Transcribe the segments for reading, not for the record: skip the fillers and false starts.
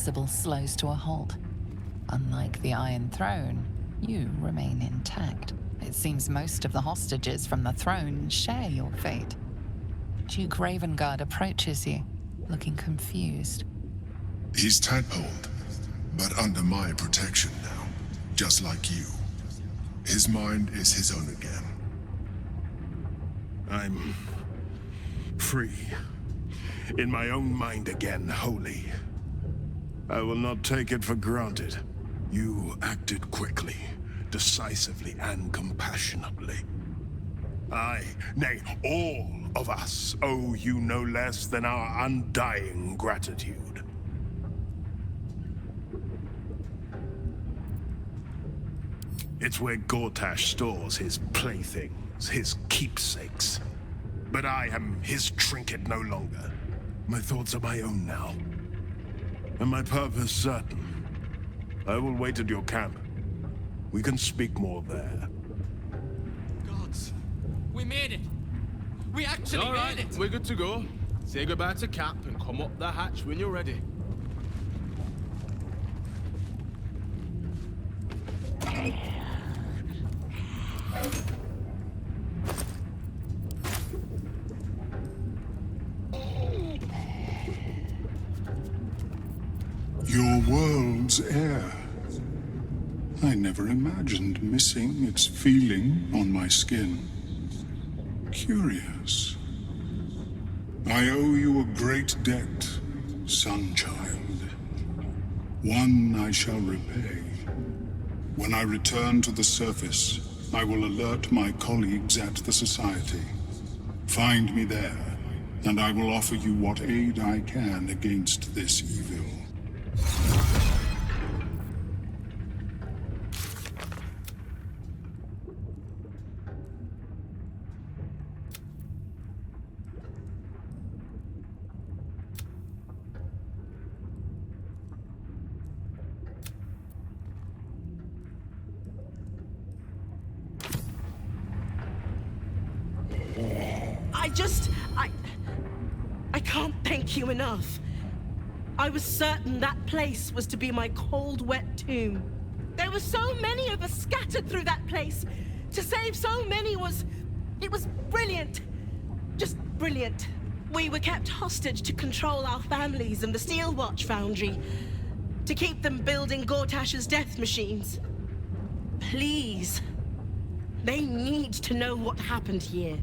Crucible slows to a halt. Unlike the Iron Throne, you remain intact. It seems most of the hostages from the throne share your fate. Duke Ravengard approaches you, looking confused. He's tadpoled, but under my protection now, just like you. His mind is his own again. I'm free. In my own mind again, wholly. I will not take it for granted. You acted quickly, decisively, and compassionately. I, nay, all of us, owe you no less than our undying gratitude. It's where Gortash stores his playthings, his keepsakes. But I am his trinket no longer. My thoughts are my own now. And my purpose certain. I will wait at your camp. We can speak more there. Gods, we made it! We actually made it! We're good to go. Say goodbye to Cap and come up the hatch when you're ready. Your world's air. I never imagined missing its feeling on my skin. Curious. I owe you a great debt, son-child. One I shall repay. When I return to the surface, I will alert my colleagues at the Society. Find me there, and I will offer you what aid I can against this evil. I can't thank you enough. I was certain that place was to be my cold, wet tomb. There were so many of us scattered through that place. To save so many it was brilliant. Just brilliant. We were kept hostage to control our families and the Steel Watch Foundry, to keep them building Gortash's death machines. Please. They need to know what happened here.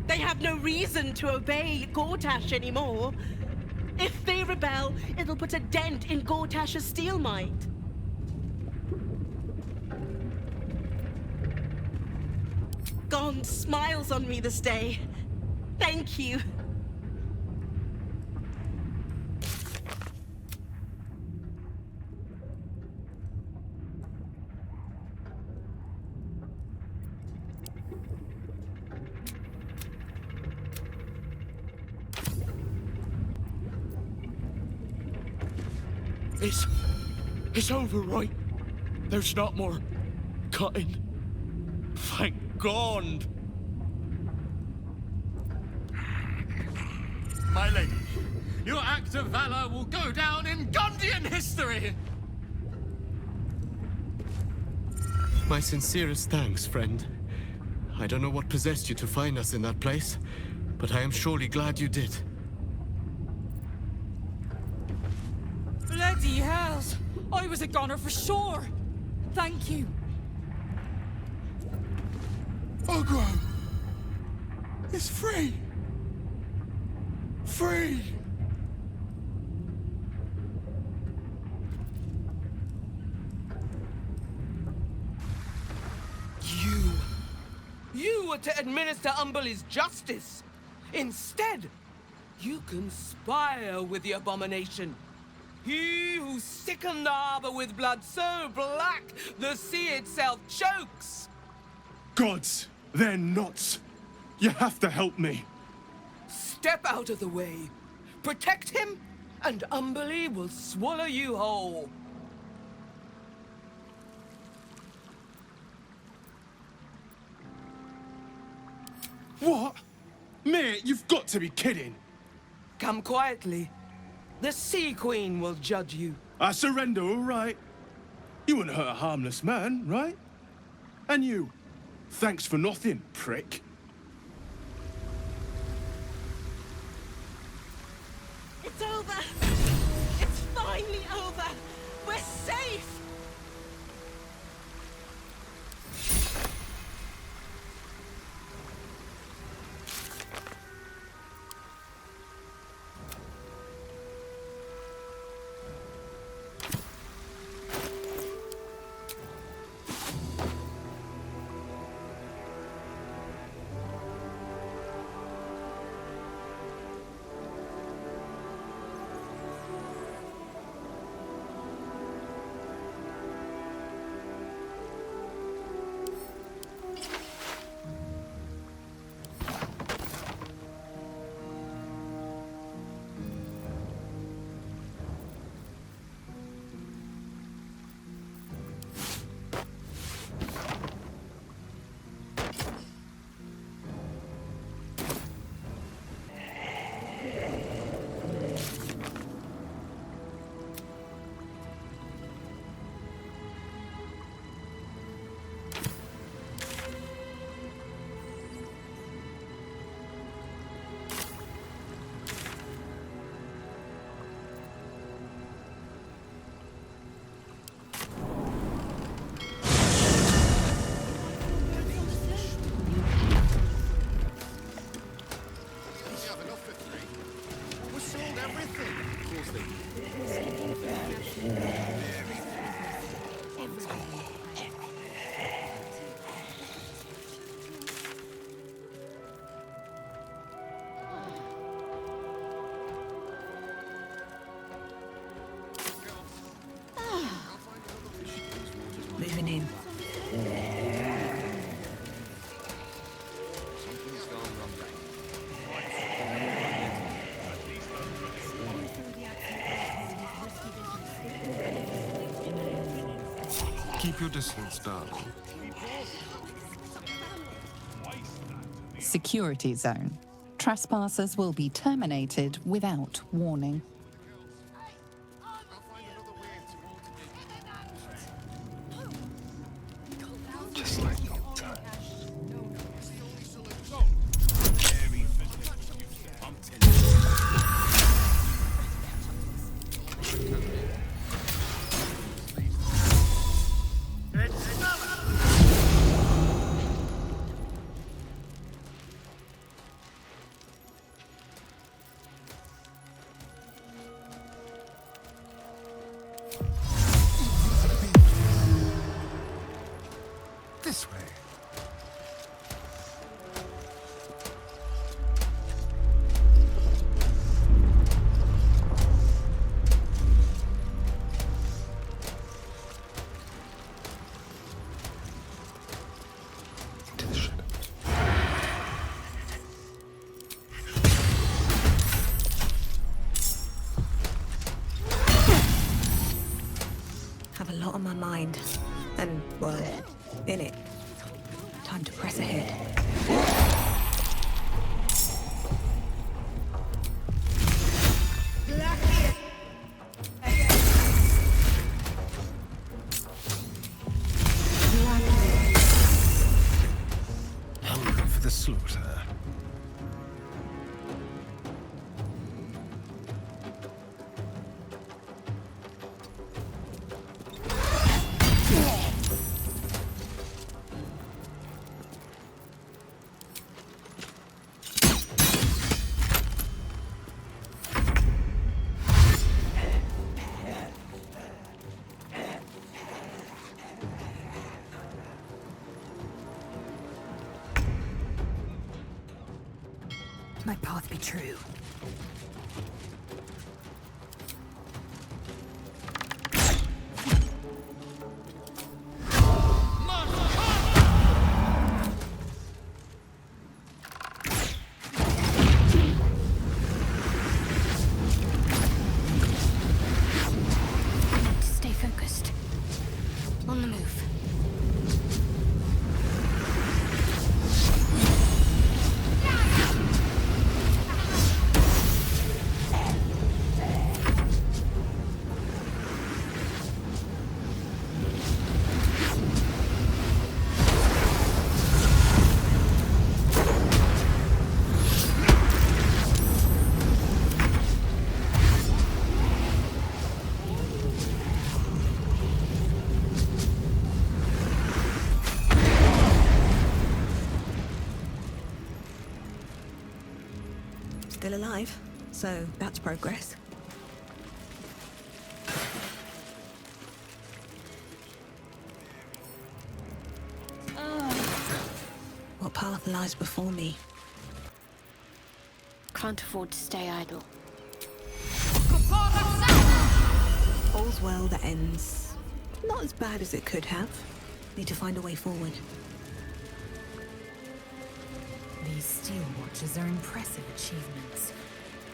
They have no reason to obey Gortash anymore. If they rebel, it'll put a dent in Gortash's steel might. Gond smiles on me this day. Thank you. It's over, right? There's not more cutting. Thank God. My lady, your act of valor will go down in Gondian history! My sincerest thanks, friend. I don't know what possessed you to find us in that place, but I am surely glad you did. Bloody hells! I was a goner for sure! Thank you. Ogro is free! Free! You were to administer Umberlee's justice. Instead, you conspire with the abomination. He who sickened the harbor with blood so black the sea itself chokes. Gods, they're nuts. You have to help me. Step out of the way. Protect him, and Umberlee will swallow you whole. What? Mate, you've got to be kidding. Come quietly. The Sea Queen will judge you. I surrender, all right? You wouldn't hurt a harmless man, right? And you, thanks for nothing, prick. It's over! It's finally over! We're safe! Moving in. Keep your distance, darling. Security zone. Trespassers will be terminated without warning. Just like old times. This way. Into the shadow. Have a lot on my mind. And, well, in it. Time to press ahead. Hungry for the slaughter. My path be true. Stay focused. On the move. still alive, so that's progress. What path lies before me? Can't afford to stay idle. All's well that ends not as bad as it could have. Need to find a way forward. These steel watchers are impressive achievements.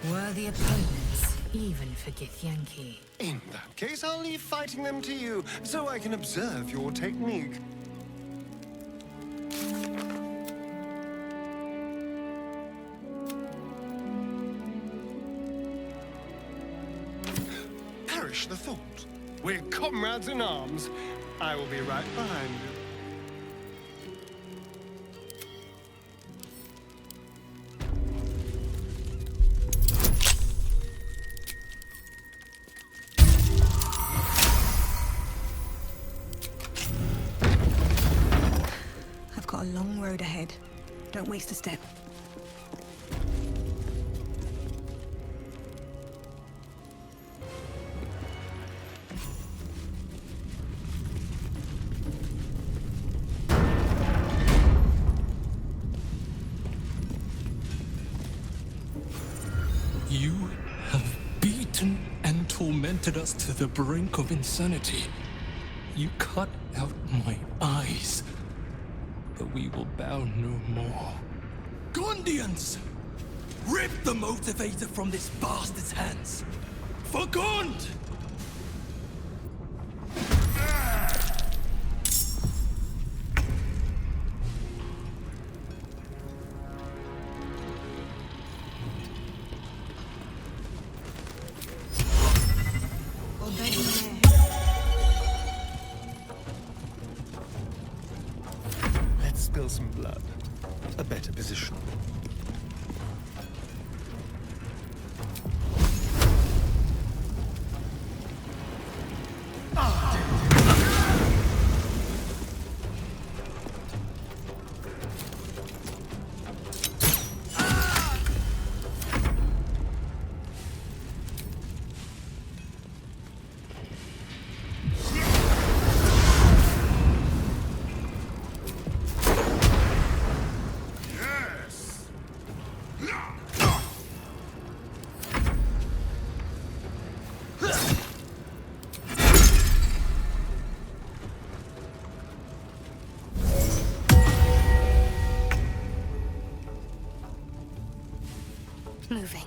Worthy opponents, even for Githyanki. In that case, I'll leave fighting them to you, so I can observe your technique. Perish the thought. We're comrades in arms. I will be right behind you. I've got a long road ahead. Don't waste a step. You have beaten and tormented us to the brink of insanity. You cut out my eyes, but we will bow no more. Gondians! Rip the motivator from this bastard's hands! For Gond! Let's spill some blood. A better position. Moving.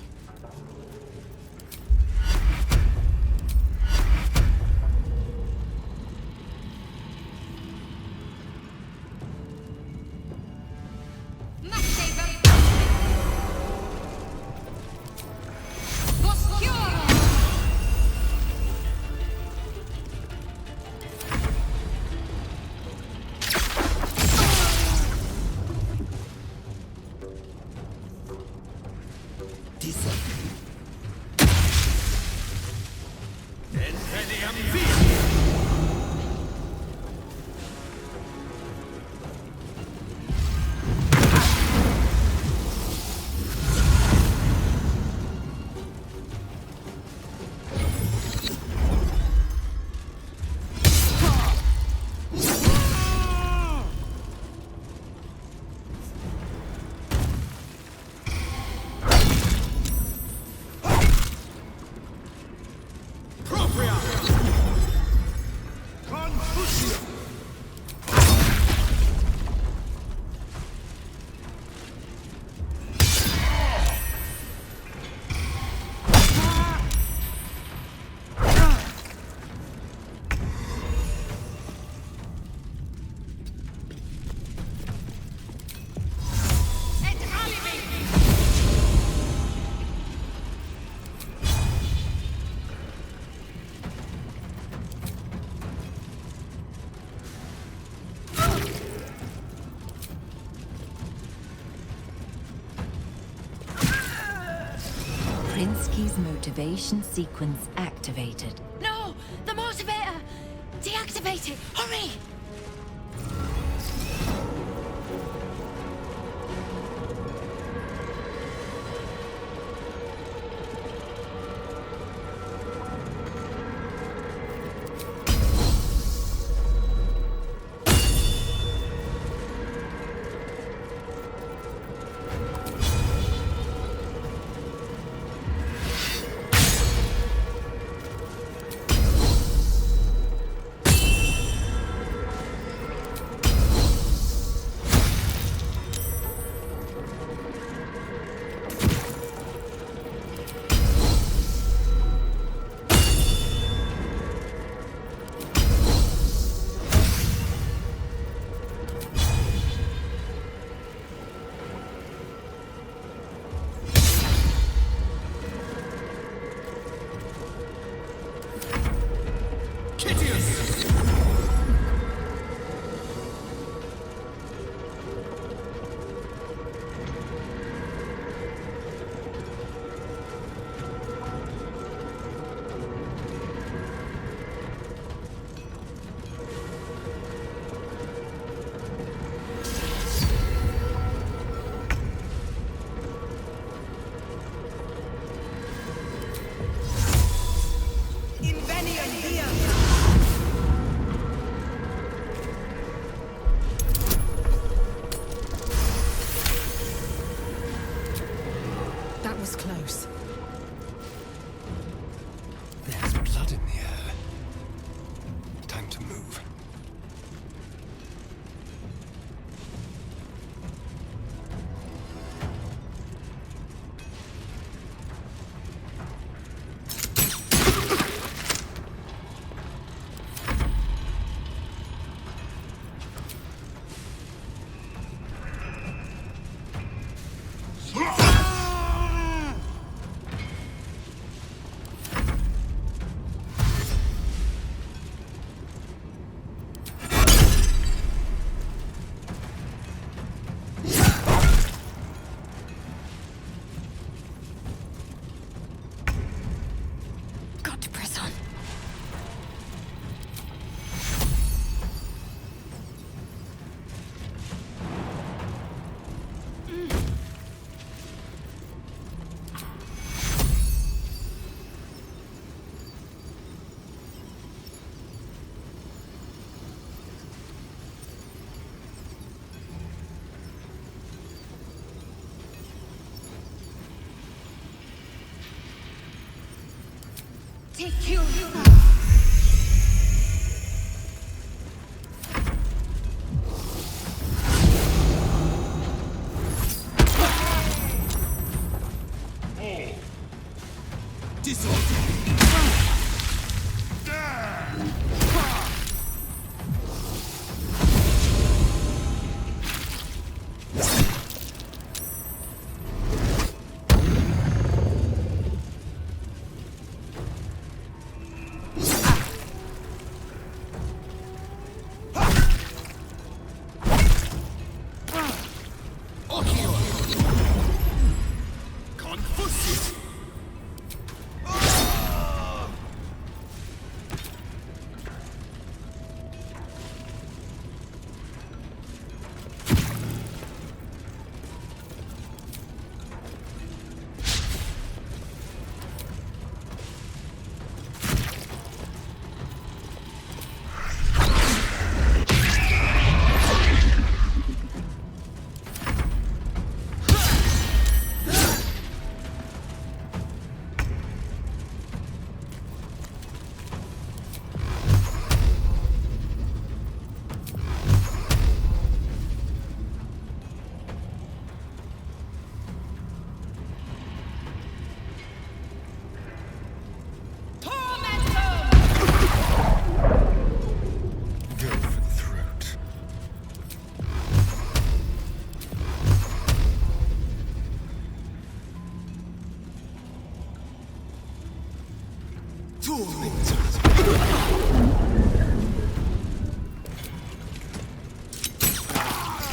Prinsky's motivation sequence activated. No! The motivator! Deactivate it! Hurry! take you.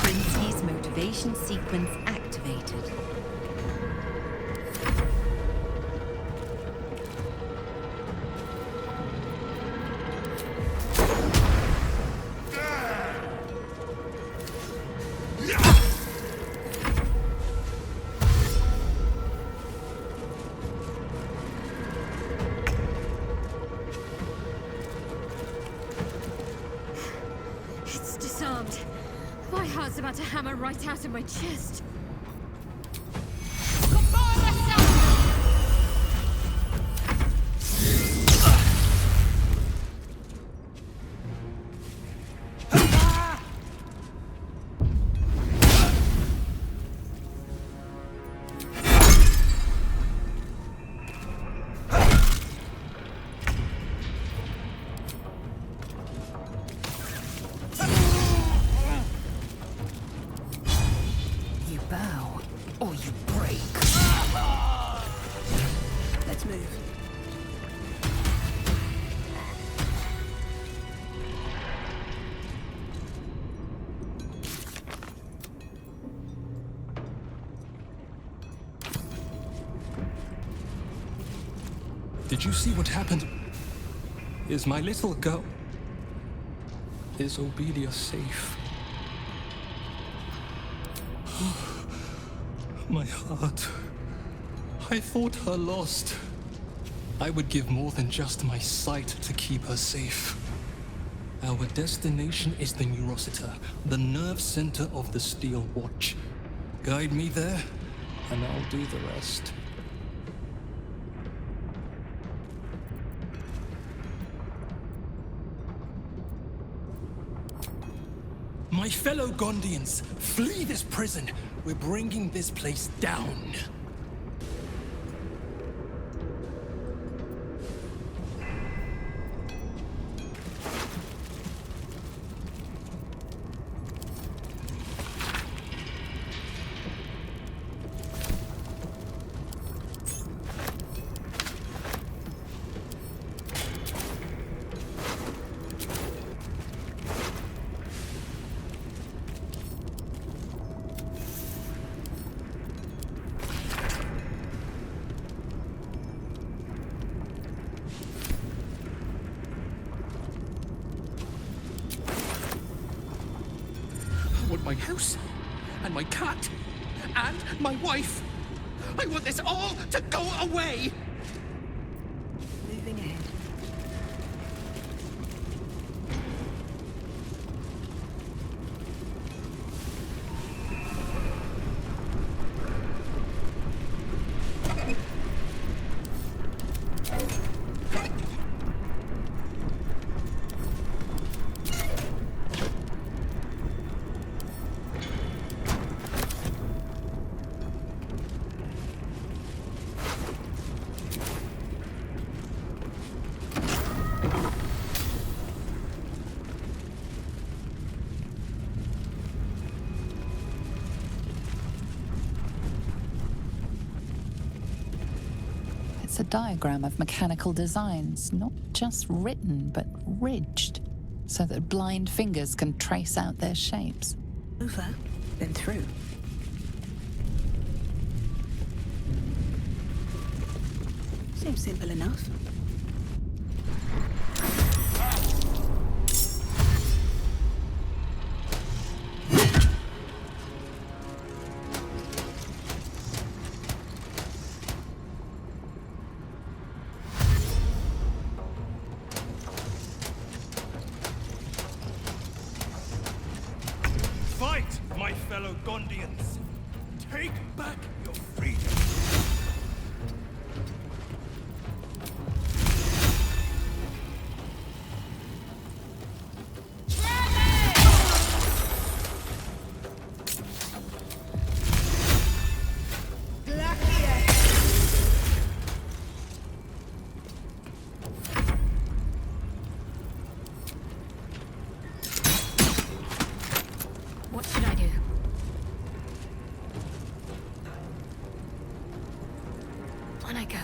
Prince's motivation sequence activated. It's disarmed. My heart's about to hammer right out of my chest. You bow, or you break. Let's move. Did you see what happened? Is my little girl... Is Obelia safe? My heart. I thought her lost. I would give more than just my sight to keep her safe. Our destination is the Neurosita, the nerve center of the Steel Watch. Guide me there, and I'll do the rest. My fellow Gondians, flee this prison. We're bringing this place down. I want my house, and my cat, and my wife. I want this all to go away! Moving ahead. It's a diagram of mechanical designs, not just written, but ridged, so that blind fingers can trace out their shapes. Over, then through. Seems simple enough. Fight, my fellow Gondians! Take back your freedom! What should I do? On I go.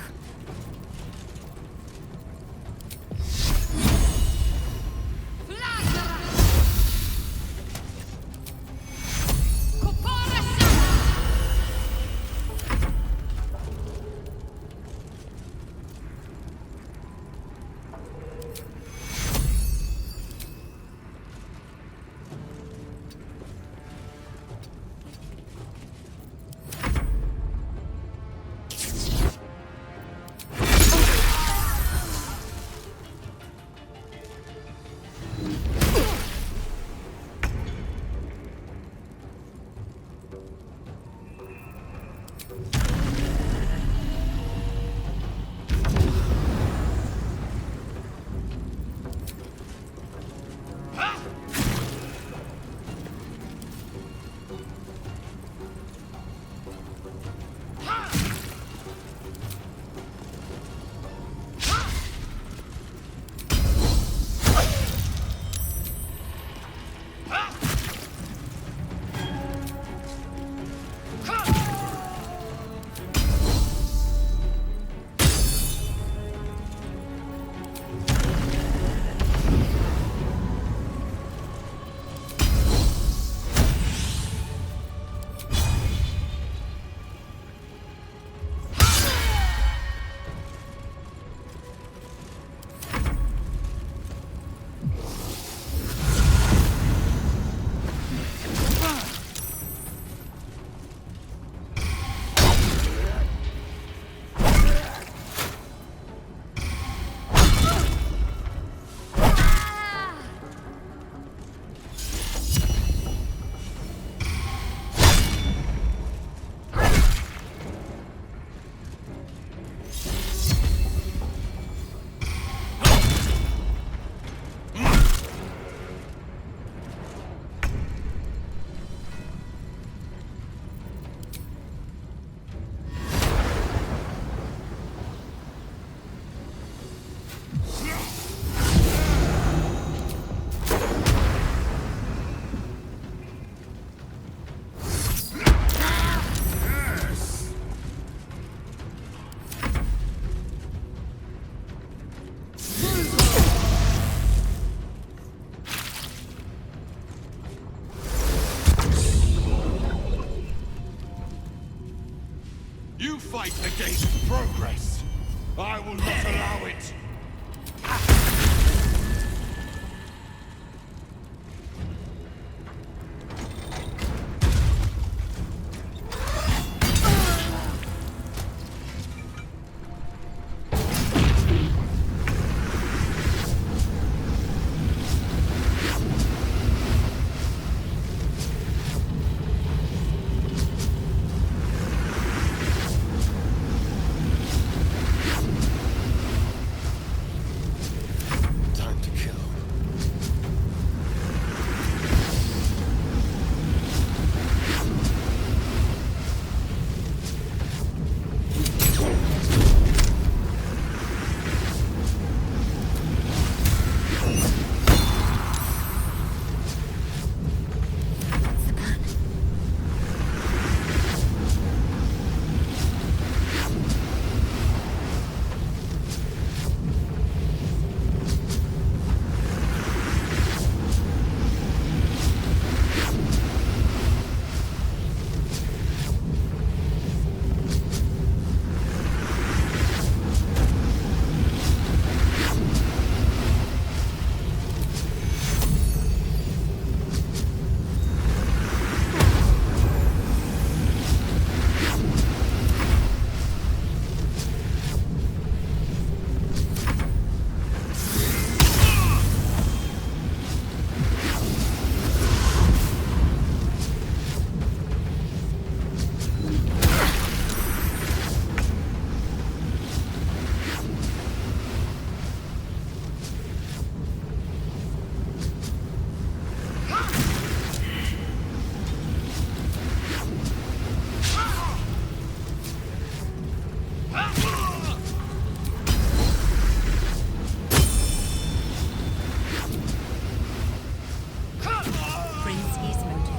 You fight against progress. I will not allow it.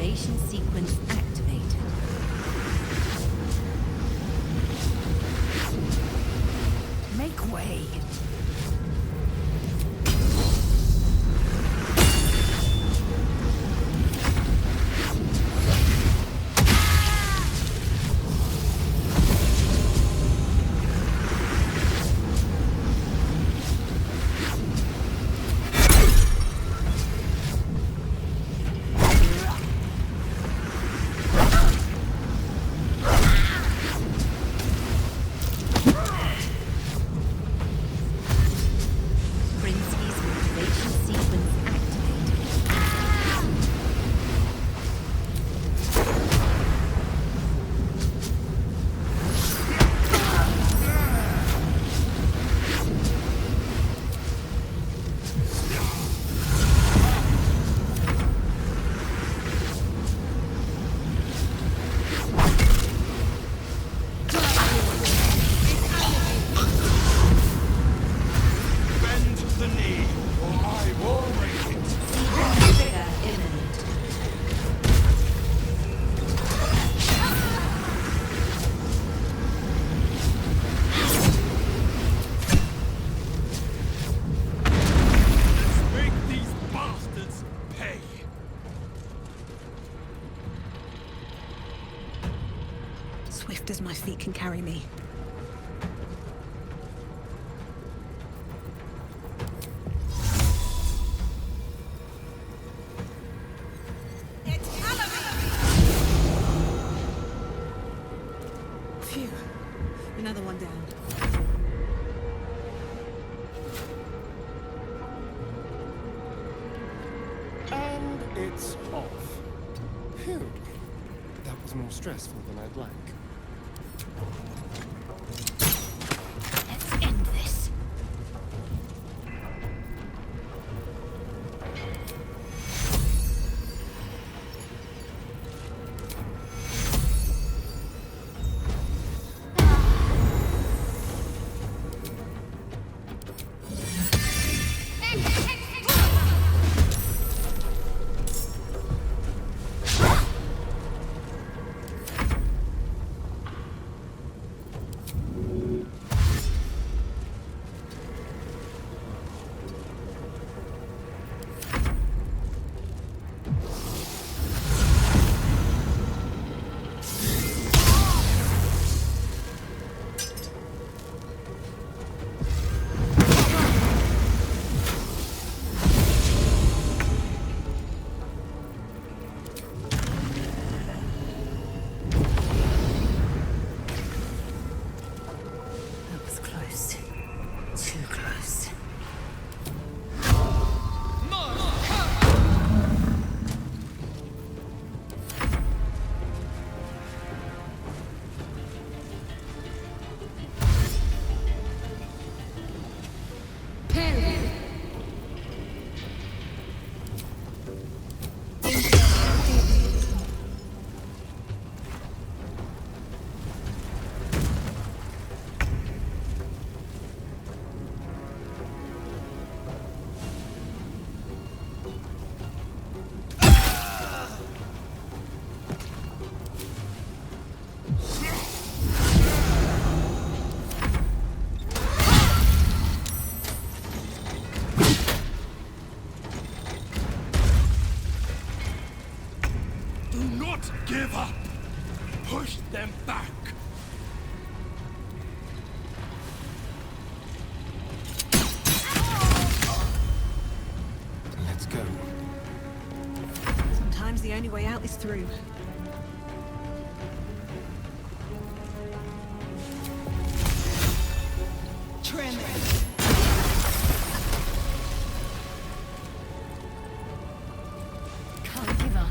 motivation sequence activated. Make way. Swift as my feet can carry me. Phew. Another one down. And it's off. Phew. That was more stressful than I'd like. Let's end this. Give up! Push them back! Let's go. Sometimes the only way out is through. Trim. Can't give up.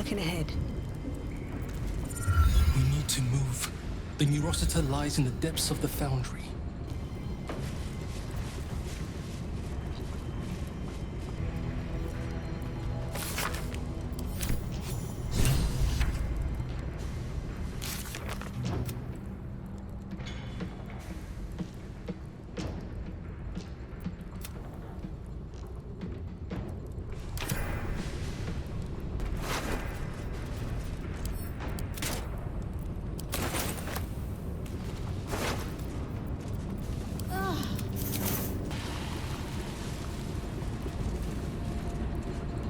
looking ahead? We need to move. The Neurosita lies in the depths of the foundry.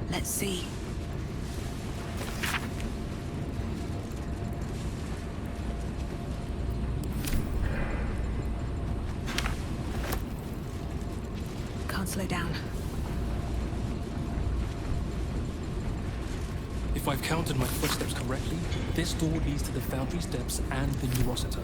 Let's see. Can't slow down. If I've counted my footsteps correctly, this door leads to the foundry steps and the Neurosita.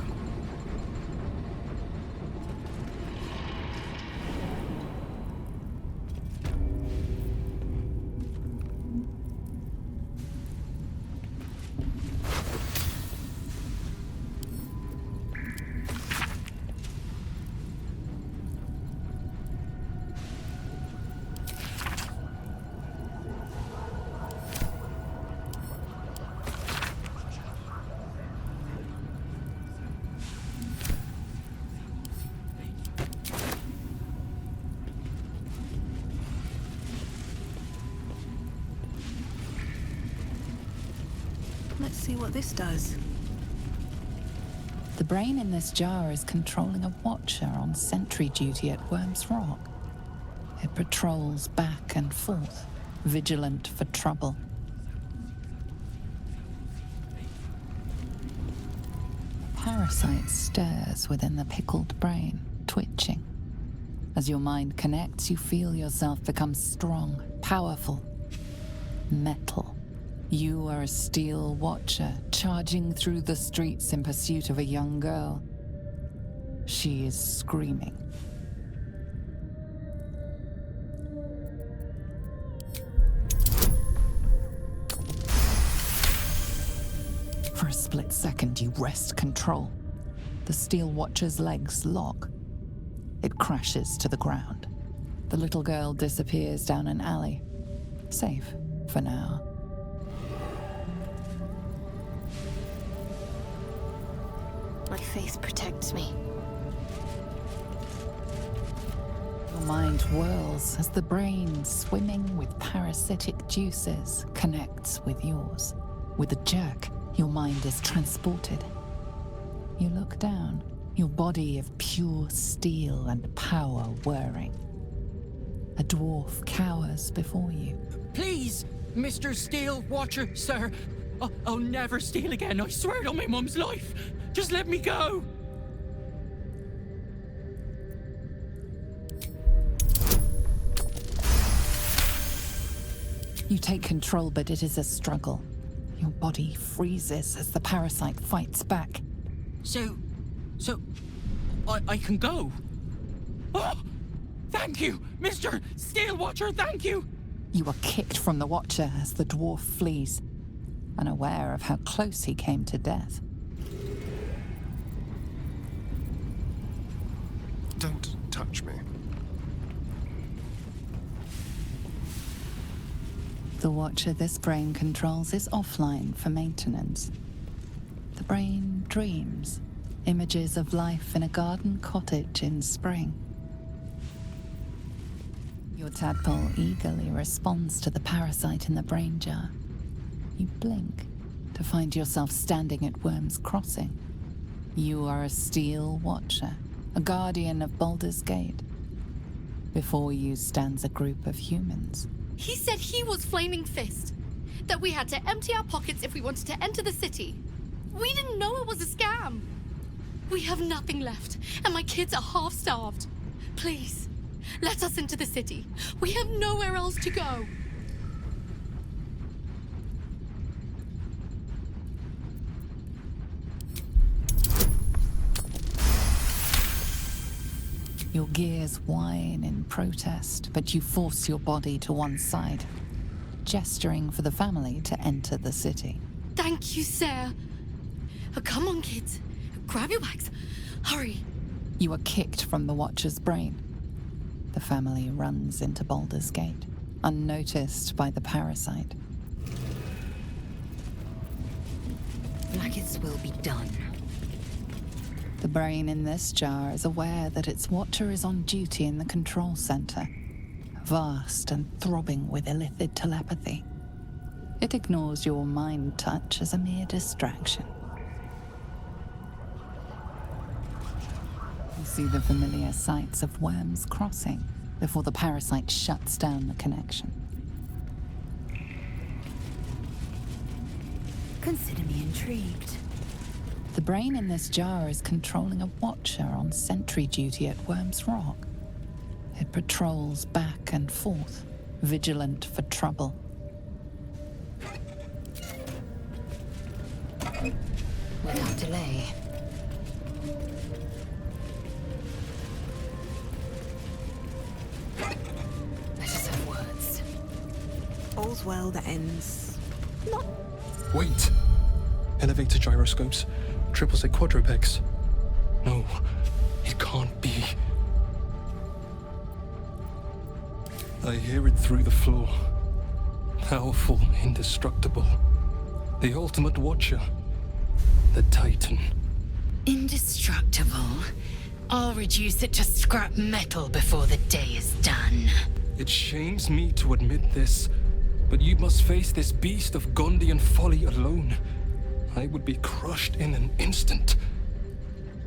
Let's see what this does. The brain in this jar is controlling a watcher on sentry duty at Worm's Rock. It patrols back and forth, vigilant for trouble. Parasite stirs within the pickled brain, twitching. As your mind connects, you feel yourself become strong, powerful, metal. You are a steel watcher, charging through the streets in pursuit of a young girl. She is screaming. For a split second, you wrest control. The steel watcher's legs lock. It crashes to the ground. The little girl disappears down an alley. Safe for now. My faith protects me. Your mind whirls as the brain, swimming with parasitic juices, connects with yours. With a jerk, your mind is transported. You look down, your body of pure steel and power whirring. A dwarf cowers before you. Please, Mr. Steel Watcher, sir. I'll never steal again, I swear it on my mum's life. Just let me go! You take control, but it is a struggle. Your body freezes as the parasite fights back. So, I can go? Oh, thank you, Mr. Steel Watcher, thank you! You are kicked from the Watcher as the dwarf flees, unaware of how close he came to death. Don't touch me. The Watcher this brain controls is offline for maintenance. The brain dreams, images of life in a garden cottage in spring. Your tadpole eagerly responds to the parasite in the brain jar. You blink to find yourself standing at Worm's Crossing. You are a steel watcher, a guardian of Baldur's Gate. Before you stands a group of humans. He said he was Flaming Fist. That we had to empty our pockets if we wanted to enter the city. We didn't know it was a scam. We have nothing left, and my kids are half-starved. Please, let us into the city. We have nowhere else to go. Your gears whine in protest, but you force your body to one side. gesturing for the family to enter the city. Thank you, sir. Come on, kids. Grab your bags. Hurry. You are kicked from the Watcher's brain. The family runs into Baldur's Gate, unnoticed by the parasite. Like will be done. The brain in this jar is aware that its Watcher is on duty in the control center, vast and throbbing with illithid telepathy. It ignores your mind touch as a mere distraction. You see the familiar sights of Worm's Crossing before the parasite shuts down the connection. Consider me intrigued. The brain in this jar is controlling a Watcher on sentry duty at Worm's Rock. It patrols back and forth, vigilant for trouble. Without delay. Let us have words. All's well that ends. Not. Wait! Elevator gyroscopes, triple-set quadrupex. No, it can't be. I hear it through the floor. Powerful, indestructible. The ultimate Watcher. The Titan. Indestructible. I'll reduce it to scrap metal before the day is done. It shames me to admit this, but you must face this beast of Gondian folly alone. I would be crushed in an instant.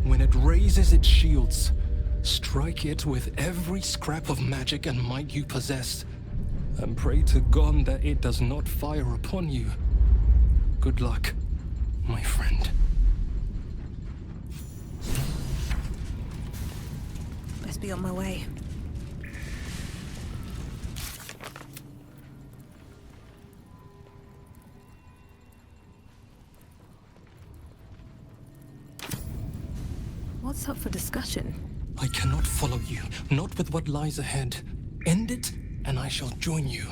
When it raises its shields, strike it with every scrap of magic and might you possess, and pray to God that it does not fire upon you. Good luck, my friend. Best be on my way. What's up for discussion? I cannot follow you, not with what lies ahead. End it, and I shall join you.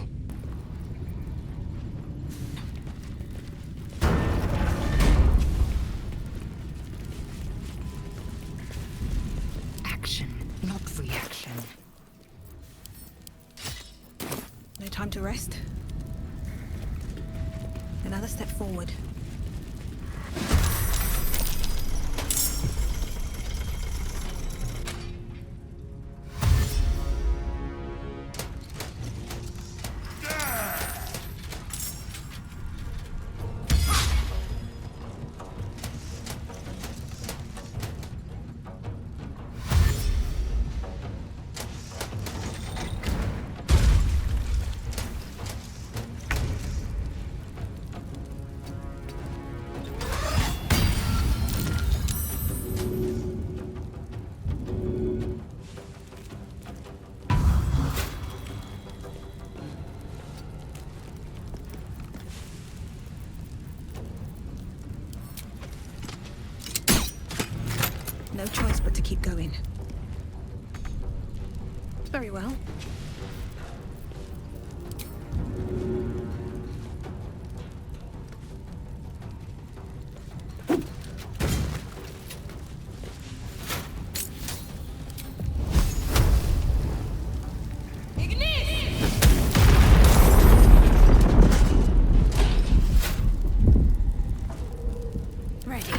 Action, not reaction. No time to rest. Another step forward. No choice but to keep going. Very well. Ready.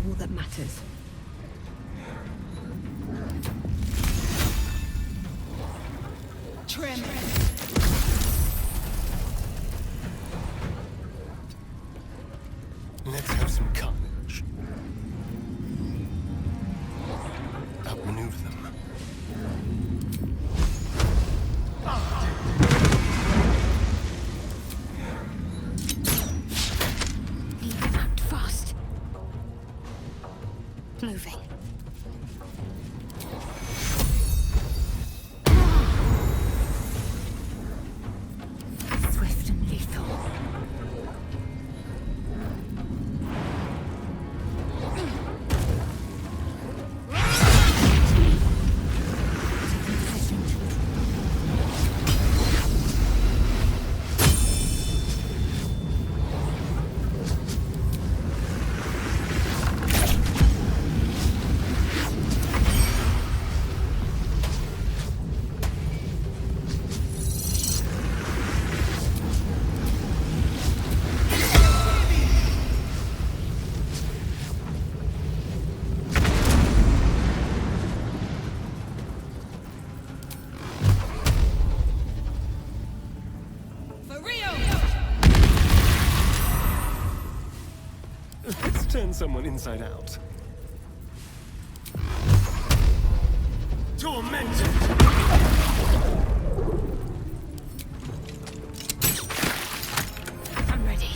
all that matters. Trim. Let's have some carnage. Outmaneuver them. Need to act fast. Moving. Swift and lethal. Let's turn someone inside out. Tormented! I'm ready.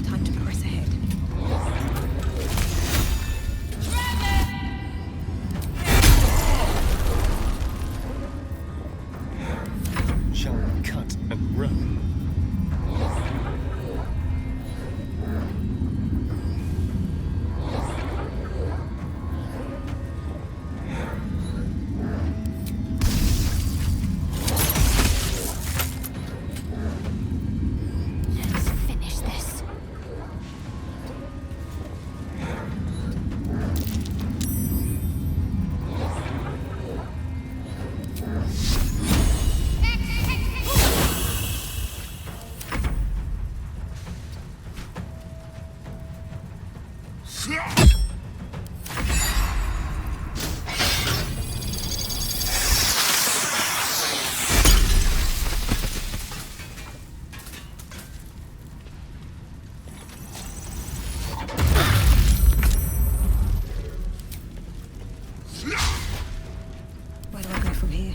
Time to press ahead. Shall we cut and run? Let's finish this. Where do I go from here?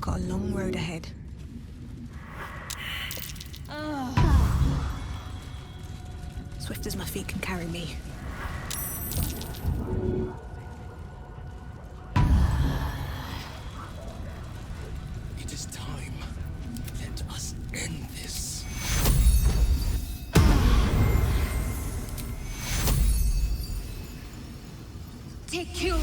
Got a long road ahead. Swift as my feet can carry me. It is time. Let us end this. Take you.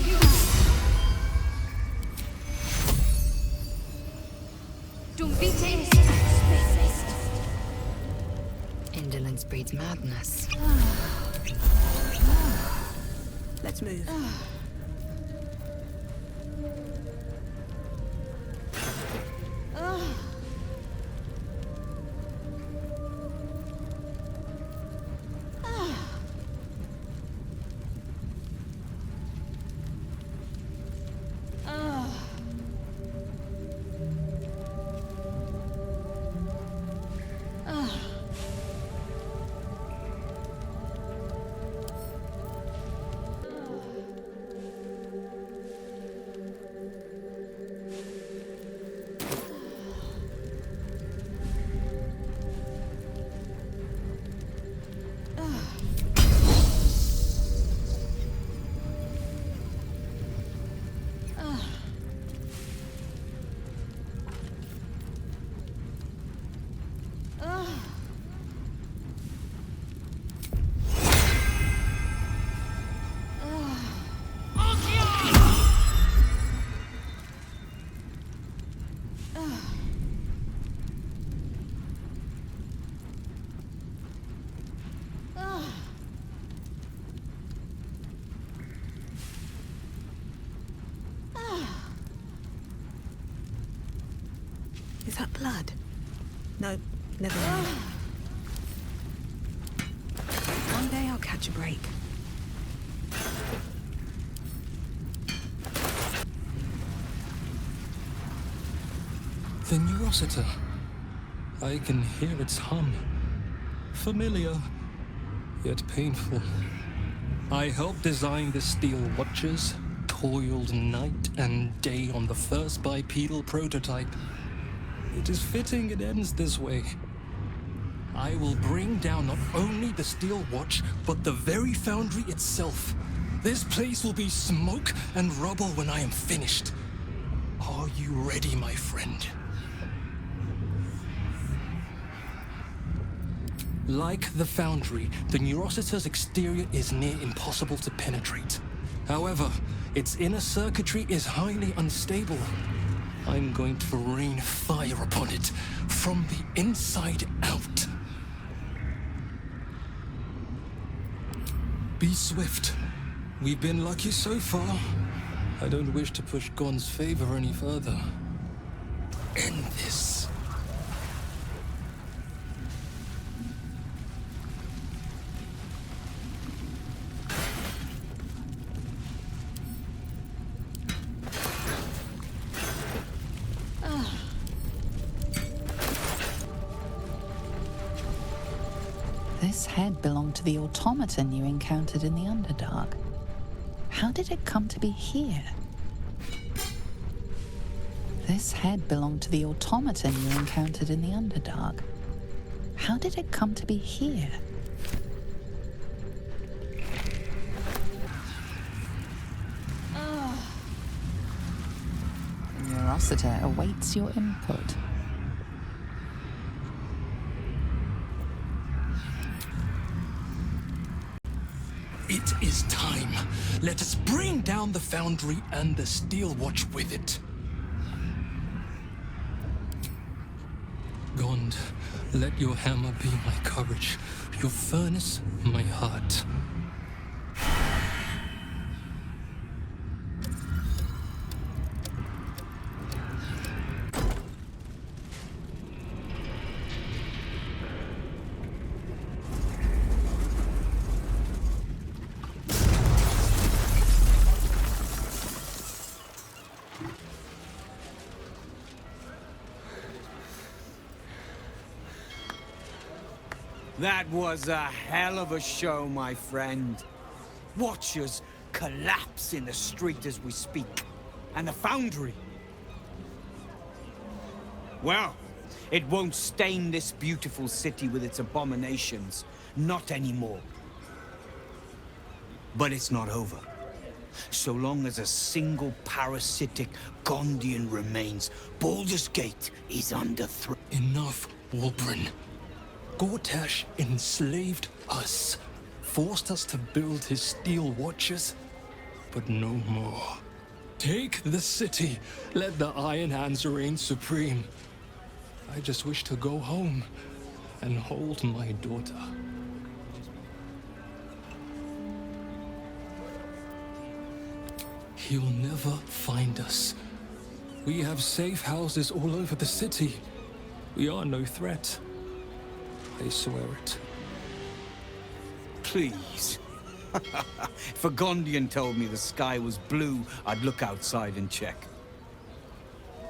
Indolence breeds madness. Let's move. Is that blood? No, never mind. One day I'll catch a break. The Neurosita. I can hear its hum. Familiar, yet painful. I helped design the Steel Watchers, toiled night and day on the first bipedal prototype. It is fitting it ends this way. I will bring down not only the Steel Watch, but the very foundry itself. This place will be smoke and rubble when I am finished. Are you ready, my friend? Like the foundry, the Neurosita's exterior is near impossible to penetrate. However, its inner circuitry is highly unstable. I'm going to rain fire upon it from the inside out. Be swift. We've been lucky so far. I don't wish to push Gon's favor any further. End this. This head belonged to the automaton you encountered in the Underdark. How did it come to be here? This head belonged to the automaton you encountered in the Underdark. How did it come to be here? Neurosita awaits your input. It is time. Let us bring down the foundry and the Steel Watch with it. Gond, let your hammer be my courage, your furnace my heart. That was a hell of a show, my friend. Watchers collapse in the street as we speak. And the foundry. Well, it won't stain this beautiful city with its abominations. Not anymore. But it's not over. So long as a single parasitic Gondian remains, Baldur's Gate is under threat. Enough, Wulbren. Gortash enslaved us, forced us to build his steel watches, but no more. Take the city, let the Iron Hands reign supreme. I just wish to go home and hold my daughter. He'll never find us. We have safe houses all over the city. We are no threat. I swear it. Please. If a Gondian told me the sky was blue, I'd look outside and check.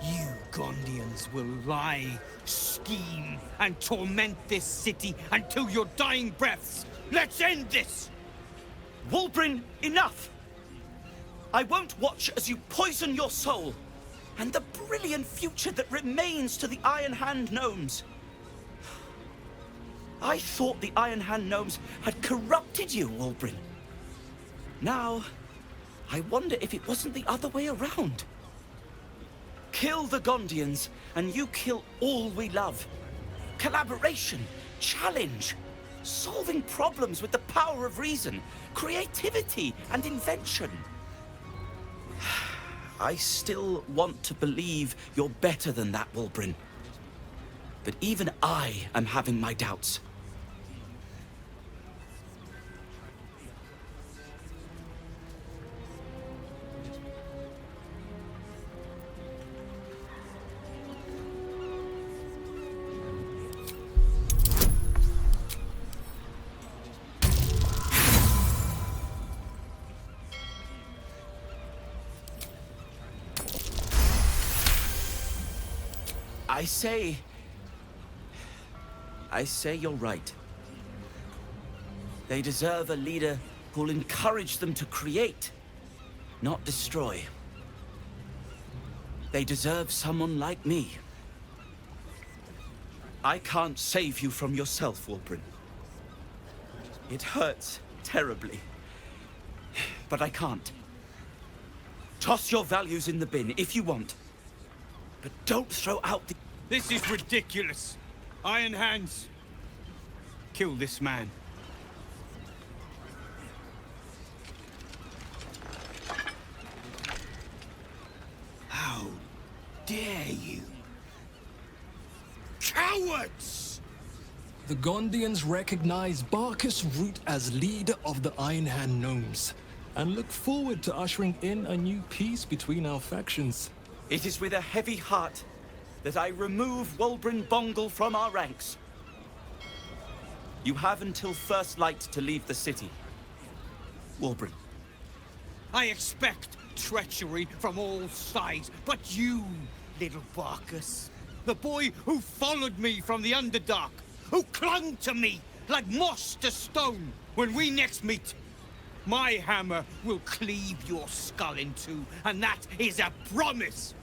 You Gondians will lie, scheme, and torment this city until your dying breaths. Let's end this! Wulbren, enough! I won't watch as you poison your soul and the brilliant future that remains to the Iron Hand gnomes. I thought the Iron Hand gnomes had corrupted you, Wulbren. Now, I wonder if it wasn't the other way around. Kill the Gondians, and you kill all we love. Collaboration, challenge, solving problems with the power of reason, creativity, and invention. I still want to believe you're better than that, Wulbren. But even I am having my doubts. I say you're right. They deserve a leader who'll encourage them to create, not destroy. They deserve someone like me. I can't save you from yourself, Wulbren. It hurts terribly, but I can't. Toss your values in the bin if you want, but don't throw out the... This is ridiculous. Iron Hands. Kill this man. How dare you? Cowards! The Gondians recognize Ba커스루트와 as leader of the Iron Hand gnomes, and look forward to ushering in a new peace between our factions. It is with a heavy heart that I remove Wulbren Bongal from our ranks. You have until first light to leave the city. Wulbren. I expect treachery from all sides, but you, little Bacchus, the boy who followed me from the Underdark, who clung to me like moss to stone, when we next meet, my hammer will cleave your skull in two, and that is a promise!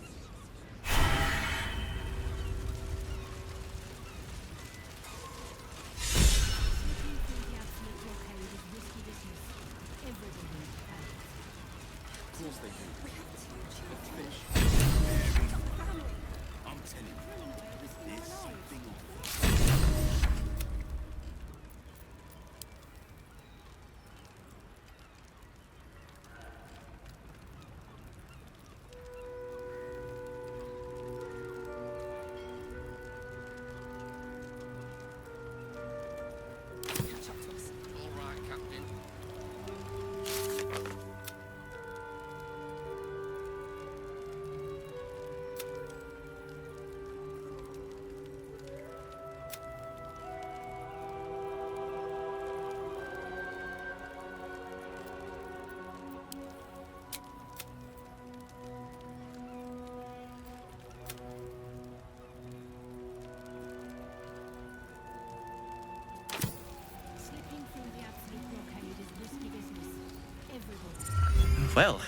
Well,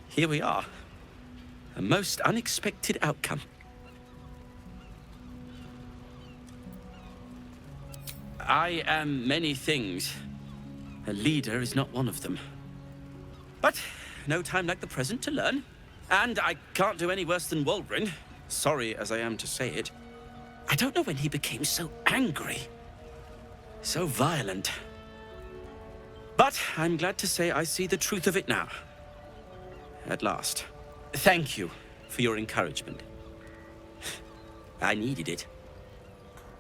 here we are. A most unexpected outcome. I am many things. A leader is not one of them. But no time like the present to learn. And I can't do any worse than Wulbrin, sorry as I am to say it. I don't know when he became so angry, so violent. But I'm glad to say I see the truth of it now. At last. Thank you for your encouragement. I needed it.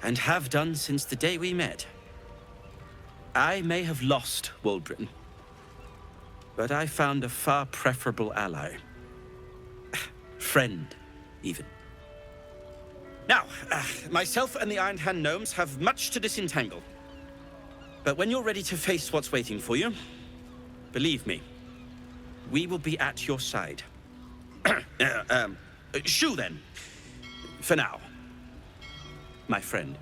And have done since the day we met. I may have lost Wulbrin, but I found a far preferable ally. Friend, even. Now, myself and the Iron Hand gnomes have much to disentangle. But when you're ready to face what's waiting for you, believe me, we will be at your side. Shoo then. For now. My friend.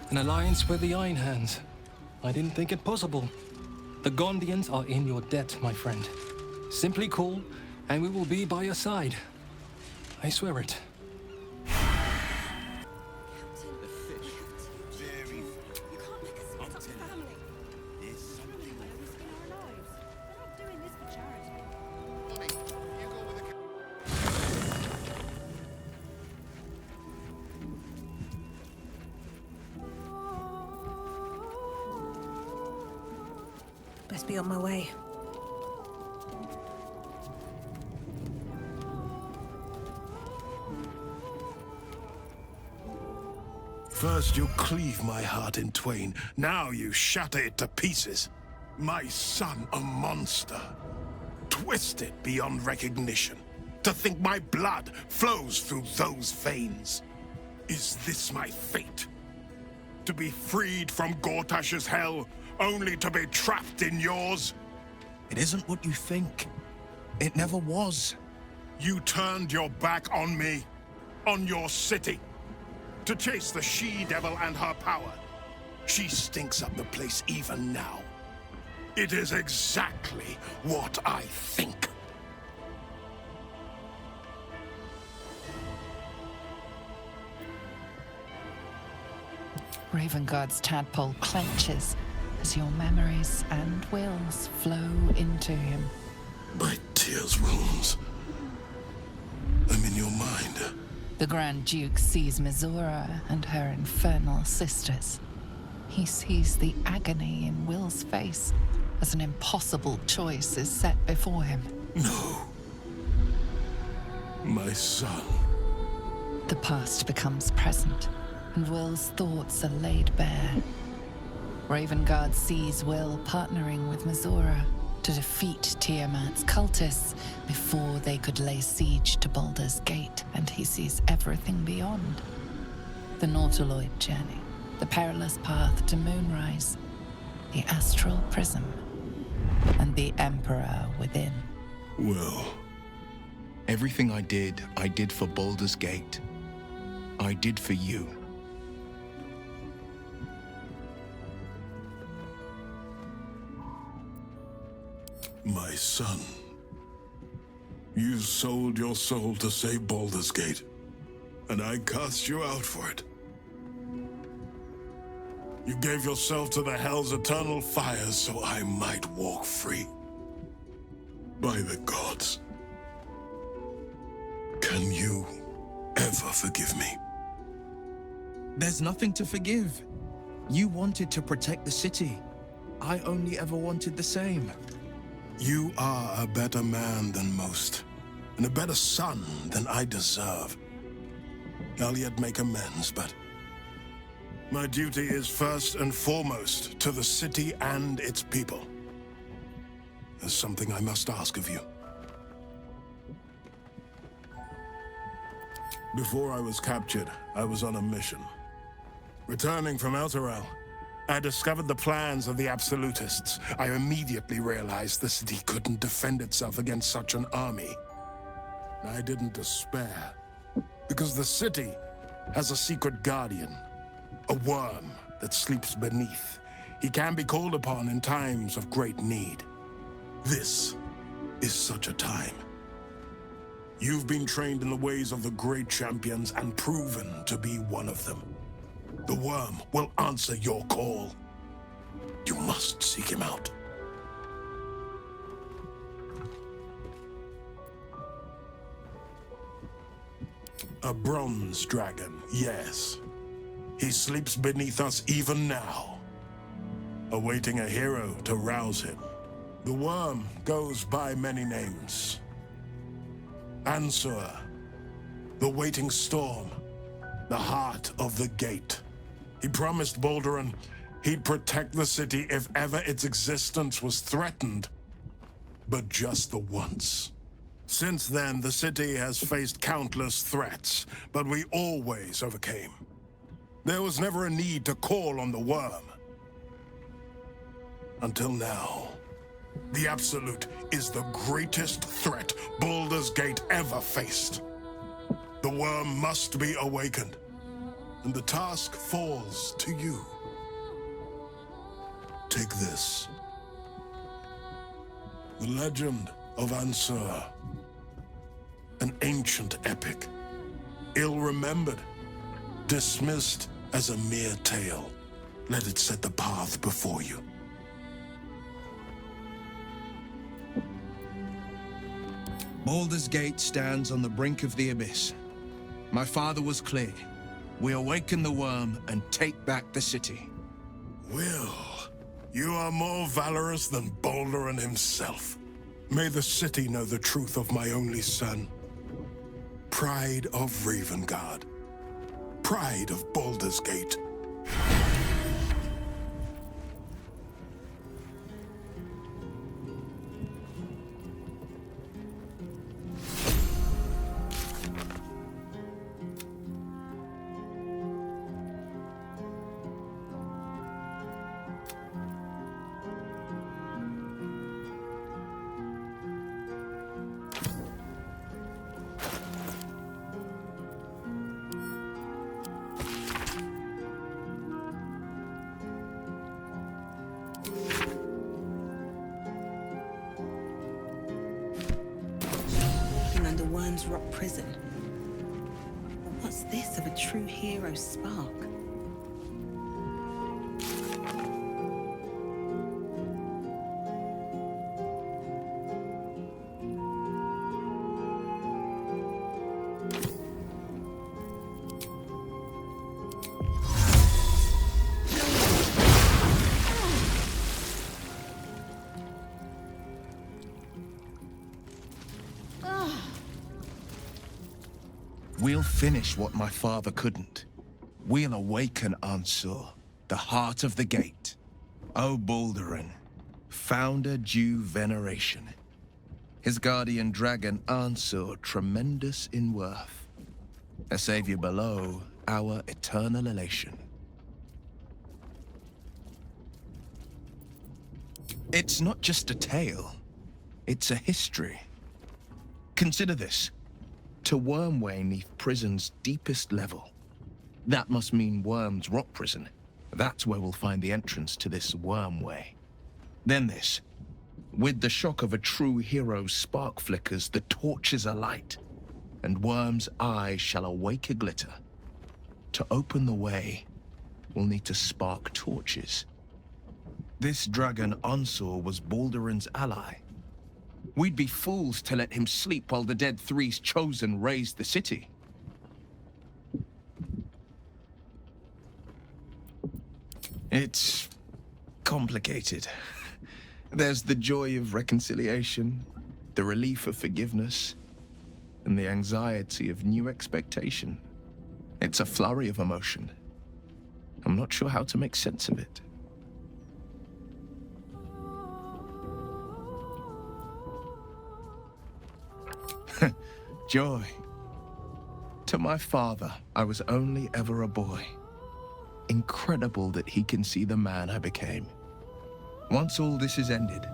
An alliance with the Iron Hands. I didn't think it possible. The Gondians are in your debt, my friend. Simply call, and we will be by your side. I swear it. Best be on my way. First you cleave my heart in twain, now you shatter it to pieces. My son, a monster. Twisted beyond recognition. To think my blood flows through those veins. Is this my fate? To be freed from Gortash's hell, only to be trapped in yours? It isn't what you think. It never was. You turned your back on me, on your city, to chase the she-devil and her power. She stinks up the place even now. It is exactly what I think. Ravenguard's tadpole clenches as your memories and wills flow into him. My tears wounds. I'm in your mind. The Grand Duke sees Mizora and her infernal sisters. He sees the agony in Will's face as an impossible choice is set before him. No. My son. The past becomes present, and Will's thoughts are laid bare. Ravenguard sees Will partnering with Mizora to defeat Tiamat's cultists before they could lay siege to Baldur's Gate, and he sees everything beyond. The Nautiloid journey, the perilous path to Moonrise, the astral prism, and the Emperor within. Will. Everything I did for Baldur's Gate. I did for you. My son. You sold your soul to save Baldur's Gate, and I cast you out for it. You gave yourself to the Hell's eternal fires so I might walk free. By the gods. Can you ever forgive me? There's nothing to forgive. You wanted to protect the city. I only ever wanted the same. You are a better man than most, and a better son than I deserve. I'll yet make amends, but my duty is first and foremost to the city and its people. There's something I must ask of you. Before I was captured, I was on a mission. Returning from Elturel, I discovered the plans of the Absolutists. I immediately realized the city couldn't defend itself against such an army. I didn't despair, because the city has a secret guardian, a worm that sleeps beneath. He can be called upon in times of great need. This is such a time. You've been trained in the ways of the great champions and proven to be one of them. The worm will answer your call. You must seek him out. A bronze dragon, yes. He sleeps beneath us even now, awaiting a hero to rouse him. The worm goes by many names. Ansuruh, the waiting storm, the heart of the gate. He promised Balduran he'd protect the city if ever its existence was threatened, but just the once. Since then, the city has faced countless threats, but we always overcame. There was never a need to call on the worm. Until now. The Absolute is the greatest threat Baldur's Gate ever faced. The worm must be awakened, and the task falls to you. Take this. The Legend of Ansuruh. An ancient epic, ill-remembered, dismissed as a mere tale. Let it set the path before you. Baldur's Gate stands on the brink of the abyss. My father was clear. We awaken the worm and take back the city. Will, you are more valorous than Balduran himself. May the city know the truth of my only son. Pride of Ravengard. Pride of Baldur's Gate. Under Worm's Rock Prison. What's this of a true hero's spark? We'll finish what my father couldn't. We'll awaken Ansuruh, the heart of the gate. O Balduran, founder due veneration. His guardian dragon Ansuruh, tremendous in worth. A savior below, our eternal elation. It's not just a tale, it's a history. Consider this. To Wormway 'neath prison's deepest level. That must mean Worm's Rock Prison. That's where we'll find the entrance to this Wormway. Then this. With the shock of a true hero's spark flickers, the torches alight, and Worm's eyes shall awake a glitter. To open the way, we'll need to spark torches. This dragon Ansuruh was Balduran's ally. We'd be fools to let him sleep while the Dead Three's chosen raised the city. It's complicated. There's the joy of reconciliation, the relief of forgiveness, and the anxiety of new expectation. It's a flurry of emotion. I'm not sure how to make sense of it. Joy. To my father, I was only ever a boy. Incredible that he can see the man I became. Once all this is ended,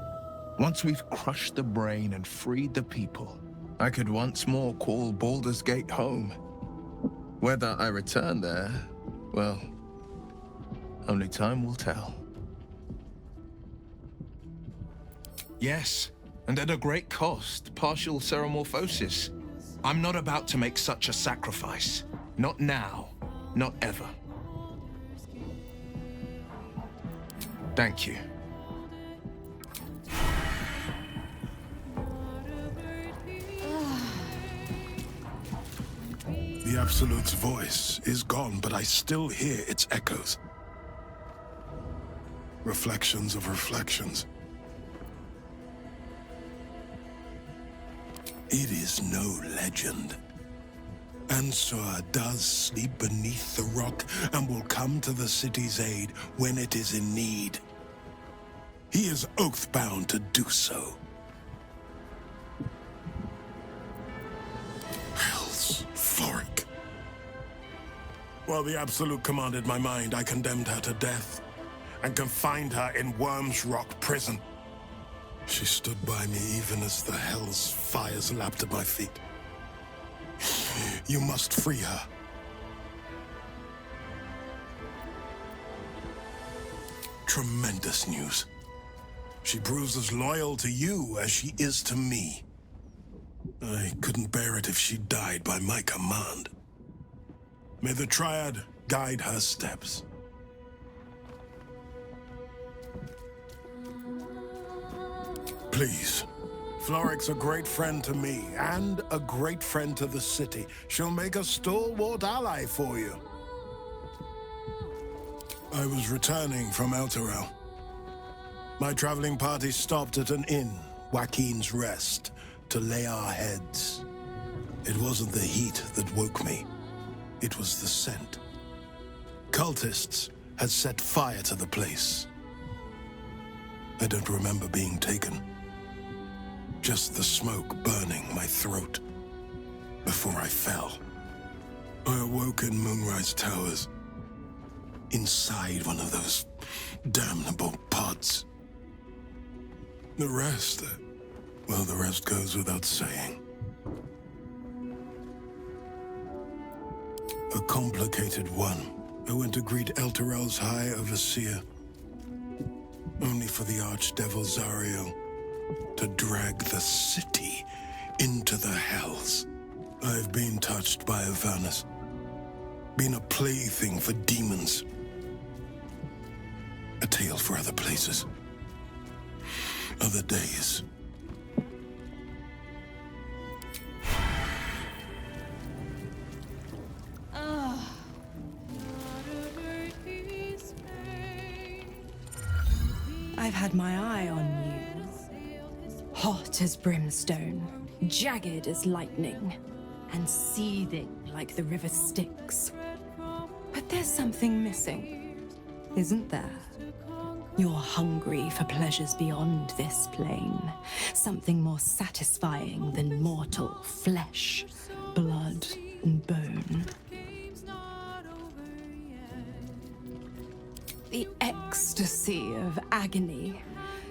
once we've crushed the brain and freed the people, I could once more call Baldur's Gate home. Whether I return there, well, only time will tell. Yes, and at a great cost, partial ceremorphosis. I'm not about to make such a sacrifice. Not now. Not ever. Thank you. The Absolute's voice is gone, but I still hear its echoes. Reflections of reflections. It is no legend. Ansur does sleep beneath the rock and will come to the city's aid when it is in need. He is oath-bound to do so. Hell's Floric. While the Absolute commanded my mind, I condemned her to death and confined her in Worm's Rock prison. She stood by me even as the Hell's fires lapped at my feet. You must free her. Tremendous news. She proves as loyal to you as she is to me. I couldn't bear it if she died by my command. May the Triad guide her steps. Please. Floric's a great friend to me, and a great friend to the city. She'll make a stalwart ally for you. I was returning from Elturel. My traveling party stopped at an inn, Joaquin's Rest, to lay our heads. It wasn't the heat that woke me. It was the scent. Cultists had set fire to the place. I don't remember being taken. Just the smoke burning my throat before I fell. I awoke in Moonrise Towers, inside one of those damnable pods. The rest, well, the rest goes without saying. A complicated one. I went to greet Elturel's High Overseer, only for the Archdevil Zariel to drag the city into the Hells. I've been touched by Avernus, been a plaything for demons. A tale for other places, other days. I've had my eye on you. Hot as brimstone, jagged as lightning, and seething like the river Styx. But there's something missing, isn't there? You're hungry for pleasures beyond this plane. Something more satisfying than mortal flesh, blood, and bone. The ecstasy of agony,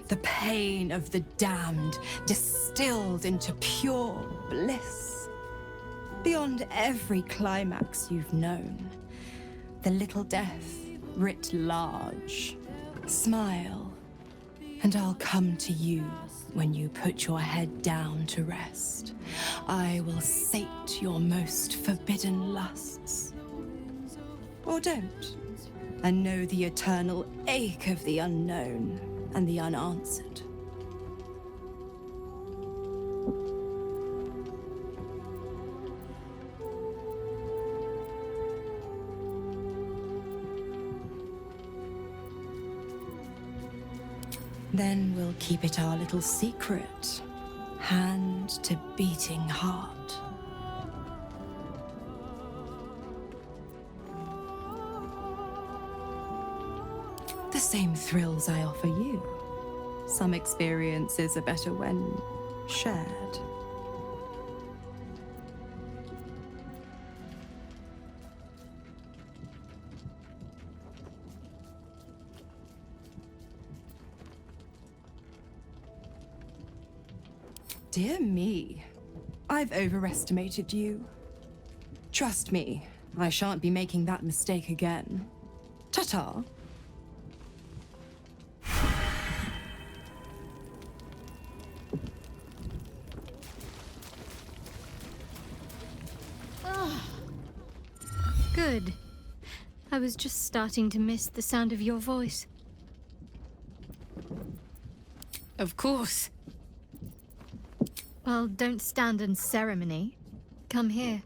the pain of the damned, distilled into pure bliss. Beyond every climax you've known, the little death writ large. Smile, and I'll come to you when you put your head down to rest. I will sate your most forbidden lusts. Or don't, and know the eternal ache of the unknown and the unanswered. Then we'll keep it our little secret, hand to beating heart. The same thrills I offer you. Some experiences are better when shared. Dear me, I've overestimated you. Trust me, I shan't be making that mistake again. Ta-ta. Good. I was just starting to miss the sound of your voice. Of course. Well, don't stand in ceremony. Come here.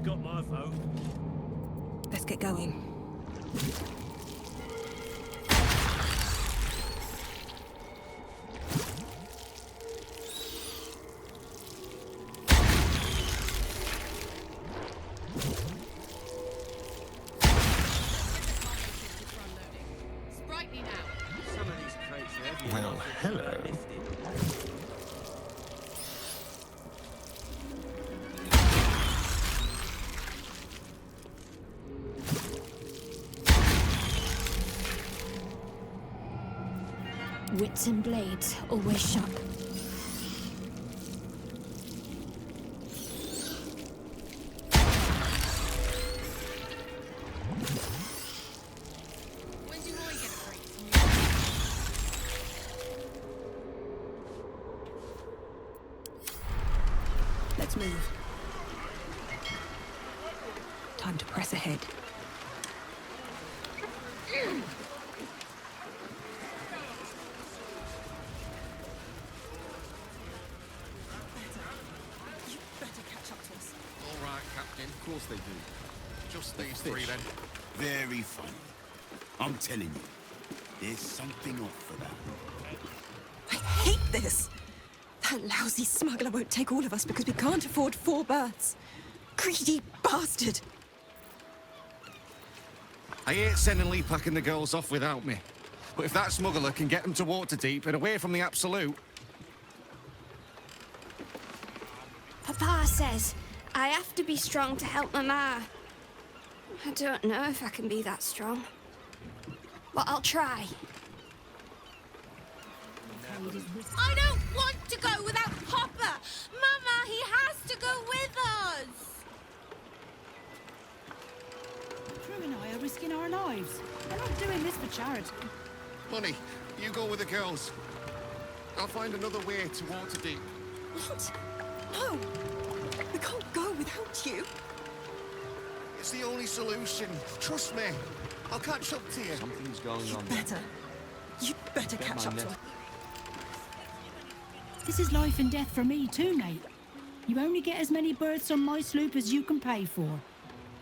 got my vote. Let's get going. Well, hello. Wits and blades, always sharp. Let's move. Time to press ahead. Of course they do. Just these three then. Very funny. I'm telling you, there's something off for that. I hate this! That lousy smuggler won't take all of us because we can't afford 4 berths. Greedy bastard! I hate sending Lee packing the girls off without me. But if that smuggler can get them to Waterdeep and away from the Absolute... Papa says I have to be strong to help Mama. I don't know if I can be that strong. But I'll try. I don't want to go without Papa! Mama, he has to go with us! Drew and I are risking our lives. We're not doing this for charity. Honey, you go with the girls. I'll find another way to Waterdeep. What? No! We can't go without you. It's the only solution. Trust me. I'll catch up to you. Something's going on. You'd better catch up to us. This is life and death for me too, Nate. You only get as many berths on my sloop as you can pay for.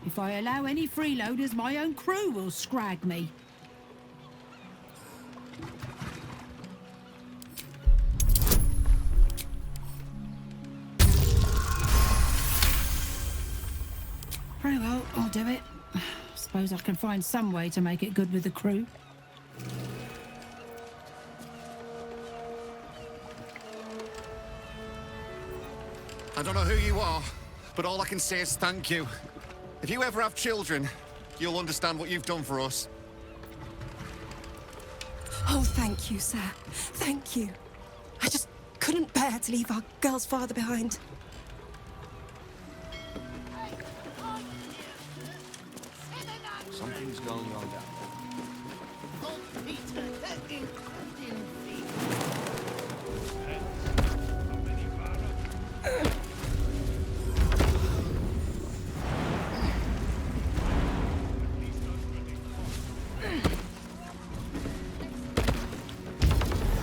If I allow any freeloaders, my own crew will scrag me. Very well, I'll do it. Suppose I can find some way to make it good with the crew. I don't know who you are, but all I can say is thank you. If you ever have children, you'll understand what you've done for us. Oh, thank you, sir. Thank you. I just couldn't bear to leave our girl's father behind. Something's going on.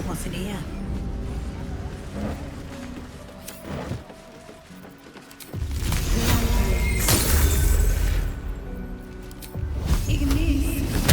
What's in here? Ignis.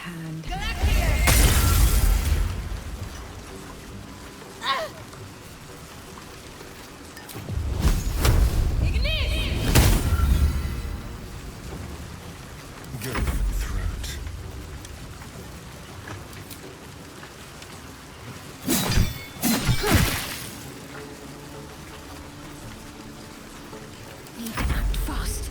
hand. Go for the throat. Need to act fast.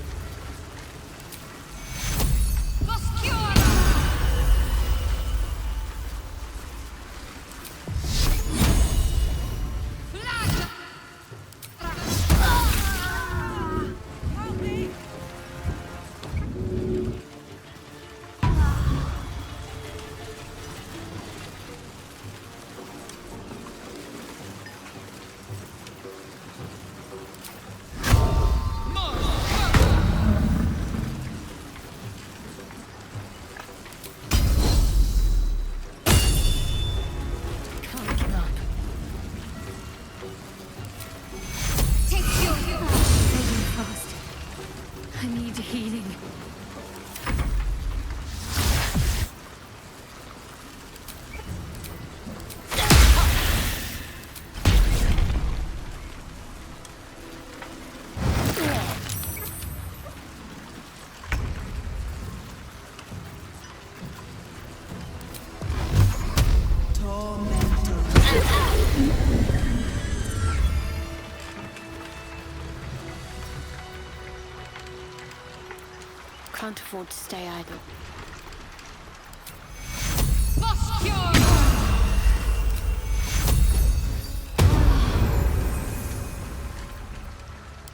Can't afford to stay idle.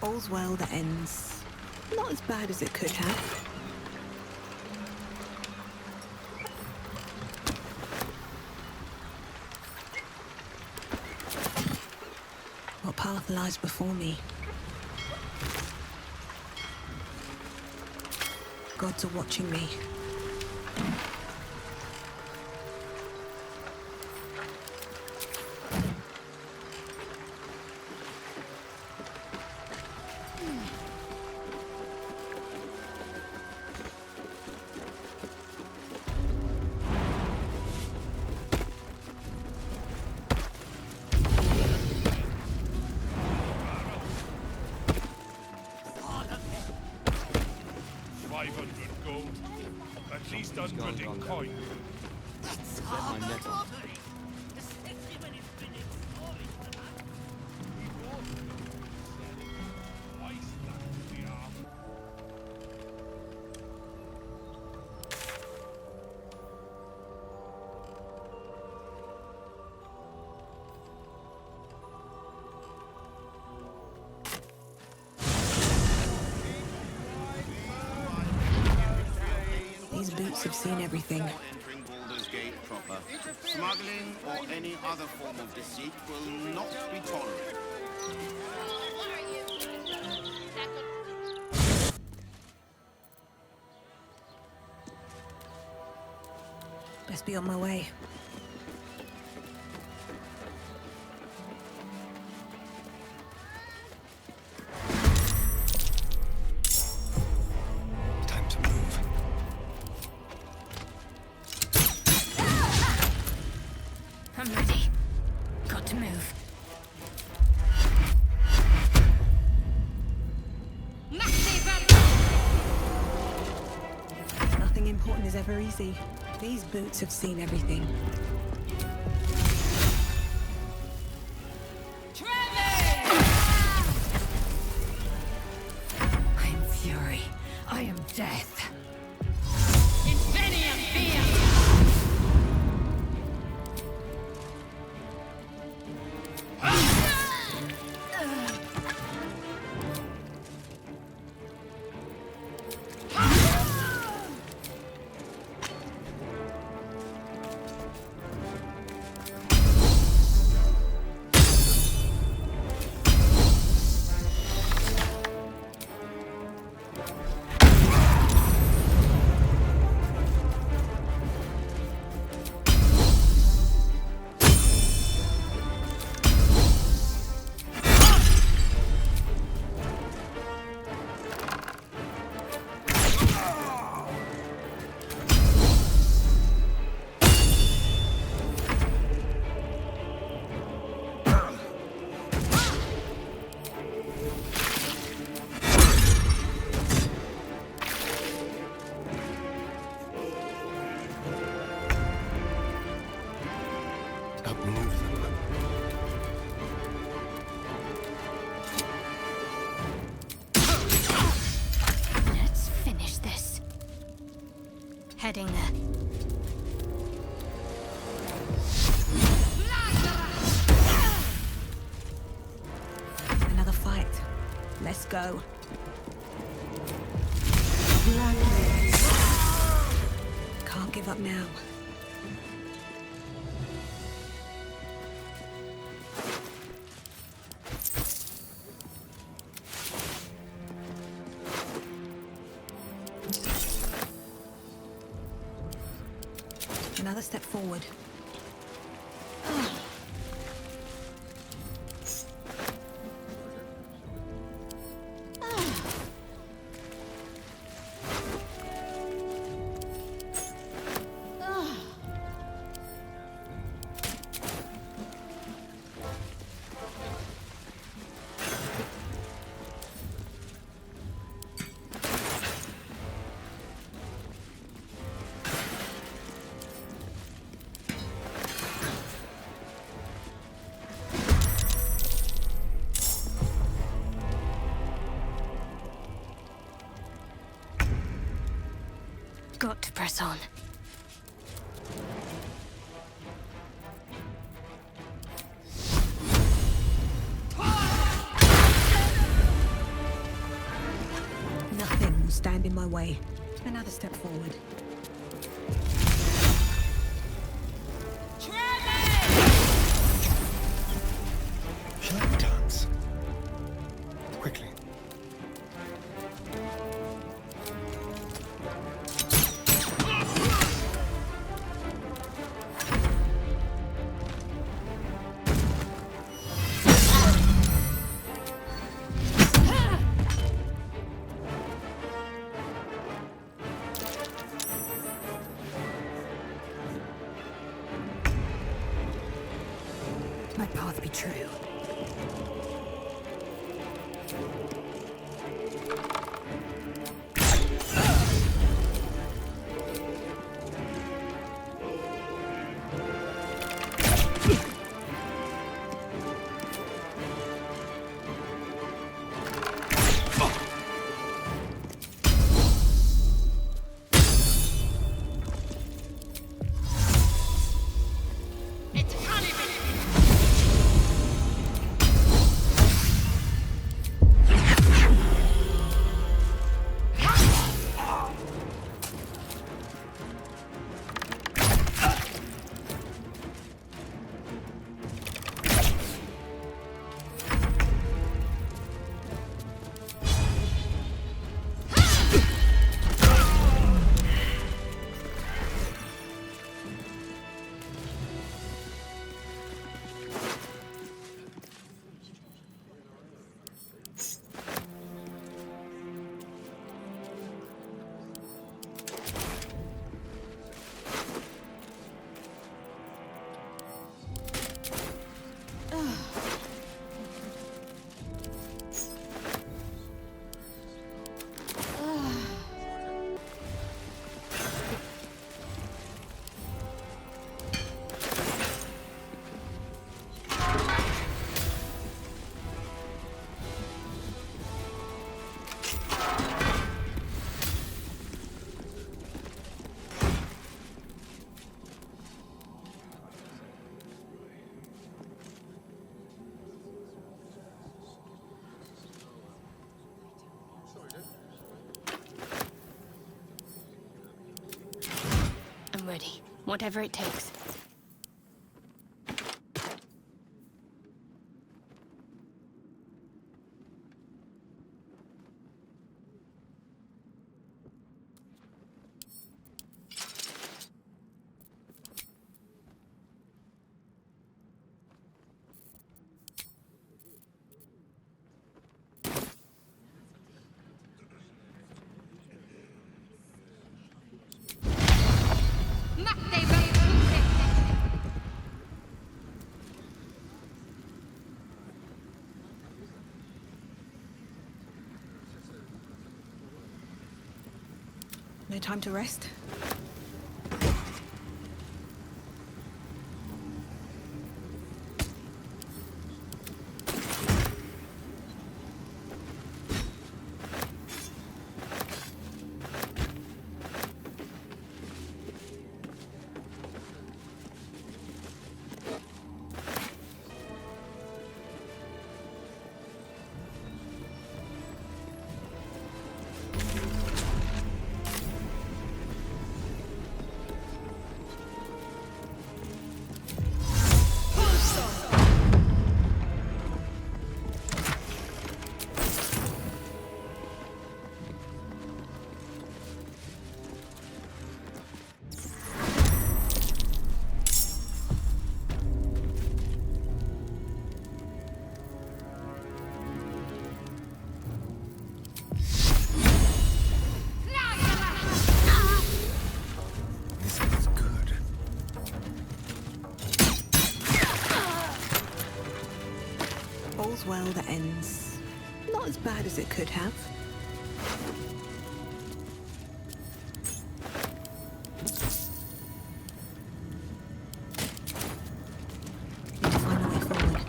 All's well that ends. Not as bad as it could have. What path lies before me? Gods are watching me. These boots have seen everything. Entering Baldur's Gate proper. Smuggling or any other form of deceit will not be tolerated. Best be on my way. I'm ready. Got to move. Nothing important is ever easy. These boots have seen everything. I am fury. I am death. heading there. Another fight. Let's go. Can't give up now. Another step forward. Got to press on. Nothing will stand in my way. Another step forward. Shall we dance? Quickly. My path be true. I'm ready. Whatever it takes. No time to rest? tale that ends not as bad as it could have. Find a way forward.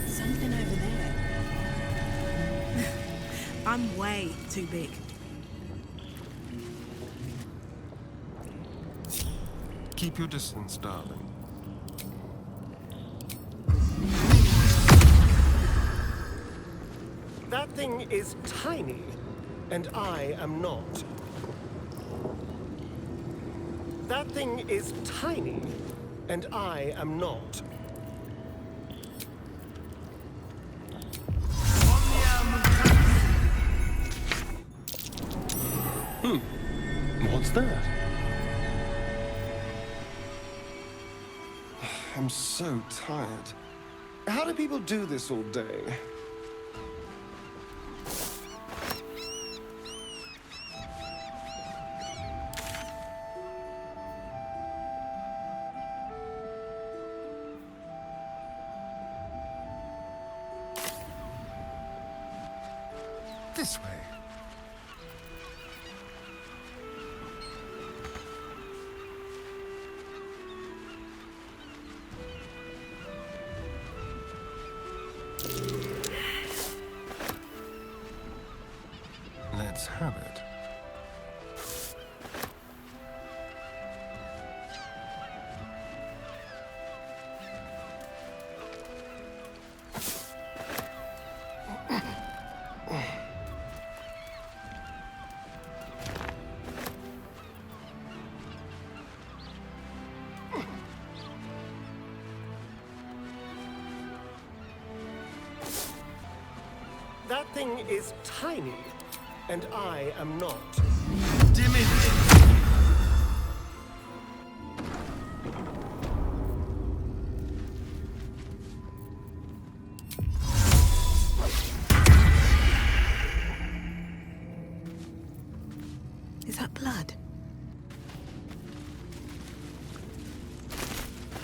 Something over there. I'm way too big. Keep your distance, darling. That thing is tiny, and I am not. That thing is tiny, and I am not. What's that? I'm so tired. How do people do this all day? This way. Let's have it. That thing is tiny, and I am not. Dim it! Is that blood?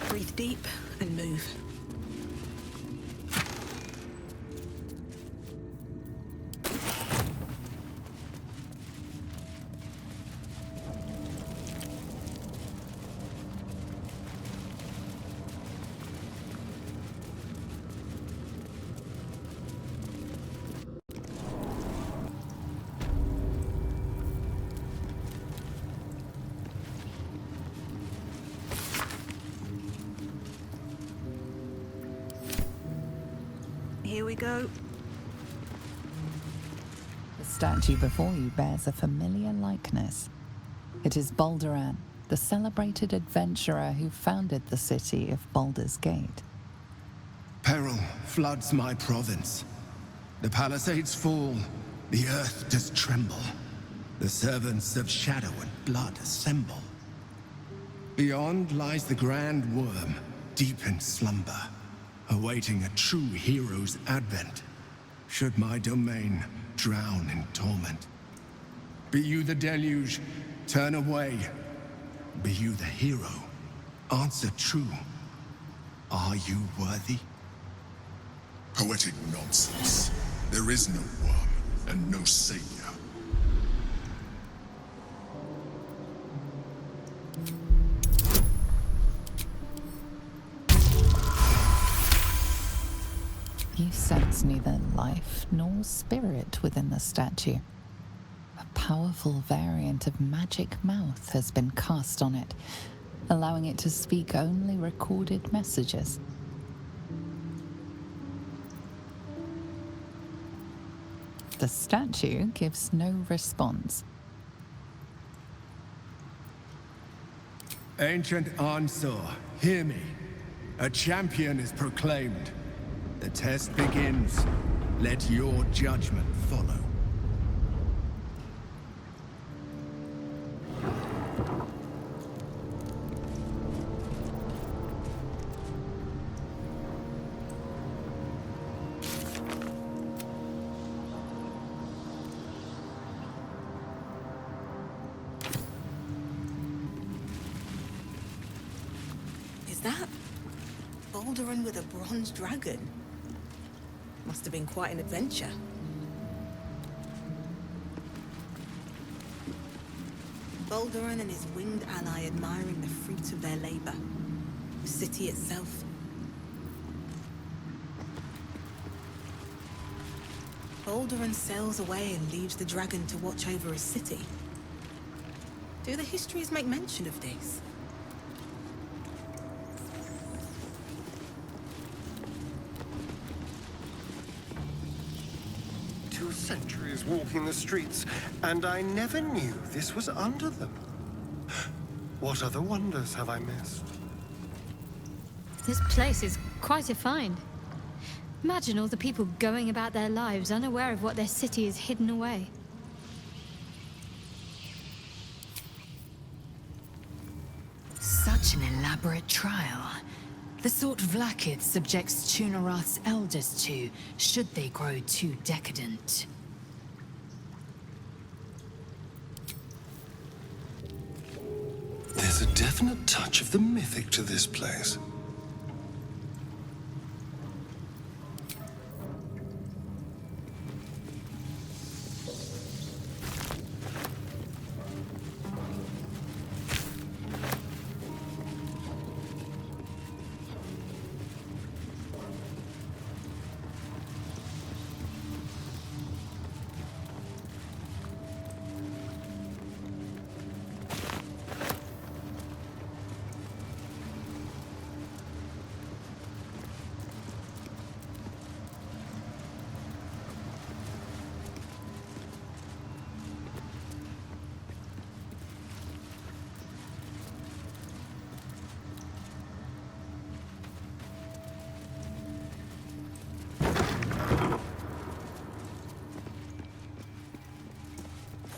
Breathe deep and move. Here we go. The statue before you bears a familiar likeness. It is Balderan, the celebrated adventurer who founded the city of Baldur's Gate. Peril floods my province. The palisades fall, the earth does tremble. The servants of shadow and blood assemble. Beyond lies the grand worm, deep in slumber, awaiting a true hero's advent, should my domain drown in torment. Be you the deluge, turn away. Be you the hero, answer true. Are you worthy? Poetic nonsense. There is no worm and no savior. You sense neither life nor spirit within the statue. A powerful variant of magic mouth has been cast on it, allowing it to speak only recorded messages. The statue gives no response. Ancient Ansur, hear me. A champion is proclaimed. The test begins. Let your judgment follow. Is that Balduran with a bronze dragon? Must have been quite an adventure. Balduran and his winged ally admiring the fruits of their labor. The city itself. Balduran sails away and leaves the dragon to watch over his city. Do the histories make mention of this? 2 centuries walking the streets, and I never knew this was under them. What other wonders have I missed? This place is quite a find. Imagine all the people going about their lives unaware of what their city is hidden away. Such an elaborate trial. The sort Vlaakith subjects Tuneroth's elders to, should they grow too decadent. There's a definite touch of the mythic to this place.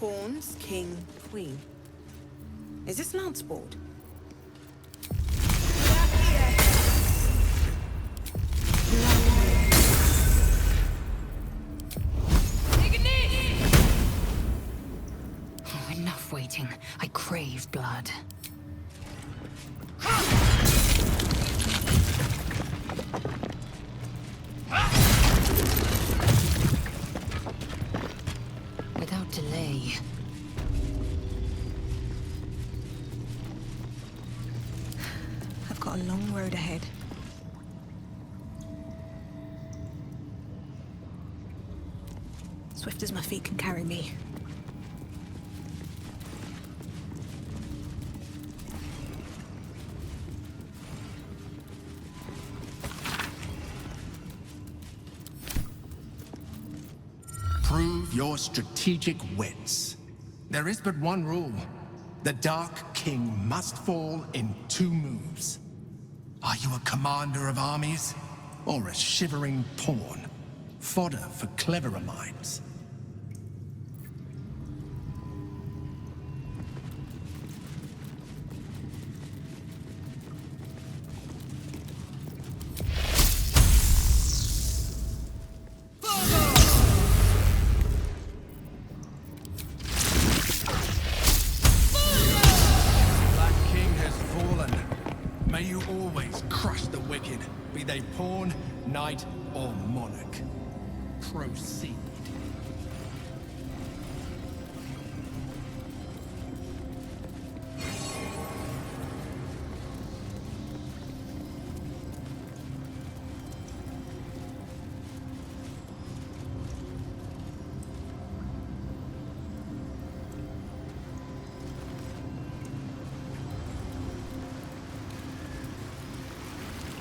Pawns, king, queen. Is this lance board? Oh, enough waiting. I crave blood. Without delay. I've got a long road ahead. Swift as my feet can carry me. Prove your strategic wits. There is but one rule. The Dark King must fall in 2 moves. Are you a commander of armies? Or a shivering pawn? Fodder for cleverer minds. Be they pawn, knight, or monarch. Proceed.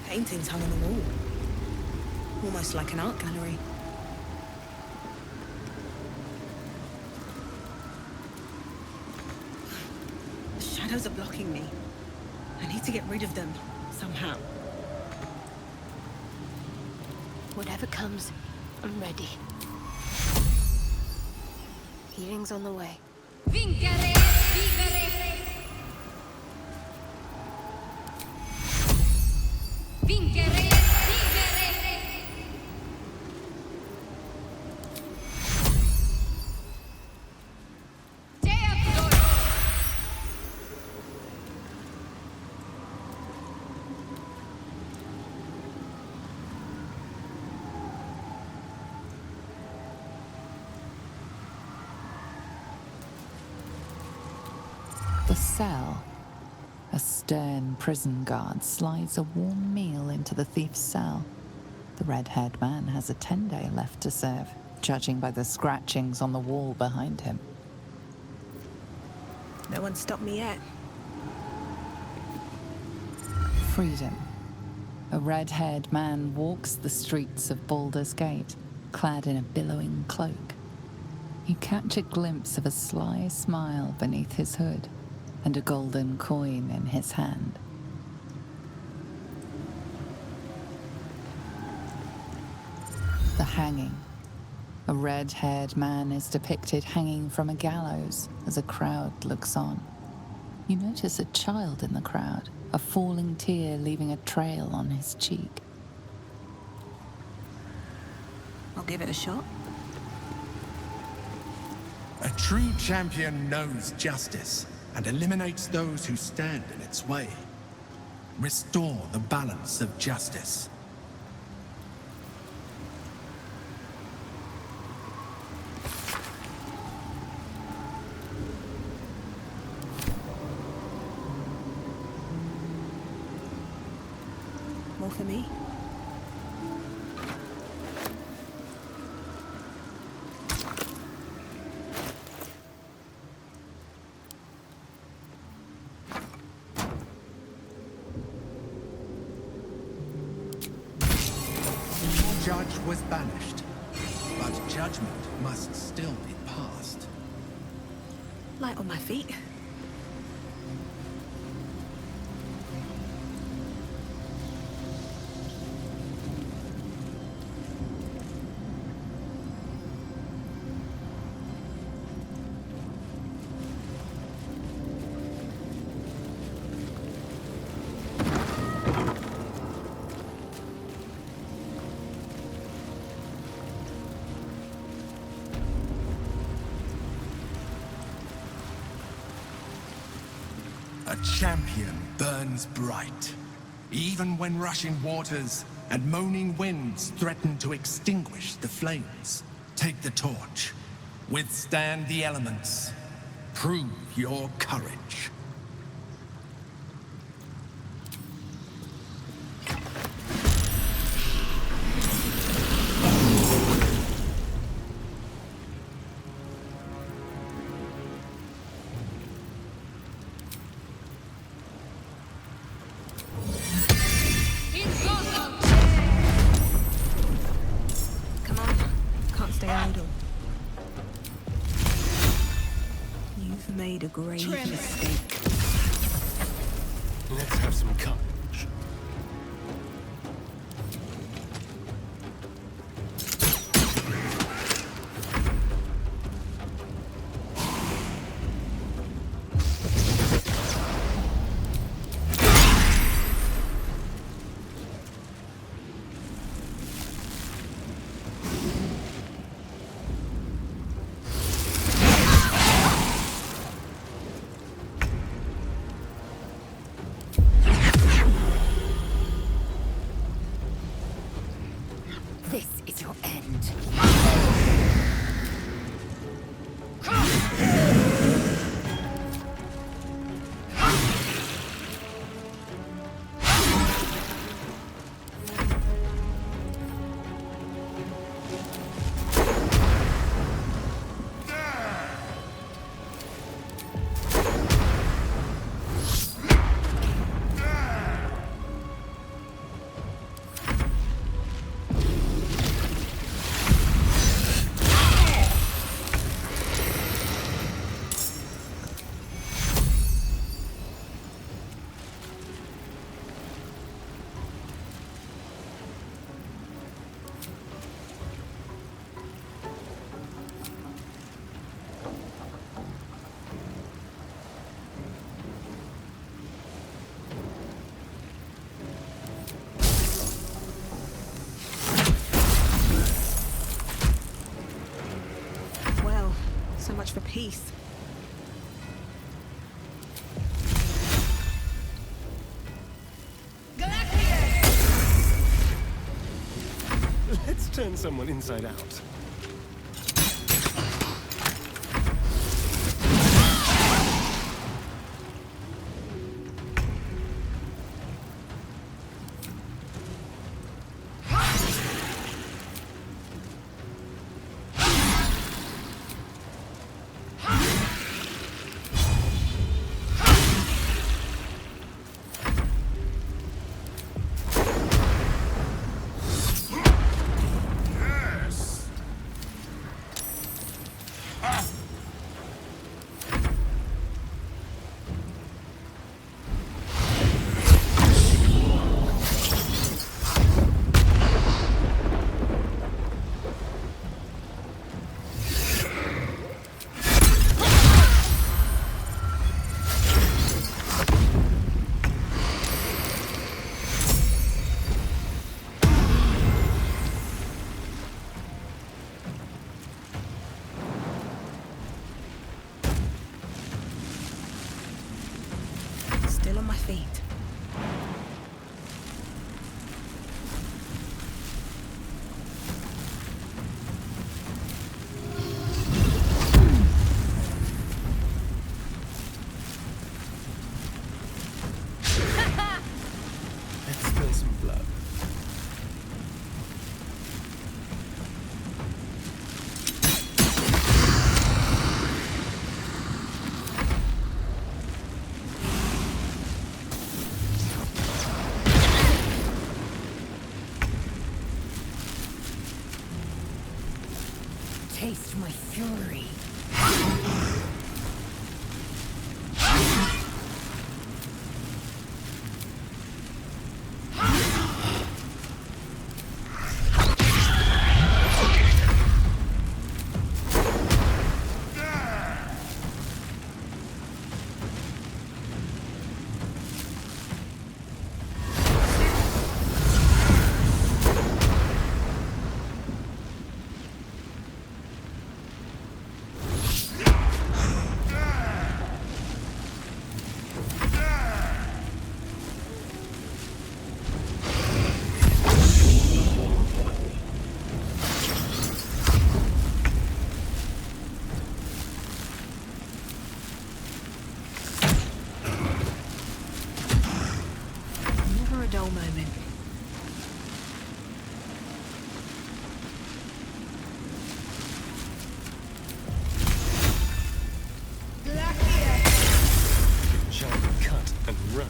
Paintings hung on the wall. Almost like an art gallery. shadows are blocking me. I need to get rid of them, somehow. Whatever comes, I'm ready. Healing's on the way. Vincere, vivere. Vincere, vivere. The cell. A stern prison guard slides a warm meal into the thief's cell. The red-haired man has a 10-day left to serve, judging by the scratchings on the wall behind him. No one stopped me yet. Freedom. A red-haired man walks the streets of Baldur's Gate, clad in a billowing cloak. You catch a glimpse of a sly smile beneath his hood, and a golden coin in his hand. The hanging. A red-haired man is depicted hanging from a gallows as a crowd looks on. You notice a child in the crowd, a falling tear leaving a trail on his cheek. I'll give it a shot. A true champion knows justice and eliminates those who stand in its way. Restore the balance of justice. More for me? Judge was banished, but judgment must still be passed. Light on my feet. A champion burns bright, even when rushing waters and moaning winds threaten to extinguish the flames. Take the torch, withstand the elements, prove your courage. Come on, can't stay idle. You've made a grave mistake. Let's have some courage. much for peace. Let's turn someone inside out. Still on my feet. Let's spill some blood. Taste my fury. Never a dull moment. Jump, cut, and run.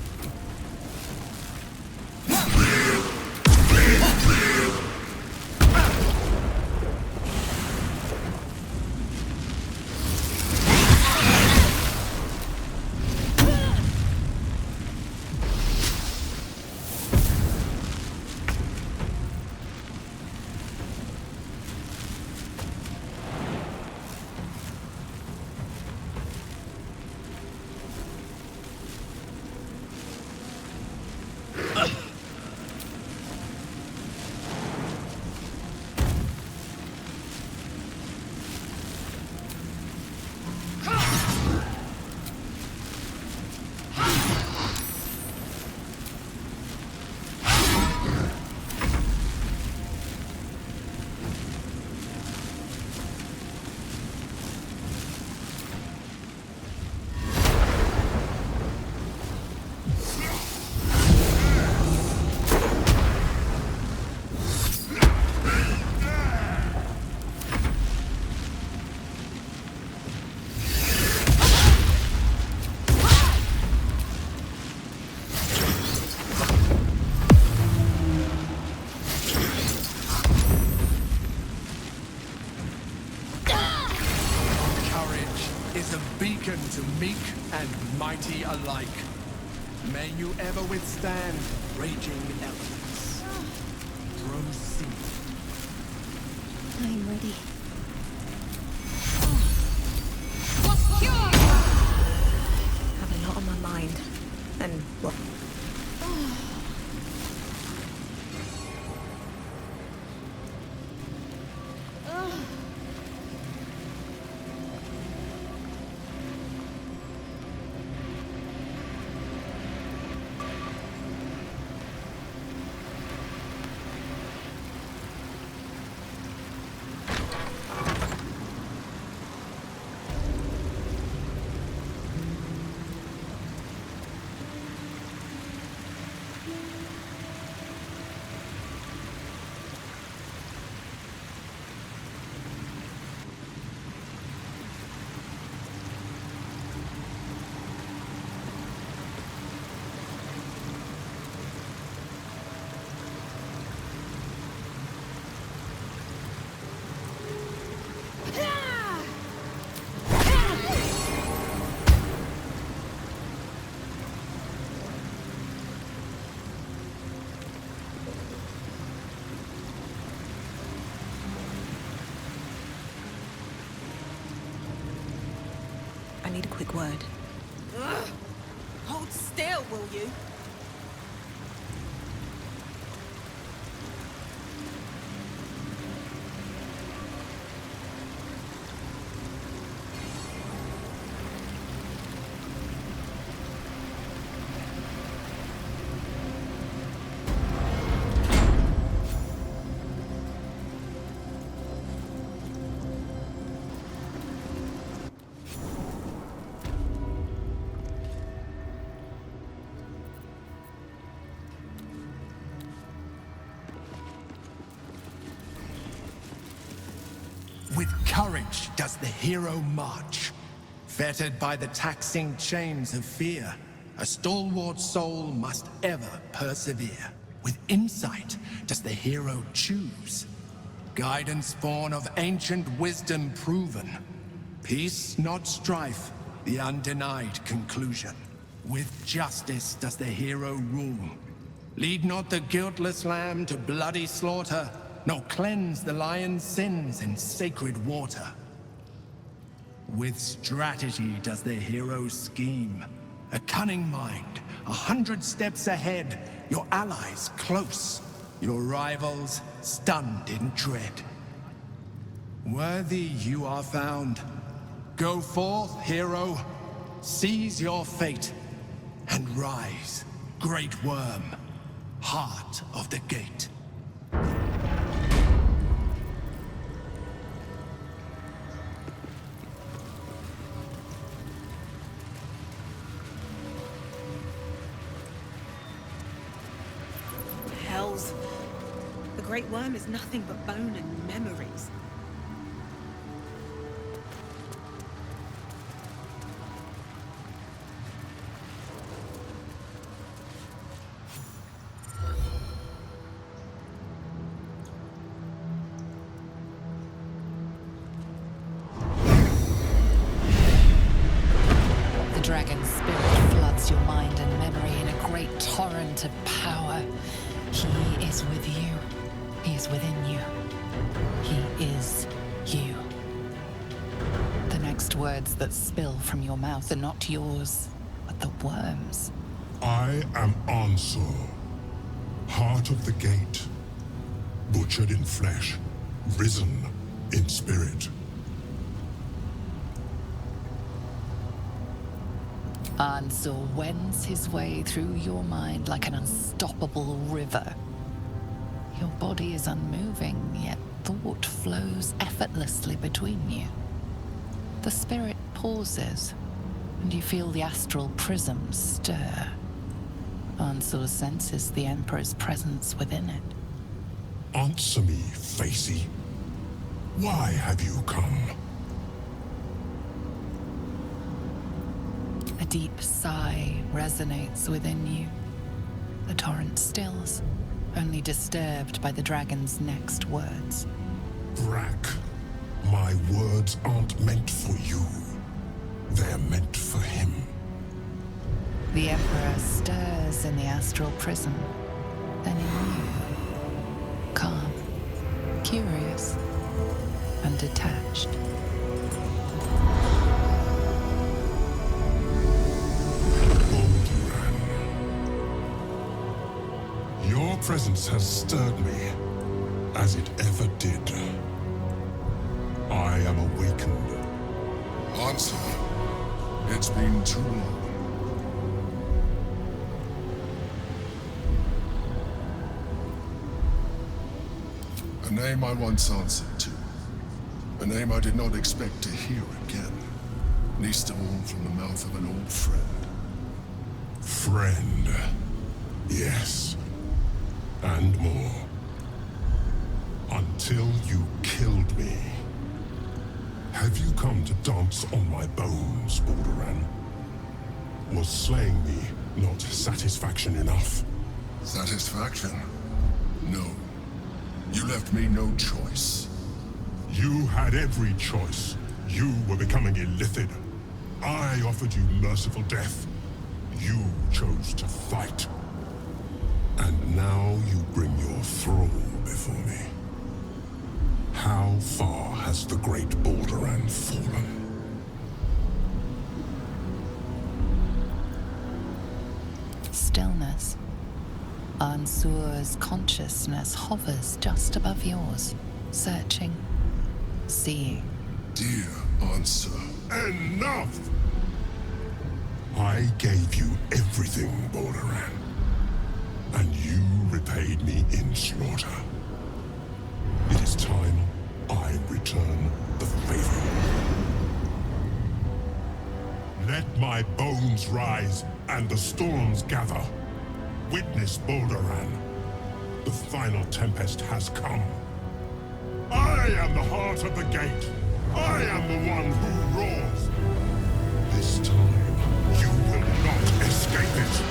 Is a beacon to meek and mighty alike. May you ever withstand raging elements. Proceed. I'm ready. Have a lot on my mind. And well, magic word. Ugh. Hold still, will you? With courage does the hero march. Fettered by the taxing chains of fear, a stalwart soul must ever persevere. With insight does the hero choose. Guidance born of ancient wisdom proven. Peace, not strife, the undenied conclusion. With justice does the hero rule. Lead not the guiltless lamb to bloody slaughter, nor cleanse the lion's sins in sacred water. With strategy does the hero scheme. A cunning mind, 100 steps ahead, your allies close, your rivals stunned in dread. Worthy you are found. Go forth, hero, seize your fate, and rise, great worm, heart of the gate. Hells. The Great Worm is nothing but bone and memories. The dragon's spirit floods your mind and memory in a great torrent of power. He is with you. He is within you. He is you. The next words that spill from your mouth are not yours, but the worm's. I am Ansur, heart of the gate, butchered in flesh, risen in spirit. Ansur wends his way through your mind like an unstoppable river. Your body is unmoving, yet thought flows effortlessly between you. The spirit pauses, and you feel the astral prism stir. Ansur senses the Emperor's presence within it. Answer me, Facey. Why have you come? A deep sigh resonates within you. The torrent stills, only disturbed by the dragon's next words. Brack, my words aren't meant for you. They're meant for him. The Emperor stirs in the astral prism, then in you. Calm, curious, and detached. Your presence has stirred me, as it ever did. I am awakened. Answer. It's been too long. A name I once answered to. A name I did not expect to hear again. Least of all from the mouth of an old friend. Friend. Yes. And more. Until you killed me. Have you come to dance on my bones, Alderaan? Was slaying me not satisfaction enough? Satisfaction? No. You left me no choice. You had every choice. You were becoming illithid. I offered you merciful death. You chose to fight. And now you bring your thrall before me. How far has the great Alderaan fallen? stillness. Ansure's consciousness hovers just above yours, searching, seeing. Dear Ansur, enough! I gave you everything, Balderan, and you repaid me in slaughter. It is time I return the favor. Let my bones rise and the storms gather. Witness Balderan. The final tempest has come. I am the heart of the gate. I am the one who roars. This time, you will not escape it.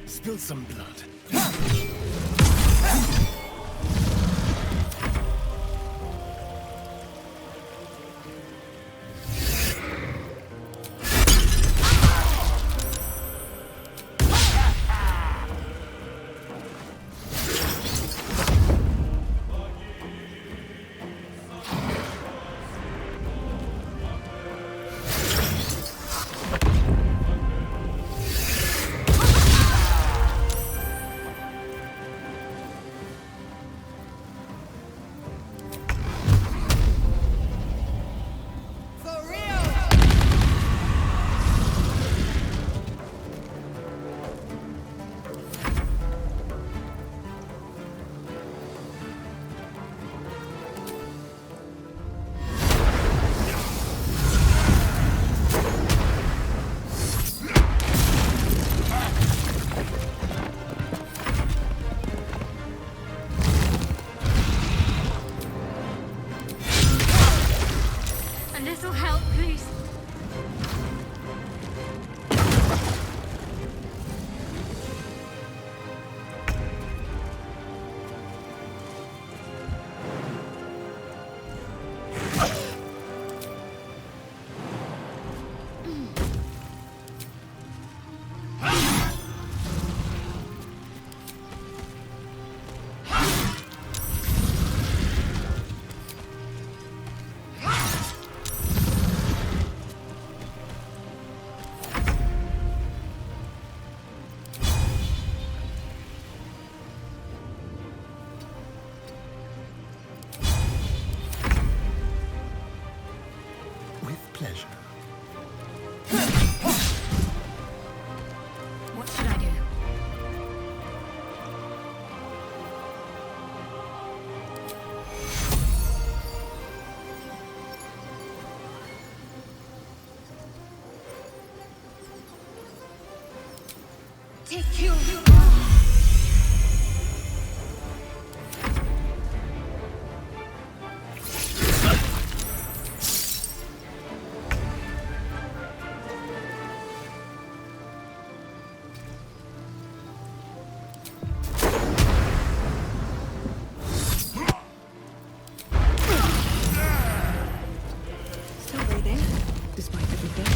Spill some blood. What should I do? Take you. Still breathing, despite everything.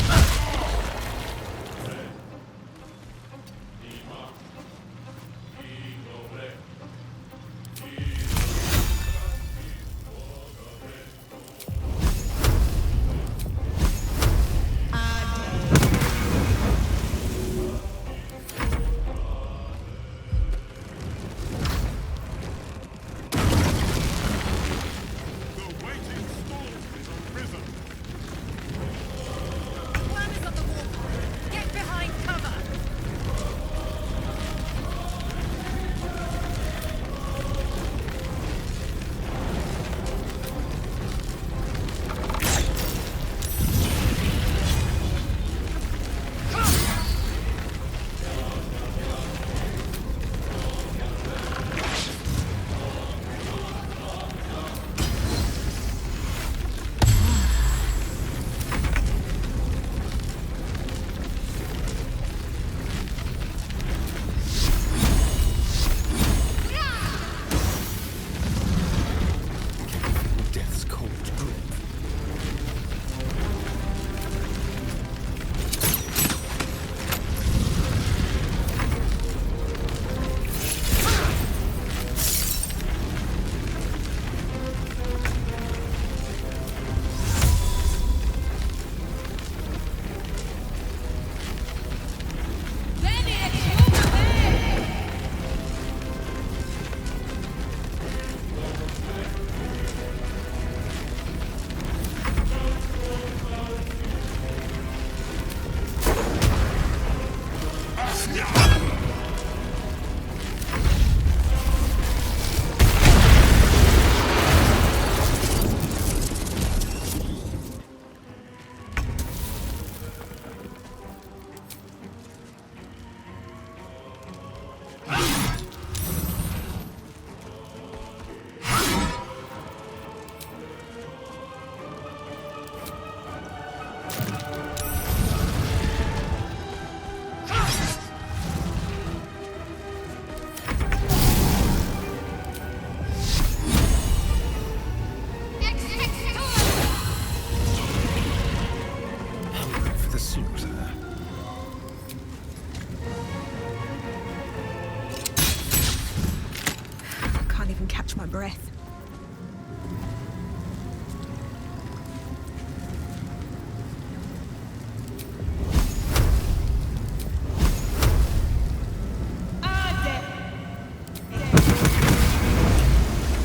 my breath.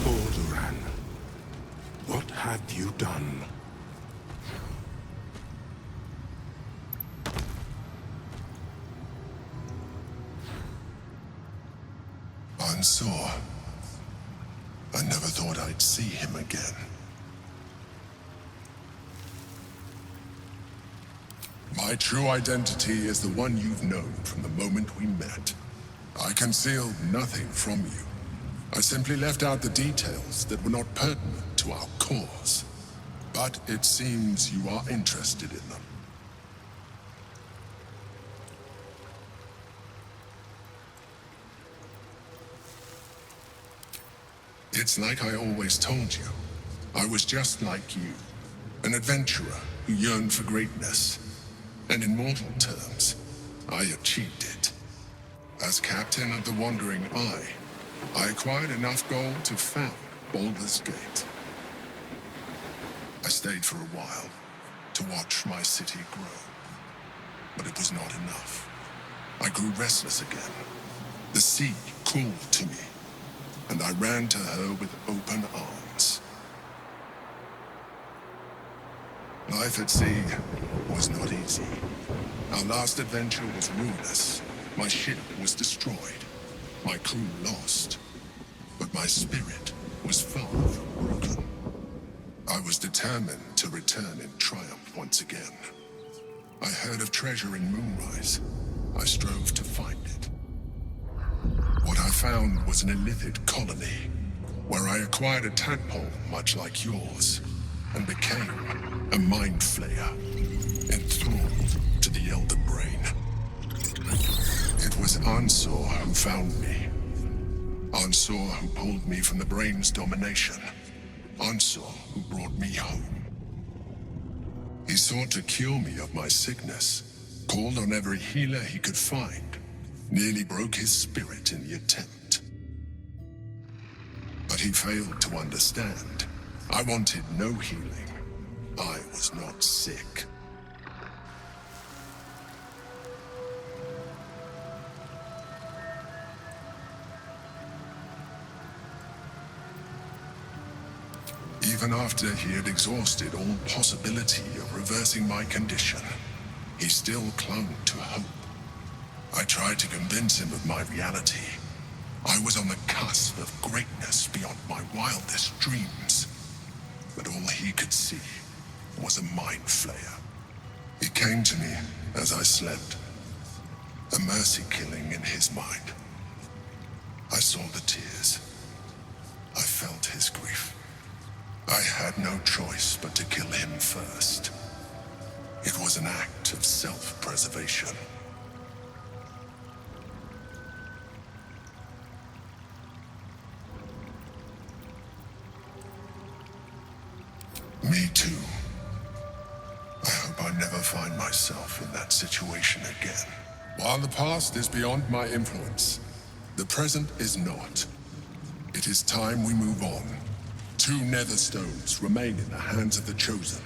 Balduran, what have you done? Ansur. I never thought I'd see him again. My true identity is the one you've known from the moment we met. I concealed nothing from you. I simply left out the details that were not pertinent to our cause. But it seems you are interested in them. It's like I always told you. I was just like you. An adventurer who yearned for greatness. And in mortal terms, I achieved it. As captain of the Wandering Eye, I acquired enough gold to found Baldur's Gate. I stayed for a while to watch my city grow. But it was not enough. I grew restless again. The sea called to me, and I ran to her with open arms. Life at sea was not easy. Our last adventure was ruinous. My ship was destroyed. My crew lost. But my spirit was far from broken. I was determined to return in triumph once again. I heard of treasure in Moonrise. I strove to find it. What I found was an illithid colony, where I acquired a tadpole much like yours, and became a mind flayer, enthralled to the Elder Brain. It was Ansur who found me. Ansur who pulled me from the Brain's domination. Ansur who brought me home. He sought to cure me of my sickness, called on every healer he could find, nearly broke his spirit in the attempt. But he failed to understand. I wanted no healing. I was not sick. Even after he had exhausted all possibility of reversing my condition, he still clung to hope. I tried to convince him of my reality. I was on the cusp of greatness beyond my wildest dreams. But all he could see was a mind flayer. He came to me as I slept, a mercy killing in his mind. I saw the tears. I felt his grief. I had no choice but to kill him first. It was an act of self-preservation. Me too. I hope I never find myself in that situation again. While the past is beyond my influence, the present is not. It is time we move on. 2 Netherstones remain in the hands of the Chosen.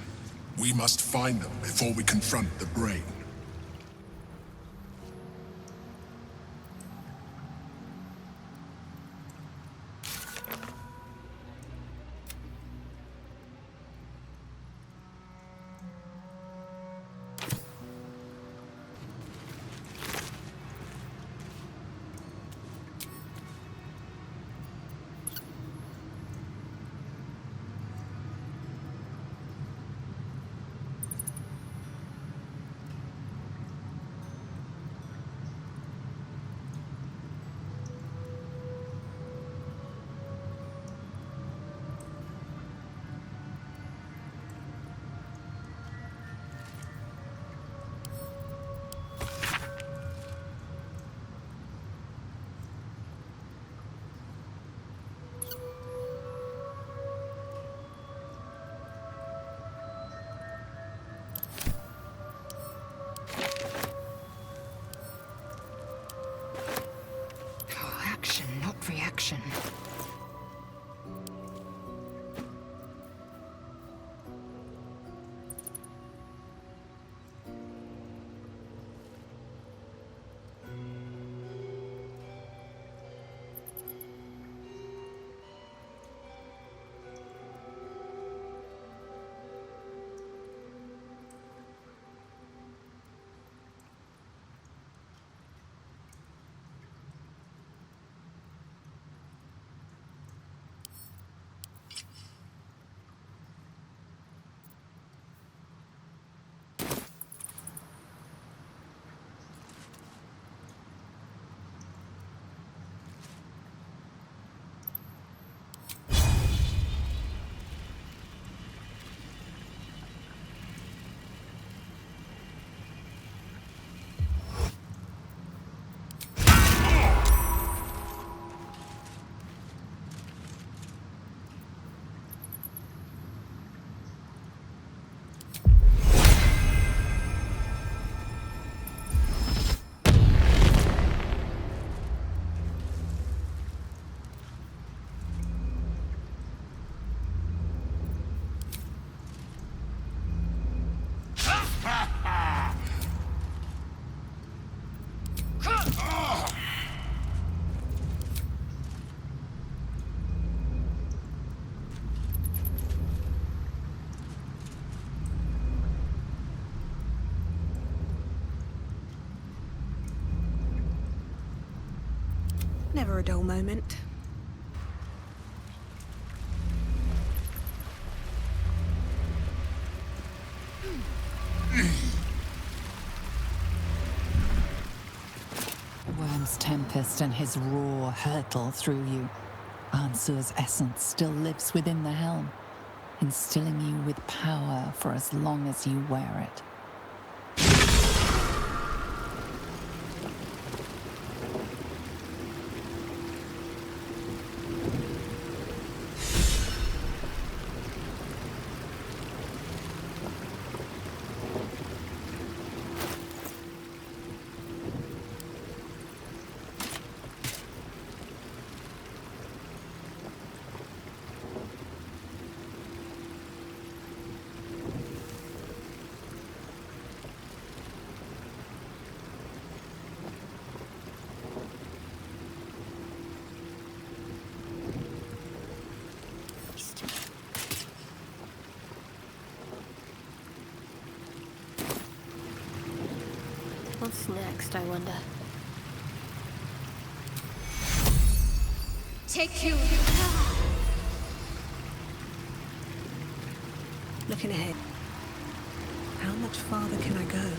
We must find them before we confront the Brain. Never a dull moment. The worm's tempest and his roar hurtle through you. Ansure's essence still lives within the helm, instilling you with power for as long as you wear it. What's next, I wonder? Take you. Looking ahead. How much farther can I go?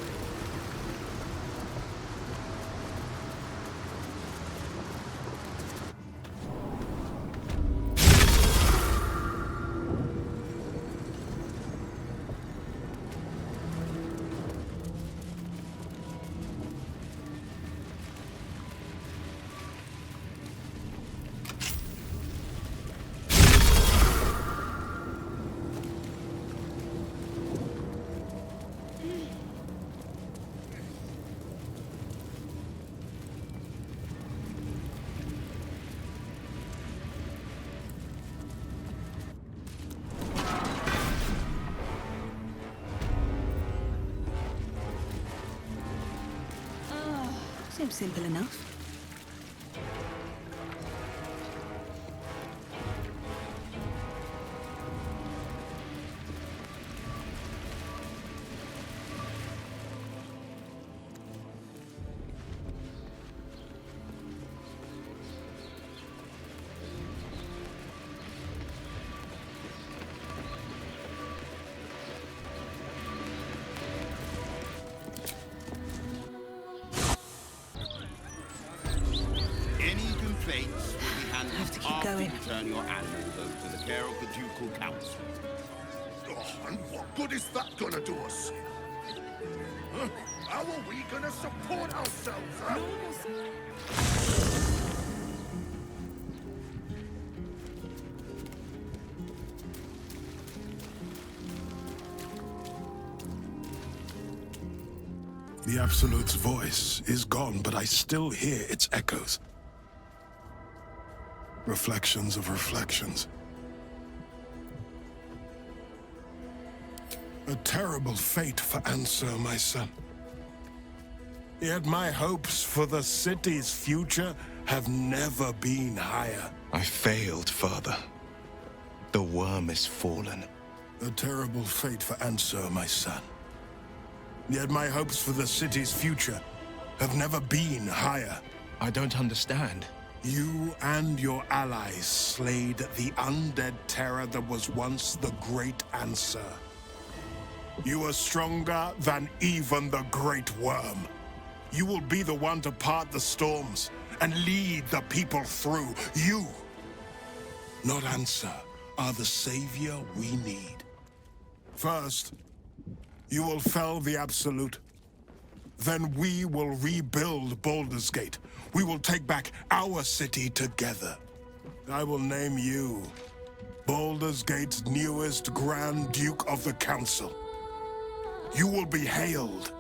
Seems simple enough. Going. Turn your animals over to the care of the Ducal Council. Oh, and what good is that gonna do us? Huh? How are we gonna support ourselves, huh? The Absolute's voice is gone, but I still hear its echoes. Reflections of reflections. A terrible fate for Ansur, my son. Yet my hopes for the city's future have never been higher. I failed, Father. The worm is fallen. A terrible fate for Ansur, my son. Yet my hopes for the city's future have never been higher. I don't understand. You and your allies slayed the undead terror that was once the Great Ansur. You are stronger than even the Great Worm. You will be the one to part the storms and lead the people through. You, not Ansur, are the savior we need. First, you will fell the Absolute. Then we will rebuild Baldur's Gate. We will take back our city together. I will name you Baldur's Gate's newest Grand Duke of the Council. You will be hailed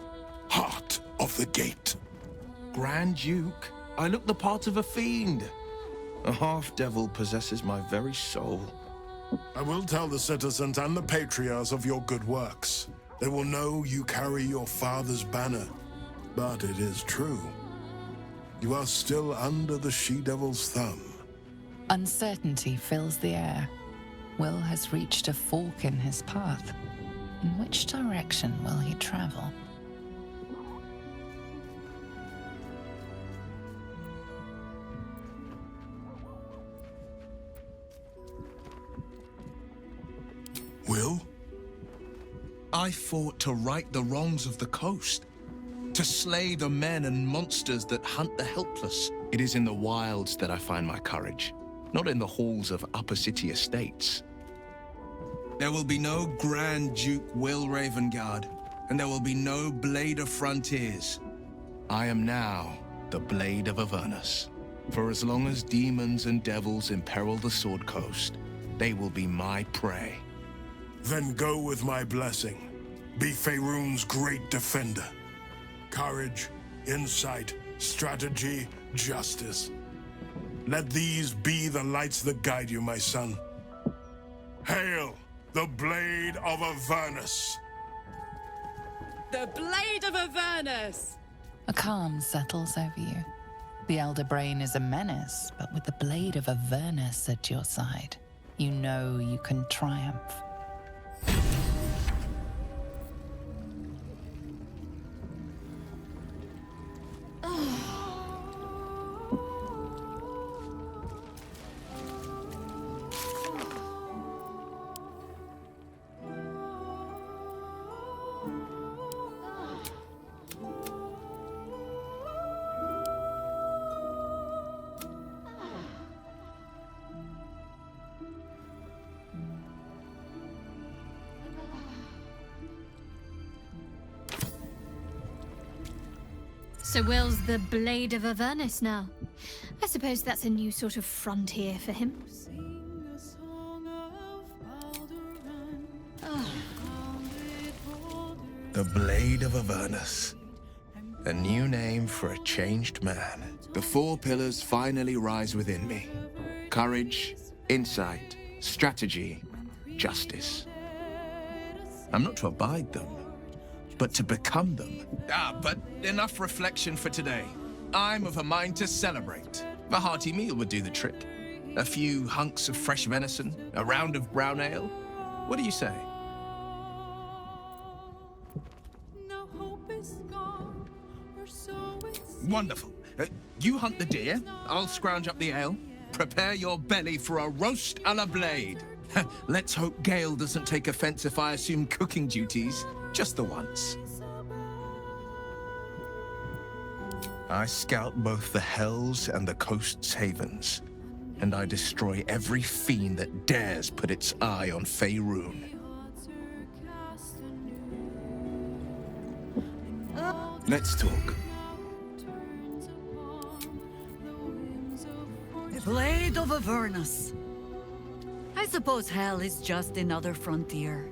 Heart of the Gate. Grand Duke? I look the part of a fiend. A half-devil possesses my very soul. I will tell the citizens and the patriarchs of your good works. They will know you carry your father's banner. But it is true. You are still under the she-devil's thumb. Uncertainty fills the air. Will has reached a fork in his path. In which direction will he travel? Will? I fought to right the wrongs of the coast, to slay the men and monsters that hunt the helpless. It is in the wilds that I find my courage, not in the halls of upper city estates. There will be no Grand Duke Will Ravengard, and there will be no Blade of Frontiers. I am now the Blade of Avernus. For as long as demons and devils imperil the Sword Coast, they will be my prey. Then go with my blessing. Be Faerun's great defender. Courage, insight, strategy, justice. Let these be the lights that guide you, my son. Hail, the Blade of Avernus! The Blade of Avernus! A calm settles over you. The Elder Brain is a menace, but with the Blade of Avernus at your side, you know you can triumph. So Will's the Blade of Avernus now. I suppose that's a new sort of frontier for him. The Blade of Avernus. A new name for a changed man. The four pillars finally rise within me. Courage, insight, strategy, justice. I'm not to abide them, but to become them. But enough reflection for today. I'm of a mind to celebrate. A hearty meal would do the trick. A few hunks of fresh venison, a round of brown ale. What do you say? Wonderful. You hunt the deer, I'll scrounge up the ale. Prepare your belly for a roast a la Blade. Let's hope Gale doesn't take offense if I assume cooking duties, just the once. I scout both the hells and the coast's havens, and I destroy every fiend that dares put its eye on Faerun. Let's talk. The Blade of Avernus. I suppose hell is just another frontier.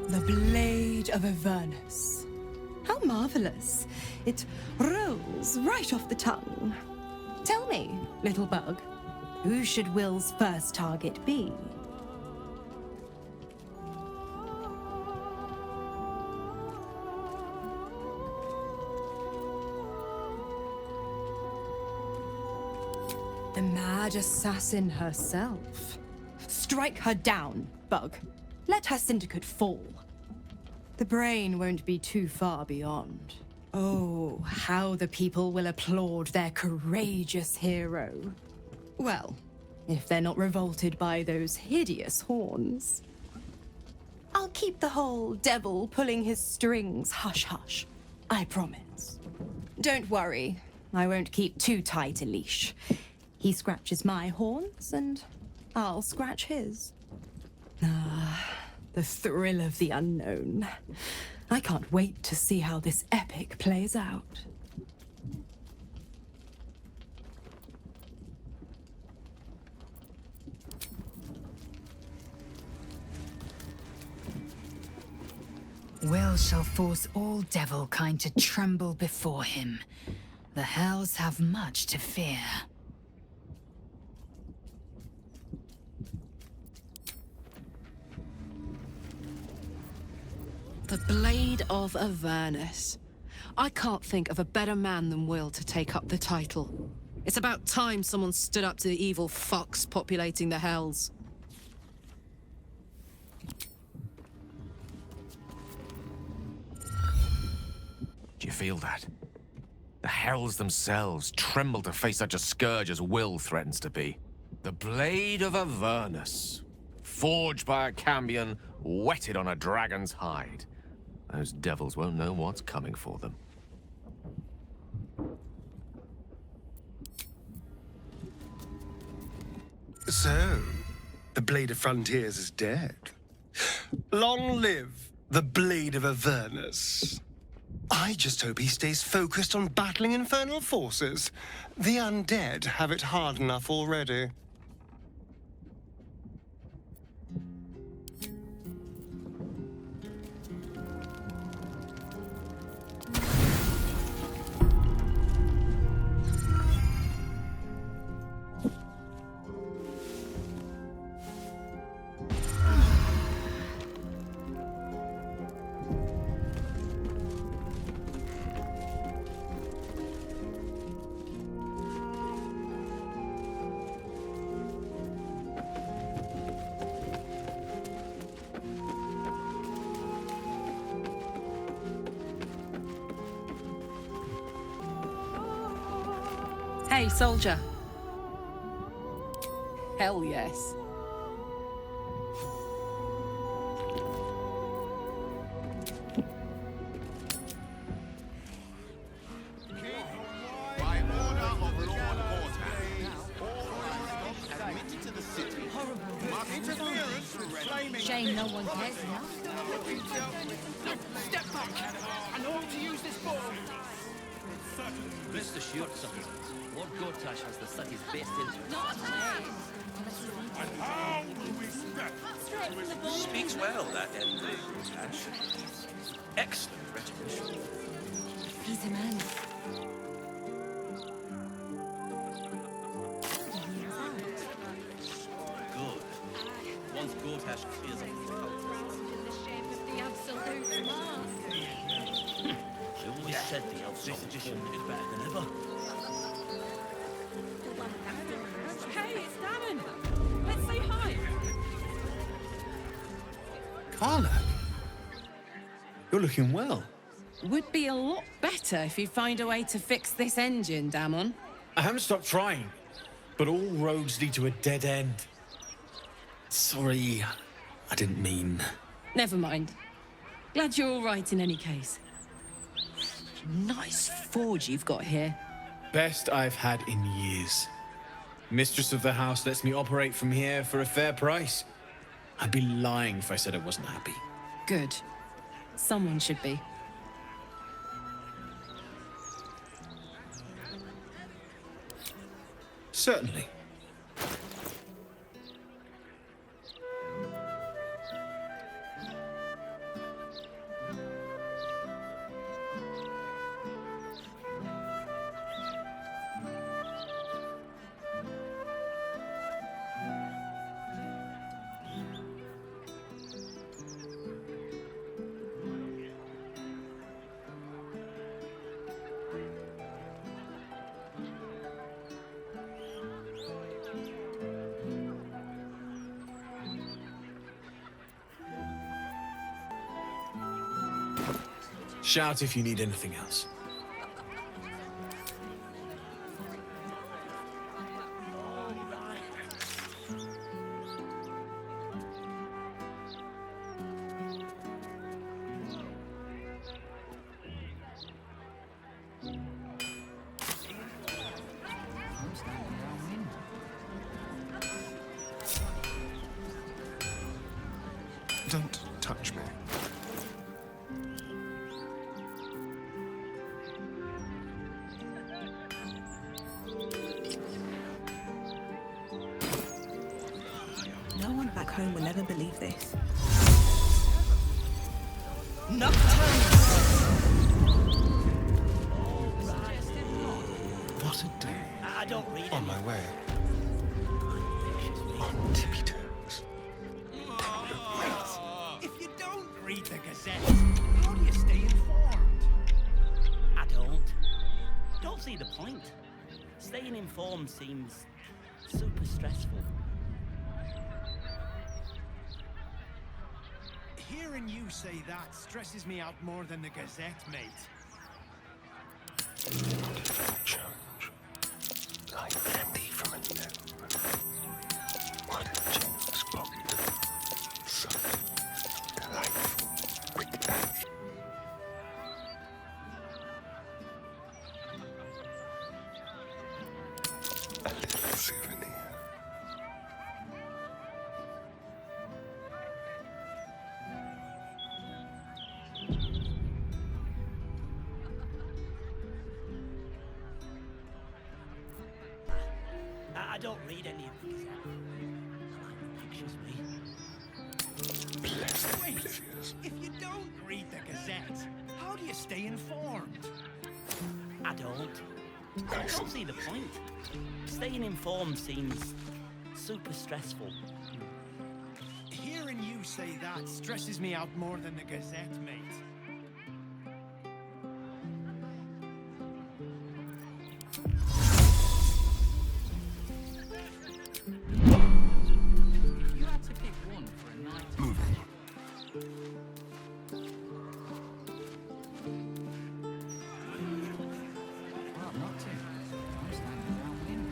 The Blade of Avernus. How marvelous. It rolls right off the tongue. Tell me, little bug, who should Will's first target be? The mad assassin herself. Strike her down, Bug. Let her syndicate fall. The brain won't be too far beyond. Oh, how the people will applaud their courageous hero. Well, if they're not revolted by those hideous horns. I'll keep the whole devil pulling his strings hush-hush. I promise. Don't worry, I won't keep too tight a leash. He scratches my horns, and I'll scratch his. Ah, the thrill of the unknown. I can't wait to see how this epic plays out. Will shall force all devil kind to tremble before him. The hells have much to fear. The Blade of Avernus. I can't think of a better man than Will to take up the title. It's about time someone stood up to the evil fucks populating the hells. Do you feel that? The hells themselves tremble to face such a scourge as Will threatens to be. The blade of Avernus, forged by a Cambion, whetted on a dragon's hide. Those devils won't know what's coming for them. So, the Blade of Frontiers is dead. Long live the Blade of Avernus. I just hope he stays focused on battling infernal forces. The undead have it hard enough already. Hey, soldier. Hell yes. By order of Lord Porter, admitted to the city. Mark interference with Flaming. Shame no one cares now. Step back! I know how to use this ball. Rest assured, citizens, Lord Gortash has the city's best interests. And how do we step? Speaks well, that MD Gortash. Excellent retribution. He's a man. Good. Once Gortash clears up the culprits. The absolute mask. I always said the elves this edition is better than ever. Hey, it's Damon. Let's say hi. Carla, you're looking well. Would be a lot better if you'd find a way to fix this engine, Damon. I haven't stopped trying, but all roads lead to a dead end. Sorry, I didn't mean... Never mind. Glad you're all right in any case. Nice forge you've got here. Best I've had in years. Mistress of the house lets me operate from here for a fair price. I'd be lying if I said I wasn't happy. Good. Someone should be. Certainly. Shout if you need anything else. Don't touch me. No one back home will ever believe this. What a day. I don't read On my way. On tippy toes. If you don't read the Gazette, how do you stay informed? I don't. Don't see the point. Staying informed seems super stressful. Hearing you say that stresses me out more than the Gazette, mate. Judge, like candy from a gnome. What a generous bond. So delightful with that. A little souvenir. I don't read any of the Gazette. I like the pictures, me. Wait, If you don't read the Gazette, how do you stay informed? I don't. I don't see the point. Staying informed seems super stressful. Hearing you say that stresses me out more than the Gazette, mate. If you had to pick one for a night. Moving. Well, not to. I'm standing downwind.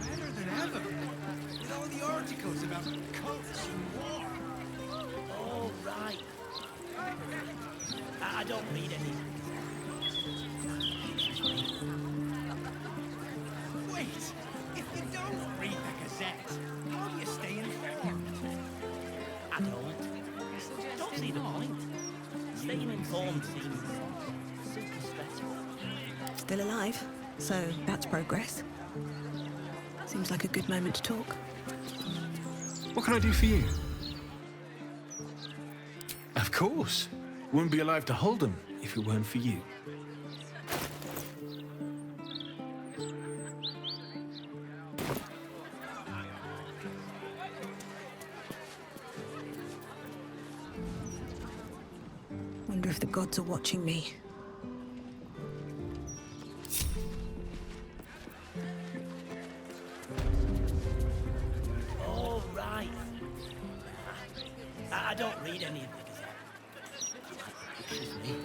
Better than ever. With all the articles about cults and war. Oh, right. I don't read any. Wait, if you don't read the Gazette, how do you stay informed? I don't see the point. Staying informed seems super stressful. Still alive, so that's progress. Seems like a good moment to talk. What can I do for you? Of course. Wouldn't be alive to hold them if it weren't for you. Wonder if the gods are watching me. Oh, right. I don't read any of the Gazette. I like the pictures, me.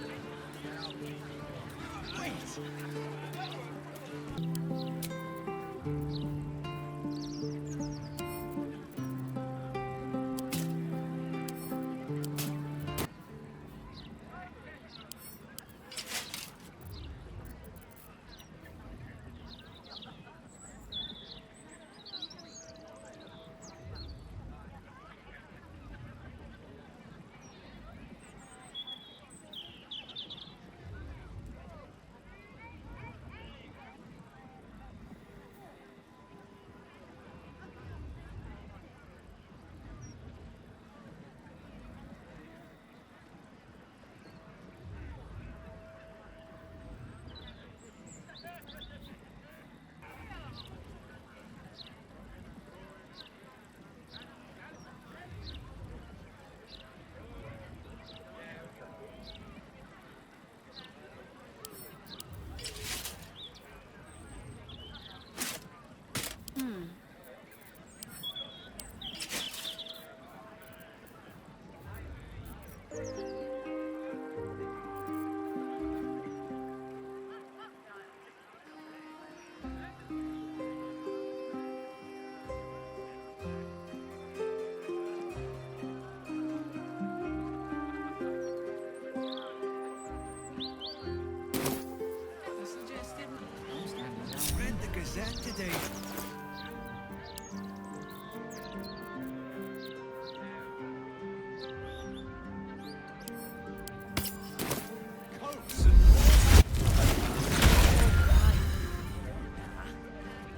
Read the Gazette today.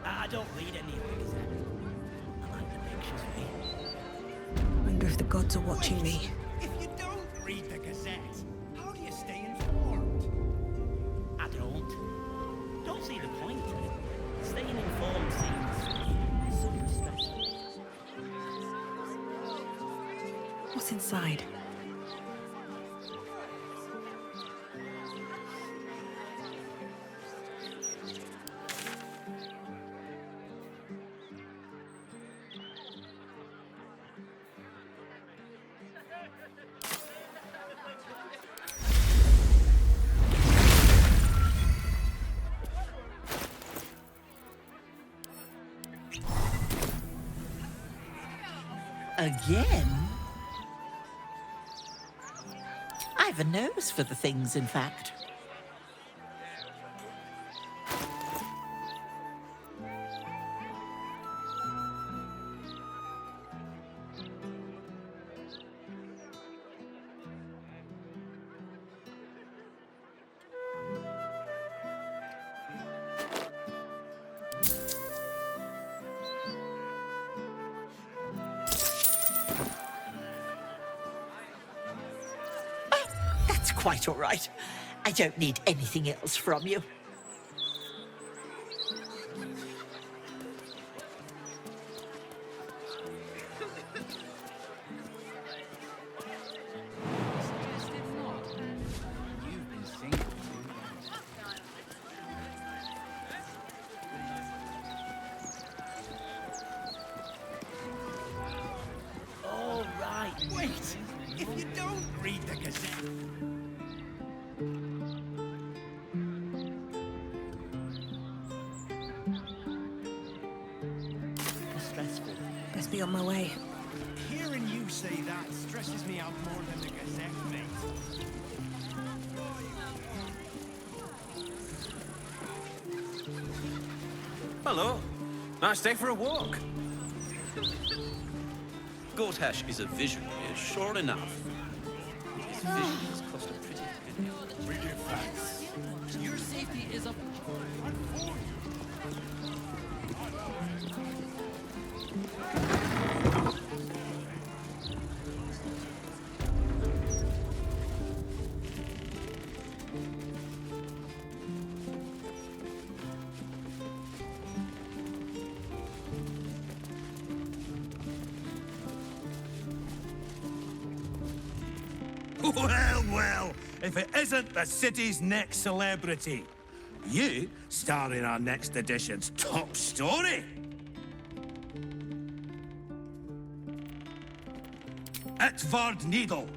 I don't read any of the Gazette. I like the pictures, me. Wonder if the gods are watching me. If you don't read the Gazette, how do you stay informed? I don't see the point. Staying informed seems super stressful. What's inside? Again? I've a nose for the things, in fact. Quite all right. I don't need anything else from you. All right, wait. If you don't read the Gazette... Best be on my way. Hearing you say that stresses me out more than the Gazette, mate. Hello. Nice day for a walk. Goat hash is a visionary, sure enough. His vision has cost a pretty penny. We give thanks. Your safety is up. Well, well, if it isn't the city's next celebrity. You star in our next edition's top story. Etvard Needle,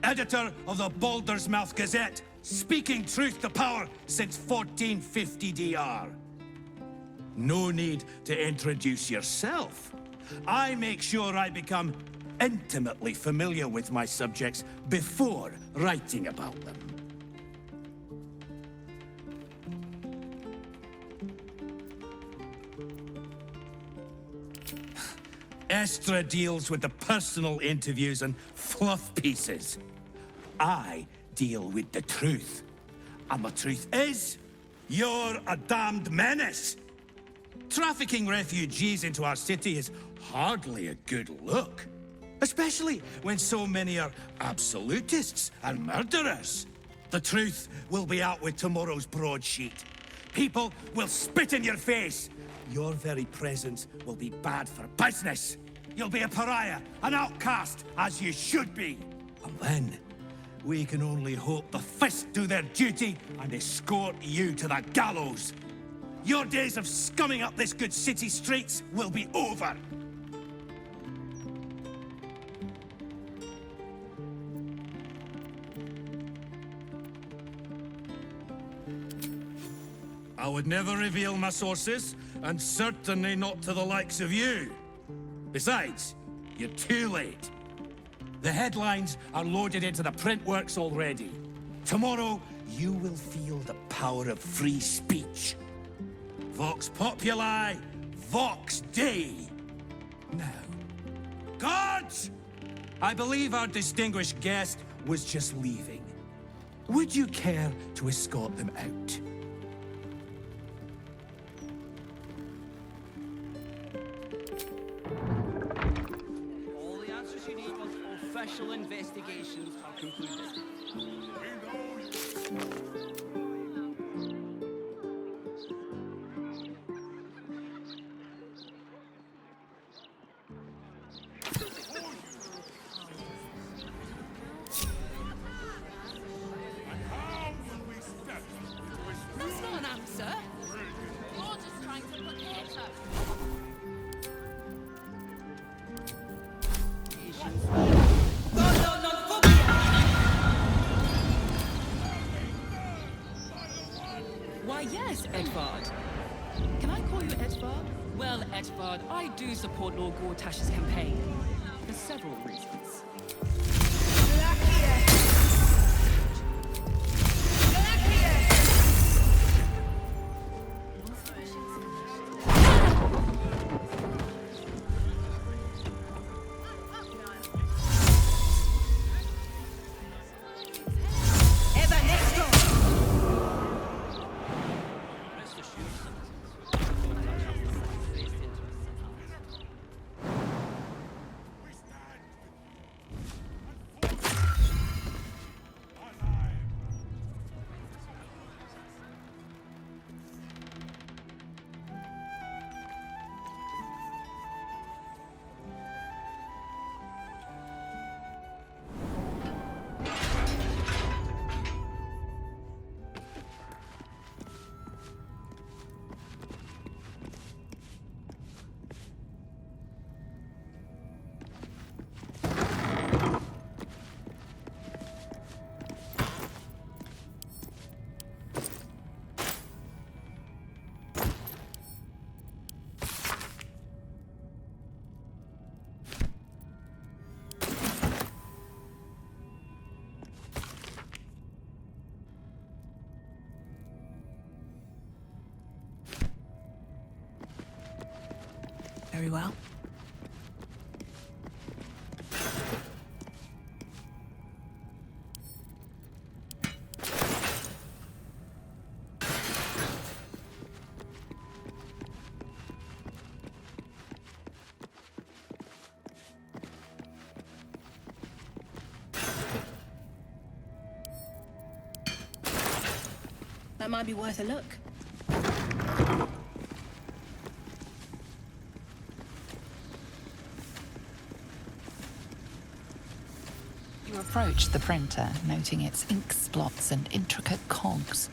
editor of the Baldersmouth Gazette, speaking truth to power since 1450 DR. No need to introduce yourself. I make sure I become intimately familiar with my subjects before writing about them. Estra deals with the personal interviews and fluff pieces. I deal with the truth. And the truth is, you're a damned menace. Trafficking refugees into our city is hardly a good look. Especially when so many are absolutists and murderers. The truth will be out with tomorrow's broadsheet. People will spit in your face. Your very presence will be bad for business. You'll be a pariah, an outcast, as you should be. And then, we can only hope the fists do their duty and escort you to the gallows. Your days of scumming up this good city streets will be over. I would never reveal my sources, and certainly not to the likes of you. Besides, you're too late. The headlines are loaded into the print works already. Tomorrow, you will feel the power of free speech. Vox Populi, Vox Dei. Now, guards! I believe our distinguished guest was just leaving. Would you care to escort them out? All the answers you need once official investigations are concluded. That's not an answer. You're just trying to placate us. Why, yes, Edvard. Can I call you Edvard? Well, Edvard, I do support Lord Gortash's campaign. The several reasons. Very well. That might be worth a look. You approach the printer, noting its ink splots and intricate cogs.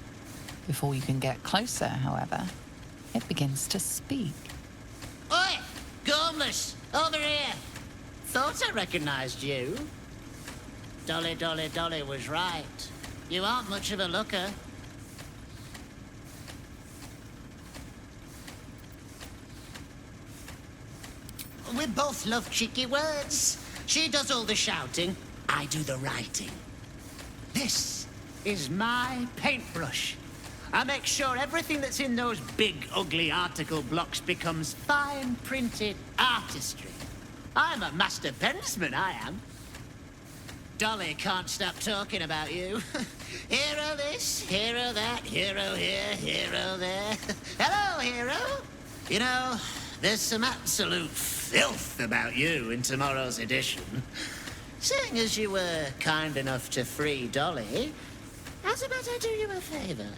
Before you can get closer, however, it begins to speak. Oi! Gormless! Over here! Thought I recognized you. Dolly was right. You aren't much of a looker. We both love cheeky words. She does all the shouting, I do the writing. This is my paintbrush. I make sure everything that's in those big, ugly article blocks becomes fine printed artistry. I'm a master pensman, I am. Dolly can't stop talking about you. Hero this, hero that, hero here, hero there. Hello, hero. You know, there's some absolute filth about you in tomorrow's edition. Seeing as you were kind enough to free Dolly, how's about I do you a favor?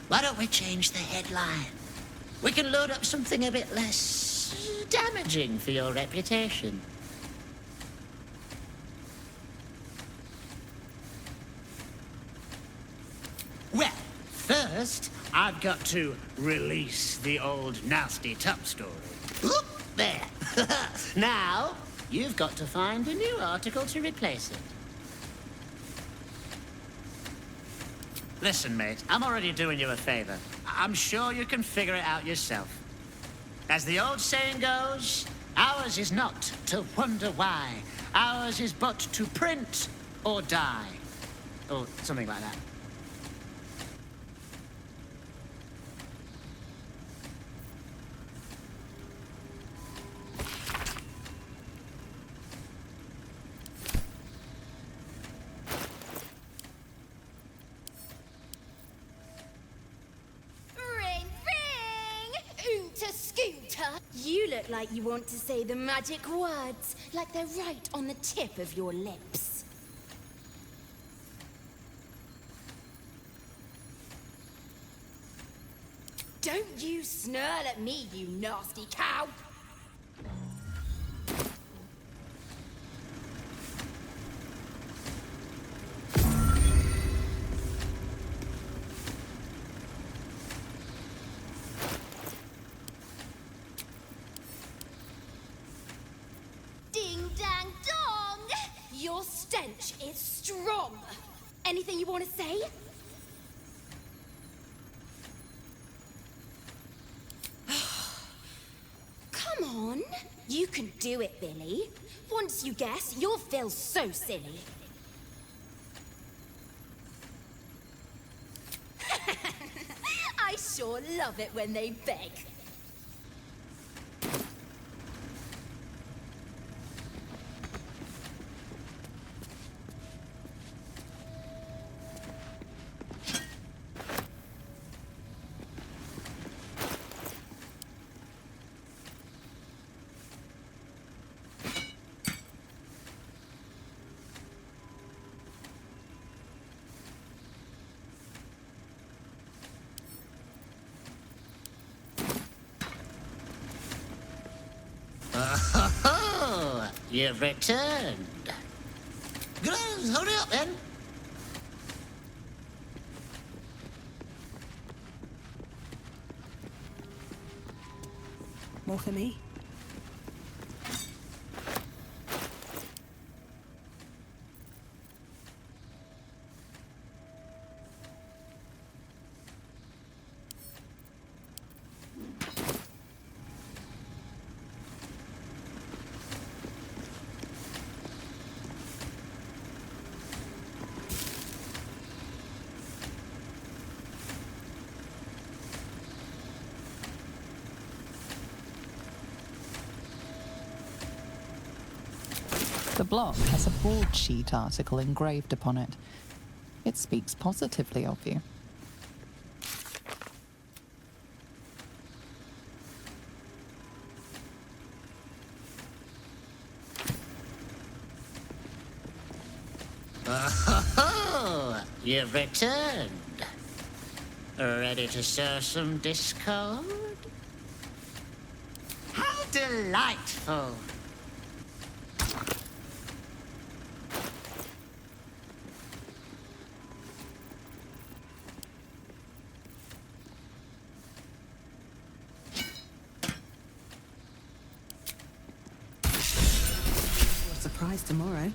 Why don't we change the headline? We can load up something a bit less damaging for your reputation. Well, first, I've got to release the old nasty top story. Oop, there. Now, you've got to find a new article to replace it. Listen, mate, I'm already doing you a favor. I'm sure you can figure it out yourself. As the old saying goes, ours is not to wonder why. Ours is but to print or die. Or something like that. You look like you want to say the magic words, like they're right on the tip of your lips. Don't you snarl at me, you nasty cow! Your stench is strong. Anything you want to say? Come on. You can do it, Billy. Once you guess, you'll feel so silly. I sure love it when they beg. Oh, you've returned. Groves, hurry up then. More for me? The block has a broadsheet article engraved upon it. It speaks positively of you. Oh, you've returned. Ready to show some discord? How delightful! Surprise tomorrow.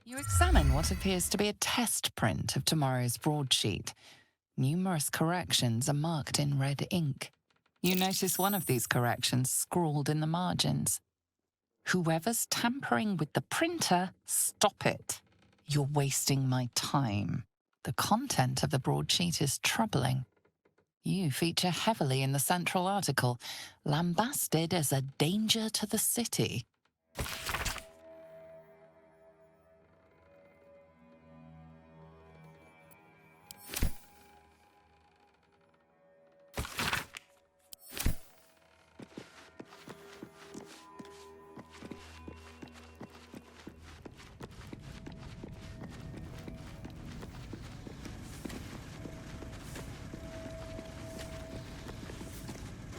You examine what appears to be a test print of tomorrow's broadsheet. Numerous corrections are marked in red ink. You notice one of these corrections scrawled in the margins. Whoever's tampering with the printer, stop it. You're wasting my time. The content of the broadsheet is troubling. You feature heavily in the central article, lambasted as a danger to the city.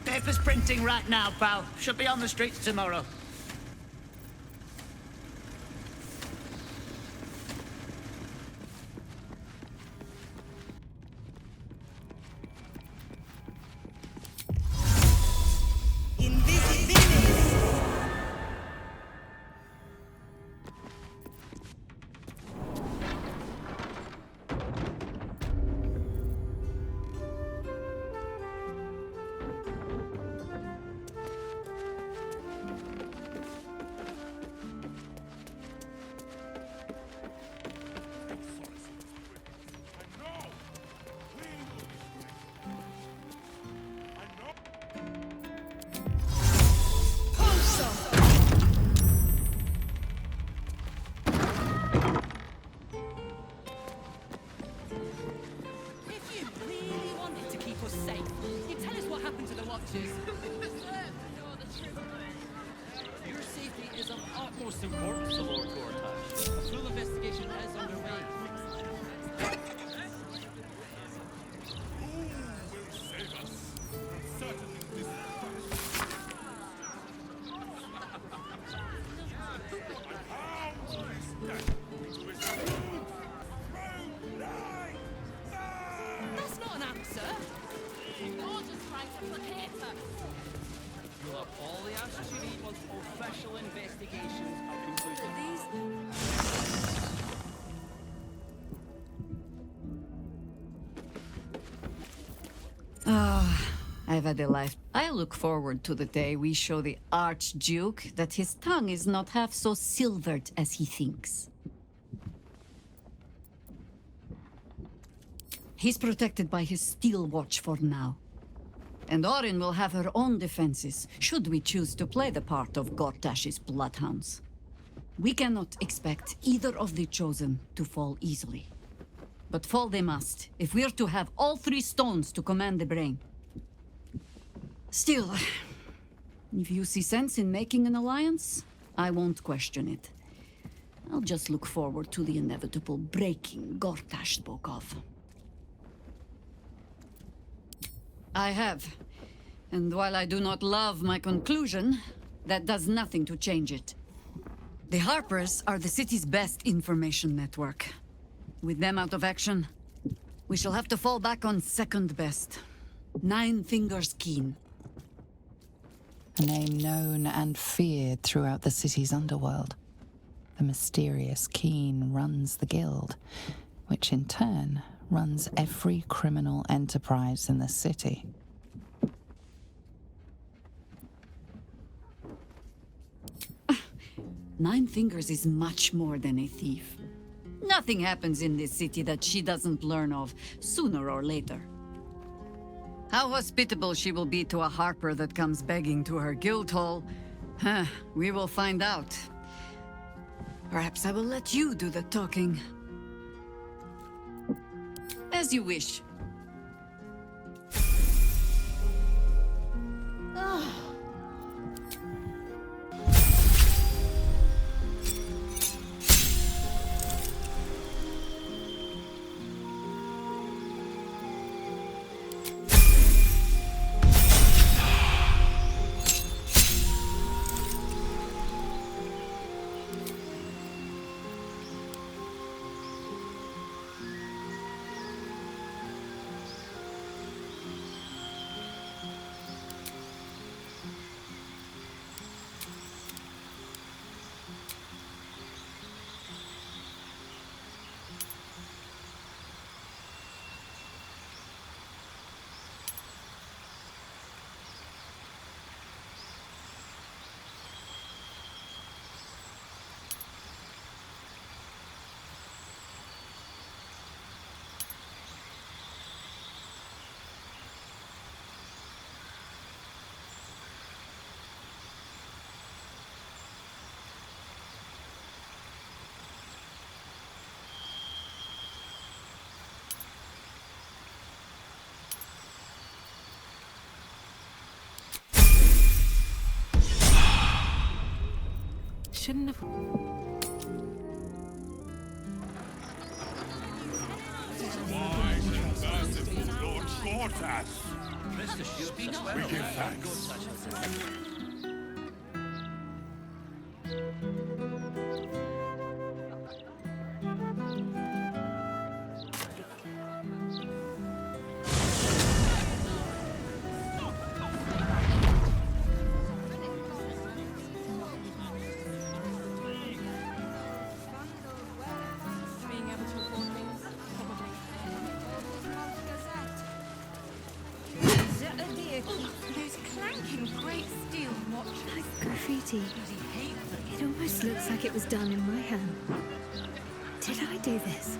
Paper's printing right now, pal. Should be on the streets tomorrow. Your safety is of utmost importance to Lord Gortash. A full investigation is underway. That's not an answer. You're just trying to placate us. You'll have all the answers you need once official investigations are concluded. I've had a life. I look forward to the day we show the Archduke that his tongue is not half so silvered as he thinks. He's protected by his steel watch for now. And Orin will have her own defenses, should we choose to play the part of Gortash's bloodhounds. We cannot expect either of the chosen to fall easily. But fall they must, if we're to have all three stones to command the brain. Still, if you see sense in making an alliance, I won't question it. I'll just look forward to the inevitable breaking Gortash spoke of. I have. And while I do not love my conclusion, that does nothing to change it. The Harpers are the city's best information network. With them out of action, we shall have to fall back on second best. Nine Fingers Keen. A name known and feared throughout the city's underworld. The mysterious Keen runs the guild, which in turn runs every criminal enterprise in the city. Nine Fingers is much more than a thief. Nothing happens in this city that she doesn't learn of sooner or later. How hospitable she will be to a Harper that comes begging to her guild hall, we will find out. Perhaps I will let you do the talking. As you wish. Shouldn't have. Lord Gortash! Rest assured, We give thanks. Those clanking great steel watches. Like graffiti. It almost looks like it was done in my hand. Did I do this?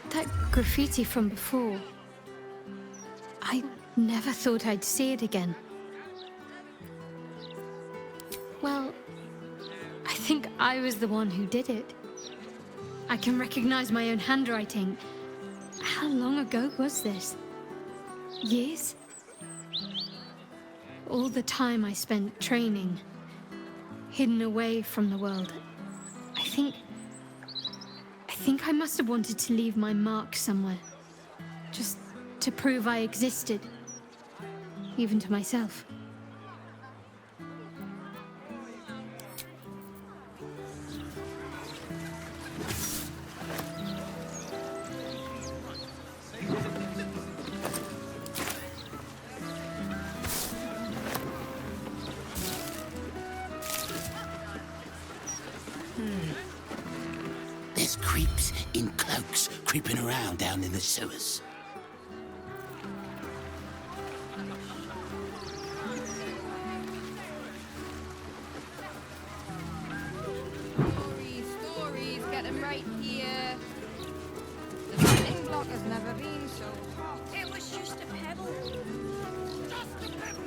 That graffiti from before. I never thought I'd see it again. Well, I think I was the one who did it. I can recognize my own handwriting. How long ago was this? Years? All the time I spent training, hidden away from the world. I think I must have wanted to leave my mark somewhere. Just to prove I existed. Even to myself. There's creeps in cloaks creeping around down in the sewers. Stories, get them right here. The spinning block has never been so hot. It was just a pebble. Just a pebble!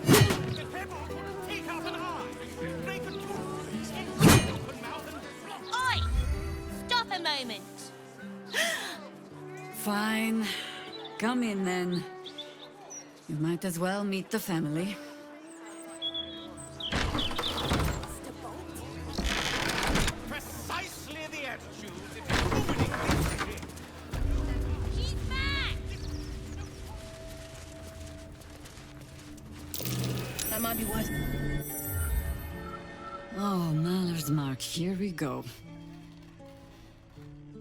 The pebble would take out an eye, break a tooth, open mouth and block. Oi! Stop a moment. Fine. Come in then. You might as well meet the family. Precisely the attitude that is ruining things. He's back! That might be worth. Oh, Mahler's mark. Here we go.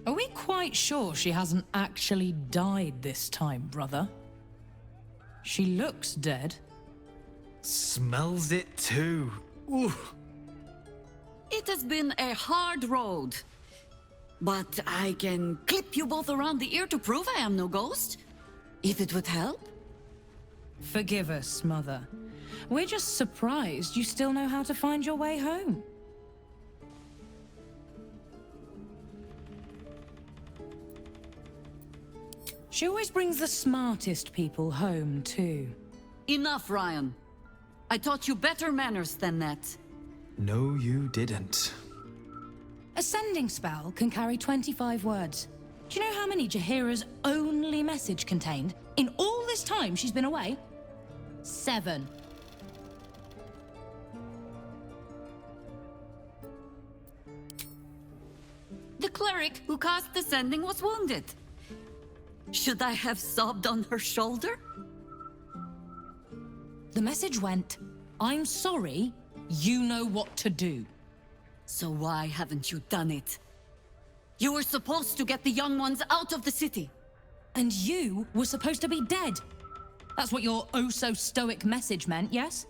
Are we quite sure she hasn't actually died this time, brother? She looks dead. Smells it too. Ooh. It has been a hard road. But I can clip you both around the ear to prove I am no ghost. If it would help. Forgive us, Mother. We're just surprised you still know how to find your way home. She always brings the smartest people home, too. Enough, Ryan. I taught you better manners than that. No, you didn't. A sending spell can carry 25 words. Do you know how many Jaheira's only message contained in all this time she's been away? 7. The cleric who cast the sending was wounded. Should I have sobbed on her shoulder? The message went, I'm sorry, you know what to do. So why haven't you done it? You were supposed to get the young ones out of the city. And you were supposed to be dead. That's what your oh-so-stoic message meant, yes?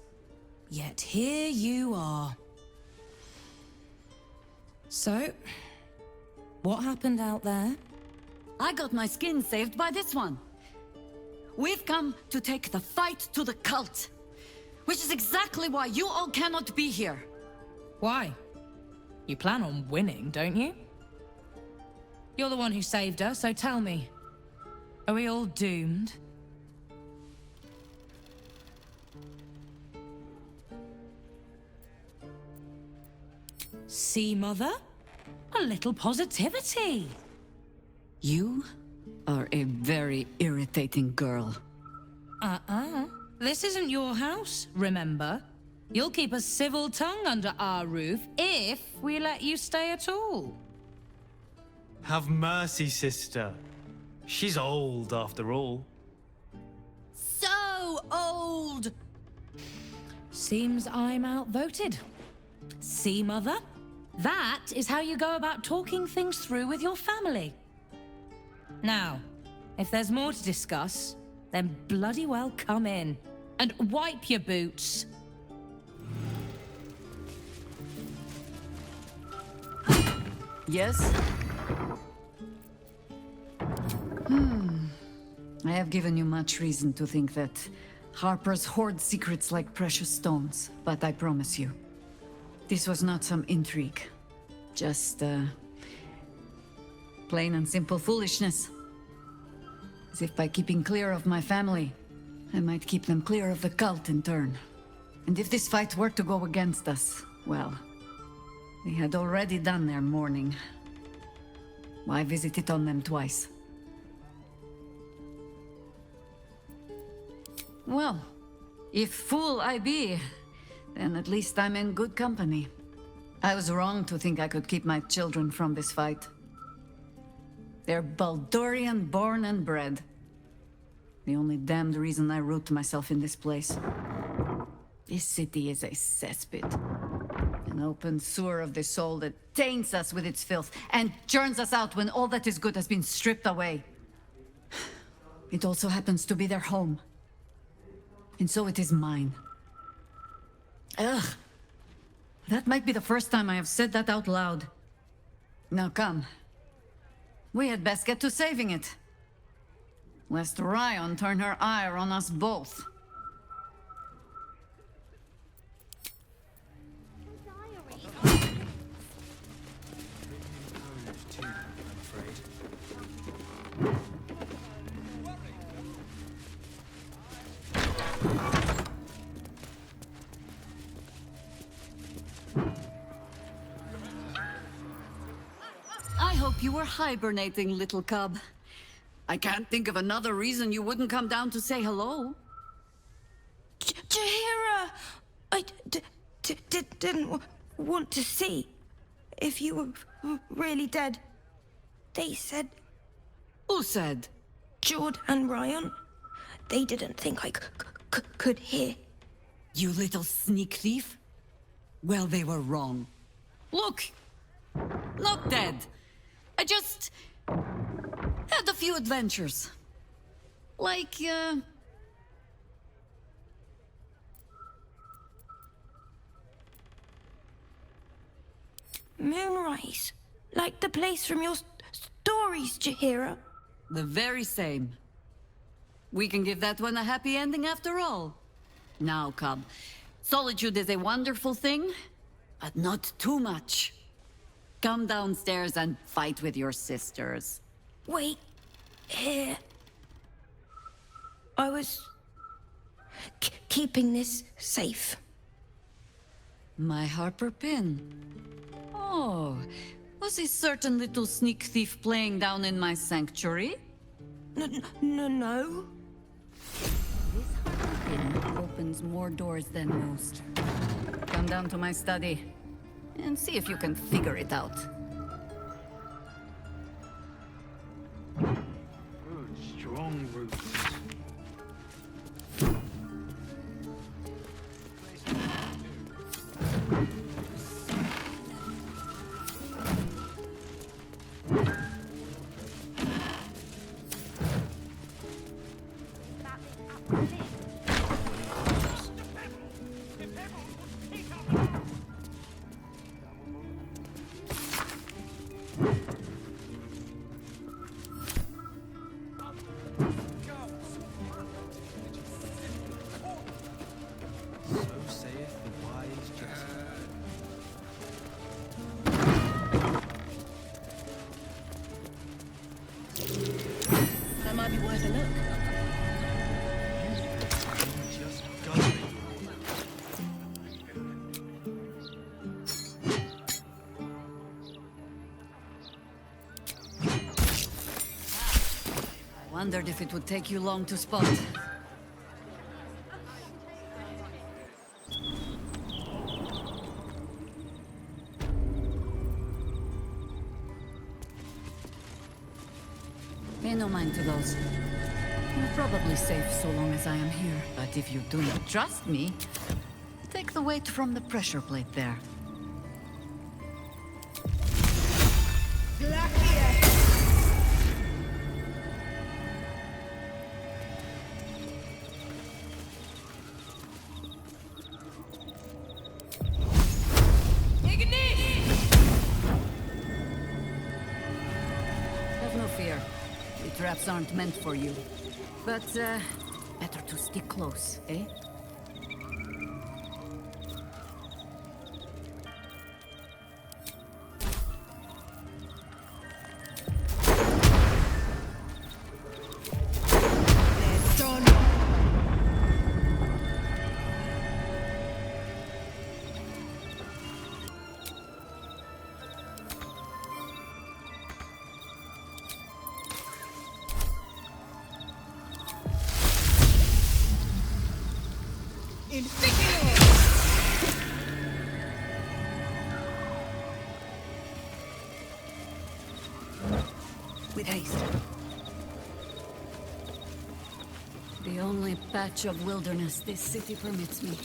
Yet here you are. So, what happened out there? I got my skin saved by this one. We've come to take the fight to the cult. Which is exactly why you all cannot be here. Why? You plan on winning, don't you? You're the one who saved her, so tell me. Are we all doomed? See, Mother? A little positivity. You are a very irritating girl. This isn't your house, remember? You'll keep a civil tongue under our roof if we let you stay at all. Have mercy, sister. She's old, after all. So old! Seems I'm outvoted. See, Mother? That is how you go about talking things through with your family. Now, if there's more to discuss, then bloody well come in. And wipe your boots. Yes? I have given you much reason to think that Harpers hoard secrets like precious stones, but I promise you, this was not some intrigue. Just, plain and simple foolishness. As if by keeping clear of my family, I might keep them clear of the cult in turn. And if this fight were to go against us, well, they had already done their mourning. Why visit it on them twice? Well, if fool I be, then at least I'm in good company. I was wrong to think I could keep my children from this fight. They're Baldurian born and bred. The only damned reason I root myself in this place. This city is a cesspit. An open sewer of the soul that taints us with its filth and churns us out when all that is good has been stripped away. It also happens to be their home. And so it is mine. Ugh. That might be the first time I have said that out loud. Now come. We had best get to saving it. Lest Ryan turn her ire on us both. I hope you were hibernating, little cub. I can't think of another reason you wouldn't come down to say hello. Jaheira! I didn't want to see if you were really dead. They said... Who said? Jord and Ryan. They didn't think I could hear. You little sneak thief? Well, they were wrong. Look! Not dead. I just... had a few adventures. Like, Moonrise. Like the place from your stories, Jaheira. The very same. We can give that one a happy ending after all. Now, cub. Solitude is a wonderful thing, but not too much. Come downstairs and fight with your sisters. Wait. Here. I was... keeping this safe. My Harper pin. Oh, was a certain little sneak thief playing down in my sanctuary? No. This Harper pin opens more doors than most. Come down to my study and see if you can figure it out. Good, strong roots. That might be worth a look. Wondered if it would take you long to spot. Pay no mind to those. You're probably safe so long as I am here. But if you do not trust me, take the weight from the pressure plate there. Have no fear. The traps aren't meant for you. But, better to stick close, eh? in particular. With haste. The only patch of wilderness this city permits me.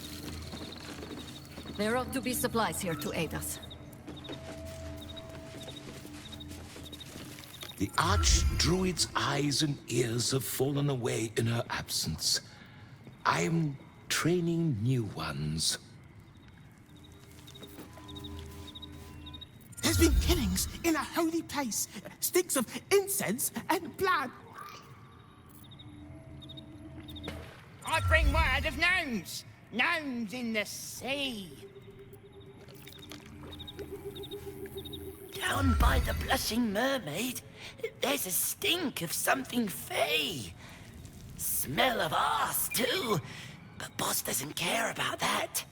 There ought to be supplies here to aid us. The Archdruid's eyes and ears have fallen away in her absence. I'm training new ones. There's been killings in a holy place. Stinks of incense and blood. I bring word of gnomes. Gnomes in the sea. Down by the Blushing Mermaid, there's a stink of something fey. Smell of arse, too. But Boss doesn't care about that.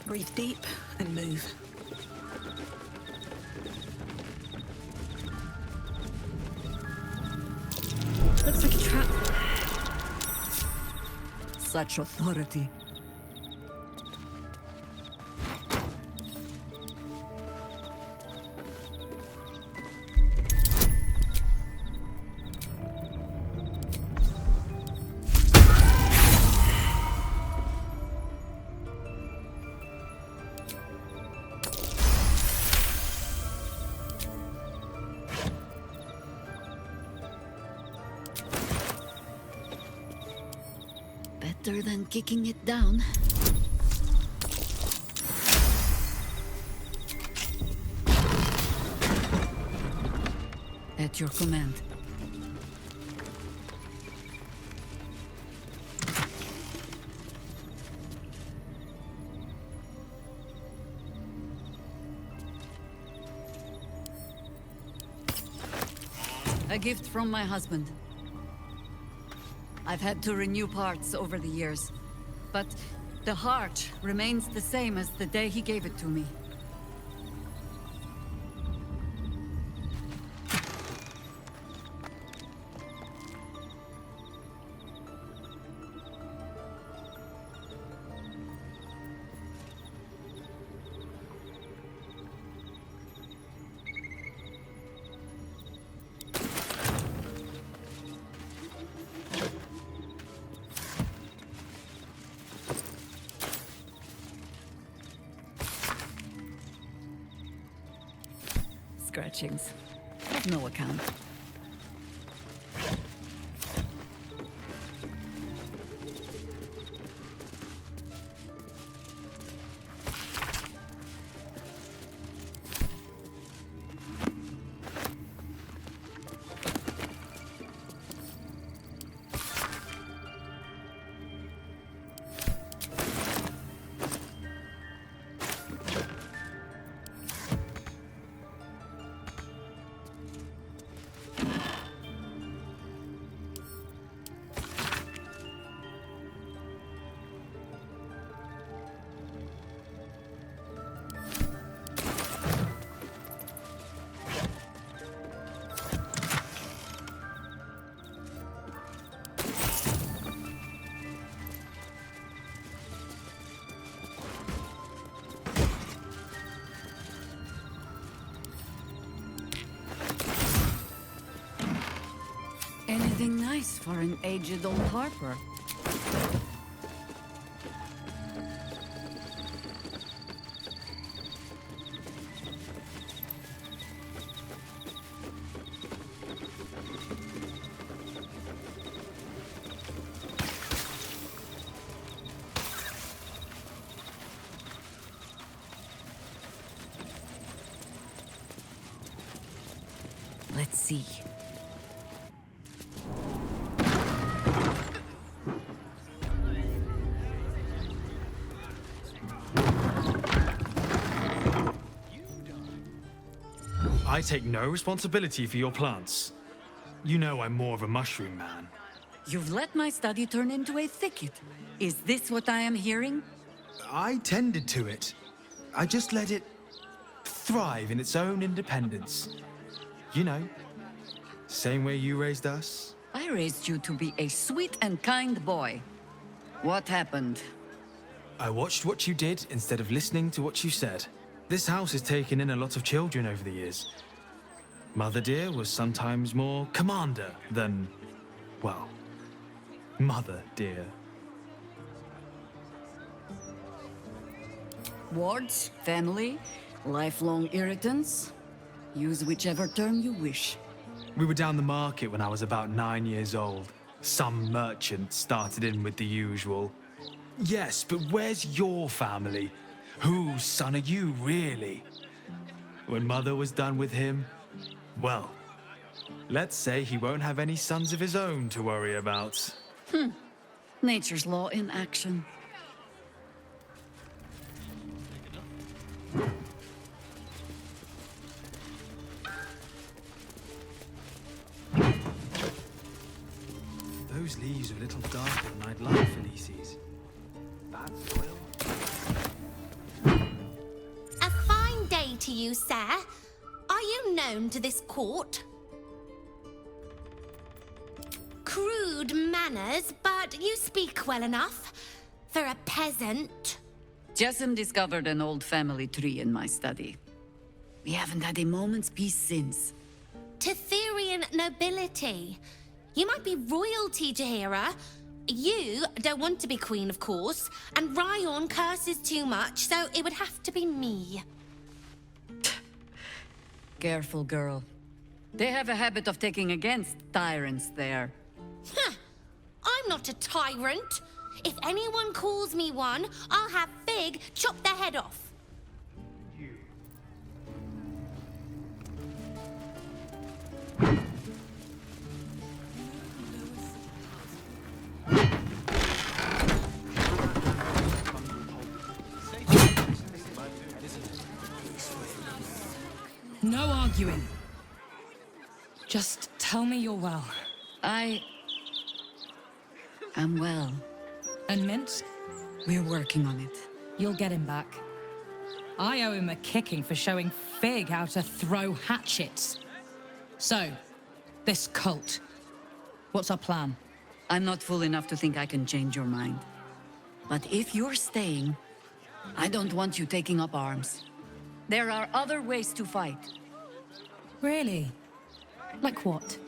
Breathe deep and move. Looks like a trap. Such authority. Better than kicking it down. At your command. A gift from my husband. I've had to renew parts over the years, but the heart remains the same as the day he gave it to me. Scratchings of no account. Anything nice for an aged old harper? Let's see. I take no responsibility for your plants. You know I'm more of a mushroom man. You've let my study turn into a thicket. Is this what I am hearing? I tended to it. I just let it thrive in its own independence. You know, same way you raised us. I I raised you to be a sweet and kind boy. What happened? I watched what you did instead of listening to what you said. This house has taken in a lot of children over the years. Mother dear was sometimes more commander than, well, mother dear. Wards, family, lifelong irritants. Use whichever term you wish. We were down the market when I was about 9 years old. Some merchant started in with the usual. Yes, but where's your family? Whose son are you, really? When Mother was done with him, well, let's say he won't have any sons of his own to worry about. Nature's law in action. Those leaves are a little darker than I'd like, Felices. Bad soil. A fine day to you, sir. Are you known to this court? Crude manners, but you speak well enough for a peasant. Jessim discovered an old family tree in my study. We haven't had a moment's peace since. Tetherian nobility. You might be royalty, Jaheira. You don't want to be queen, of course, and Ryon curses too much, so it would have to be me. Careful, girl. They have a habit of taking against tyrants there. I'm not a tyrant. If anyone calls me one, I'll have Fig chop their head off. No arguing. Just tell me you're well. I am well. And Mint? We're working on it. You'll get him back. I owe him a kicking for showing Fig how to throw hatchets. So, this cult. What's our plan? I'm not fool enough to think I can change your mind. But if you're staying, I don't want you taking up arms. There are other ways to fight. Really? Like what?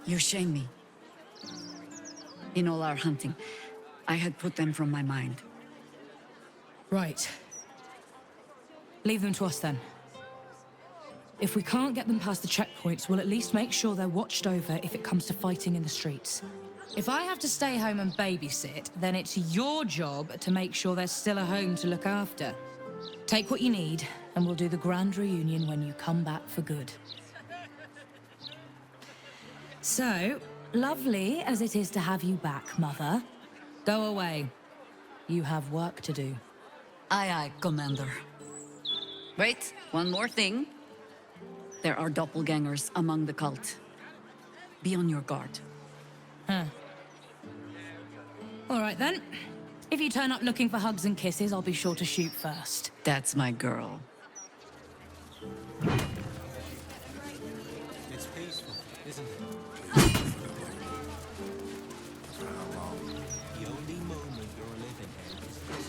You shame me. In all our hunting, I had put them from my mind. Right. Leave them to us then. If we can't get them past the checkpoints, we'll at least make sure they're watched over if it comes to fighting in the streets. If I have to stay home and babysit, then it's your job to make sure there's still a home to look after. Take what you need, and we'll do the grand reunion when you come back for good. So, lovely as it is to have you back, Mother, go away. You have work to do. Aye, aye, Commander. Wait, one more thing. There are doppelgangers among the cult. Be on your guard. Huh. All right, then. If you turn up looking for hugs and kisses, I'll be sure to shoot first. That's my girl. It's peaceful, isn't it? The only moment you're living in is this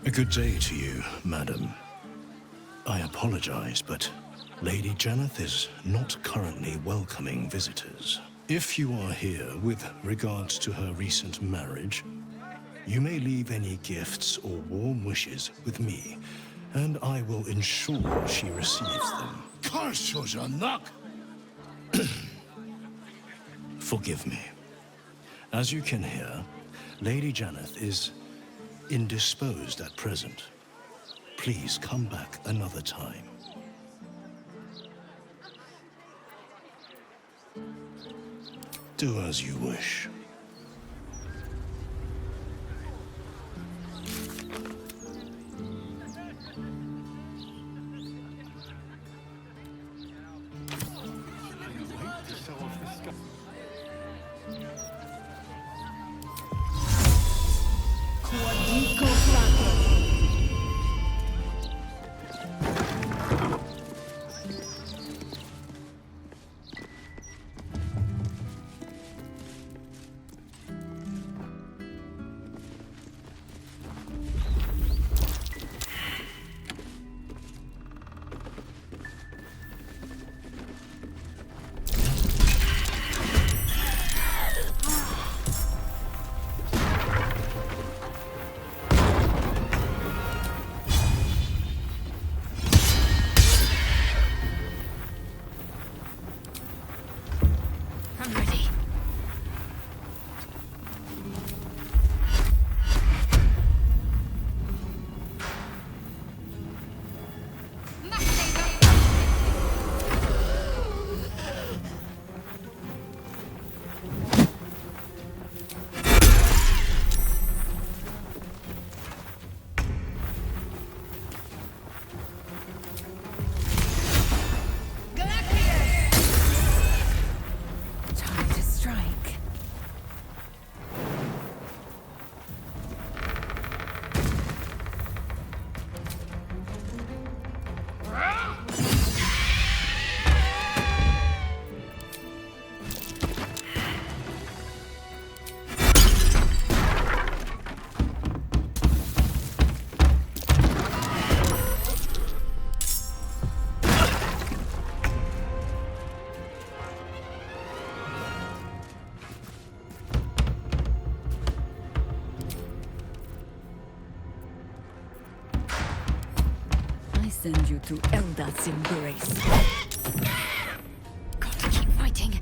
A good day to you, madam. I apologize, but Lady Janeth is not currently welcoming visitors. If you are here with regards to her recent marriage, you may leave any gifts or warm wishes with me, and I will ensure she receives them. Forgive me. As you can hear, Lady Janeth is indisposed at present. Please come back another time. Do as you wish. I'm ready. Send you to Elda's embrace. Gotta keep fighting.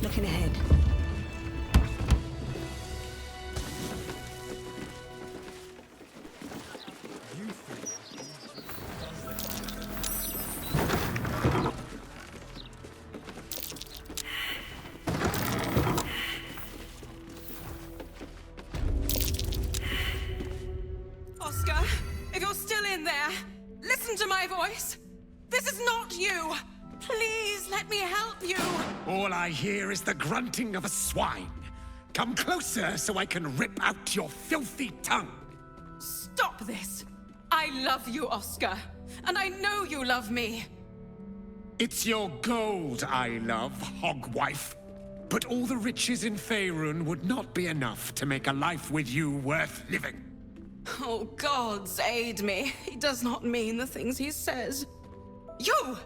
Looking ahead. Oscar, if you're still in there, listen to my voice. This is not you. Please let me help you. All I hear is the grunting of a swine. Come closer so I can rip out your filthy tongue. Stop this. I love you, Oscar. And I know you love me. It's your gold I love, hogwife. But all the riches in Faerun would not be enough to make a life with you worth living. Oh, gods aid me. He does not mean the things he says. You!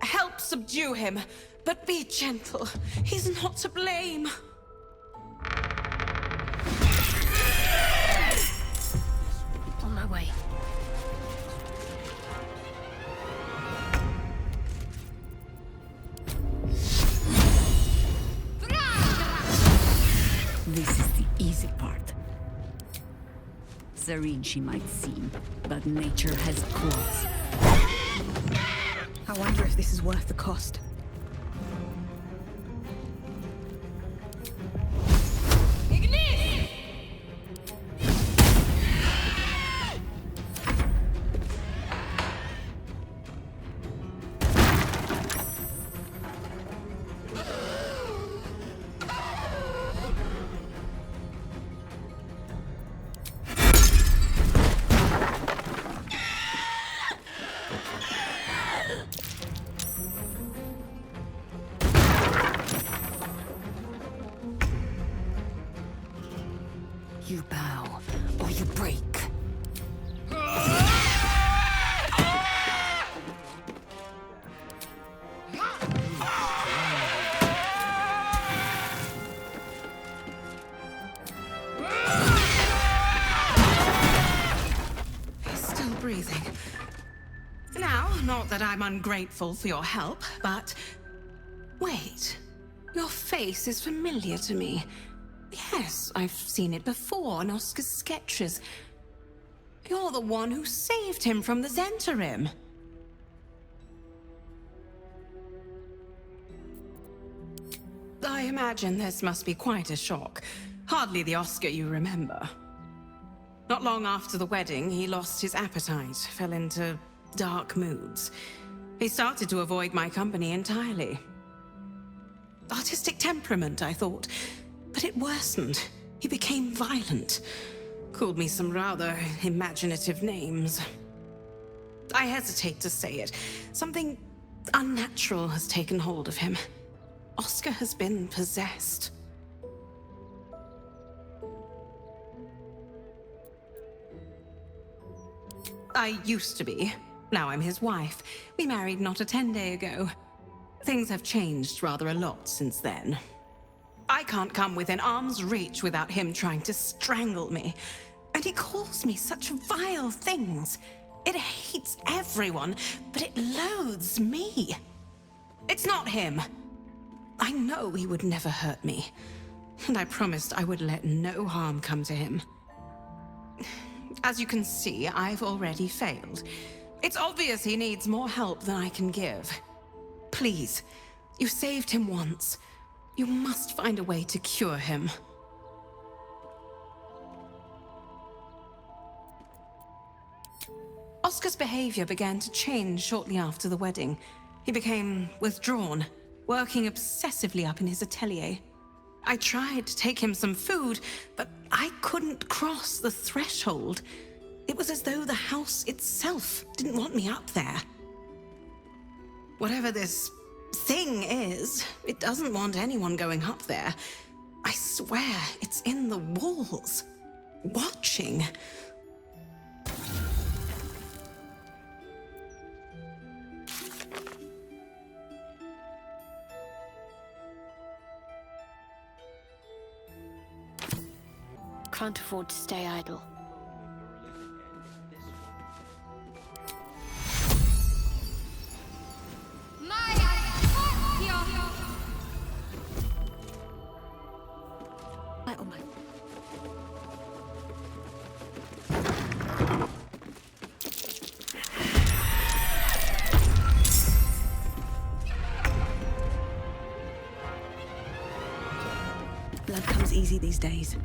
Help subdue him, but be gentle. He's not to blame. On my way. This is the easy part. Serene she might seem, but nature has claws. I wonder if this is worth the cost. You bow, or you break. He's still breathing. Now, not that I'm ungrateful for your help, but... Wait. Your face is familiar to me. Yes, I've seen it before in Oscar's sketches. You're the one who saved him from the Zentarim. I imagine this must be quite a shock. Hardly the Oscar you remember. Not long after the wedding, he lost his appetite, fell into dark moods. He started to avoid my company entirely. Artistic temperament, I thought. But it worsened. He became violent. Called me some rather imaginative names. I hesitate to say it. Something unnatural has taken hold of him. Oscar has been possessed. I used to be. Now I'm his wife. We married not a 10-day ago. Things have changed rather a lot since then. I can't come within arm's reach without him trying to strangle me. And he calls me such vile things. It hates everyone, but it loathes me. It's not him. I know he would never hurt me. And I promised I would let no harm come to him. As you can see, I've already failed. It's obvious he needs more help than I can give. Please, you saved him once. You must find a way to cure him. Oscar's behavior began to change shortly after the wedding. He became withdrawn, working obsessively up in his atelier. I tried to take him some food, but I couldn't cross the threshold. It was as though the house itself didn't want me up there. Whatever this thing is, it doesn't want anyone going up there. I swear it's in the walls, watching. Can't afford to stay idle. Blood comes easy these days.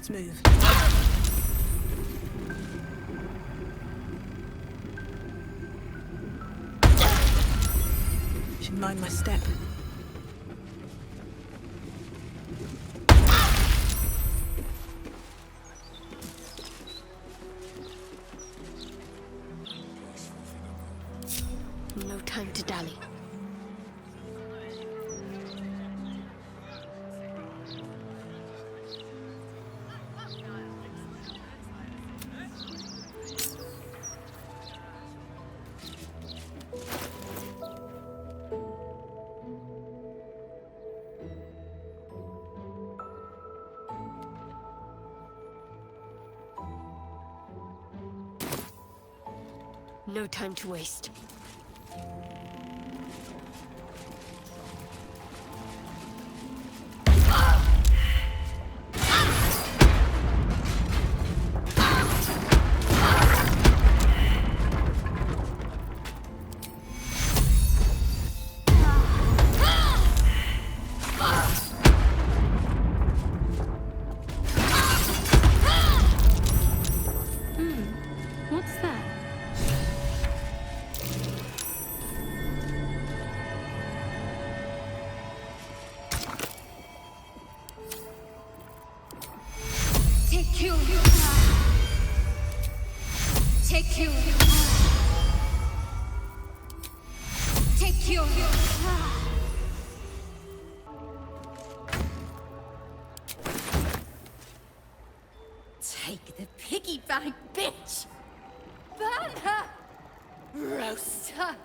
Let's move. Should mind my step. No time to dally. No time to waste. What's that? Take you. Take you. Take you. Take the piggy bank, bitch! Burn her! Roast her!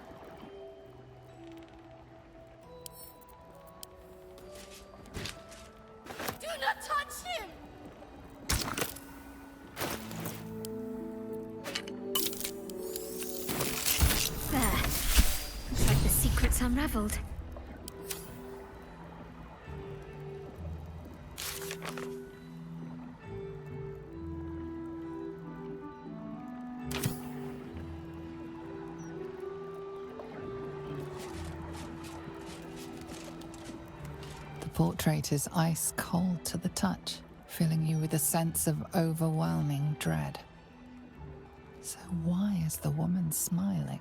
Do not touch him! There. Looks like the secret's unraveled. The portrait is ice cold to the touch, filling you with a sense of overwhelming dread. So why is the woman smiling?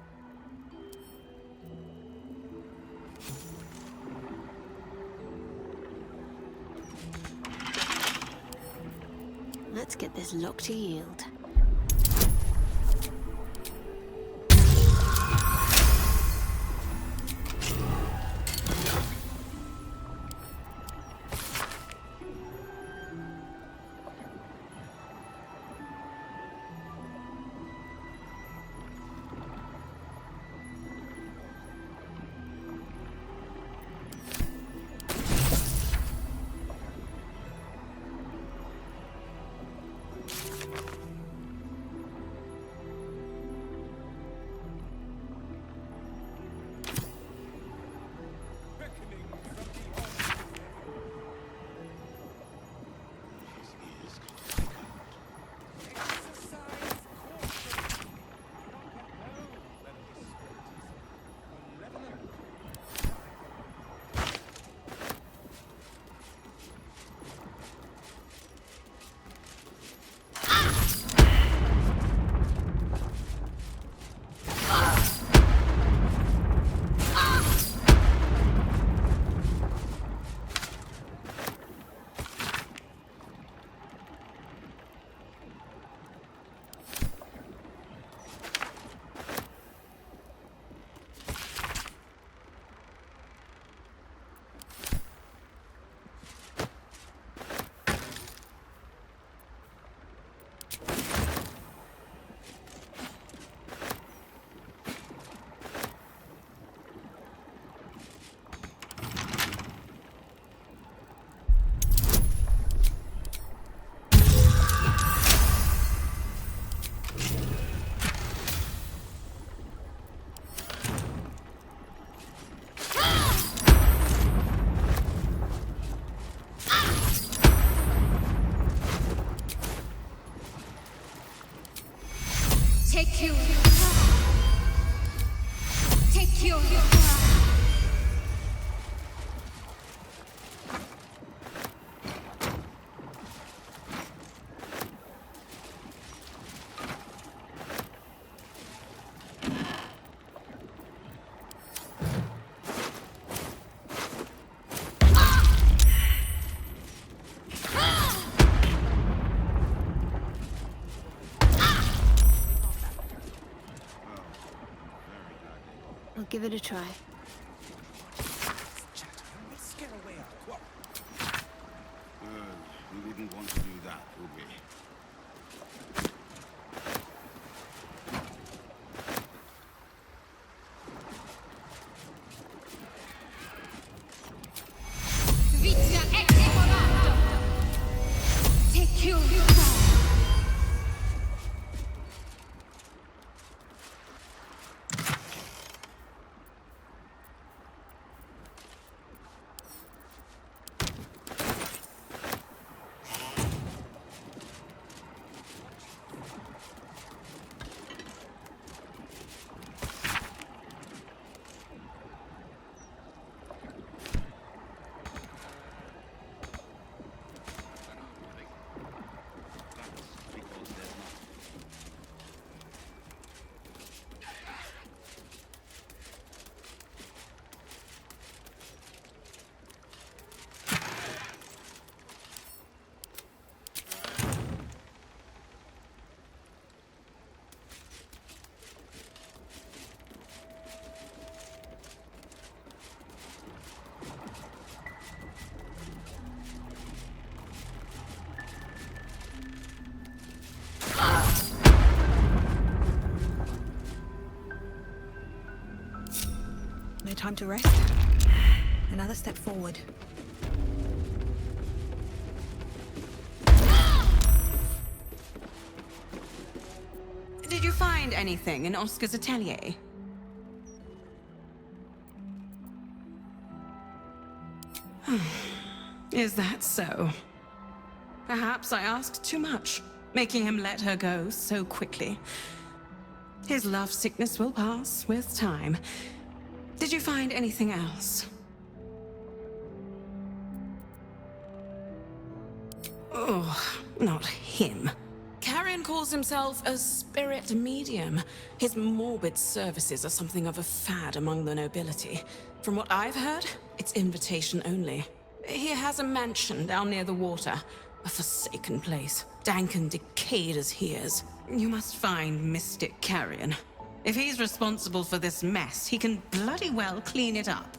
Let's get this lock to yield. give it a try. Scare away our quarrel. We wouldn't want to do that, would we? No time to rest. Another step forward. Did you find anything in Oscar's atelier? Is that so? Perhaps I asked too much, making him let her go so quickly. His love sickness will pass with time. Did you find anything else? Oh, not him. Carrion calls himself a spirit medium. His morbid services are something of a fad among the nobility. From what I've heard, it's invitation only. He has a mansion down near the water, a forsaken place, dank and decayed as he is. You must find Mystic Carrion. If he's responsible for this mess, he can bloody well clean it up.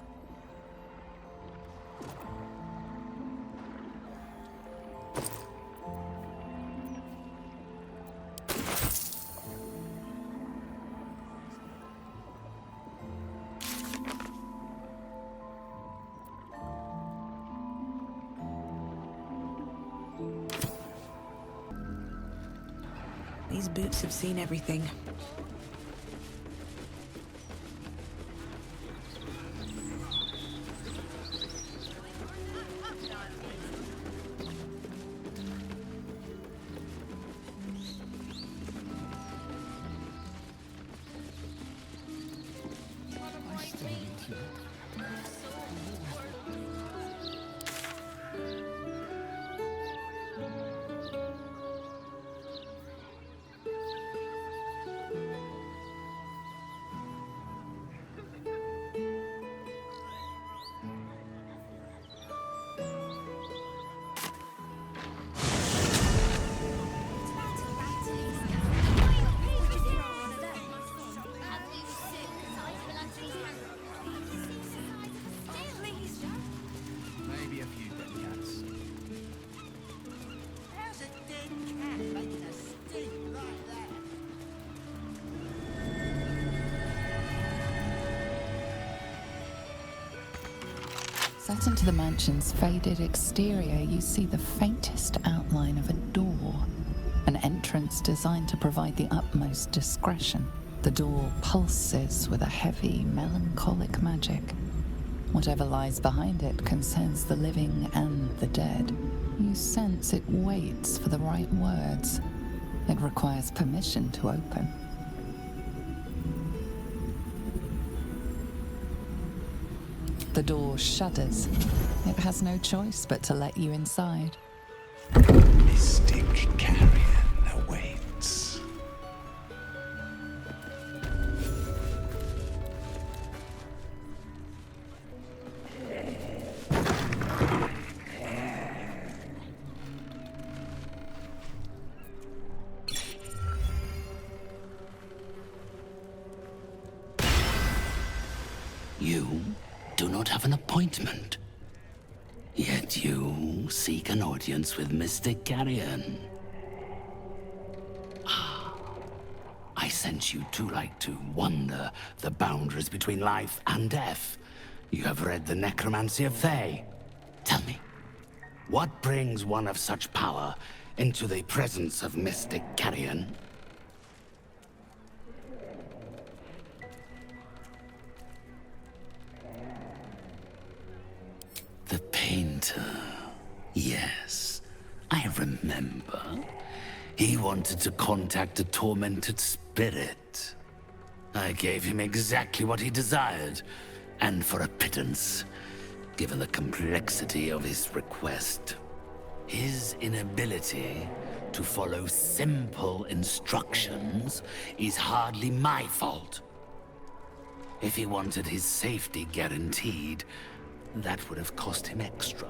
These boots have seen everything. Set into the mansion's faded exterior, you see the faintest outline of a door, an entrance designed to provide the utmost discretion. The door pulses with a heavy, melancholic magic. Whatever lies behind it concerns the living and the dead. You sense it waits for the right words. It requires permission to open. The door shudders. It has no choice but to let you inside. Mystic Carrion awaits. appointment. Yet you seek an audience with Mr. Carrion. I sent you to like to wander the boundaries between life and death. You have read the necromancy of Thay. Tell me, what brings one of such power into the presence of Mr. Carrion? The painter. Yes, I remember. He wanted to contact a tormented spirit. I gave him exactly what he desired, and for a pittance, given the complexity of his request. His inability to follow simple instructions is hardly my fault. If he wanted his safety guaranteed, that would have cost him extra.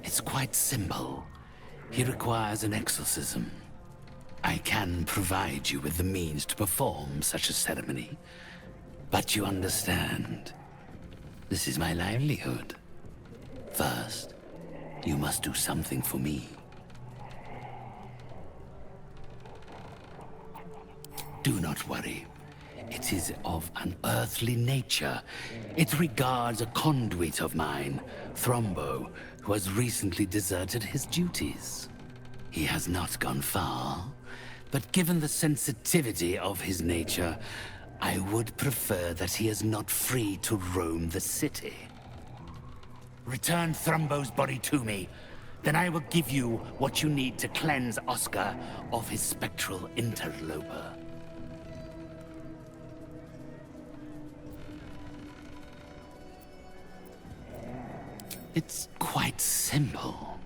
It's quite simple. He requires an exorcism. I can provide you with the means to perform such a ceremony. But you understand, this is my livelihood. First, you must do something for me. Do not worry. It is of an earthly nature. It regards a conduit of mine, Thrombo, who has recently deserted his duties. He has not gone far, but given the sensitivity of his nature, I would prefer that he is not free to roam the city. Return Thrombo's body to me, then I will give you what you need to cleanse Oscar of his spectral interloper. It's quite simple.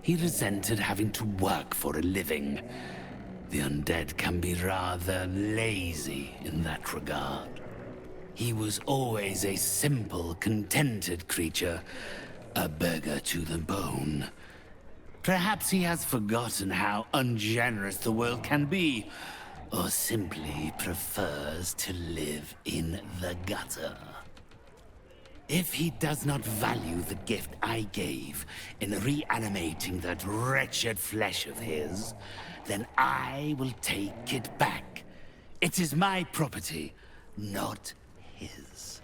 He resented having to work for a living. The undead can be rather lazy in that regard. He was always a simple, contented creature, a beggar to the bone. Perhaps he has forgotten how ungenerous the world can be, or simply prefers to live in the gutter. If he does not value the gift I gave in reanimating that wretched flesh of his, then I will take it back. It is my property, not his.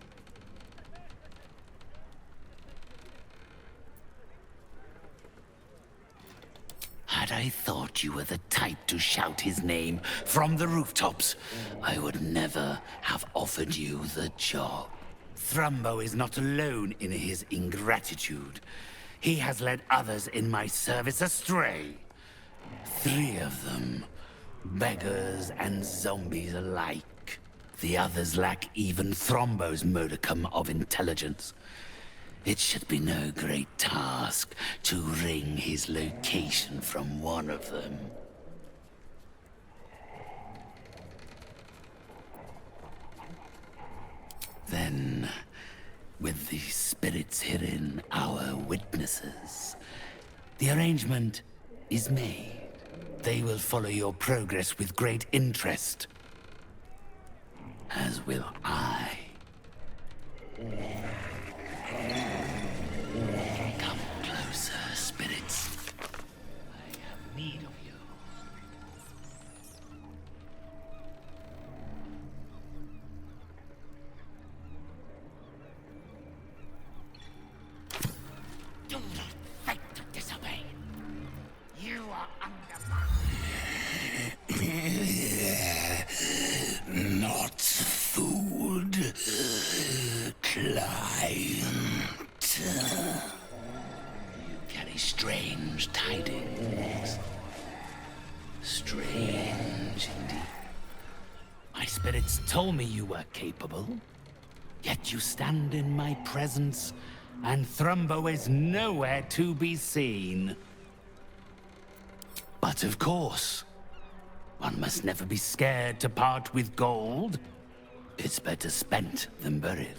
Had I thought you were the type to shout his name from the rooftops, I would never have offered you the job. Thrombo is not alone in his ingratitude. He has led others in my service astray. 3 of them, beggars and zombies alike. The others lack even Thrombo's modicum of intelligence. It should be no great task to wring his location from one of them. Then, with the spirits herein our witnesses, the arrangement is made. They will follow your progress with great interest. As will I. Come closer, spirits. I have need of you. Do not fight to disobey. You are under my... Not food, client. You carry strange tidings. Strange indeed. My spirits told me you were capable, yet you stand in my presence, and Thrombo is nowhere to be seen. But of course, one must never be scared to part with gold. It's better spent than buried.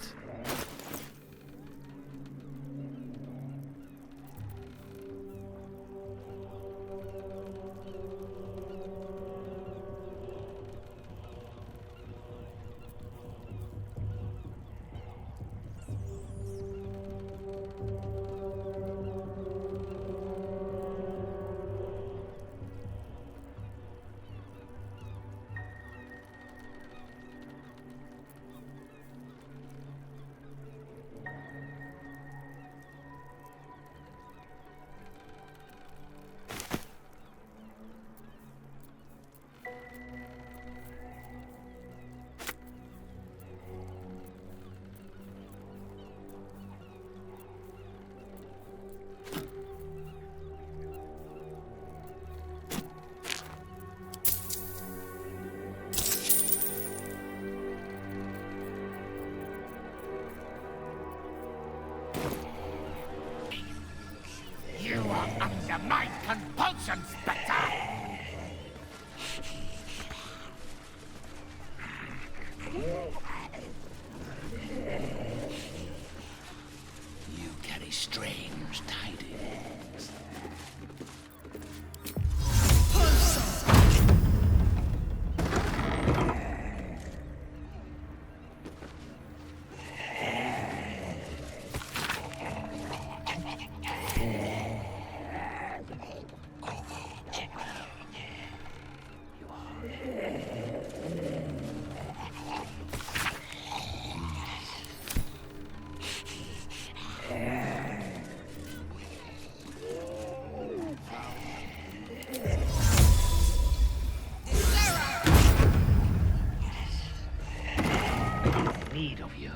need of you.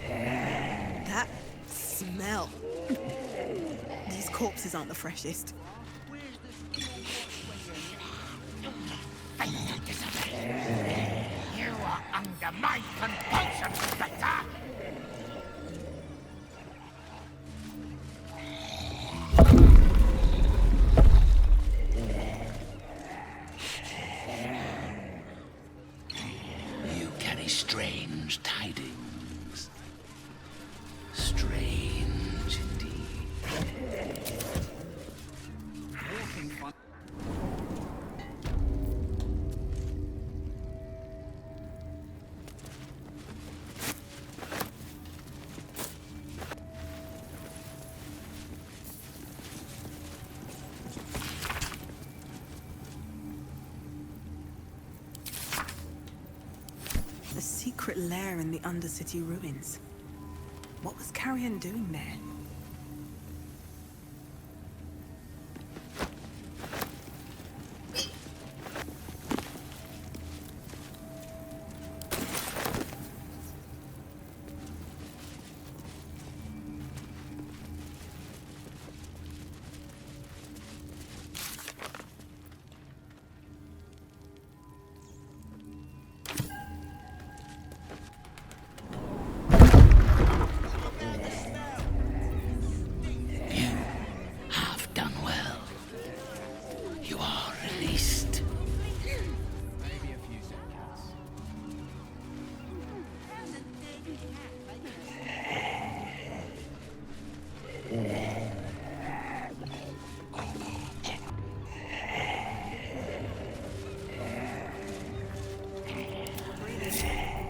That smell. These corpses aren't the freshest. You are under my compulsion, Inspector! You carry strange tidings. Strange indeed. A secret lair in the Undercity ruins. What was Carrion doing there?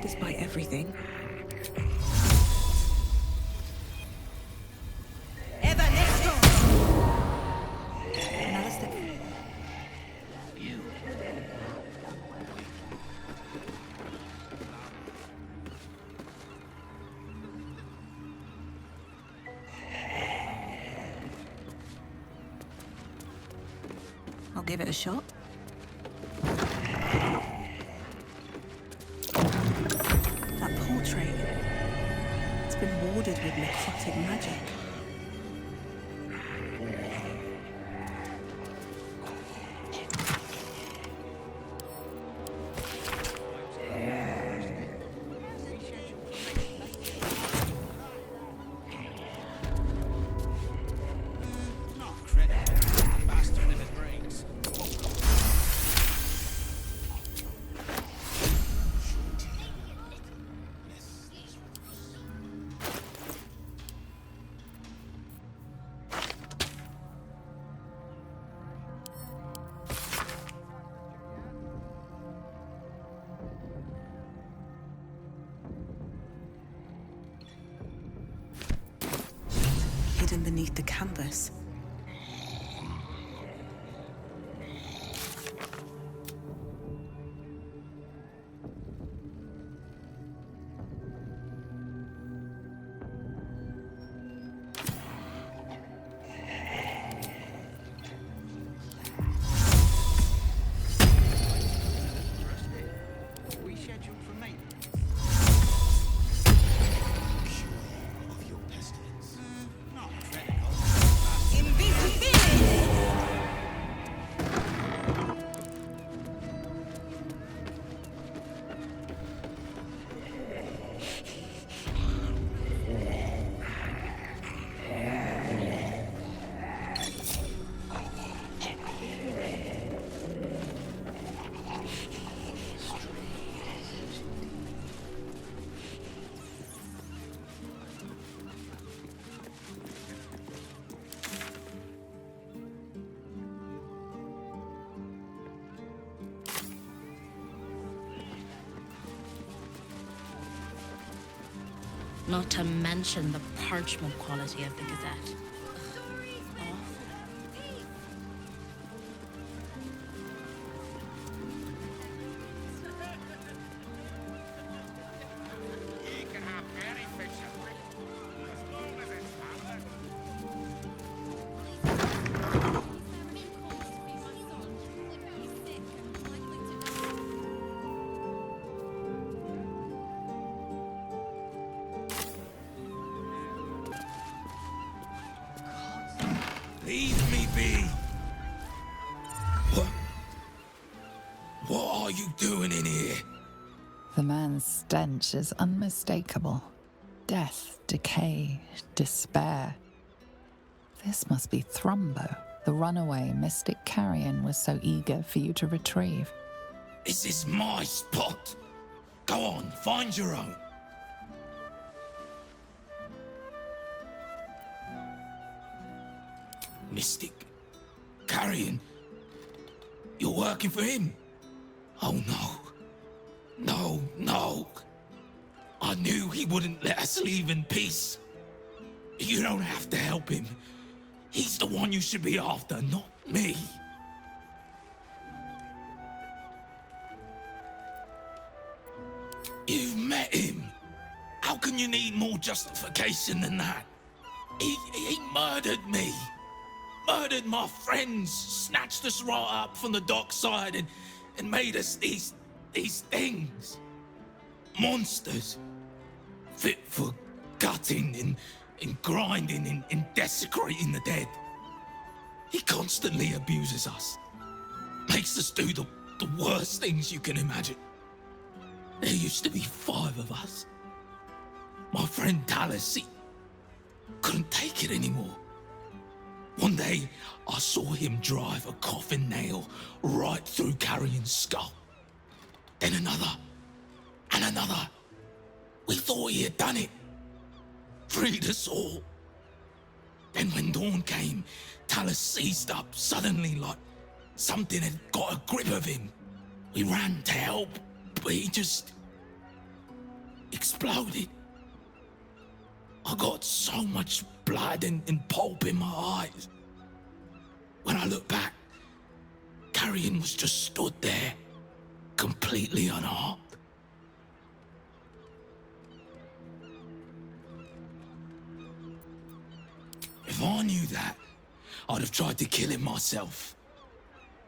Despite everything. Another step. I'll give it a shot. That portrait. It's been warded with necrotic magic. Hidden beneath the canvas. Not to mention the parchment quality of the Gazette. Leave me be! What are you doing in here? The man's stench is unmistakable. Death, decay, despair. This must be Thrumbo, the runaway mystic carrion was so eager for you to retrieve. This is my spot. Go on, find your own. Mystic carrion? You're working for him? Oh no. No, no. I knew he wouldn't let us leave in peace. You don't have to help him. He's the one you should be after, not me. You've met him. How can you need more justification than that? He murdered me. Murdered my friends. Snatched us right up from the dockside and made us these things. Monsters. Fit for gutting and grinding and desecrating the dead. He constantly abuses us. Makes us do the worst things you can imagine. There used to be 5 of us. My friend Talus, he couldn't take it anymore. One day, I saw him drive a coffin nail right through Carrion's skull. Then another, and another. We thought he had done it. Freed us all. Then when dawn came, Talus seized up suddenly like something had got a grip of him. We ran to help, but he just exploded. I got so much blood and pulp in my eyes. When I look back, Carrion was just stood there, completely unharmed. If I knew that, I'd have tried to kill him myself.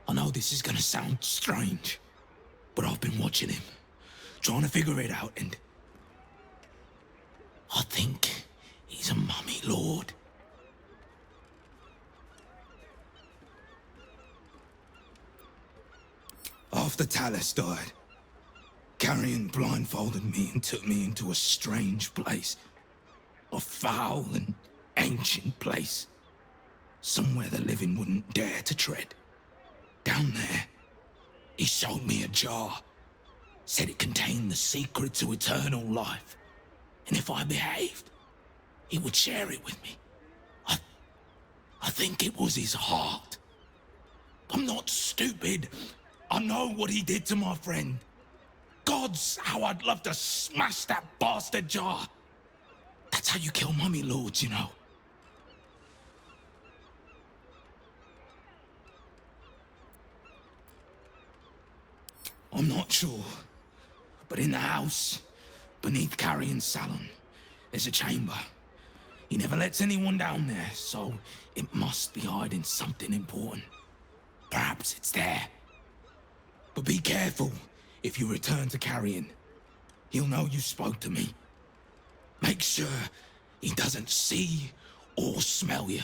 I know this is gonna sound strange, but I've been watching him, trying to figure it out, and I think he's a mummy lord. After Talus died, Carrion blindfolded me and took me into a strange place. A foul and ancient place. Somewhere the living wouldn't dare to tread. Down there, he showed me a jar. Said it contained the secret to eternal life. And if I behaved, he would share it with me. I think it was his heart. I'm not stupid. I know what he did to my friend. Gods, how I'd love to smash that bastard jar. That's how you kill mummy lords, you know. I'm not sure, but in the house, beneath Carrion's salon, there's a chamber. He never lets anyone down there, so it must be hiding something important. Perhaps it's there. But be careful if you return to Carrion. He'll know you spoke to me. Make sure he doesn't see or smell you.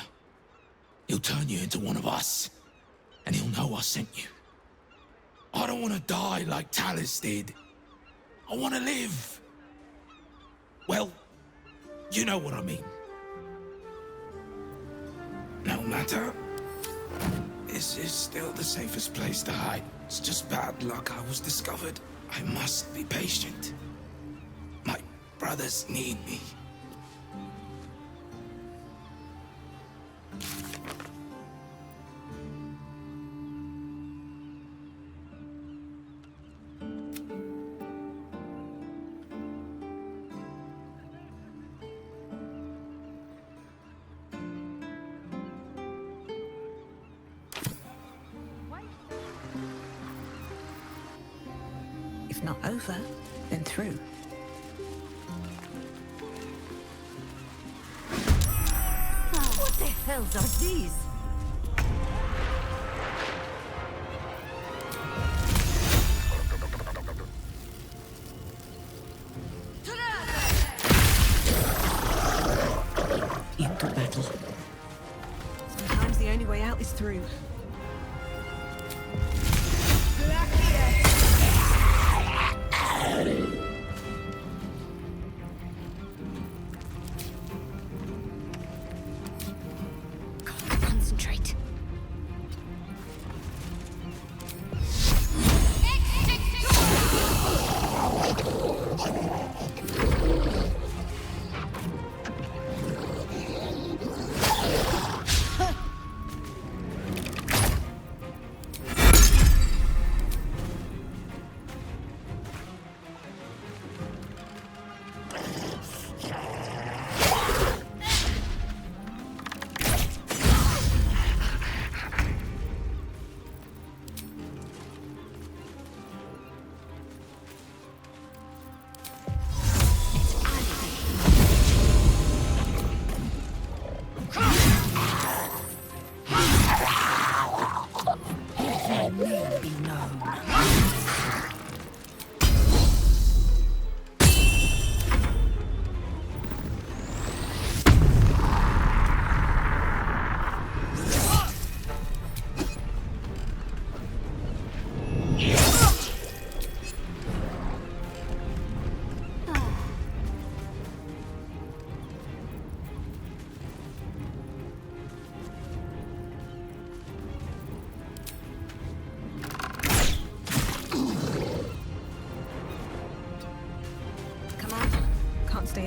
He'll turn you into one of us, and he'll know I sent you. I don't want to die like Talus did. I want to live. Well, you know what I mean. No matter. This is still the safest place to hide. It's just bad luck I was discovered. I must be patient. My brothers need me. If not over, then through. What the hells are these? Into battle. Sometimes the only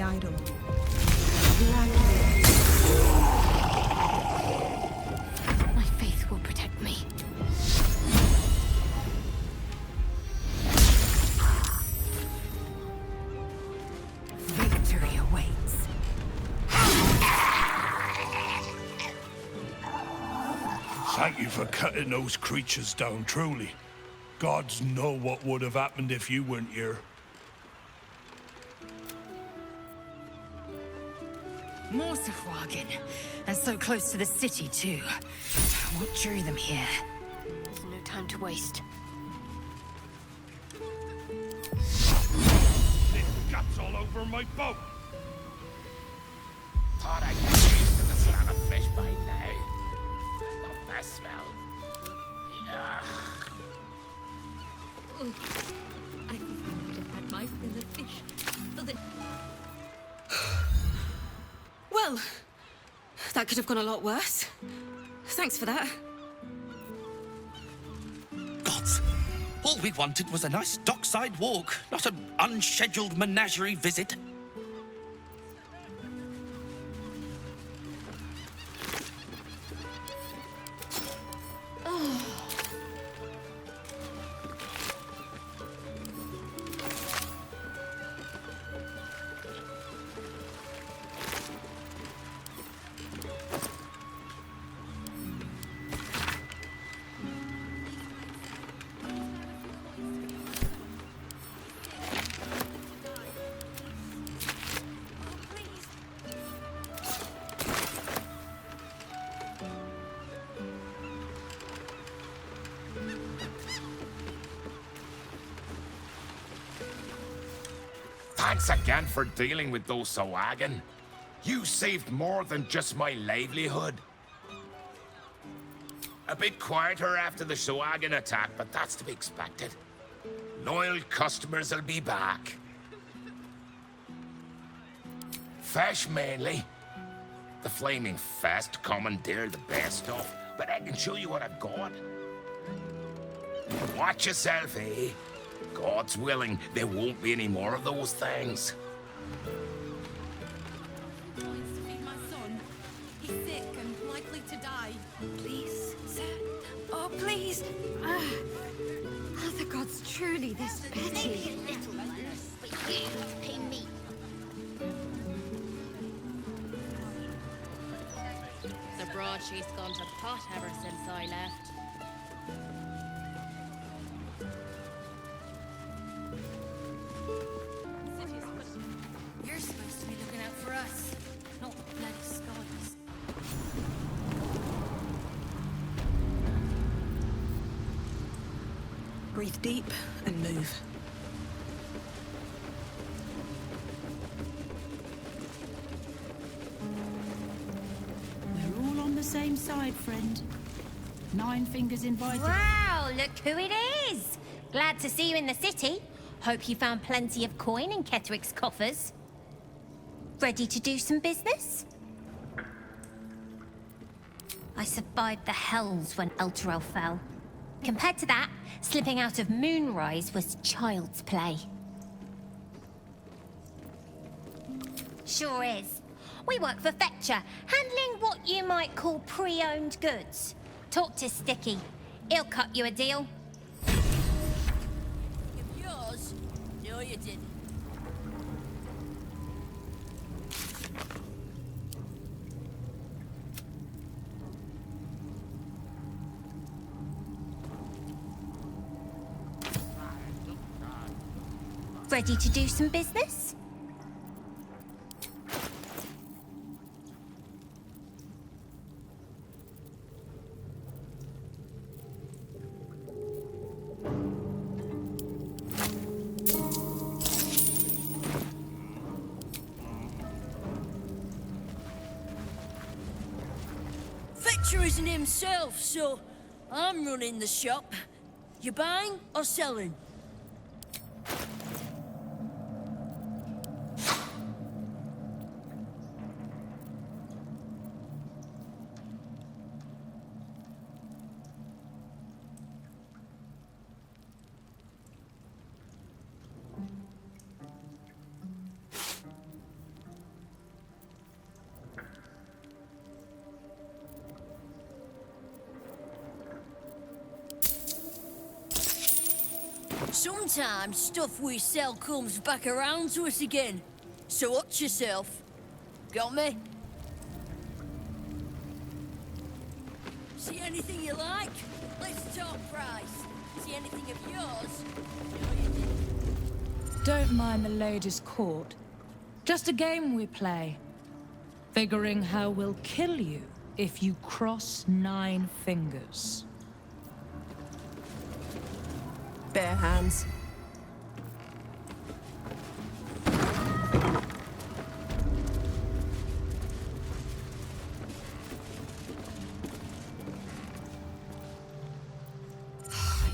idol. My faith will protect me. Victory awaits. Thank you for cutting those creatures down, truly. Gods know what would have happened if you weren't here. More Sahuagin, and so close to the city too. What drew them here? There's no time to waste. This guts all over my boat. Thought I'd get used to the smell of fish by now. Not that smell. Ugh. I think I would have had my fill of fish. Well, that could have gone a lot worse. Thanks for that. Gods, all we wanted was a nice dockside walk, not an unscheduled menagerie visit. Thanks again for dealing with those Sahuagin. You saved more than just my livelihood. A bit quieter after the Sahuagin attack, but that's to be expected. Loyal customers will be back. Fish mainly. The Flaming Fest commandeered the best stuff, but I can show you what I've got. Watch yourself, eh? God's willing, there won't be any more of those things. My son, he's sick and likely to die. Please, sir. Oh, please. Are the gods truly this petty? But you pay me. The broadsheet's gone to pot ever since I left. You're supposed to be looking out for us, not the bloody Scotties. Breathe deep and move. We're all on the same side, friend. Nine Fingers invited. Wow, look who it is! Glad to see you in the city. Hope you found plenty of coin in Ketheric's coffers. Ready to do some business? I survived the hells when Elturel fell. Compared to that, slipping out of Moonrise was child's play. Sure is. We work for Fetcher, handling what you might call pre-owned goods. Talk to Sticky. He'll cut you a deal. Yours? No, you didn't. Ready to do some business? Fetcher isn't himself, so I'm running the shop. You buying or selling? Sometimes stuff we sell comes back around to us again. So watch yourself. Got me? See anything you like? Let's talk price. See anything of yours? Don't mind the ladies' court. Just a game we play. Figuring how we'll kill you if you cross 9 fingers. Bare hands.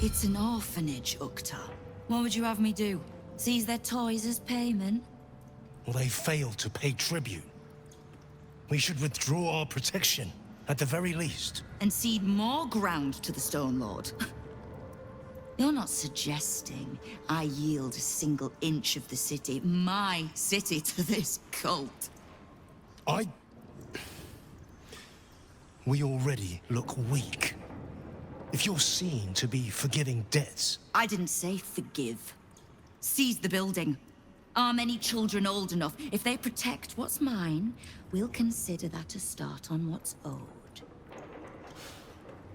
It's an orphanage, Ukta. What would you have me do? Seize their toys as payment? Well, they failed to pay tribute. We should withdraw our protection, at the very least. And cede more ground to the Stone Lord? You're not suggesting I yield a single inch of the city, my city, to this cult? We already look weak. If you're seen to be forgiving debts... I didn't say forgive. Seize the building. Arm any children old enough. If they protect what's mine, we'll consider that a start on what's owed.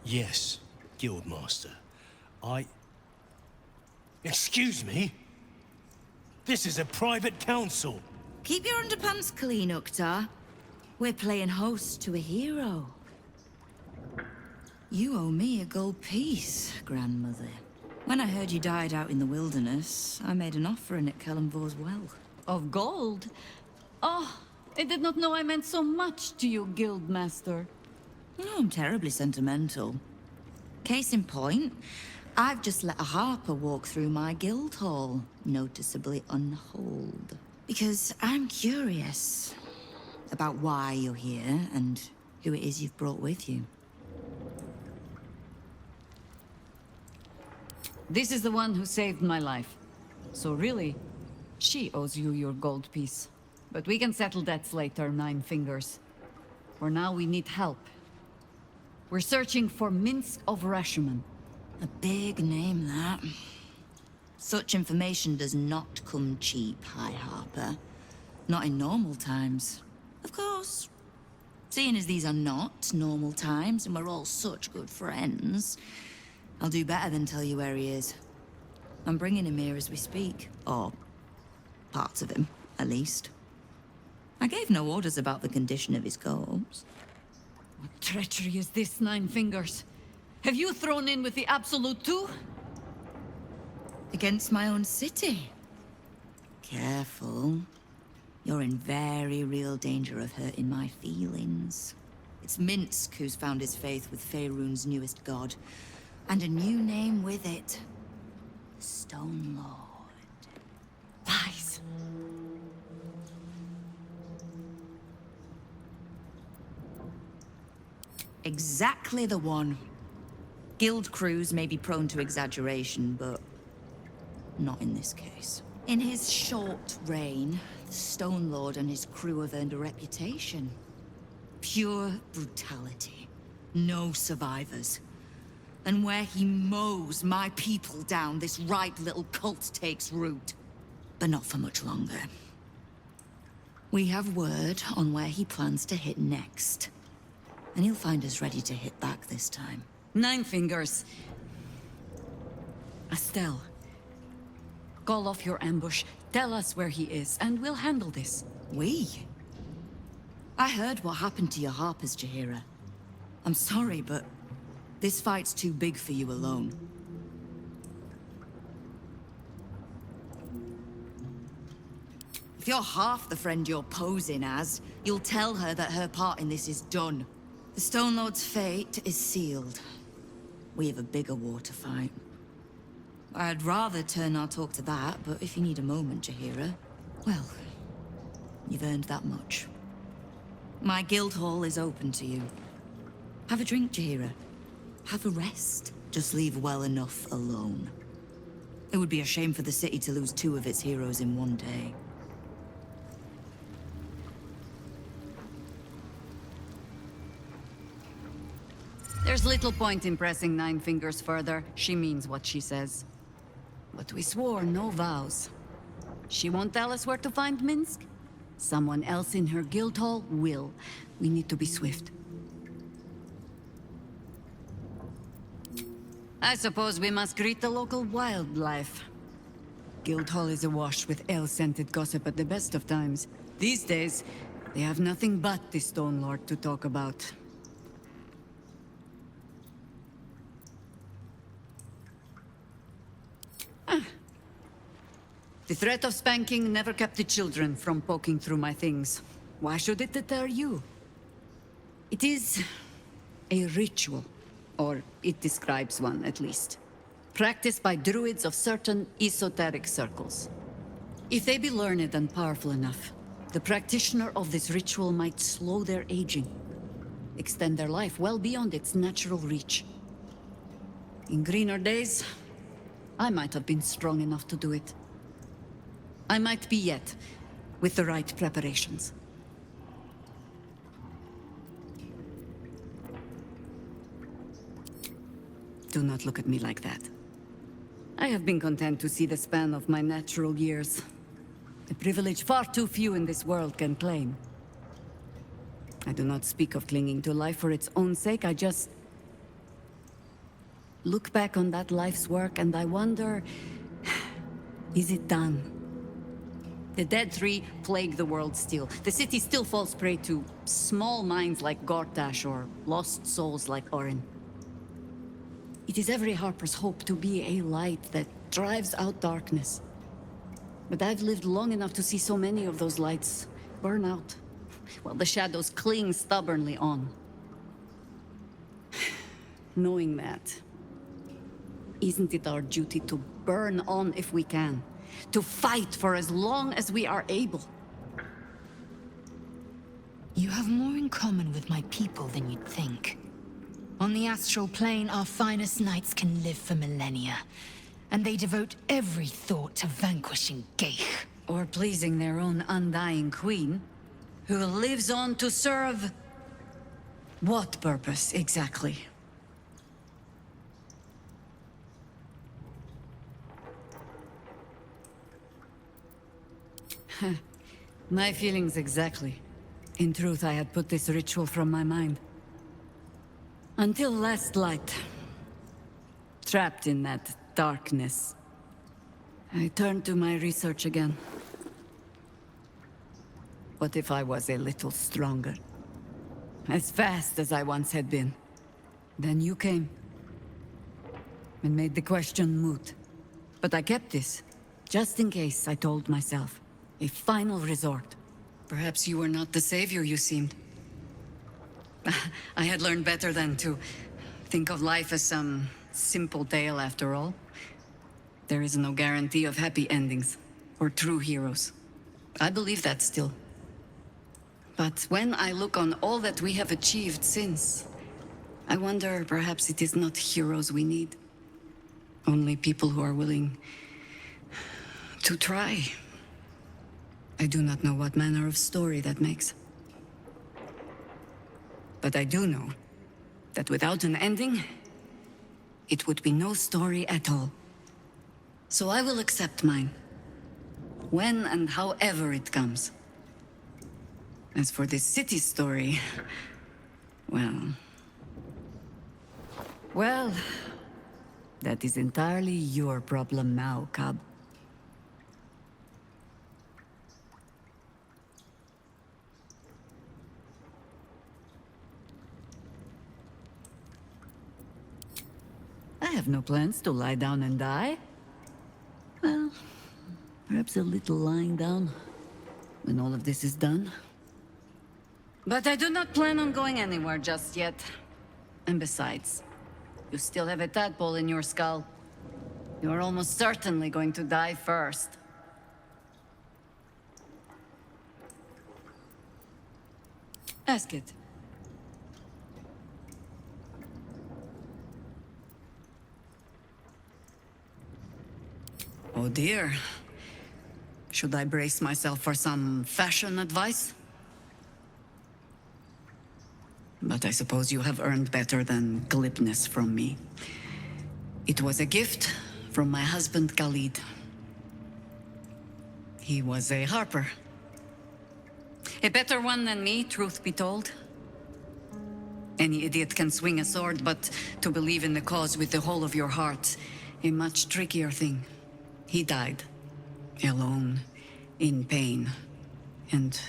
Yes, Guildmaster. Excuse me? This is a private council. Keep your underpants clean, Ukta. We're playing host to a hero. You owe me a gold piece, grandmother. When I heard you died out in the wilderness, I made an offering at Kellenvor's well. Of gold? Oh, I did not know I meant so much to you, Guildmaster. No, I'm terribly sentimental. Case in point, I've just let a harper walk through my guild hall, noticeably unholed. Because I'm curious about why you're here and who it is you've brought with you. This is the one who saved my life. So really, she owes you your gold piece. But we can settle debts later, Nine Fingers. For now, we need help. We're searching for Minsk of Rashomon. A big name, that. Such information does not come cheap, High Harper. Not in normal times. Of course. Seeing as these are not normal times and we're all such good friends, I'll do better than tell you where he is. I'm bringing him here as we speak. Or parts of him, at least. I gave no orders about the condition of his corpse. What treachery is this, Nine Fingers? Have you thrown in with the Absolute too? Against my own city. Careful. You're in very real danger of hurting my feelings. It's Minsk who's found his faith with Faerun's newest god. And a new name with it. The Stone Lord. Lies. Exactly the one. Guild crews may be prone to exaggeration, but not in this case. In his short reign, the Stone Lord and his crew have earned a reputation. Pure brutality. No survivors. And where he mows my people down, this ripe little cult takes root. But not for much longer. We have word on where he plans to hit next. And he'll find us ready to hit back this time. Nine Fingers. Estelle. Call off your ambush. Tell us where he is, and we'll handle this. We? I heard what happened to your harpers, Jaheira. I'm sorry, but this fight's too big for you alone. If you're half the friend you're posing as, you'll tell her that her part in this is done. The Stone Lord's fate is sealed. We have a bigger war to fight. I'd rather turn our talk to that, but if you need a moment, Jaheira, well, you've earned that much. My guild hall is open to you. Have a drink, Jaheira. Have a rest. Just leave well enough alone. It would be a shame for the city to lose 2 of its heroes in one day. There's little point in pressing Nine Fingers further. She means what she says. But But we swore no vows. She won't tell us where to find Minsk? Someone else in her guild hall will. We need to be swift. I suppose we must greet the local wildlife. Guildhall is awash with ale-scented gossip at the best of times. These days, they have nothing but the Stone Lord to talk about. The threat of spanking never kept the children from poking through my things. Why should it deter you? It is a ritual, or it describes one at least. Practiced by druids of certain esoteric circles. If they be learned and powerful enough, the practitioner of this ritual might slow their aging, extend their life well beyond its natural reach. In greener days, I might have been strong enough to do it. I might be yet, with the right preparations. Do not look at me like that. I have been content to see the span of my natural years. A privilege far too few in this world can claim. I do not speak of clinging to life for its own sake, I just look back on that life's work and I wonder, is it done? The Dead Three plague the world still. The city still falls prey to small minds like Gortash or lost souls like Orin. It is every Harper's hope to be a light that drives out darkness. But I've lived long enough to see so many of those lights burn out, while the shadows cling stubbornly on. Knowing that, isn't it our duty to burn on if we can? To fight for as long as we are able? You have more in common with my people than you'd think. On the astral plane, our finest knights can live for millennia, and they devote every thought to vanquishing Geich. Or pleasing their own undying queen, who lives on to serve... what purpose, exactly? My feelings exactly. In truth, I had put this ritual from my mind. Until last light. Trapped in that darkness. I turned to my research again. What if I was a little stronger? As fast as I once had been. Then you came. And made the question moot. But I kept this. Just in case, I told myself. A final resort. Perhaps you were not the savior you seemed. I had learned better than to think of life as some simple tale after all. There is no guarantee of happy endings, or true heroes. I believe that still. But when I look on all that we have achieved since, I wonder perhaps it is not heroes we need. Only people who are willing to try. I do not know what manner of story that makes. But I do know that without an ending, it would be no story at all. So I will accept mine. When and however it comes. As for this city story, well, that is entirely your problem now, Cub. I have no plans to lie down and die. Well, perhaps a little lying down when all of this is done. But I do not plan on going anywhere just yet. And besides, you still have a tadpole in your skull. You are almost certainly going to die first. Ask it. Oh dear. Should I brace myself for some fashion advice? But I suppose you have earned better than glibness from me. It was a gift From my husband, Khalid. He was a harper. A better one than me, truth be told. Any idiot can swing a sword, but to believe in the cause with the whole of your heart, a much trickier thing. He died. Alone. In pain. And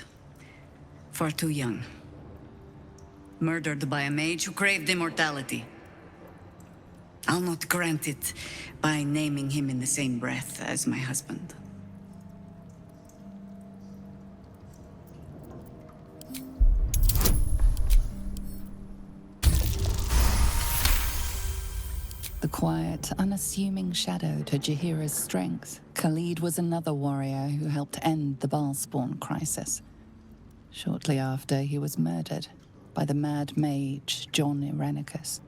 far too young. Murdered by a mage who craved immortality. I'll not grant it by naming him in the same breath as my husband. The quiet, unassuming shadow to Jaheira's strength, Khalid was another warrior who helped end the Balspawn crisis. Shortly after, he was murdered by the mad mage John Irenicus.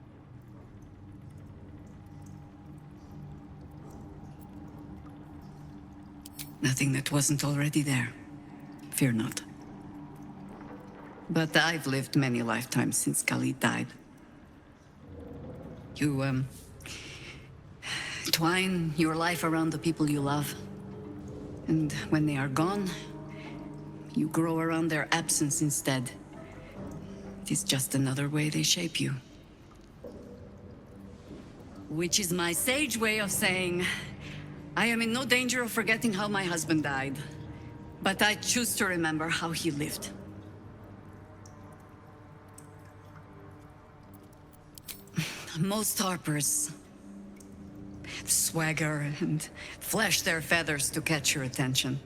Nothing that wasn't already there. Fear not. But I've lived many lifetimes since Khalid died. You, twine your life around the people you love. And when they are gone, you grow around their absence instead. It is just another way they shape you. Which is my sage way of saying, I am in no danger of forgetting how my husband died. But I choose to remember how he lived. Most harpers swagger and flash their feathers to catch your attention.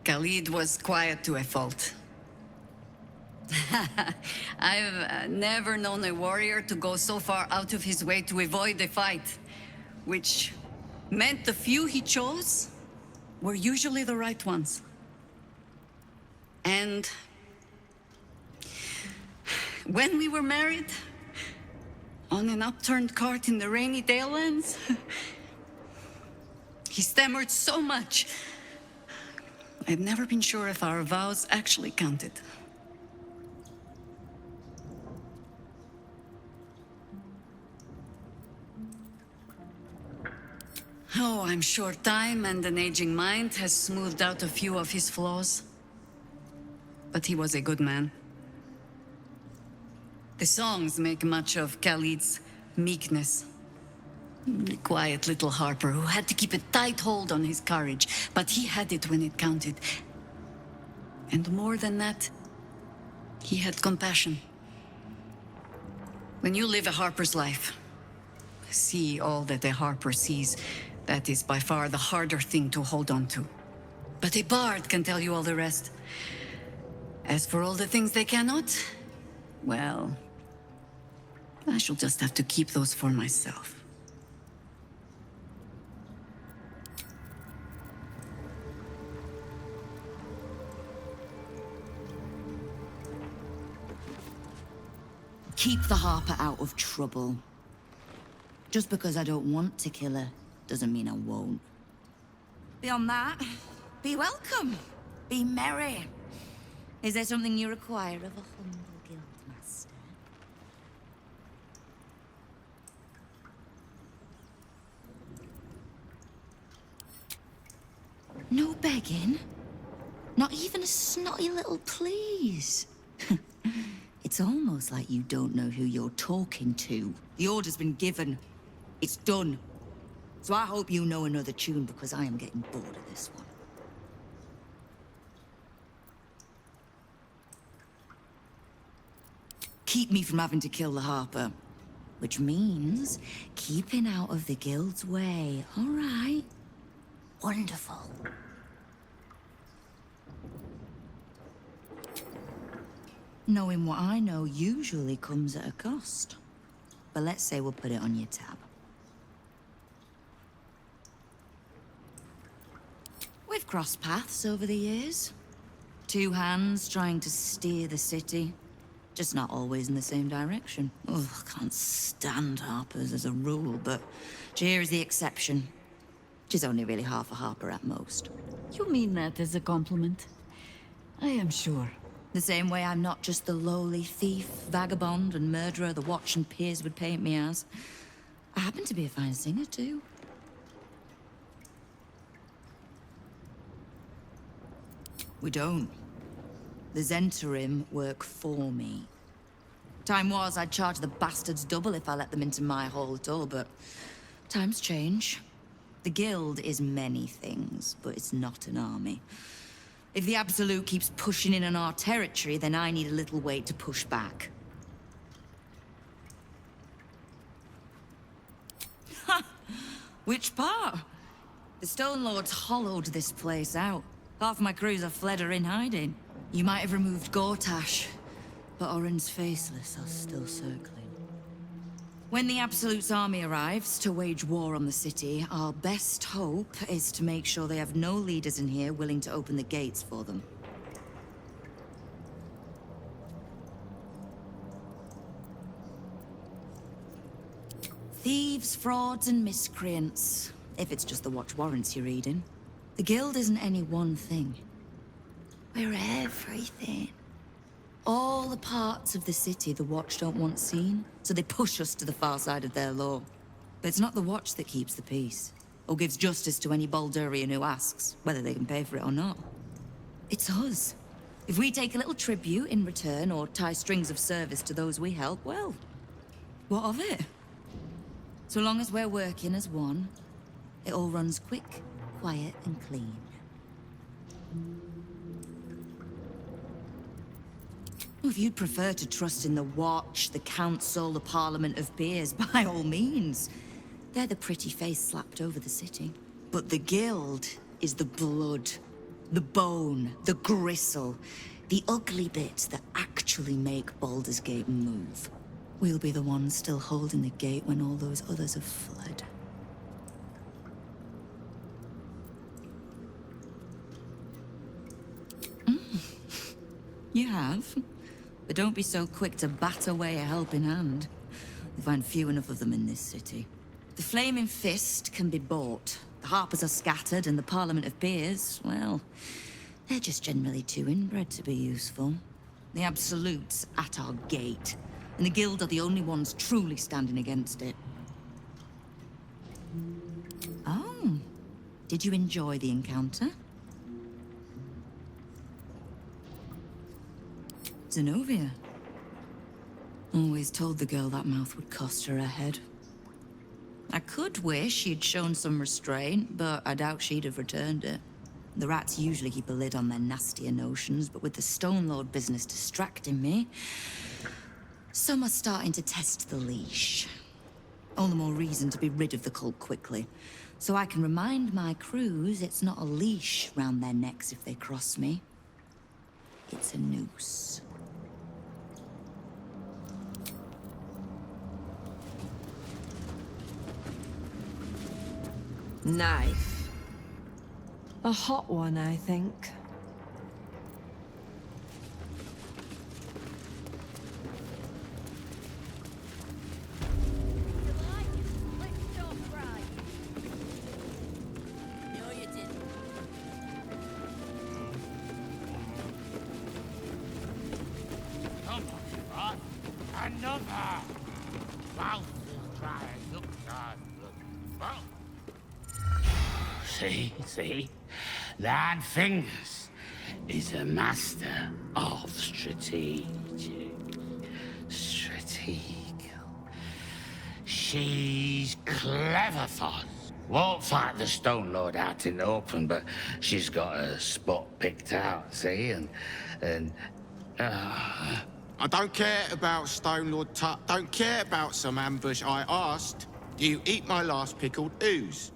Khalid was quiet to a fault. I've never known a warrior to go so far out of his way to avoid a fight, which meant the few he chose were usually the right ones. And when we were married, on an upturned cart in the rainy Dalelands, he stammered so much. I've never been sure if our vows actually counted. Oh, I'm sure time and an aging mind has smoothed out a few of his flaws. But he was a good man. The songs make much of Khalid's meekness. The quiet little harper who had to keep a tight hold on his courage, but he had it when it counted. And more than that, he had compassion. When you live a harper's life, see all that a harper sees, that is by far the harder thing to hold on to. But a bard can tell you all the rest. As for all the things they cannot, well, I shall just have to keep those for myself. Keep the harper out of trouble. Just because I don't want to kill her doesn't mean I won't. Beyond that, be welcome. Be merry. Is there something you require of a humble guildmaster? No begging? Not even a snotty little please? It's almost like you don't know who you're talking to. The order's been given. It's done. So I hope you know another tune, because I am getting bored of this one. Keep me from having to kill the harper. Which means keeping out of the guild's way, all right? Wonderful. Knowing what I know usually comes at a cost. But let's say we'll put it on your tab. We've crossed paths over the years. Two hands trying to steer the city. Just not always in the same direction. Ugh, can't stand harpers as a rule, but Jaheira's the exception. She's only really half a harper at most. You mean that as a compliment? I am sure. The same way I'm not just the lowly thief, vagabond, and murderer the Watch and Peers would paint me as. I happen to be a fine singer, too. We don't. The Zentarim work for me. Time was, I'd charge the bastards double if I let them into my hall at all, but times change. The Guild is many things, but it's not an army. If the Absolute keeps pushing in on our territory, then I need a little weight to push back. Ha! Which part? The Stone Lords hollowed this place out. Half my crews have fled or in hiding. You might have removed Gortash, but Orin's Faceless are still circling. When the Absolute's army arrives to wage war on the city, our best hope is to make sure they have no leaders in here willing to open the gates for them. Thieves, frauds, and miscreants. If it's just the watch warrants you're reading. The Guild isn't any one thing. We're everything. All the parts of the city the Watch don't want seen, so they push us to the far side of their law. But it's not the Watch that keeps the peace, or gives justice to any Baldurian who asks, whether they can pay for it or not. It's us. If we take a little tribute in return, or tie strings of service to those we help, well, what of it? So long as we're working as one, it all runs quick, quiet, and clean. If you'd prefer to trust in the Watch, the Council, the Parliament of Peers, by all means. They're the pretty face slapped over the city. But the Guild is the blood, the bone, the gristle, the ugly bits that actually make Baldur's Gate move. We'll be the ones still holding the gate when all those others have fled. You have? But don't be so quick to bat away a helping hand. We find few enough of them in this city. The Flaming Fist can be bought. The Harpers are scattered, and the Parliament of Peers, well, they're just generally too inbred to be useful. The Absolute's at our gate, and the Guild are the only ones truly standing against it. Oh, did you enjoy the encounter? Zenobia. Always told the girl that mouth would cost her her head. I could wish she'd shown some restraint, but I doubt she'd have returned it. The rats usually keep a lid on their nastier notions, but with the Stone Lord business distracting me, some are starting to test the leash. All the more reason to be rid of the cult quickly, so I can remind my crews it's not a leash round their necks if they cross me. It's a noose. Knife. A hot one, I think. See? That Fingers is a master of strategical. She's clever, Foz. Won't fight the Stone Lord out in the open, but she's got a spot picked out, see? I don't care about Stone Lord Tut. Don't care about some ambush. I asked, do you eat my last pickled ooze?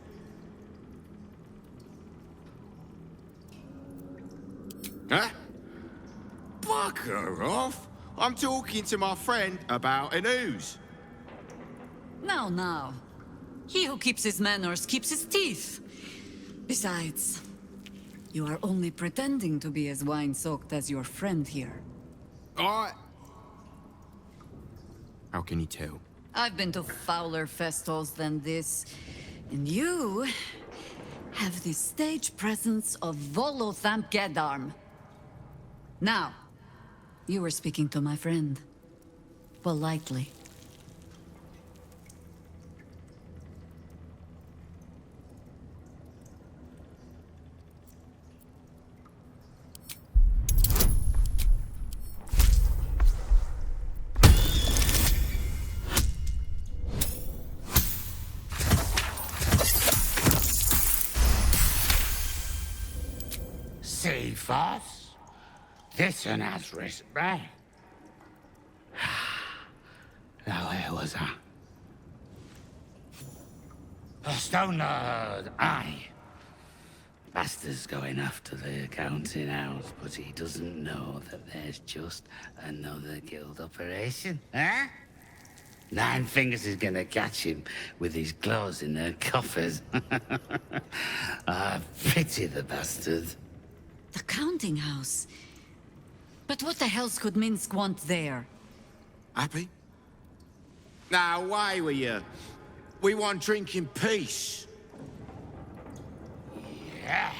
Huh? Bugger off! I'm talking to my friend about an ooze. Now. He who keeps his manners keeps his teeth. Besides, you are only pretending to be as wine-soaked as your friend here. How can you tell? I've been to fouler festivals than this, and you have the stage presence of Volothamp Gedarm. Now, you were speaking to my friend. Politely. see, Foss? This one has respect. Now, where was I? The Stone Lord, aye. Bastard's going after the accounting house, but he doesn't know that there's just another guild operation, huh? Nine Fingers is gonna catch him with his claws in their coffers. I pity the bastard. The counting house? But what the hell could Minsk want there? Happy? Now, away with you. We want drink in peace. Yeah.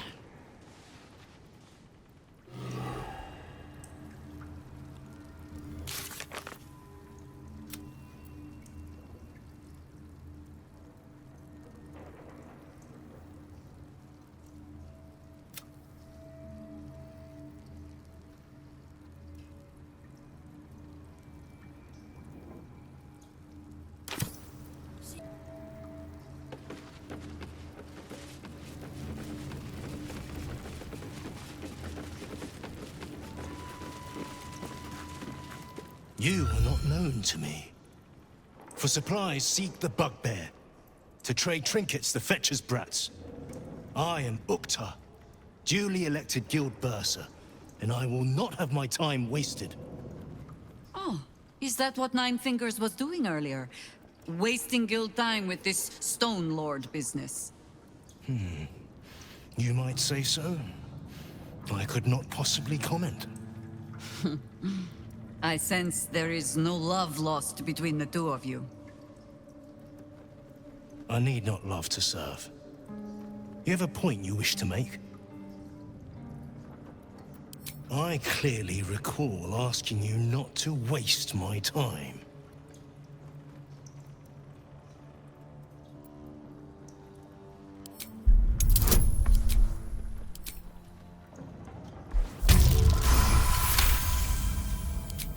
You are not known to me. For supplies, seek the bugbear. To trade trinkets, the fetcher's brats. I am Ukta, duly elected guild bursar, and I will not have my time wasted. Oh, is that what Nine Fingers was doing earlier? Wasting guild time with this Stone Lord business? You might say so. I could not possibly comment. I sense there is no love lost between the two of you. I need not love to serve. You have a point you wish to make? I clearly recall asking you not to waste my time.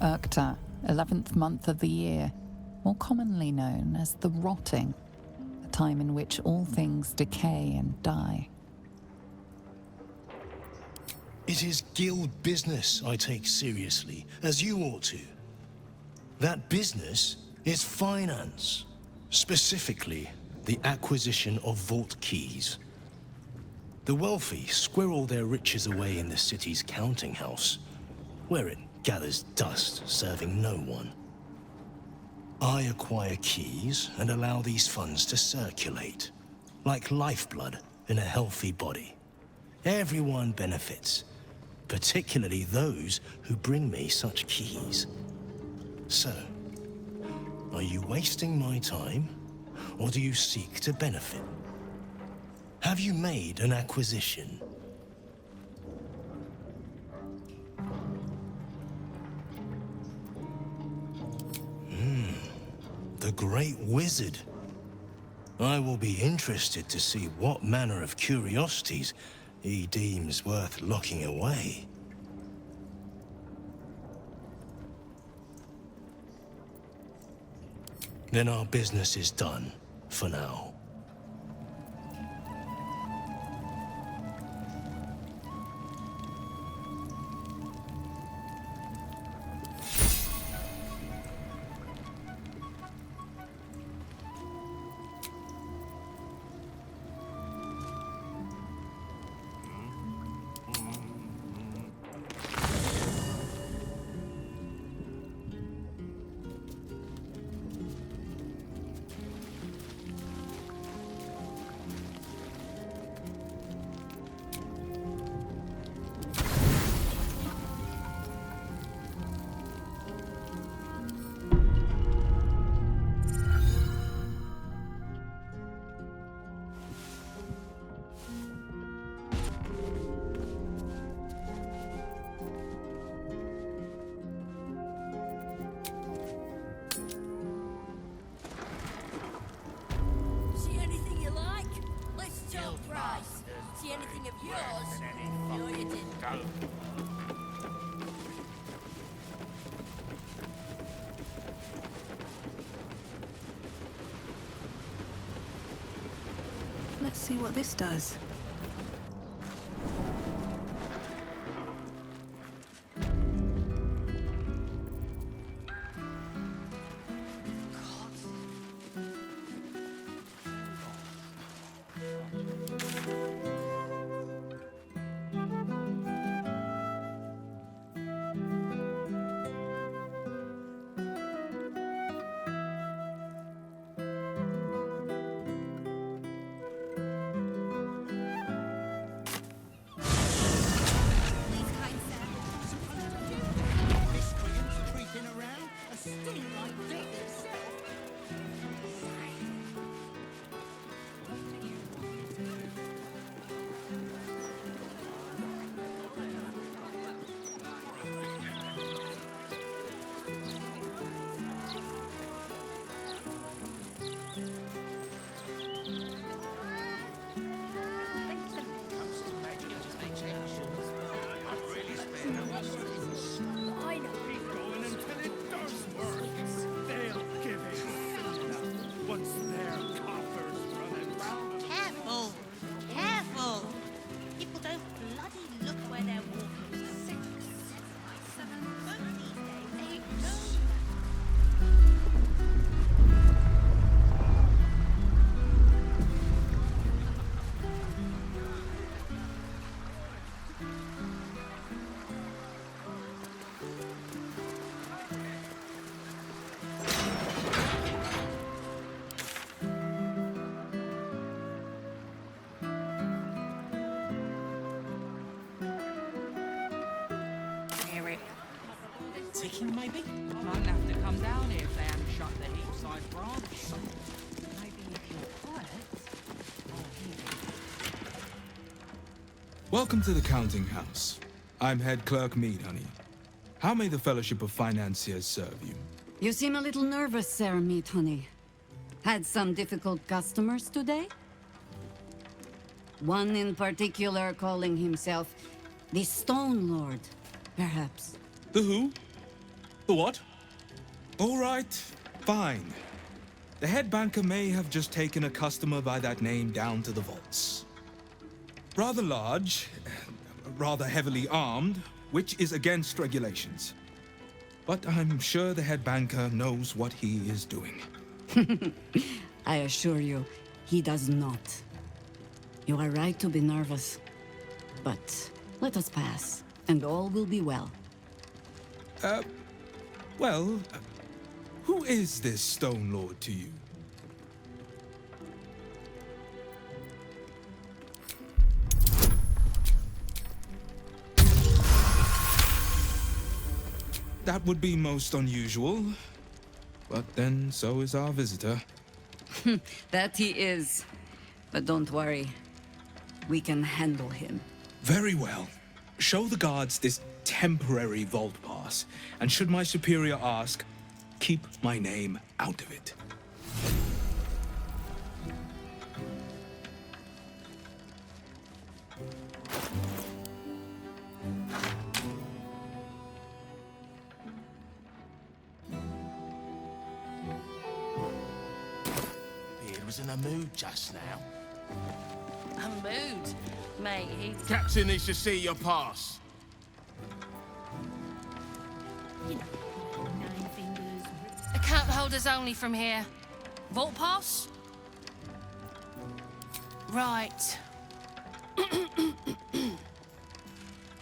Urkta, 11th month of the year, more commonly known as the Rotting, a time in which all things decay and die. It is guild business I take seriously, as you ought to. That business is finance. Specifically, the acquisition of vault keys. The wealthy squirrel their riches away in the city's counting house, where it gathers dust, serving no one. I acquire keys and allow these funds to circulate, like lifeblood in a healthy body. Everyone benefits, particularly those who bring me such keys. So, are you wasting my time, or do you seek to benefit? Have you made an acquisition? The Great Wizard. I will be interested to see what manner of curiosities he deems worth locking away. Then our business is done, for now. Let's see what this does. ticking, maybe? Might have to come down here if they haven't shut the heap-sized branch. Maybe if you're quiet. Welcome to the counting house. I'm head clerk Mead, honey. How may the Fellowship of Financiers serve you? You seem a little nervous, Sir Meat Honey. Had some difficult customers today? One in particular calling himself the Stone Lord, perhaps. The who? The what? All right, fine. The head banker may have just taken a customer by that name down to the vaults. Rather large, rather heavily armed, which is against regulations. But I'm sure the head banker knows what he is doing. I assure you, he does not. You are right to be nervous. But let us pass, and all will be well. Well, who is this Stone Lord to you? That would be most unusual. But then, so is our visitor. That he is. But don't worry. We can handle him. Very well. Show the guards this temporary vault pass, and should my superior ask, keep my name out of it. Beard was in a mood just now. A mood? Mate, he... Captain needs to see your pass. Account holders only from here. Vault pass? Right.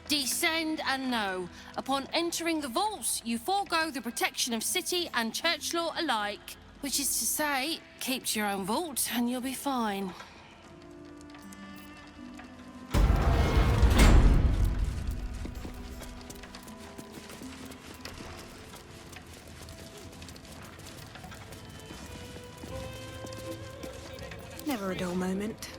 Descend and know. Upon entering the vaults, you forego the protection of city and church law alike. Which is to say, keep to your own vault and you'll be fine. Never a dull moment.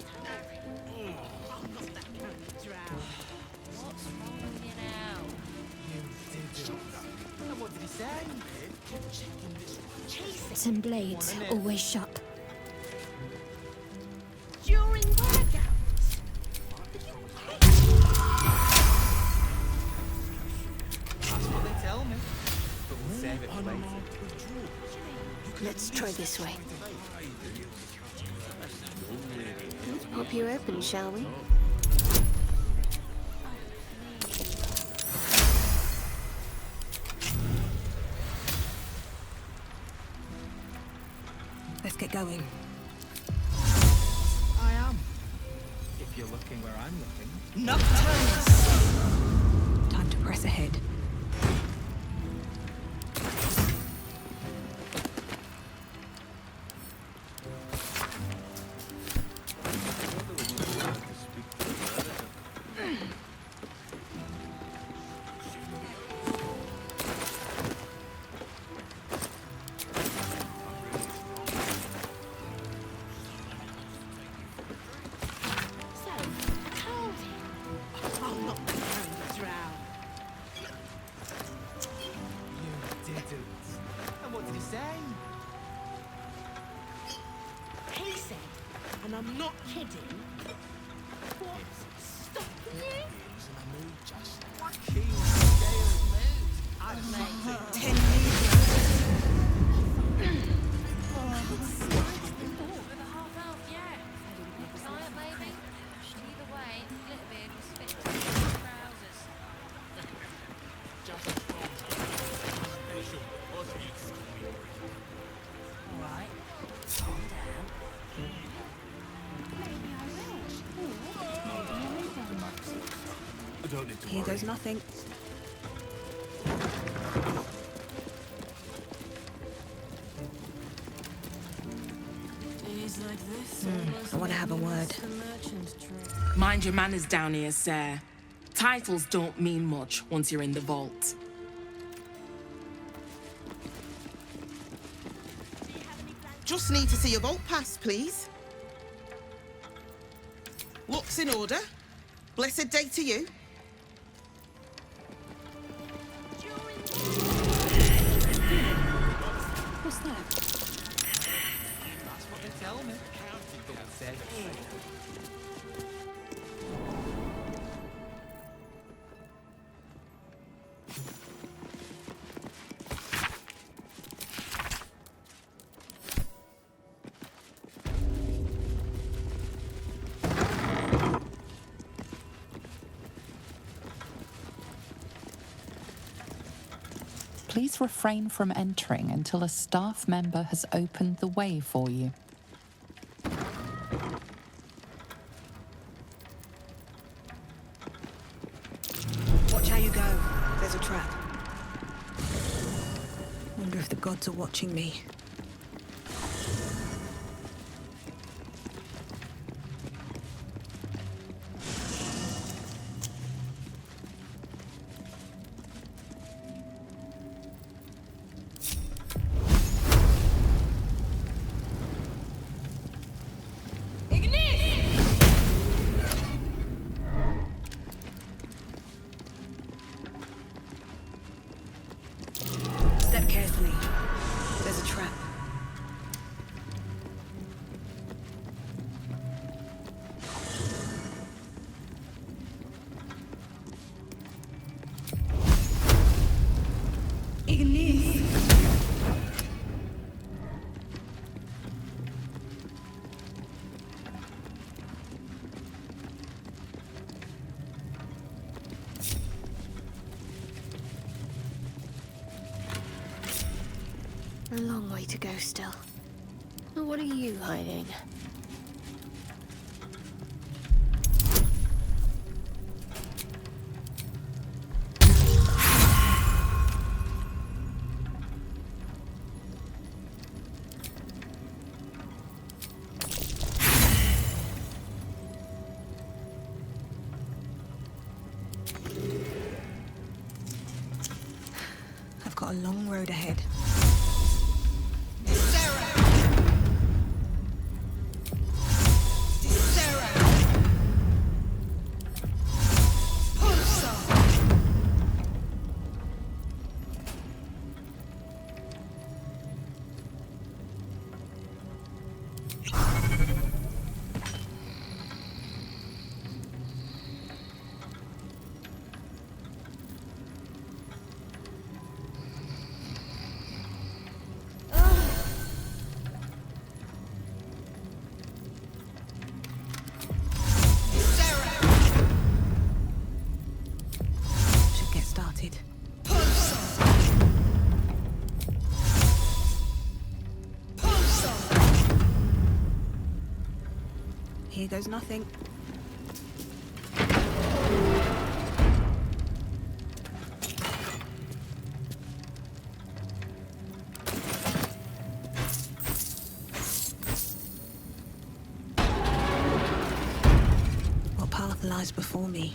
Some blades, always sharp. During workouts. That's what they tell me. But we'll save it for later. Let's try this way. Let's pop you open, shall we? Let's get going. I am. If you're looking where I'm looking. Nocturnus! Time to press ahead. And I'm not kidding. What's stopping you? What key mood? I'd make 10 meters. With a half elf, yeah. Quiet, baby. Either way, Glitterbeard was fit to his trousers. All right, calm down. Here goes nothing. I want to have a word. Mind your manners down here, sir. Titles don't mean much once you're in the vault. Just need to see your vault pass, please. Looks in order. Blessed day to you. What's that? That's what they tell me. Don't say. Please refrain from entering until a staff member has opened the way for you. Watch how you go. There's a trap. Wonder if the gods are watching me. Step carefully. There's a trap. Ignis. A long way to go still. Well, what are you hiding? I've got a long road ahead. Should get started. Here goes nothing. What path lies before me?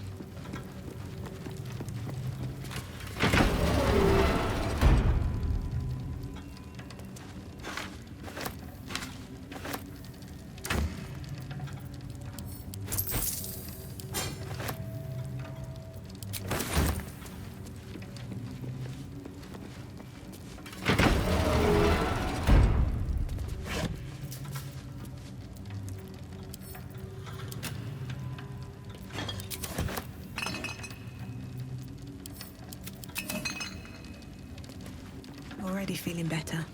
Already feeling better.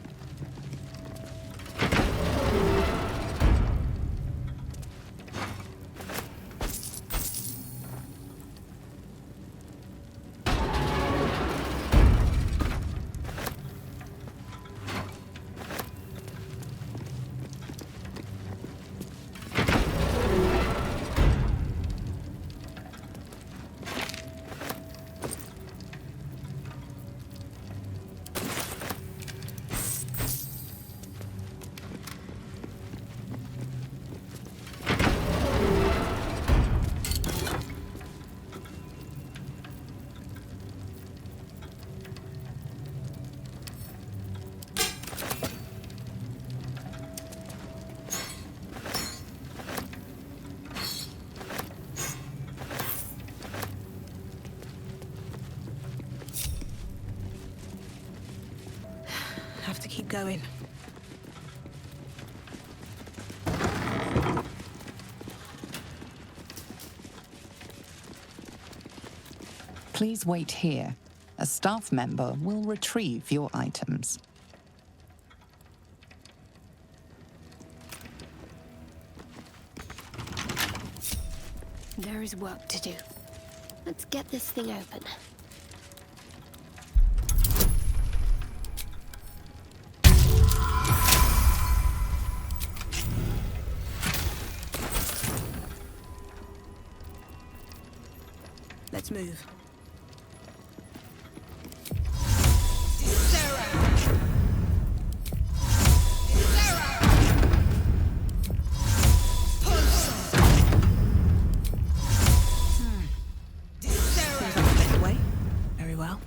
going. Please wait here. A staff member will retrieve your items. There is work to do. Let's get this thing open. Let's move. Very well.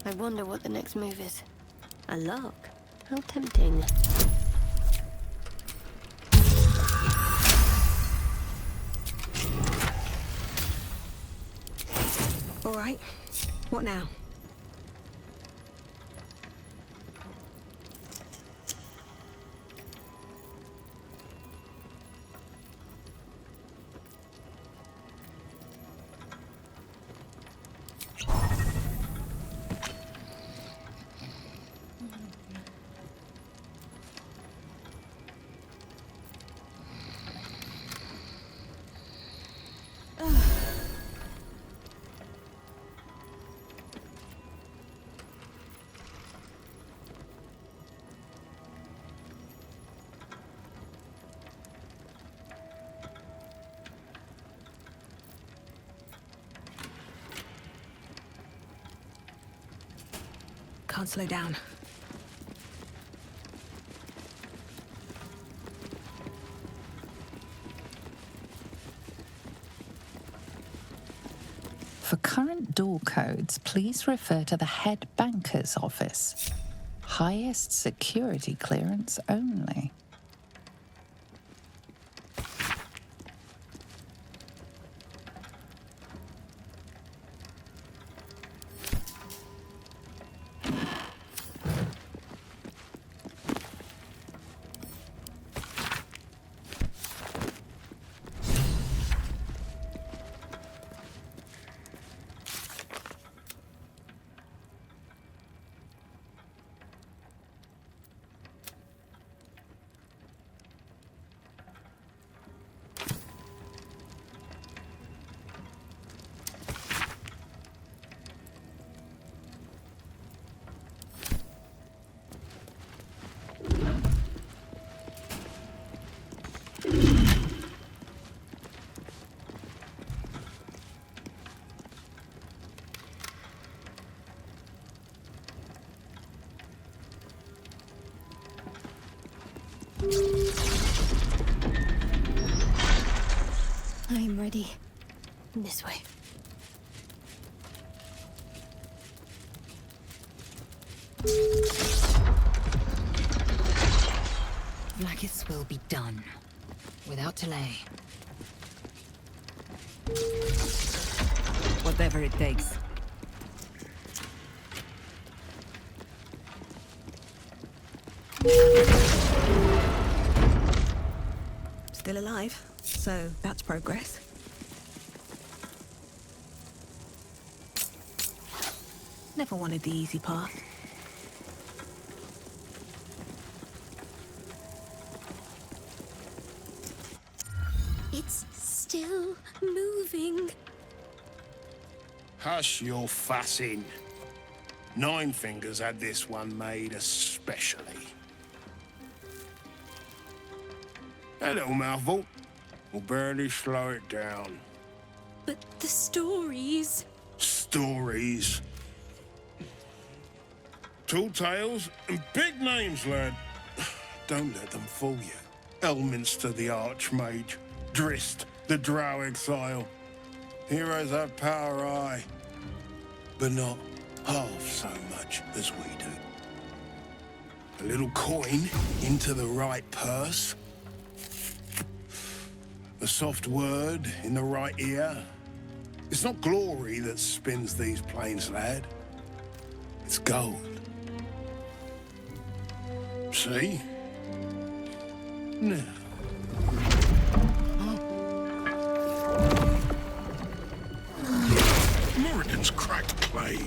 I wonder what the next move is. A lock? How tempting. All right. What now? Can't slow down. For current door codes, please refer to the head banker's office. Highest security clearance only. I'm ready. This way. Vlaakith's will be done. Without delay. Whatever it takes. Still alive, so that's progress. Never wanted the easy path. It's still moving. Hush your fussing. Nine Fingers had this one made especially. A little mouthful will barely slow it down. But the stories... Stories? Tall tales and big names, lad. Don't let them fool you. Elminster the Archmage, Drist the Drow Exile. Heroes have power, aye, but not half so much as we do. A little coin into the right purse. A soft word in the right ear. It's not glory that spins these plains, lad. It's gold. See? Now. Moradin's cracked clay.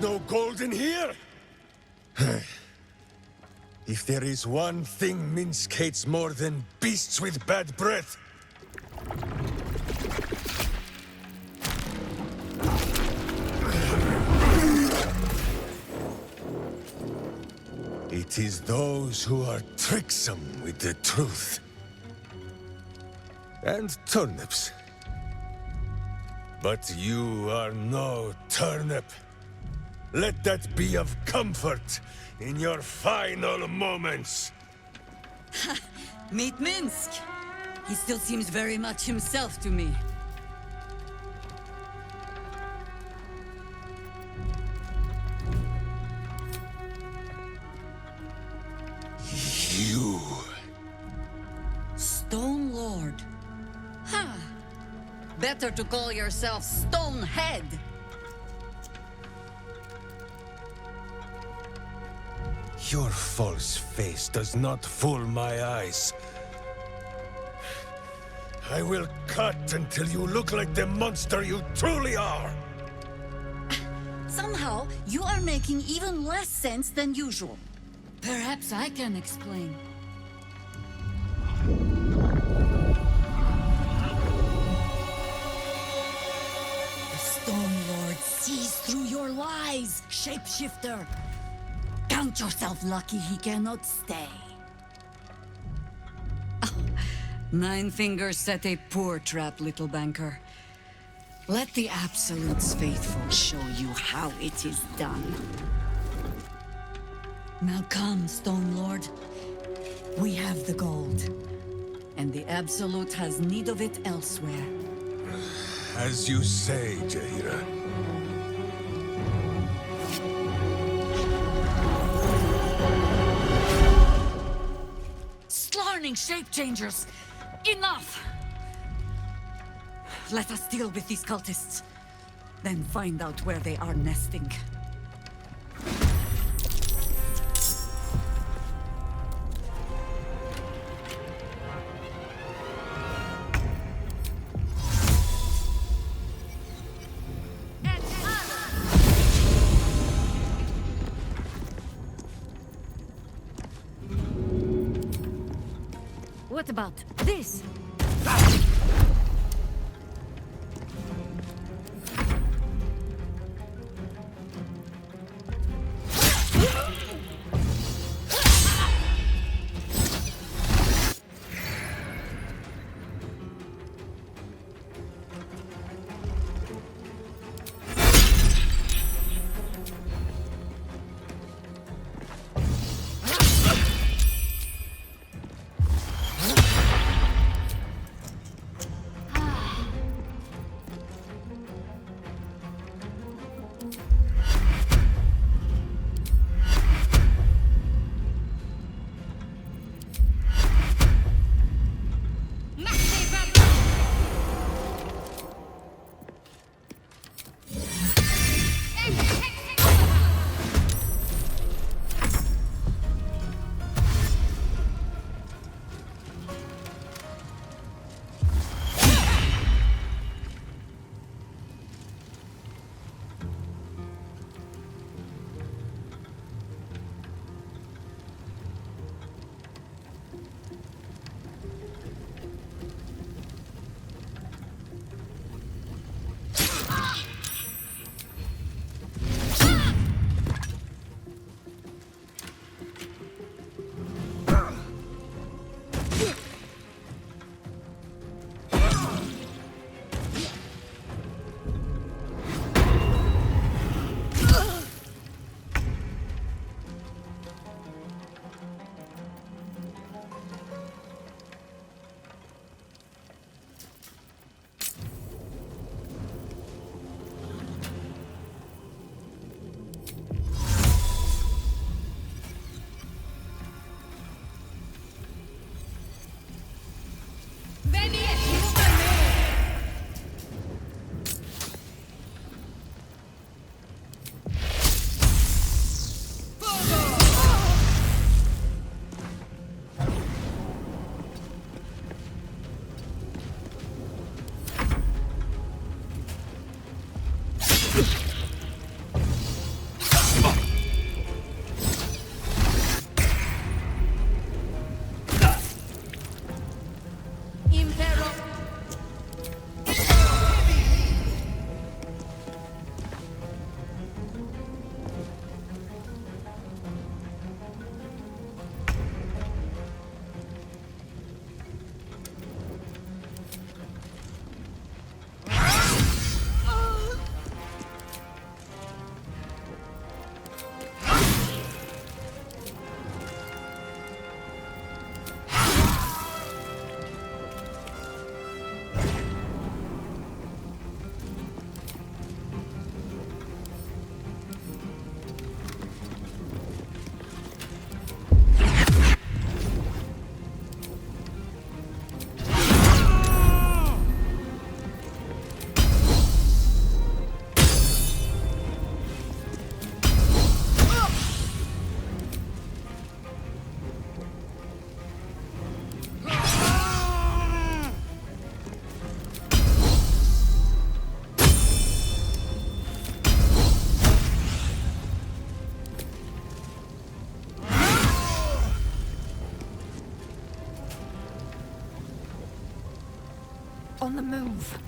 No gold in here? If there is one thing Minsk hates more than beasts with bad breath, it is those who are tricksome with the truth. and turnips. But you are no turnip. Let that be of comfort in your final moments. Meet Minsk. He still seems very much himself to me. You. Stone Lord. Ha! Better to call yourself Stonehead. Your false face does not fool my eyes. I will cut until you look like the monster you truly are. Somehow, you are making even less sense than usual. Perhaps I can explain. The Stone Lord sees through your lies, shapeshifter. Count yourself lucky he cannot stay. Nine Fingers set a poor trap, little banker. Let the Absolute's faithful show you how it is done. Now come, Stone Lord. We have the gold, and the Absolute has need of it elsewhere. As you say, Jaheira. Slarning shape-changers! Enough! Let us deal with these cultists, then find out where they are nesting. What about this? On the move.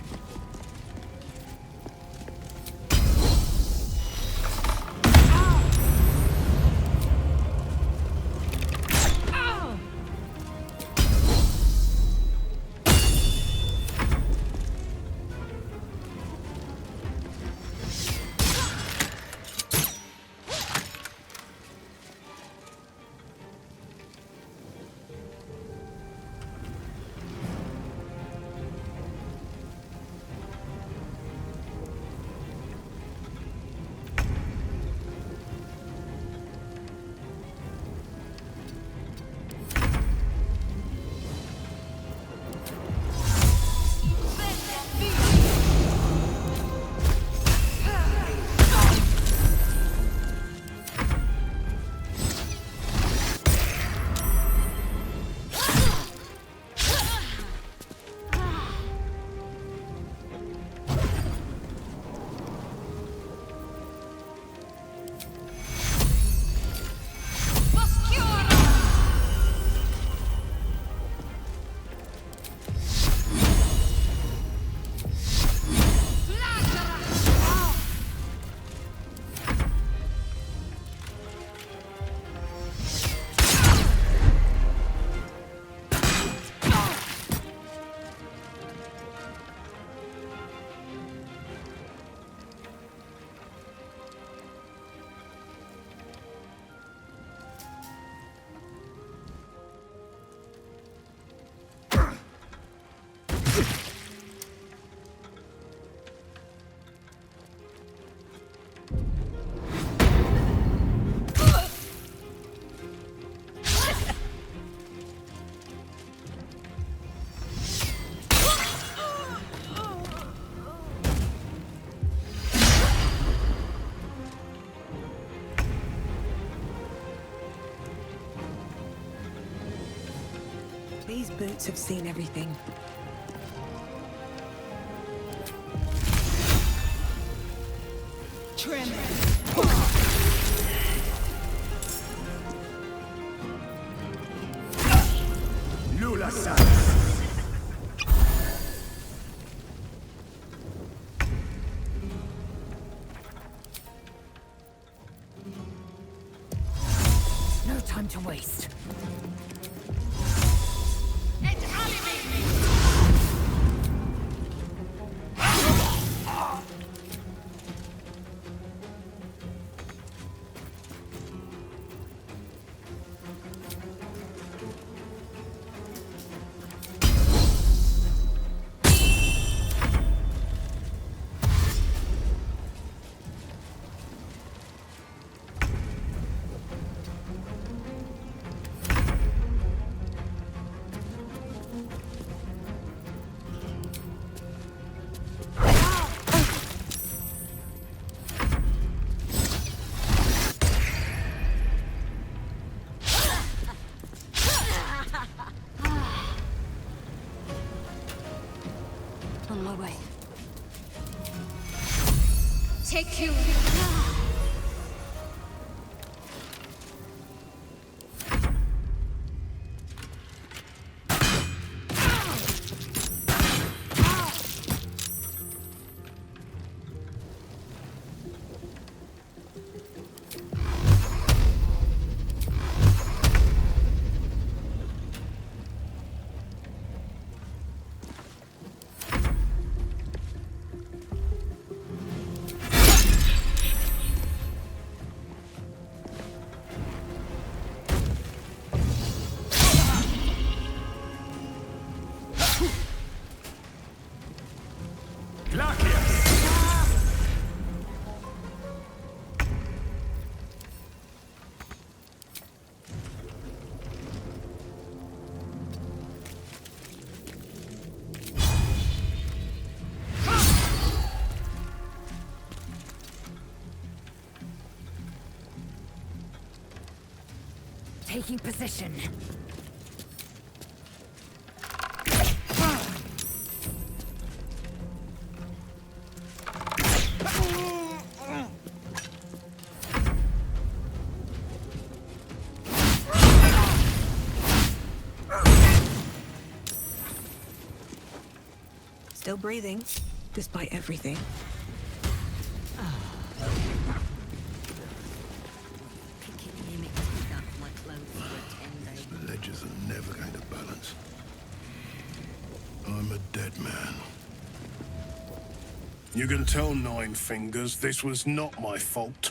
These boots have seen everything. Trim. Lula No time to waste. On my way. Take you. Taking position. Still breathing, despite everything. Ledgers are never going to balance. I'm a dead man. You can tell Nine Fingers this was not my fault.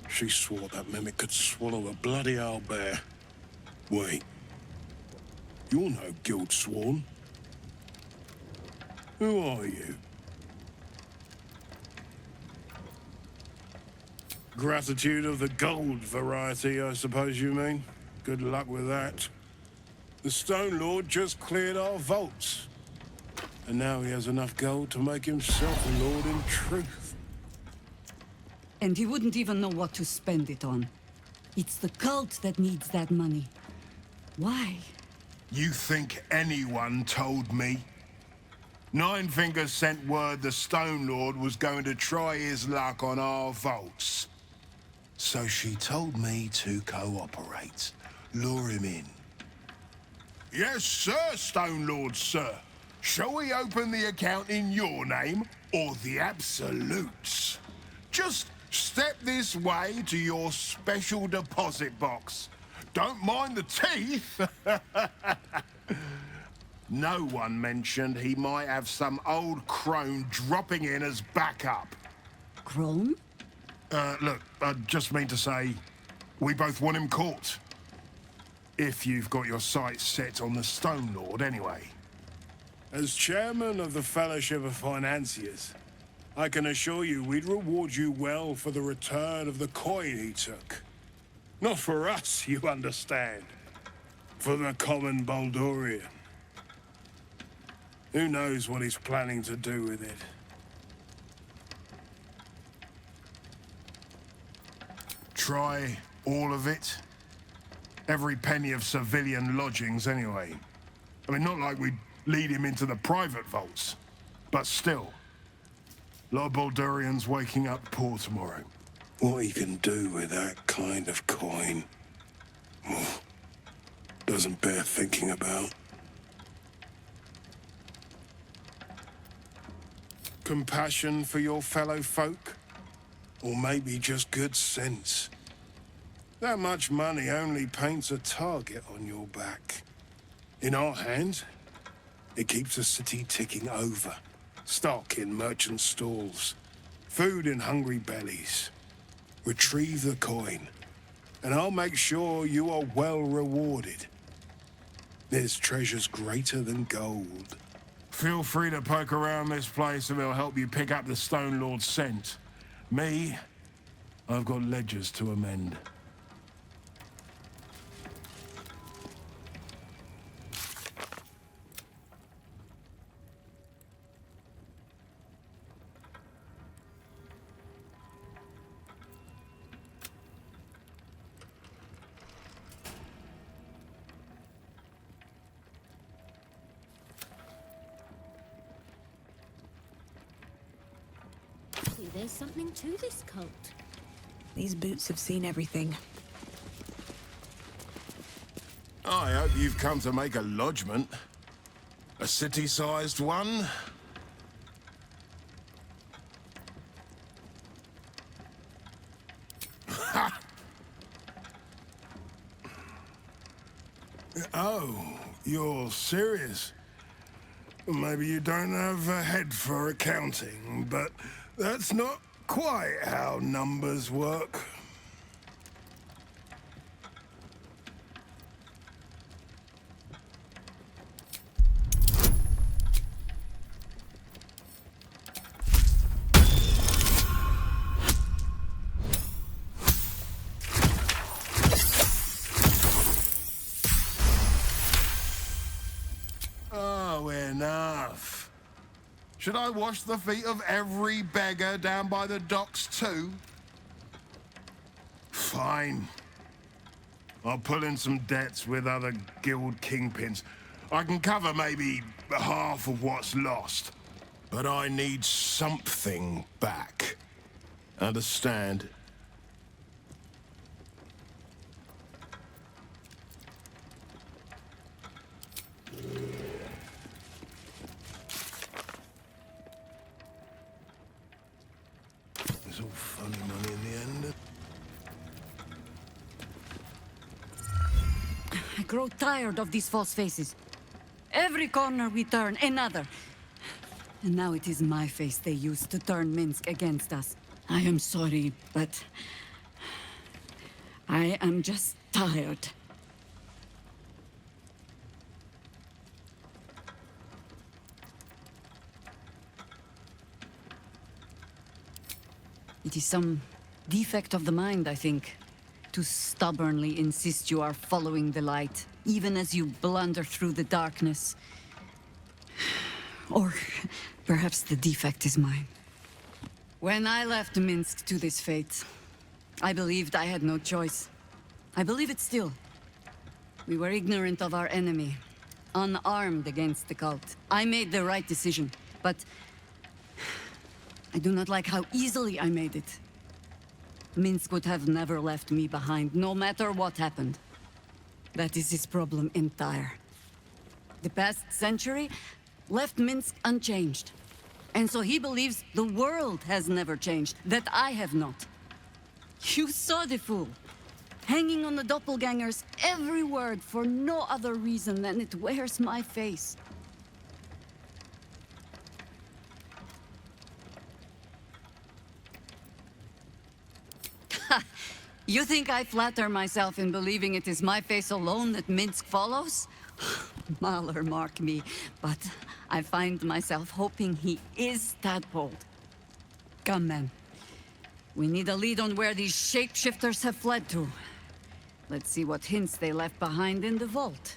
She swore that mimic could swallow a bloody owlbear. Wait. You're no guild sworn. Who are you? Gratitude of the gold variety, I suppose you mean. Good luck with that. The Stone Lord just cleared our vaults. And now he has enough gold to make himself a lord in truth. And he wouldn't even know what to spend it on. It's the cult that needs that money. Why? You think anyone told me? Nine Fingers sent word the Stone Lord was going to try his luck on our vaults. So she told me to cooperate. Lure him in. Yes, sir, Stone Lord, sir. Shall we open the account in your name or the Absolute's? Just step this way to your special deposit box. Don't mind the teeth. No one mentioned he might have some old crone dropping in as backup. Crone? Look, I just mean to say, we both want him caught. If you've got your sights set on the Stone Lord, anyway. As chairman of the Fellowship of Financiers, I can assure you we'd reward you well for the return of the coin he took. Not for us, you understand. For the common Baldurian. Who knows what he's planning to do with it? Try all of it? Every penny of civilian lodgings, anyway. I mean, not like we'd lead him into the private vaults. But still. A lot of Baldurians waking up poor tomorrow. What he can do with that kind of coin... doesn't bear thinking about. Compassion for your fellow folk? Or maybe just good sense? That much money only paints a target on your back. In our hands, it keeps the city ticking over. Stock in merchant stalls, food in hungry bellies. Retrieve the coin, and I'll make sure you are well rewarded. There's treasures greater than gold. Feel free to poke around this place and it'll help you pick up the Stone Lord's scent. Me, I've got ledgers to amend. There's something to this cult. These boots have seen everything. I hope you've come to make a lodgment. A city-sized one? Oh, you're serious? Maybe you don't have a head for accounting, but that's not quite how numbers work. Oh, enough. Should I wash the feet of every beggar down by the docks too? Fine. I'll pull in some debts with other guild kingpins. I can cover maybe half of what's lost. But I need something back. Understand? It's all funny money in the end. I grow tired of these false faces. Every corner we turn, another. And now it is my face they use to turn Minsk against us. I am sorry, but I am just tired. It is some defect of the mind, I think, to stubbornly insist you are following the light, even as you blunder through the darkness. Or perhaps the defect is mine. When I left Minsk to this fate, I believed I had no choice. I believe it still. We were ignorant of our enemy, unarmed against the cult. I made the right decision, but I do not like how easily I made it. Minsk would have never left me behind, no matter what happened. That is his problem entire. The past century left Minsk unchanged. And so he believes the world has never changed, that I have not. You saw the fool, hanging on the doppelganger's every word for no other reason than it wears my face. You think I flatter myself in believing it is my face alone that Minsk follows? Mahler mark me, but I find myself hoping he is tadpoled. Come, men. We need a lead on where these shapeshifters have fled to. Let's see what hints they left behind in the vault.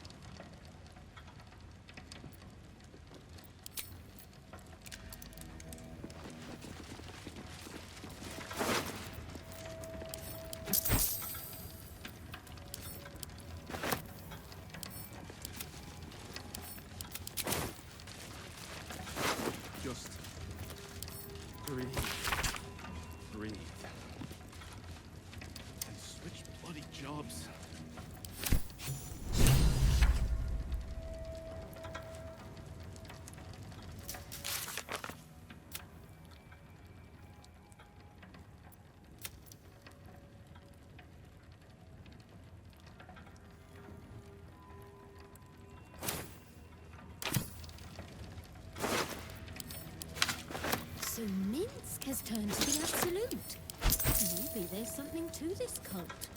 Just breathe. Breathe. And switch bloody jobs. So Minsk has turned to the absolute. Maybe there's something to this cult.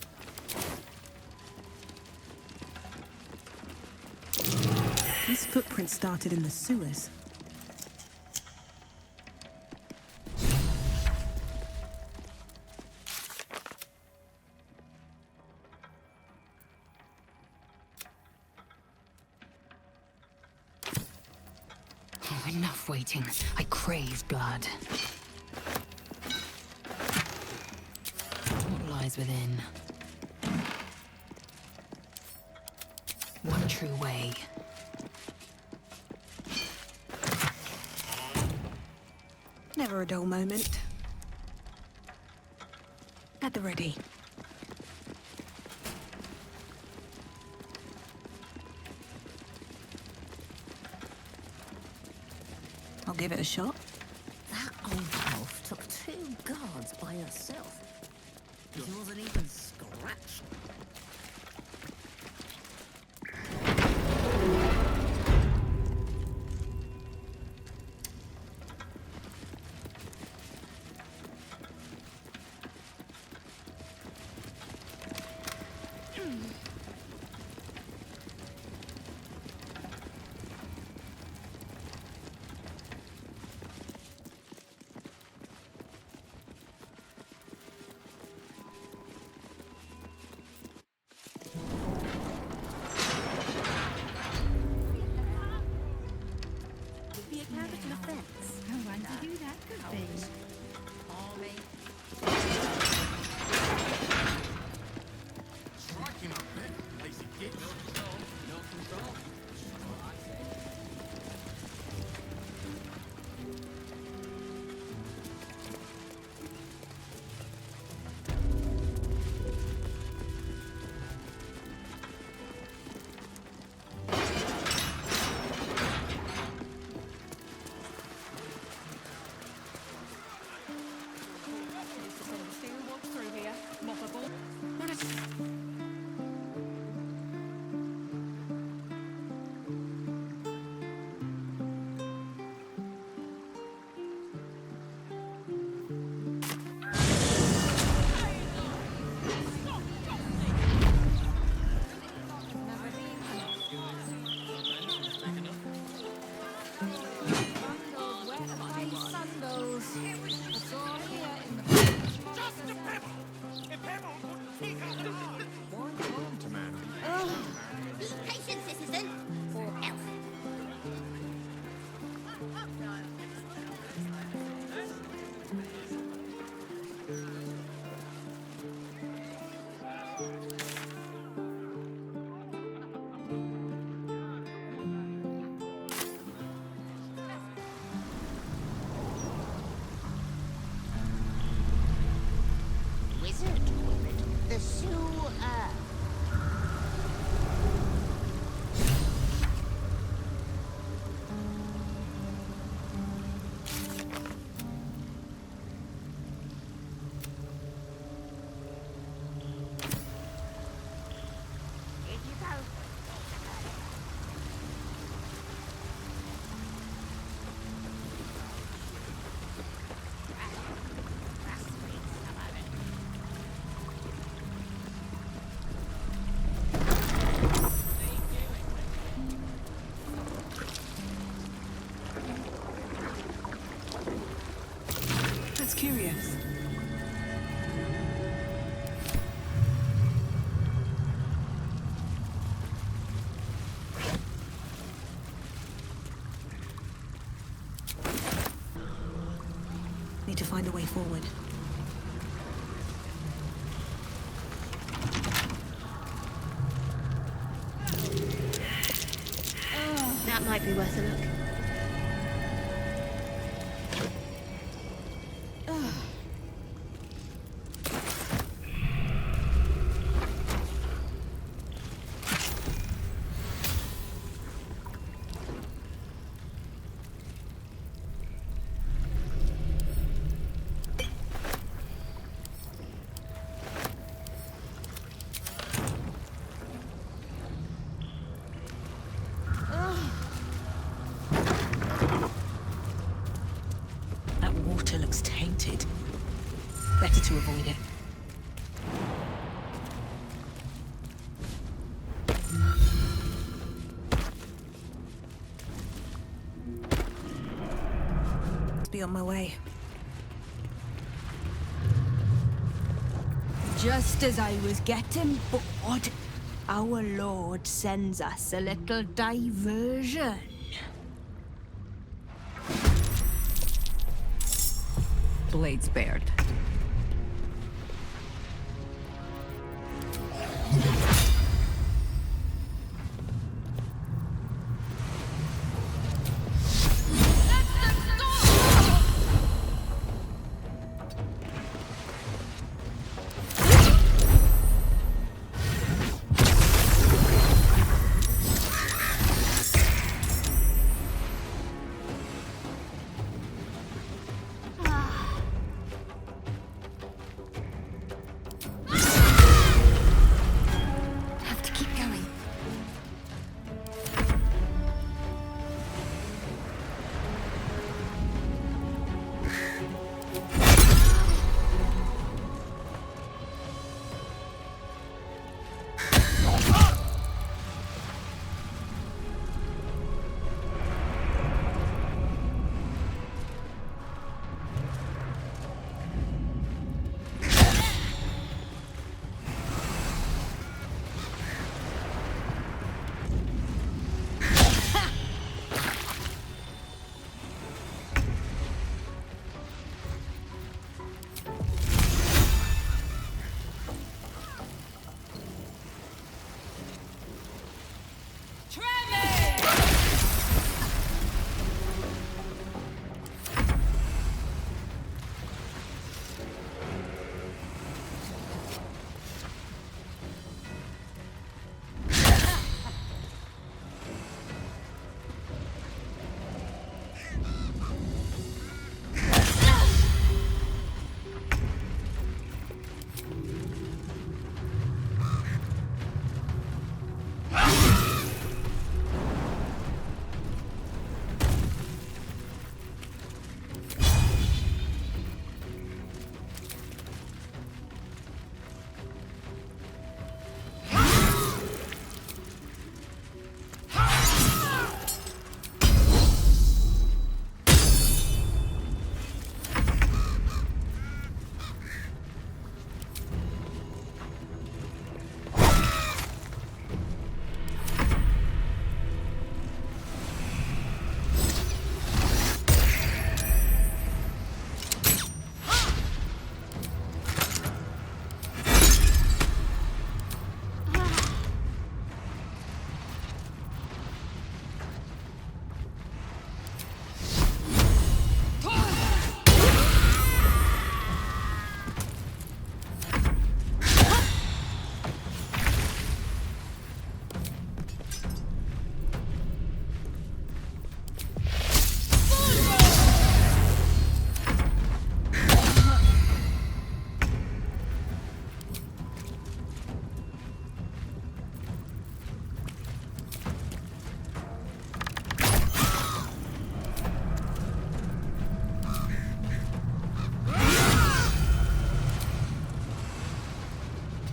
These footprints started in the sewers. Oh, enough waiting. I crave blood. What lies within? One true way. Never a dull moment. At the ready. I'll give it a shot. That old elf took 2 guards by herself. She wasn't even scratched. That's curious. Need to find a way forward. That might be worth a look. That water looks tainted. Better to avoid it. Be on my way. Just as I was getting bored, our Lord sends us a little diversion. Blades bared.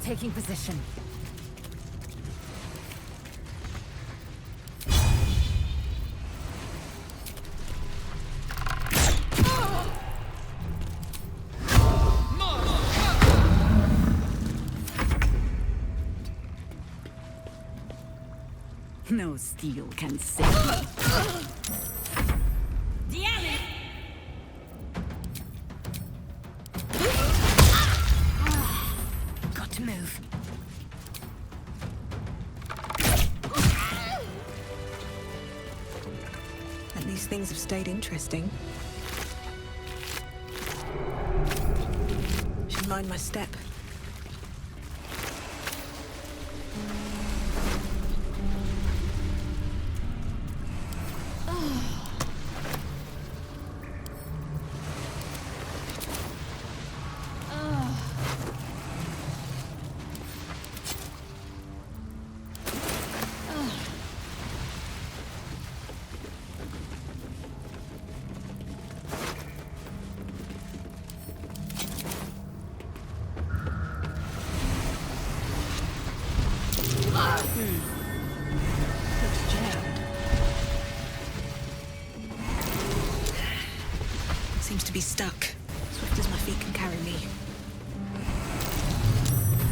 taking position. No steel can save me. Got to move. At least things have stayed interesting. Should mind my step. Seems to be stuck. Swift as my feet can carry me.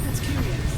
That's curious.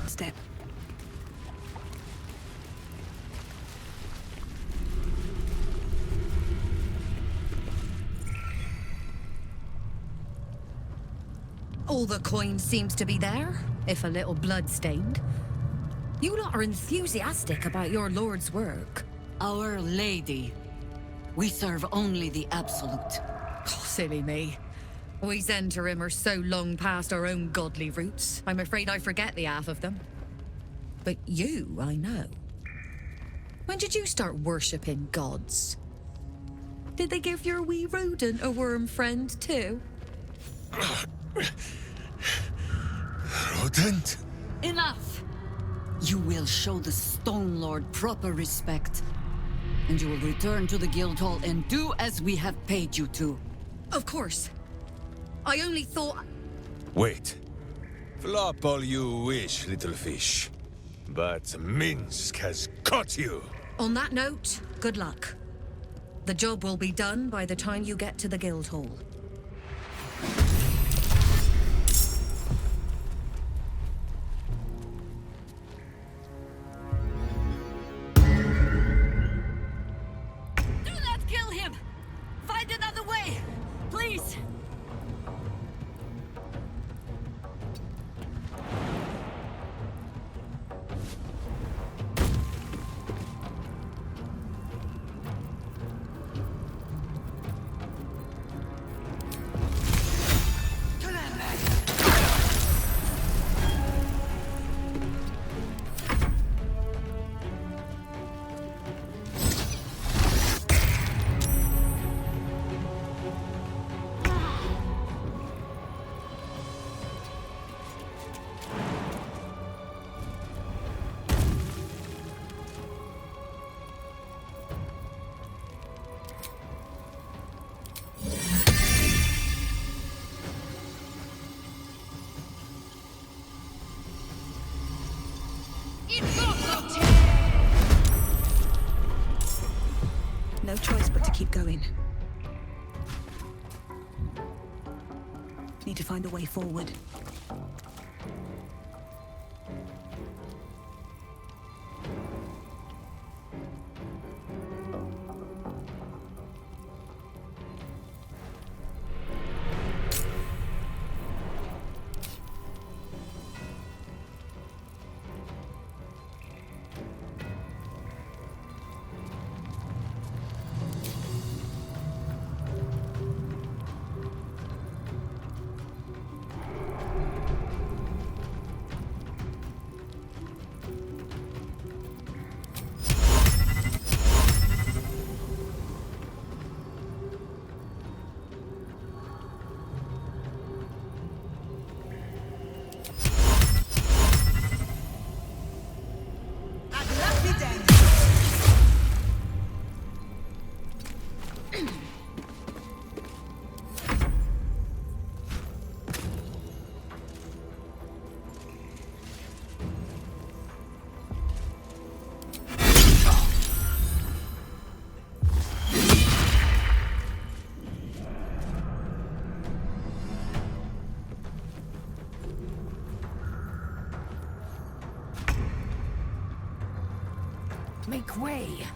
Step. All the coin seems to be there, if a little blood-stained. You lot are enthusiastic about your lord's work. Our Lady. We serve only the absolute. Oh, silly me. We Zentarim are so long past our own godly roots, I'm afraid I forget the half of them. But you, I know. When did you start worshipping gods? Did they give your wee rodent a worm friend too? Rodent? Enough! You will show the Stone Lord proper respect, and you will return to the Guildhall and do as we have paid you to. Of course. I only thought... Wait. Flop all you wish, little fish. But Minsk has caught you! On that note, good luck. The job will be done by the time you get to the Guildhall. Do not kill him! Find another way! Please! need to find a way forward. Make way!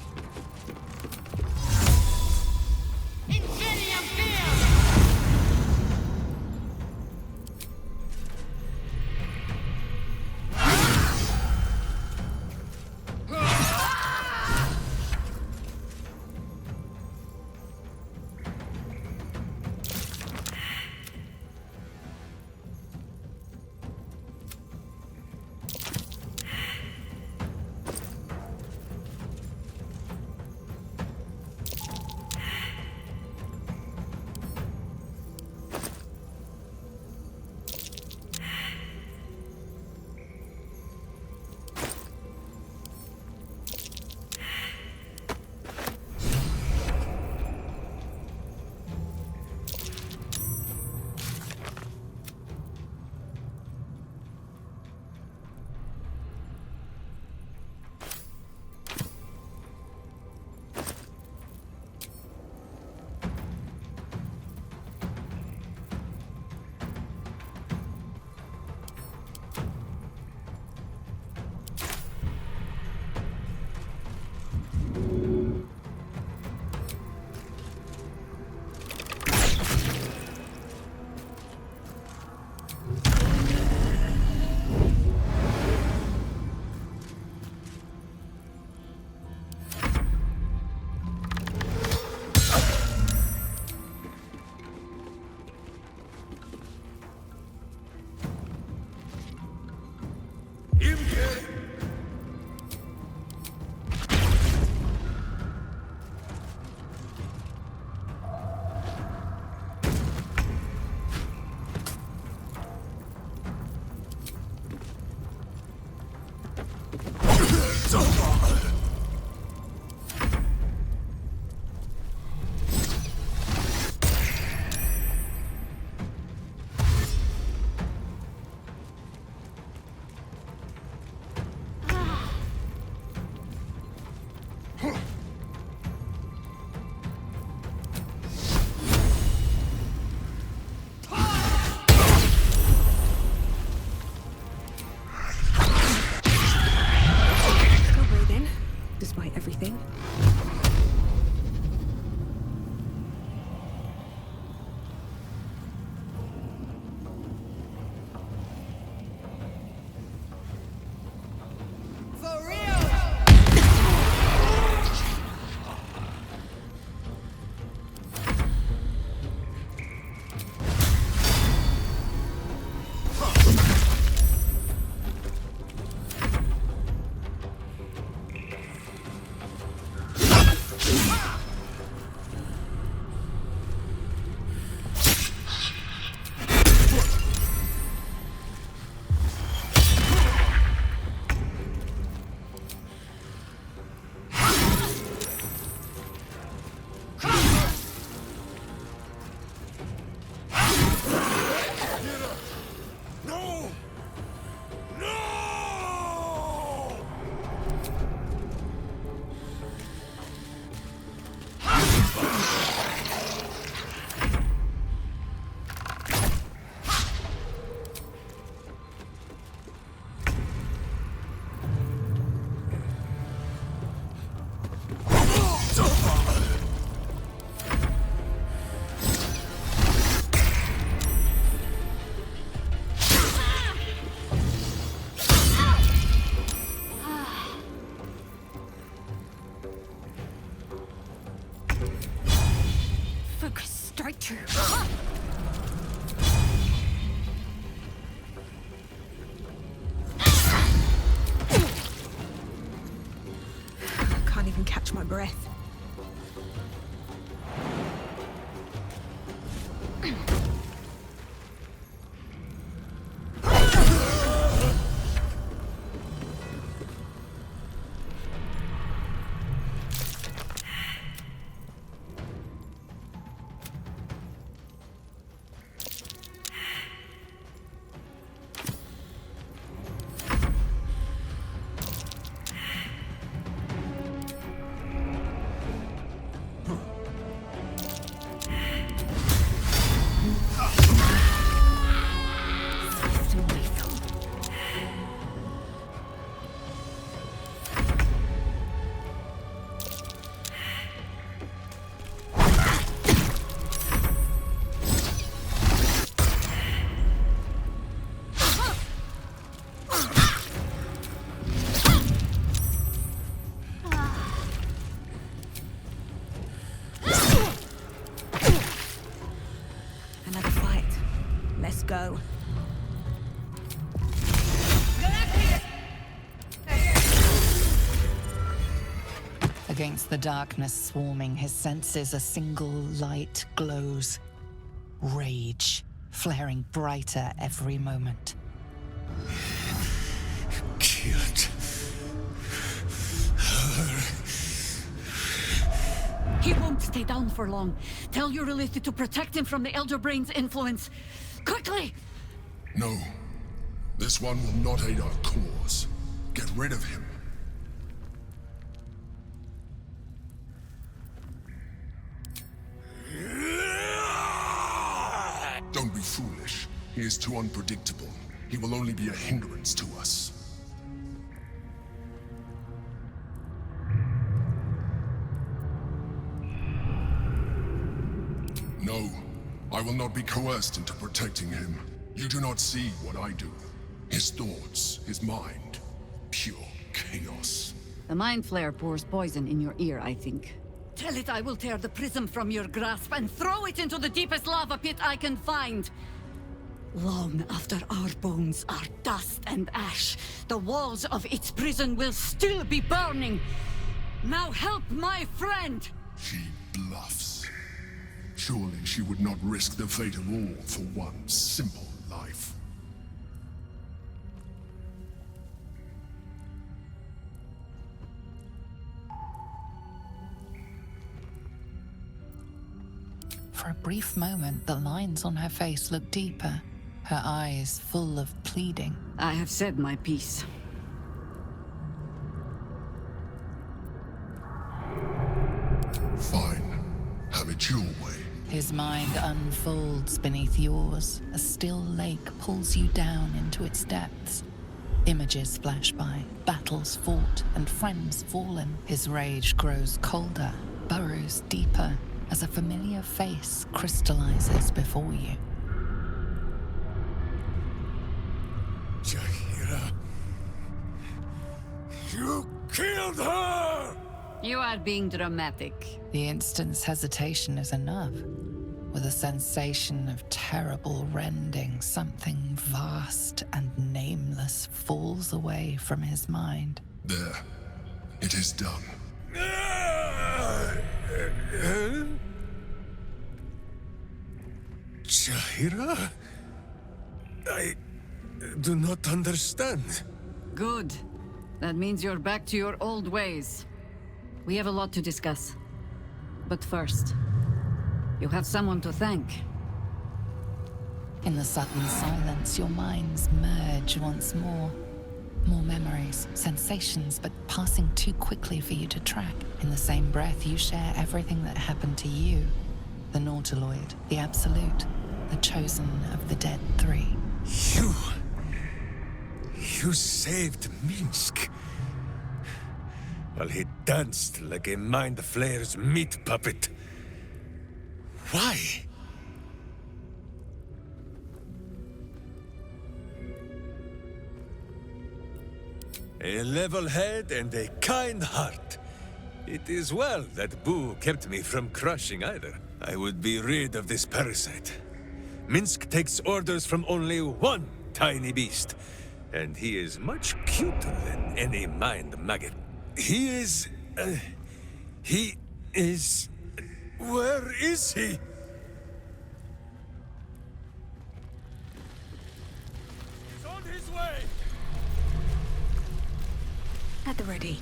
even catch my breath. Go. Against the darkness swarming his senses, a single light glows. Rage, flaring brighter every moment. Killed her. He won't stay down for long. Tell your Lilith to protect him from the Elder Brain's influence. Quickly! No. This one will not aid our cause. Get rid of him. Don't be foolish. He is too unpredictable. He will only be a hindrance to us. No. I will not be coerced into protecting him. You do not see what I do. His thoughts, his mind, pure chaos. The Mind Flare pours poison in your ear, I think. Tell it I will tear the prism from your grasp and throw it into the deepest lava pit I can find. Long after our bones are dust and ash, the walls of its prison will still be burning. Now help my friend! She bluffs. Surely she would not risk the fate of all for one simple life. For a brief moment, the lines on her face look deeper, her eyes full of pleading. I have said my piece. Fine. Have it your way. His mind unfolds beneath yours. A still lake pulls you down into its depths. Images flash by, battles fought, and friends fallen. His rage grows colder, burrows deeper, as a familiar face crystallizes before you. Jaheira, you killed her! You are being dramatic. The instant's hesitation is enough. With a sensation of terrible rending, something vast and nameless falls away from his mind. There. It is done. Jaheira? I do not understand. Good. That means you're back to your old ways. We have a lot to discuss. But first, you have someone to thank. In the sudden silence, your minds merge once more. More memories, sensations, but passing too quickly for you to track. In the same breath, you share everything that happened to you. The Nautiloid, the Absolute, the chosen of the Dead Three. You saved Minsk. While he danced like a Mind Flayer's meat puppet. Why? A level head and a kind heart. It is well that Boo kept me from crushing either. I would be rid of this parasite. Minsk takes orders from only one tiny beast, and he is much cuter than any mind maggot. He is He is... Where is he? He's on his way! At the ready.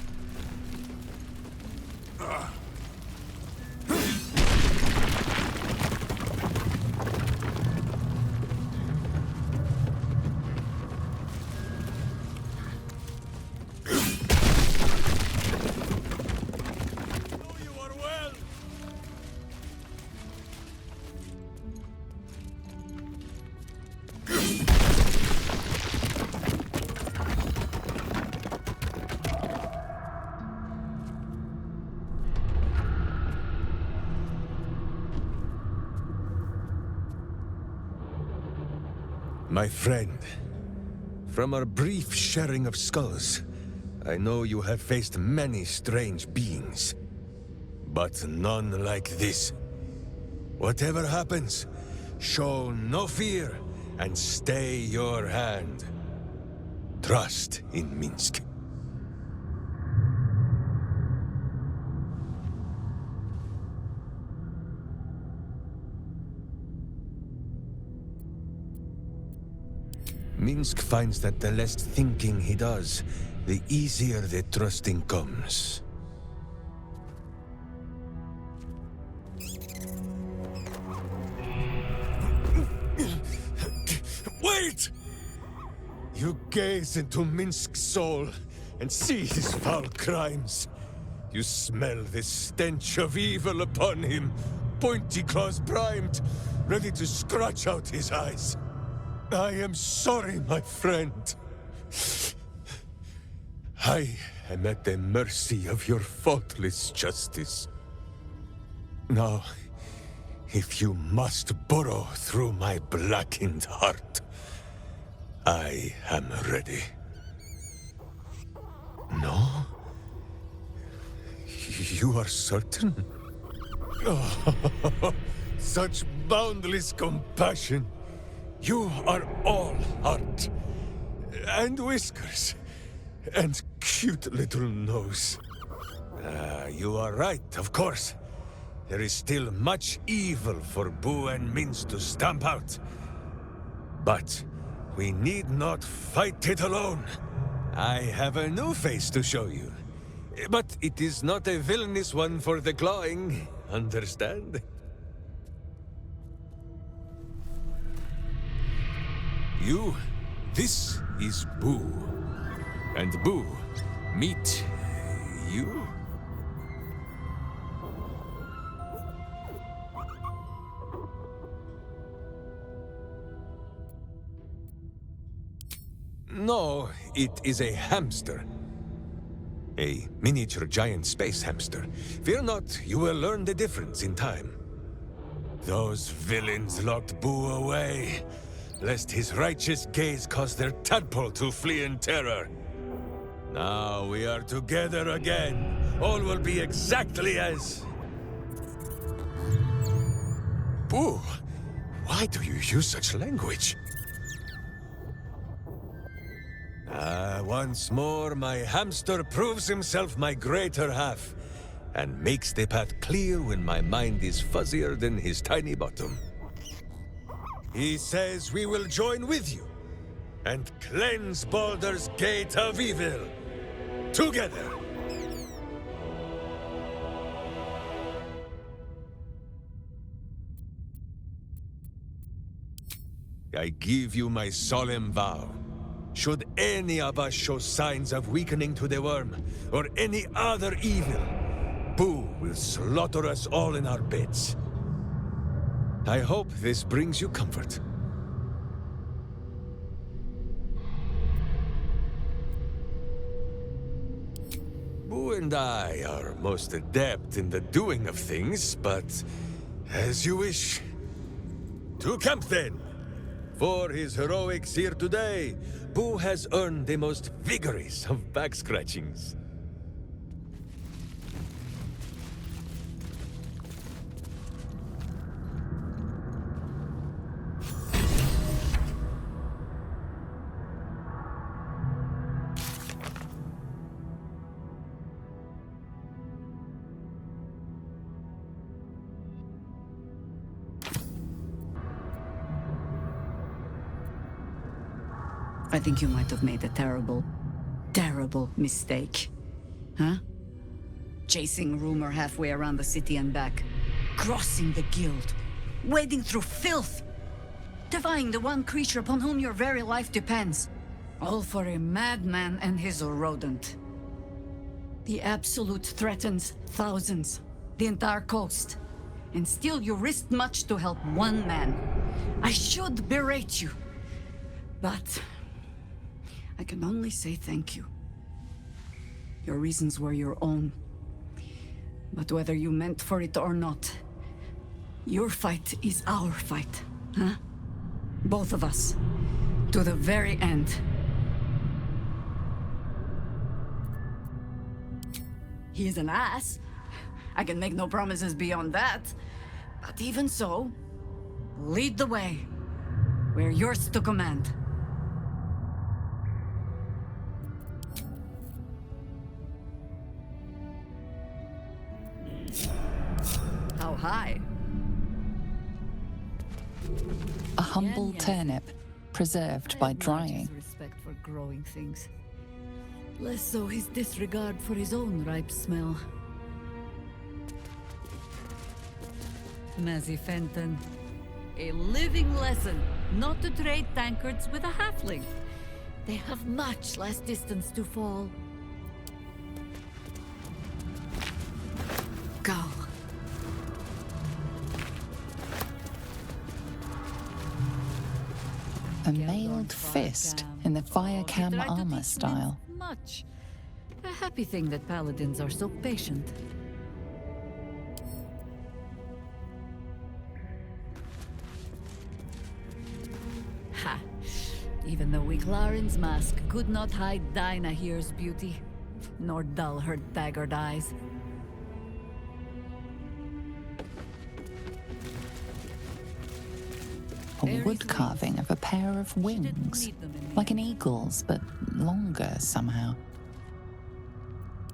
My friend, from our brief sharing of skulls, I know you have faced many strange beings, but none like this. Whatever happens, show no fear and stay your hand. Trust in Minsk. Minsk finds that the less thinking he does, the easier the trusting comes. Wait! You gaze into Minsk's soul and see his foul crimes. You smell the stench of evil upon him, pointy claws primed, ready to scratch out his eyes. I am sorry, my friend. I am at the mercy of your faultless justice. Now, if you must burrow through my blackened heart, I am ready. No? You are certain? Oh, such boundless compassion. You are all heart, and whiskers, and cute little nose. You are right, of course. There is still much evil for Boo and Minsk to stamp out. But we need not fight it alone. I have a new face to show you. But it is not a villainous one for the clawing, understand? This is Boo. And Boo, meet you? No, it is a hamster. A miniature giant space hamster. Fear not, you will learn the difference in time. Those villains locked Boo away, lest his righteous gaze cause their tadpole to flee in terror. Now we are together again. All will be exactly as... Boo, why do you use such language? Once more, my hamster proves himself my greater half, and makes the path clear when my mind is fuzzier than his tiny bottom. He says we will join with you, and cleanse Baldur's Gate of evil, together! I give you my solemn vow. Should any of us show signs of weakening to the worm, or any other evil, Boo will slaughter us all in our beds. I hope this brings you comfort. Boo and I are most adept in the doing of things, but as you wish. To camp then! For his heroics here today, Boo has earned the most vigorous of back scratchings. I think you might have made a terrible, terrible mistake. Huh? Chasing rumor halfway around the city and back. Crossing the guild. Wading through filth. Defying the one creature upon whom your very life depends. All for a madman and his rodent. The Absolute threatens thousands, the entire coast. And still you risked much to help one man. I should berate you. But I can only say thank you. Your reasons were your own. But whether you meant for it or not, your fight is our fight, huh? Both of us. To the very end. He is an ass. I can make no promises beyond that. But even so, lead the way. We're yours to command. How high? A humble turnip, preserved by drying. Respect for growing things. Less so his disregard for his own ripe smell. Mazzy Fenton. A living lesson not to trade tankards with a halfling. They have much less distance to fall. Go. A mailed fist in the fire cam armor style. Much. A happy thing that paladins are so patient. Ha! Even the weak Laren's mask could not hide Dinah here's beauty, nor dull her daggered eyes. A wood carving of a pair of wings, like an eagle's, but longer somehow.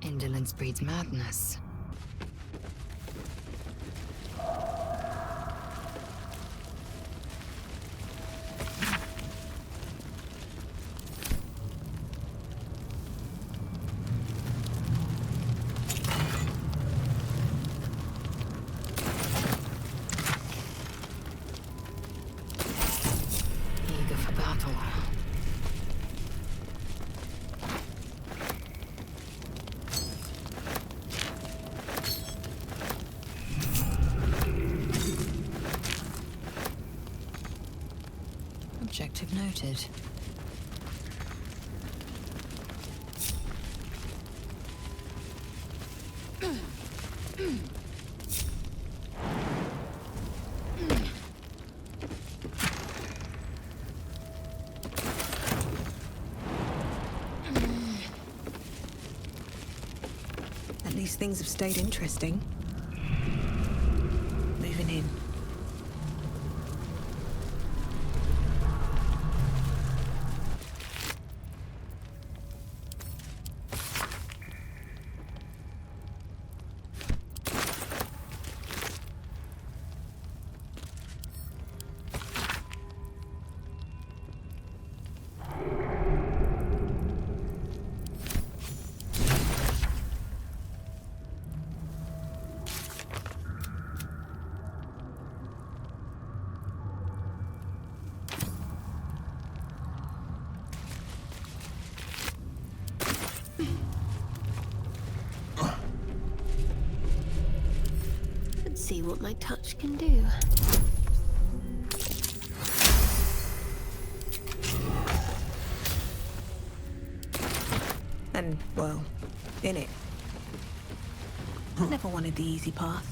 Indolence breeds madness. Eager for battle. Objective noted. At least things have stayed interesting. Moving in. Let's see what my touch can do. And, well, in it. Never wanted the easy path.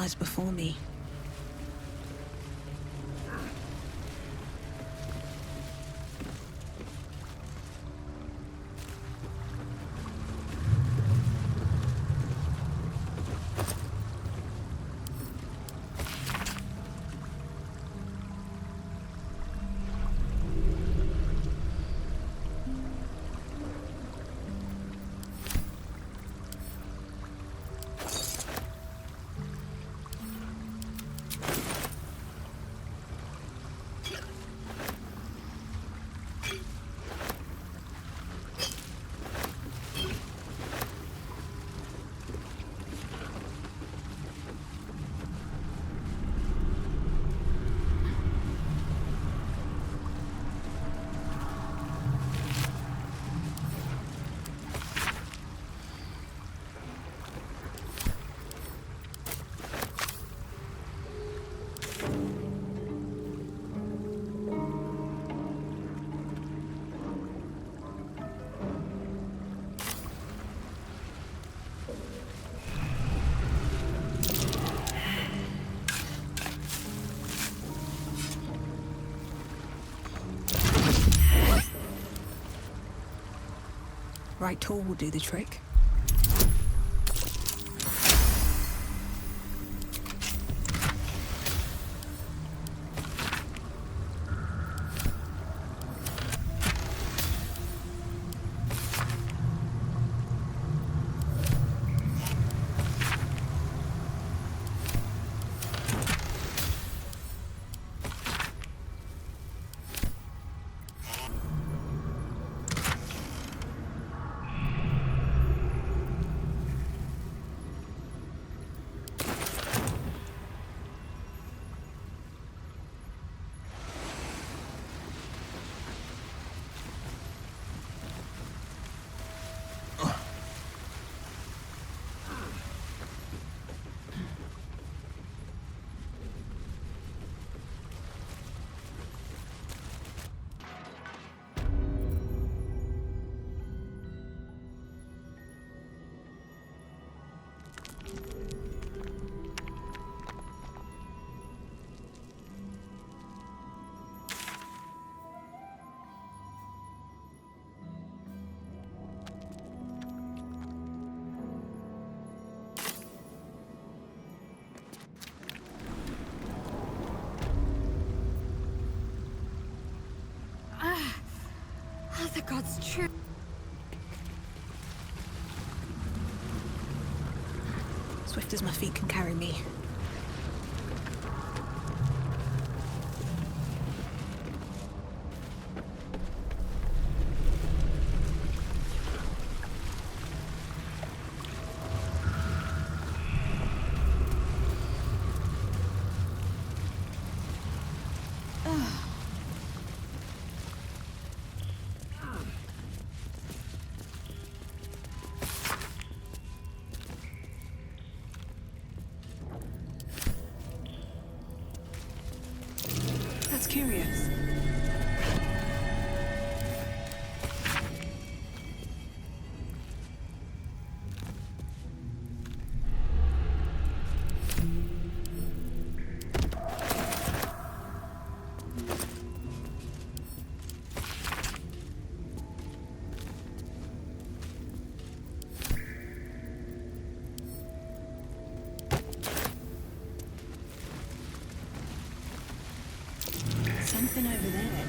lies before me. Right tool will do the trick. The gods true. Swift as my feet can carry me. That's curious. Something over there.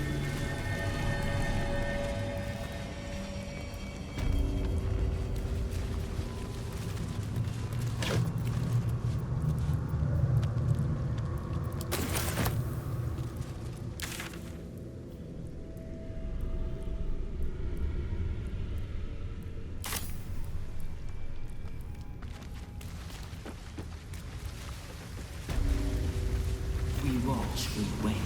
We watch, we wait.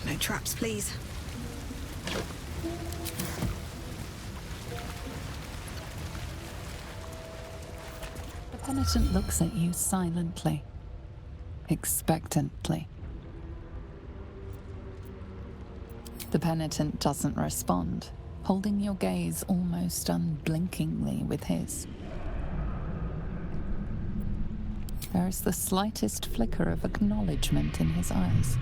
No traps, please. The penitent looks at you silently, expectantly. The penitent doesn't respond, holding your gaze almost unblinkingly with his. There is the slightest flicker of acknowledgement in his eyes.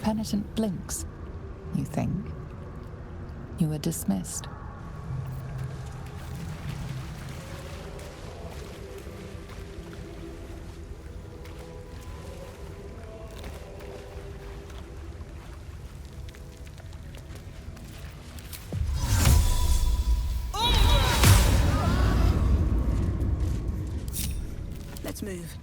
Penitent blinks. You think. You were dismissed. Let's move.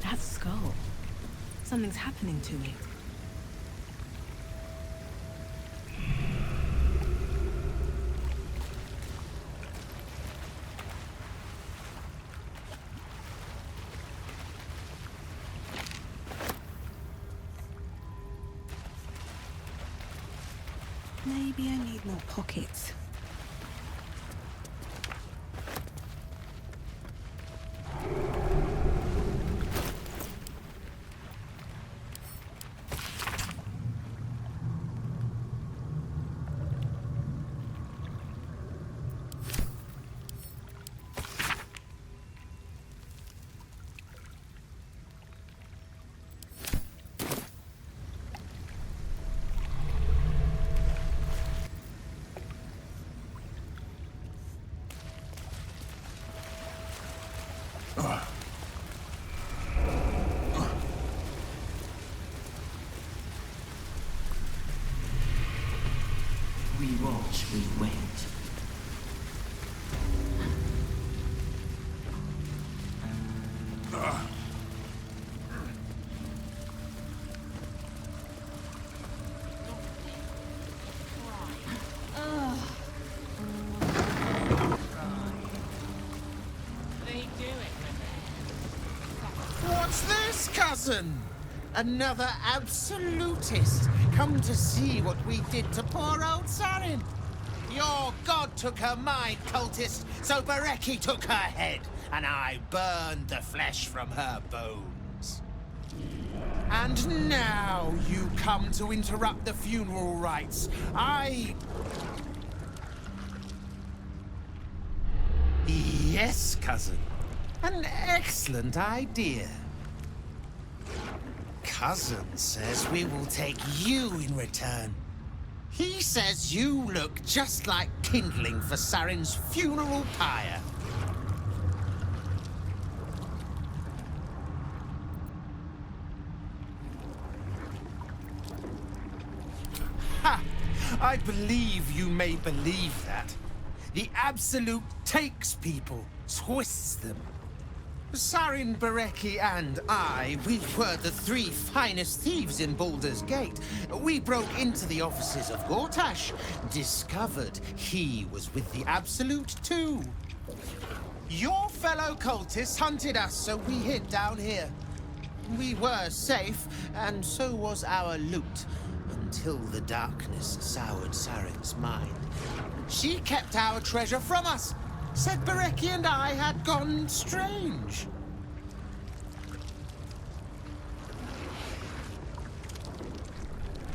That skull. Something's happening to it. Maybe I need more pockets. We watch, we wait. What's this, cousin? Another absolutist, come to see what we did to poor old Sarin. Your god took her mind, cultist, so Bereki took her head, and I burned the flesh from her bones. And now you come to interrupt the funeral rites. Yes, cousin. An excellent idea. Cousin says we will take you in return. He says you look just like kindling for Sarin's funeral pyre. Ha! I believe you may believe that. The Absolute takes people, twists them. Sarin, Bereki, and I, we were the 3 finest thieves in Baldur's Gate. We broke into the offices of Gortash, discovered he was with the Absolute too. Your fellow cultists hunted us, so we hid down here. We were safe, and so was our loot, until the darkness soured Sarin's mind. She kept our treasure from us, said Bereki and I had gone strange.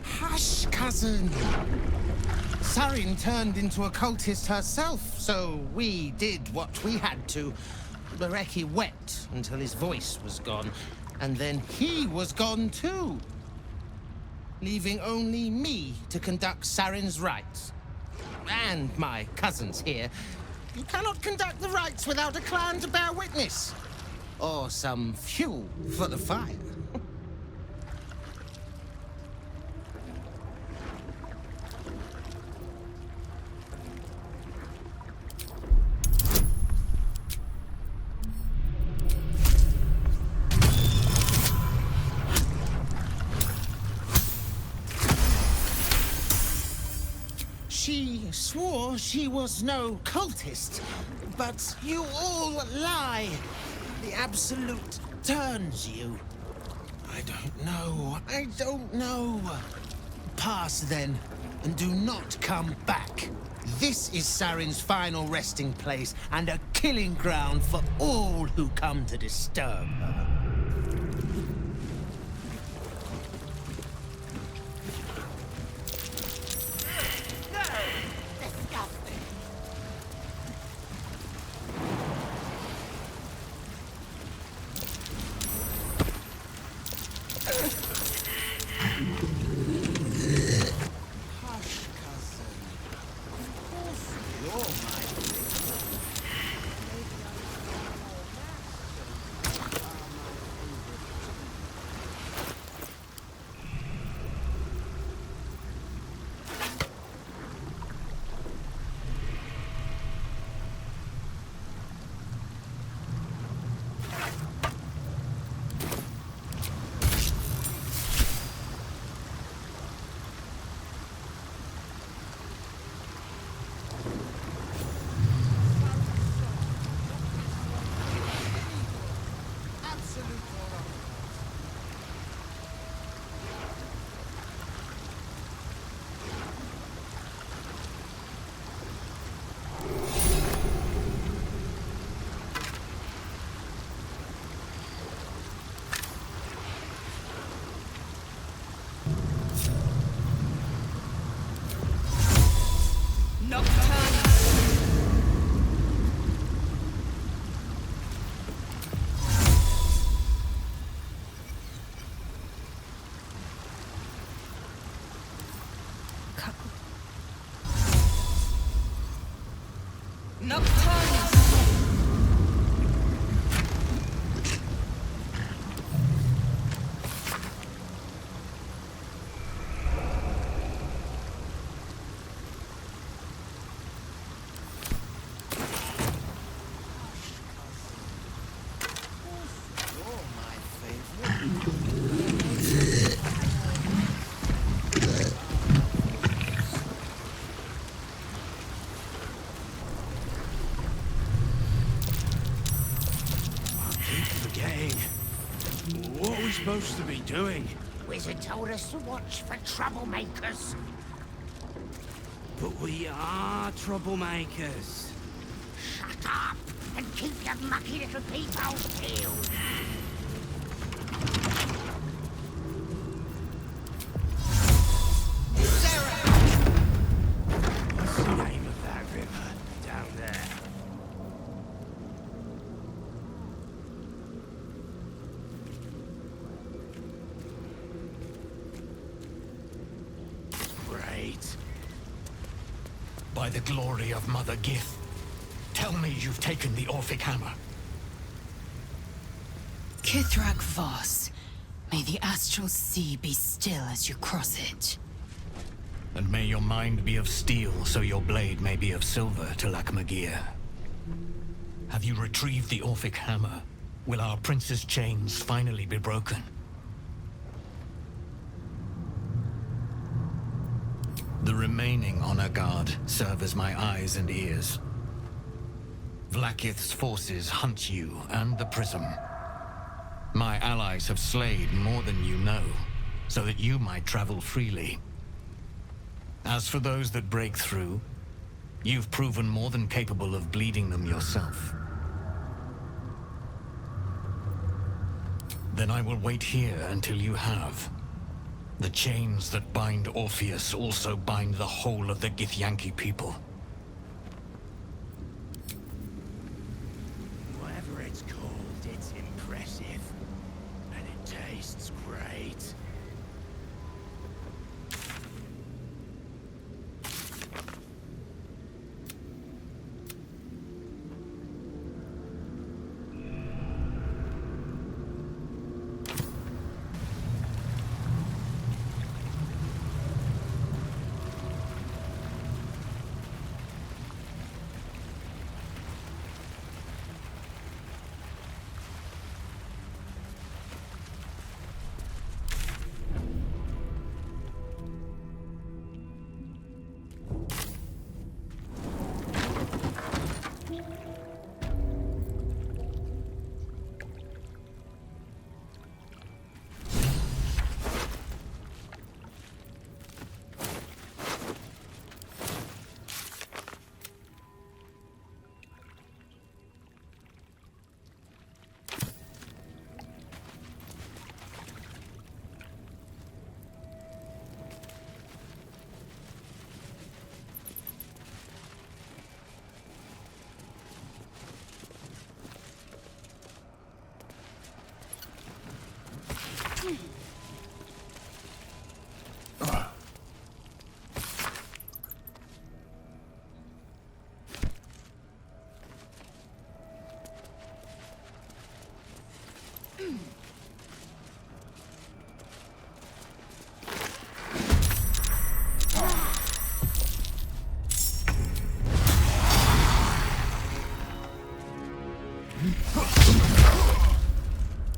Hush, cousin. Sarin turned into a cultist herself, so we did what we had to. Bereki wept until his voice was gone, and then he was gone too, leaving only me to conduct Sarin's rites. And my cousins here. You cannot conduct the rites without a clan to bear witness, or some fuel for the fire. She swore she was no cultist, but you all lie. The Absolute turns you. I don't know. Pass then, and do not come back. This is Sarin's final resting place, and a killing ground for all who come to disturb her. What are we supposed to be doing? Wizard told us to watch for troublemakers. But we are troublemakers. Shut up and keep your mucky little peepholes peeled. What's the name of that river down there? Great. By the glory of Mother Gith, tell me you've taken the Orphic Hammer. Kithrak Voss, may the astral sea be still as you cross it. And may your mind be of steel, so your blade may be of silver, Tilak Magir. Have you retrieved the Orphic Hammer? will our prince's chains finally be broken. The remaining honor guard serve as my eyes and ears. Vlaakith's forces hunt you and the prism. My allies have slayed more than you know, so that you might travel freely. As for those that break through, you've proven more than capable of bleeding them yourself. Then I will wait here until you have. The chains that bind Orpheus also bind the whole of the Githyanki people. Whatever it's called, it's impressive. And it tastes great.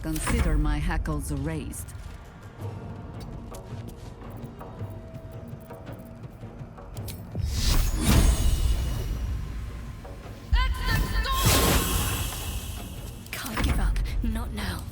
Consider my hackles erased. Can't give up. Not now.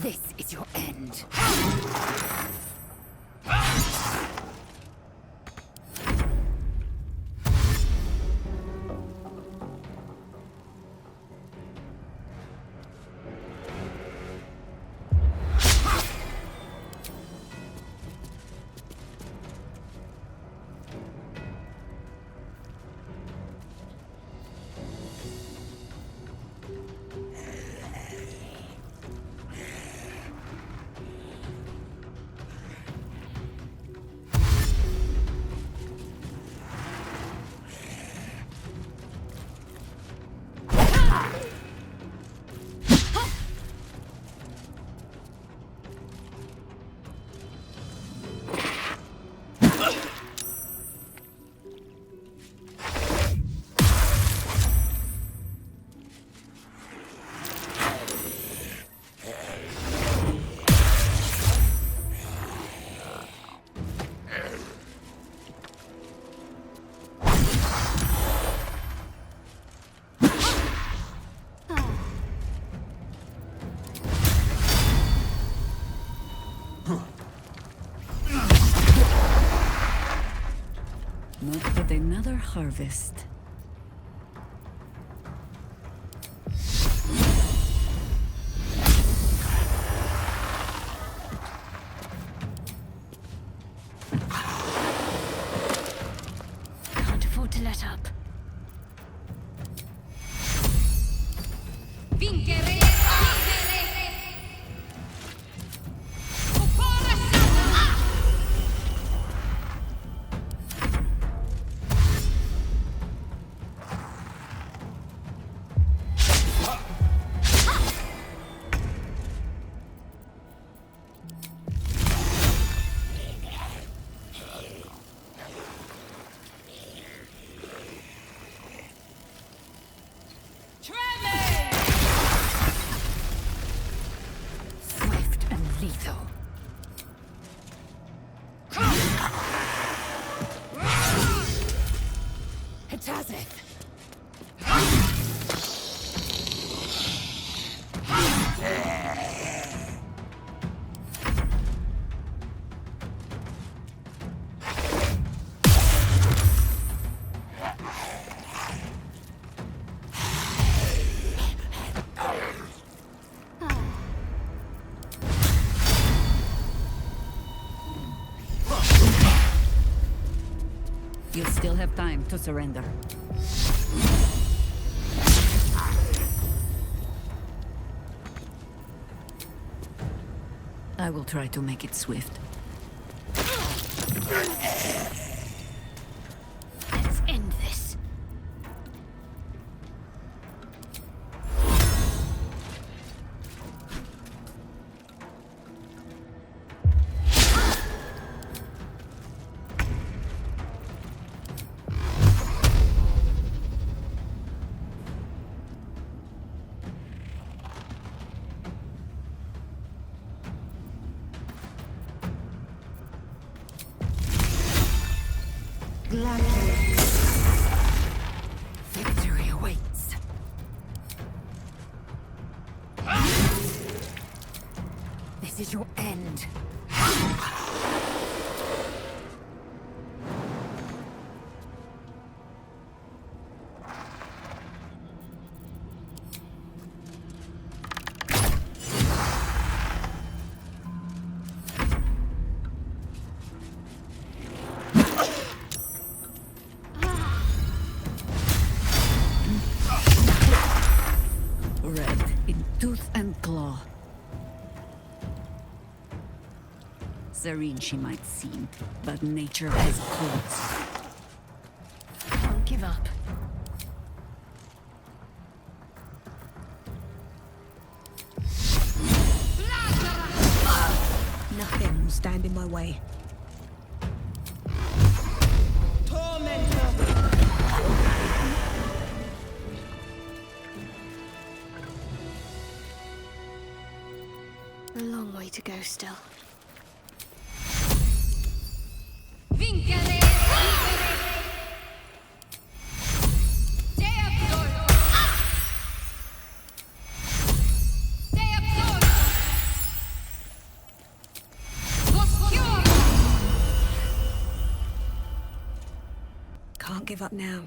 This is your end. Not but another harvest. get up. Vincere! You still have time to surrender. I will try to make it swift. Let's end this. Victory awaits. This is your end. Red in tooth and claw. Serene she might seem, but nature has codes. Can't give up. Nothing will stand in my way. A long way to go still. Vincere! Can't give up now.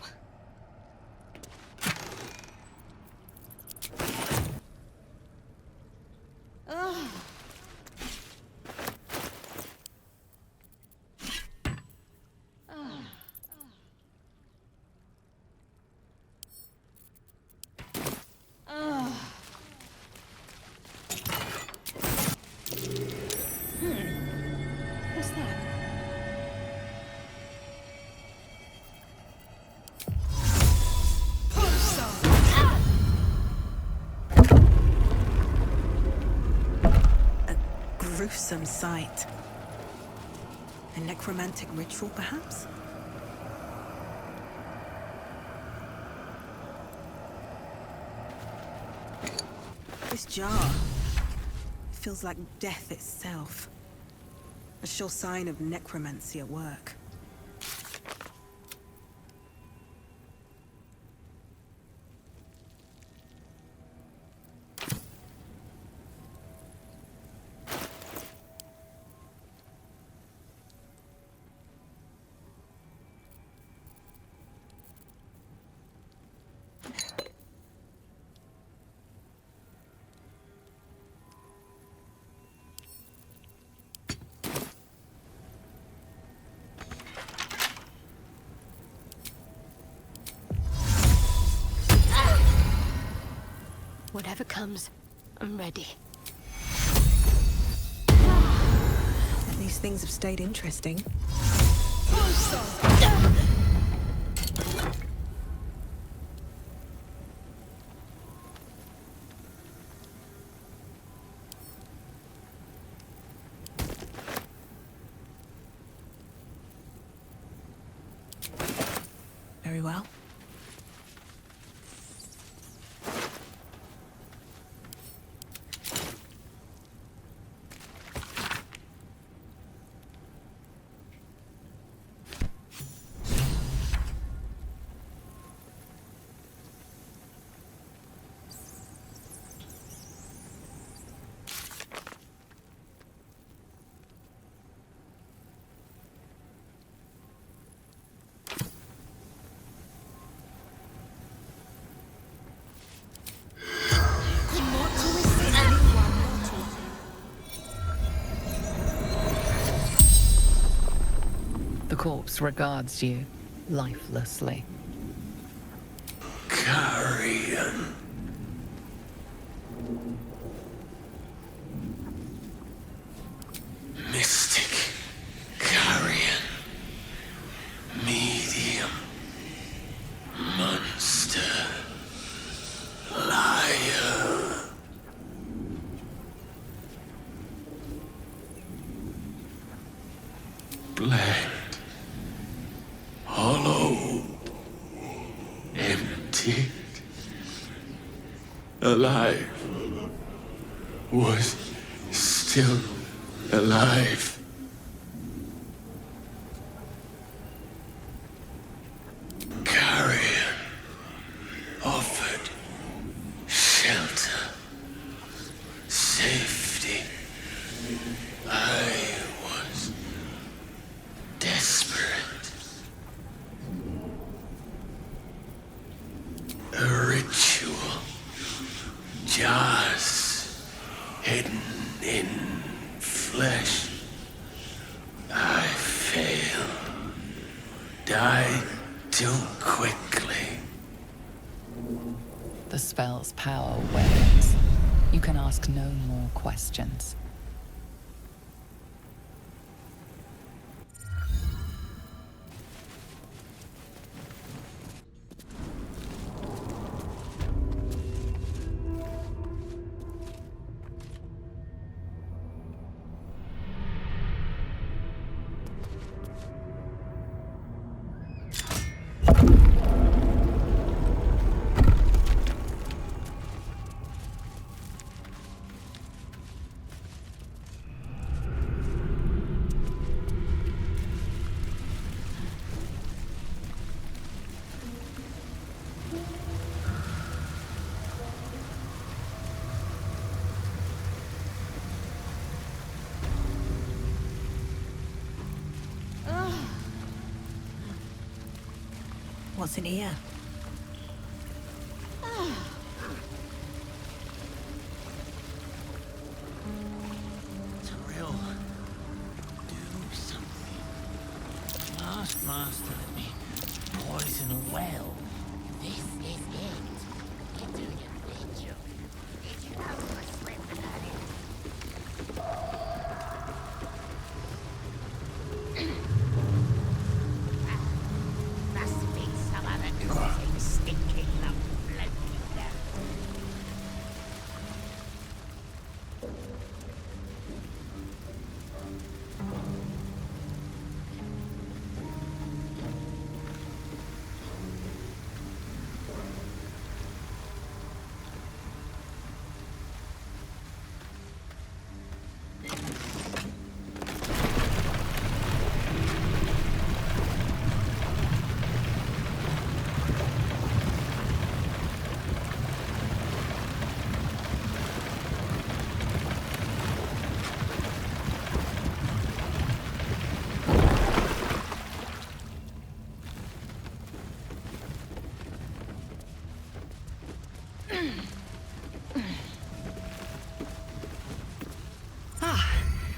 What's that? A gruesome sight. A necromantic ritual, perhaps? This jar feels like death itself. A sure sign of necromancy at work. Whatever comes, I'm ready. At least things have stayed interesting. Very well. The corpse regards you lifelessly. Carrion. Mystic. Carrion. Medium. Monster. Liar. Black. Hollow. Empty. Alive. Was still alive. Carrion. Offered shelter. Safety. I was desperate. A ritual. Jars hidden in flesh. I failed. Died too quickly. The spell's power wanes. You can ask no more questions. What's in here? Thrill. Do something. Last master let me poison a well. This is it. You do your vigil. Did you know I slept without it? Must be some other thing stinking up floating down.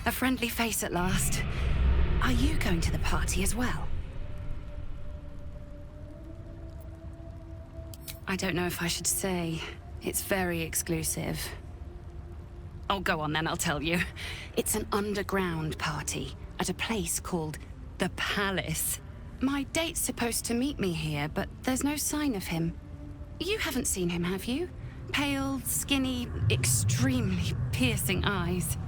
A friendly face at last. Are you going to the party as well? I don't know if I should say. It's very exclusive. Oh, go on then, I'll tell you. It's an underground party at a place called The Palace. My date's supposed to meet me here, but there's no sign of him. You haven't seen him, have you? Pale, skinny, extremely piercing eyes.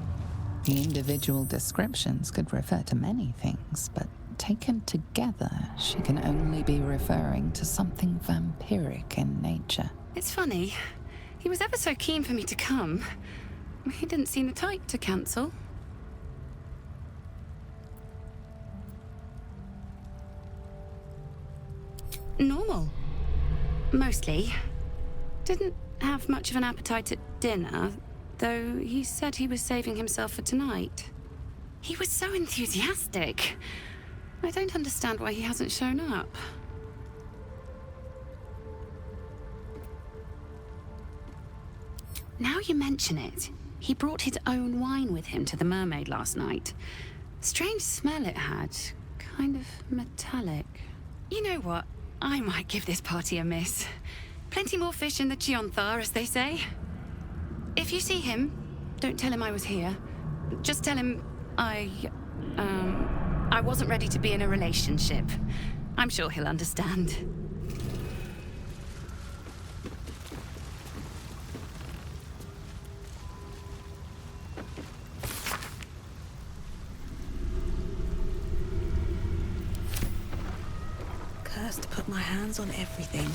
The individual descriptions could refer to many things, but taken together, she can only be referring to something vampiric in nature. It's funny. He was ever so keen for me to come. He didn't seem the type to cancel. Normal. Mostly. Didn't have much of an appetite at dinner, though he said he was saving himself for tonight. He was so enthusiastic. I don't understand why he hasn't shown up. Now you mention it, he brought his own wine with him to the Mermaid last night. Strange smell it had. Kind of metallic. You know what? I might give this party a miss. Plenty more fish in the Chionthar, as they say. If you see him, don't tell him I was here. Just tell him I wasn't ready to be in a relationship. I'm sure he'll understand. Cursed to put my hands on everything.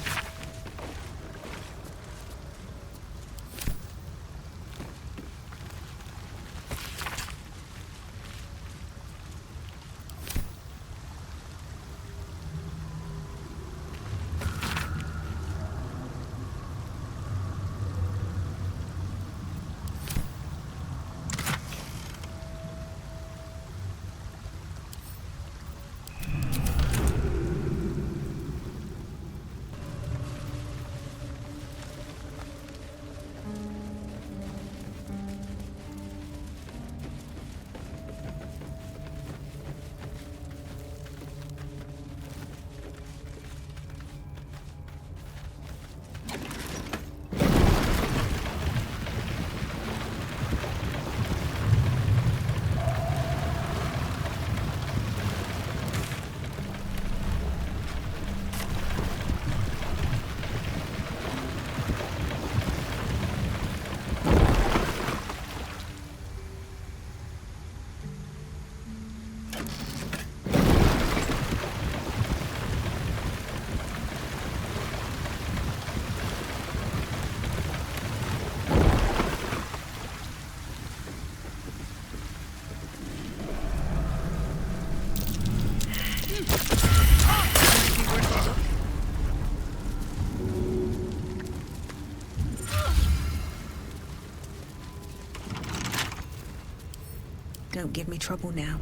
Don't give me trouble now.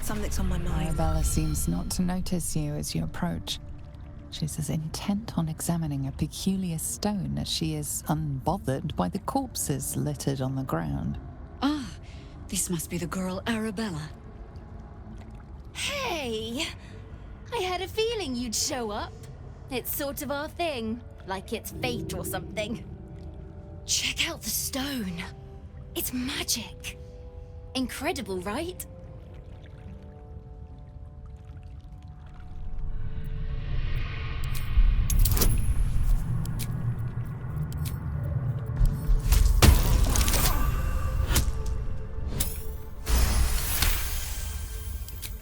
Something's on my mind. Arabella seems not to notice you as you approach. She's as intent on examining a peculiar stone as she is unbothered by the corpses littered on the ground. Ah, this must be the girl Arabella. Hey! I had a feeling you'd show up. It's sort of our thing, like it's fate or something. Check out the stone. It's magic. Incredible, right?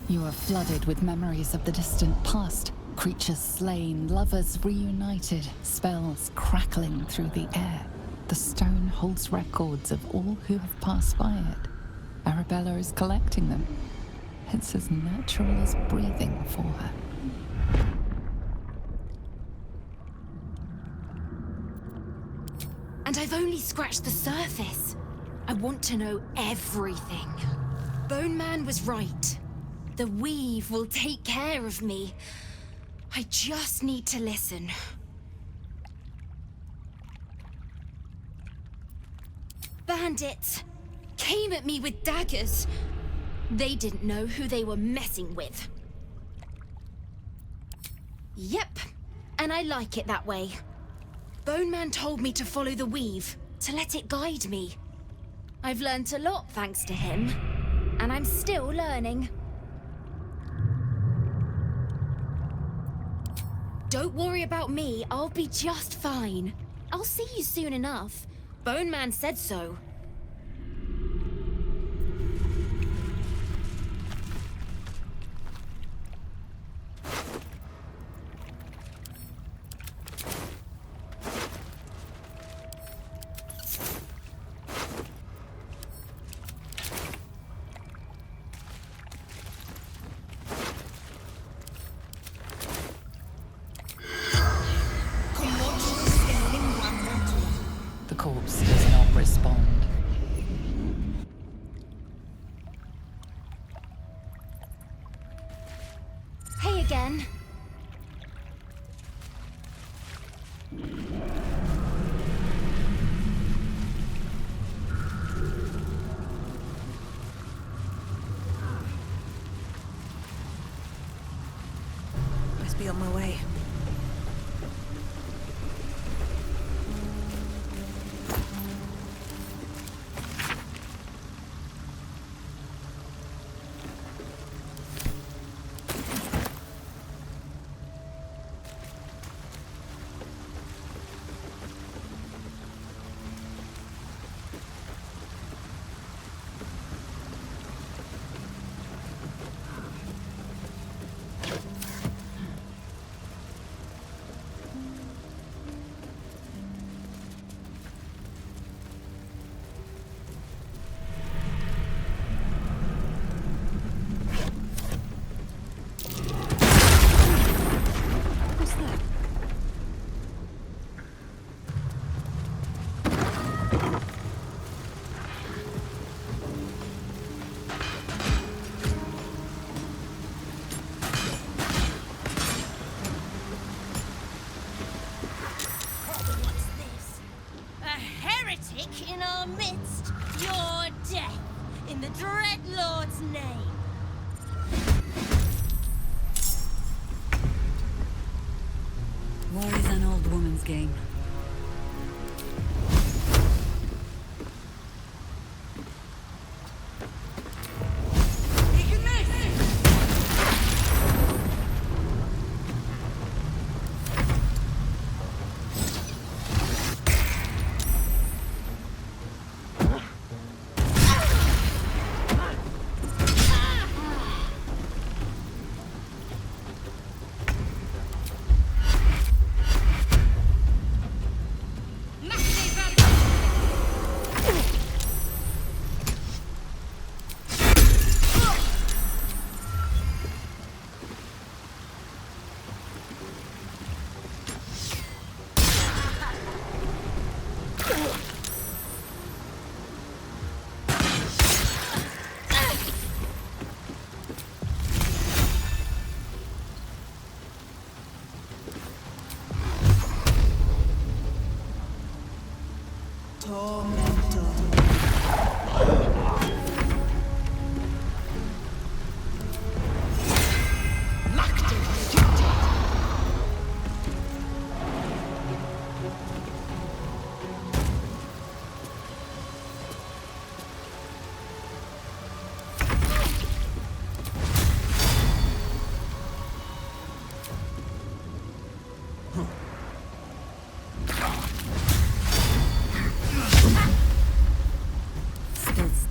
You are flooded with memories of the distant past. Creatures slain, lovers reunited, spells crackling through the air. The stone holds records of all who have passed by it. Arabella is collecting them. It's as natural as breathing for her. And I've only scratched the surface. I want to know everything. Bone Man was right. The weave will take care of me. I just need to listen. Bandits came at me with daggers. They didn't know who they were messing with. Yep, and I like it that way. Bone Man told me to follow the weave, to let it guide me. I've learned a lot thanks to him, and I'm still learning. Don't worry about me, I'll be just fine. I'll see you soon enough. Bone Man said so. The corpse does not respond. Hey again. Must be on my way. In our midst, your death, in the Dread Lord's name. War is an old woman's game.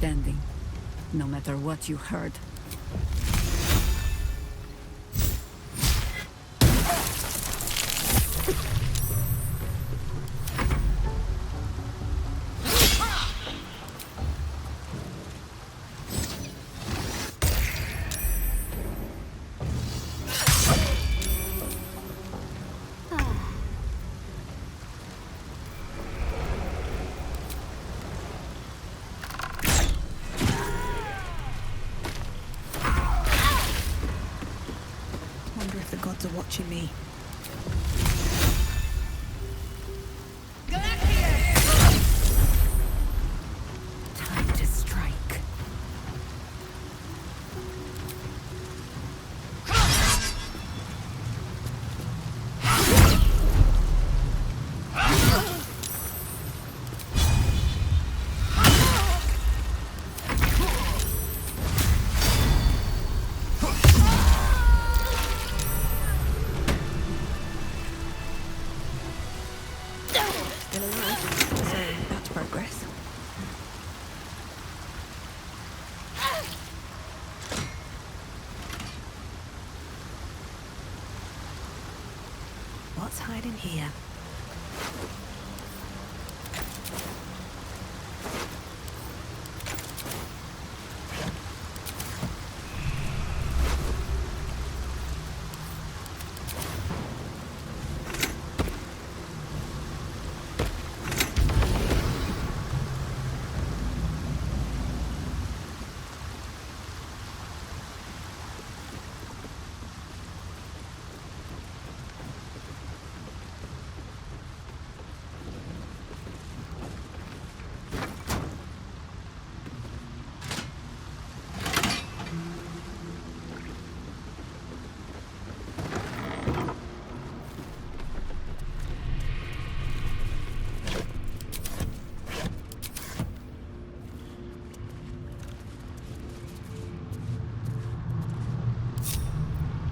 understanding, no matter what you heard. Are watching me. Time to strike. Still alive, so that's progress. What's hiding here?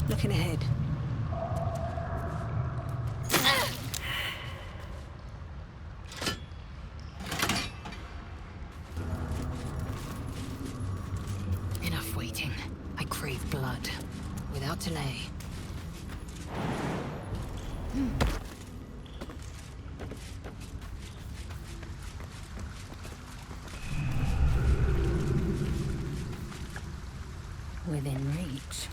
Looking ahead. Enough waiting. I crave blood. Without delay. Within reach.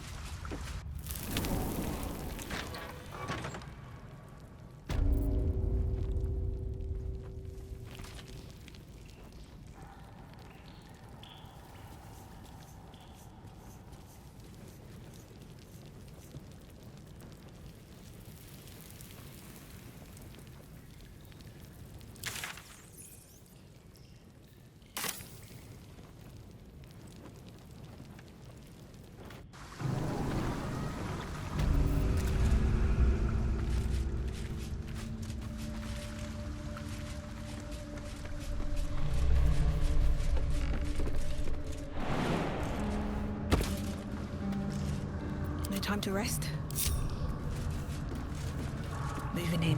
Time to rest. Moving in.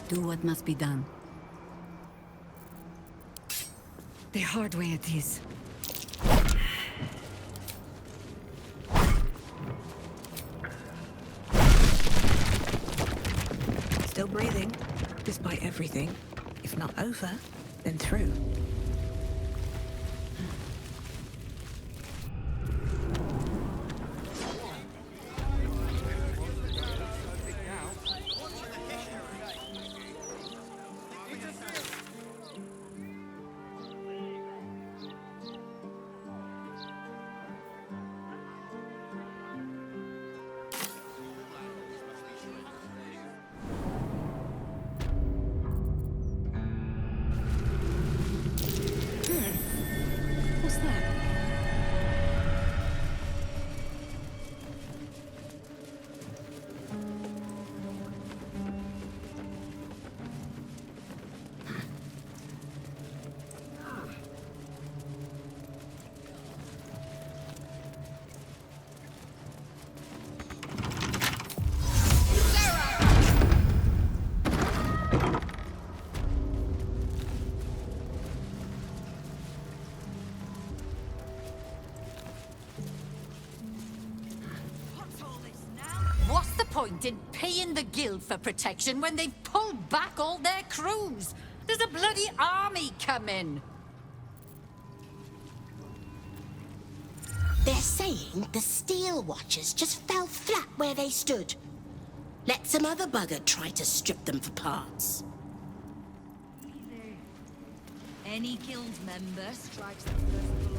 Do what must be done. The hard way it is. Still breathing, despite everything. If not over, then through. Who's that? What's the point in paying the guild for protection when they've pulled back all their crews? There's a bloody army coming! They're saying the Steel Watchers just fell flat where they stood. Let some other bugger try to strip them for parts. Any guild member strikes the first blow.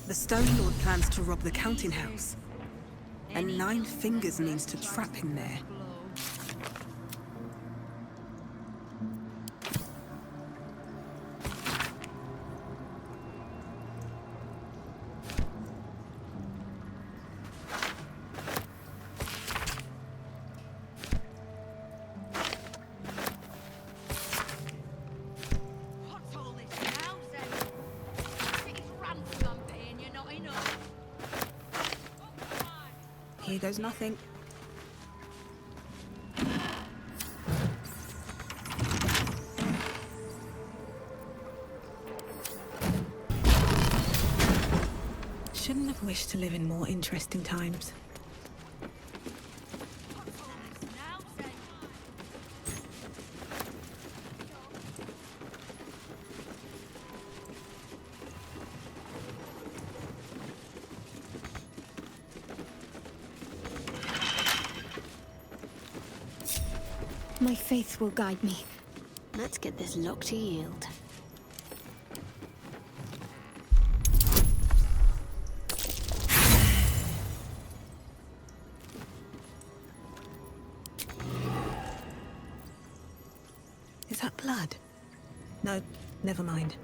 The Stone Lord plans to rob the counting house. And 9 Fingers means to trap him there. Here goes nothing. Shouldn't have wished to live in more interesting times. My faith will guide me. Let's get this lock to yield. Is that blood? No, never mind.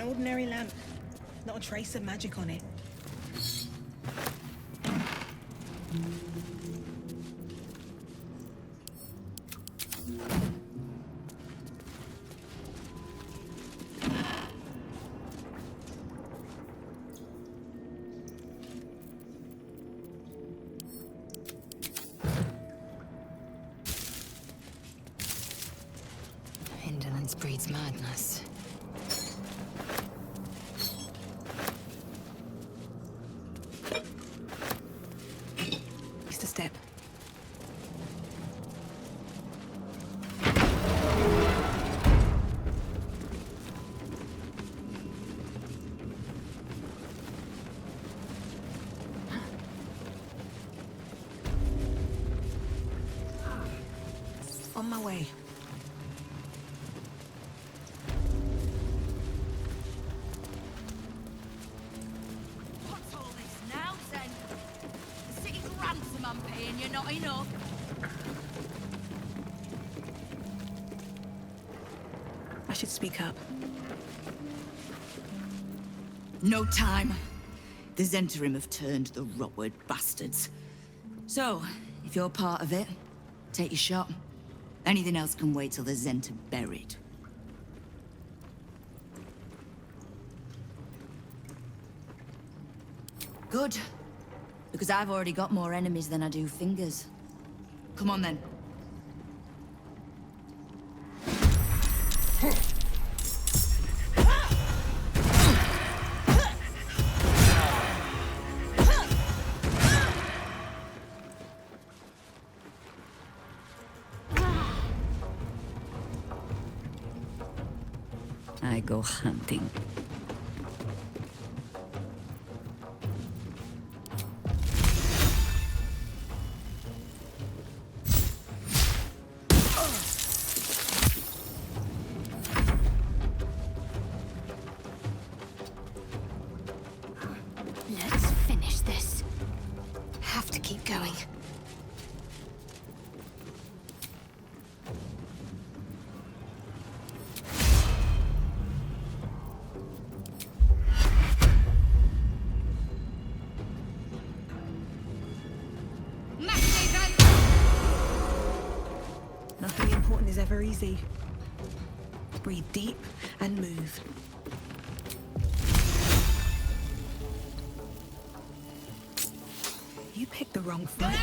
ordinary lamp. Not a trace of magic on it. Indolence breeds madness. Just a step. On my way. What's all this now, then? The city's ransom I'm paying you, not enough. I should speak up. No time. The Zentarim have turned, the rotward bastards. So, if you're part of it, take your shot. Anything else can wait till the Zent are buried. Good. Because I've already got more enemies than I do fingers. Come on then. I go hunting. Let's finish this. Have to keep going. Nothing important is ever easy. Breathe deep and move. You picked the wrong fight.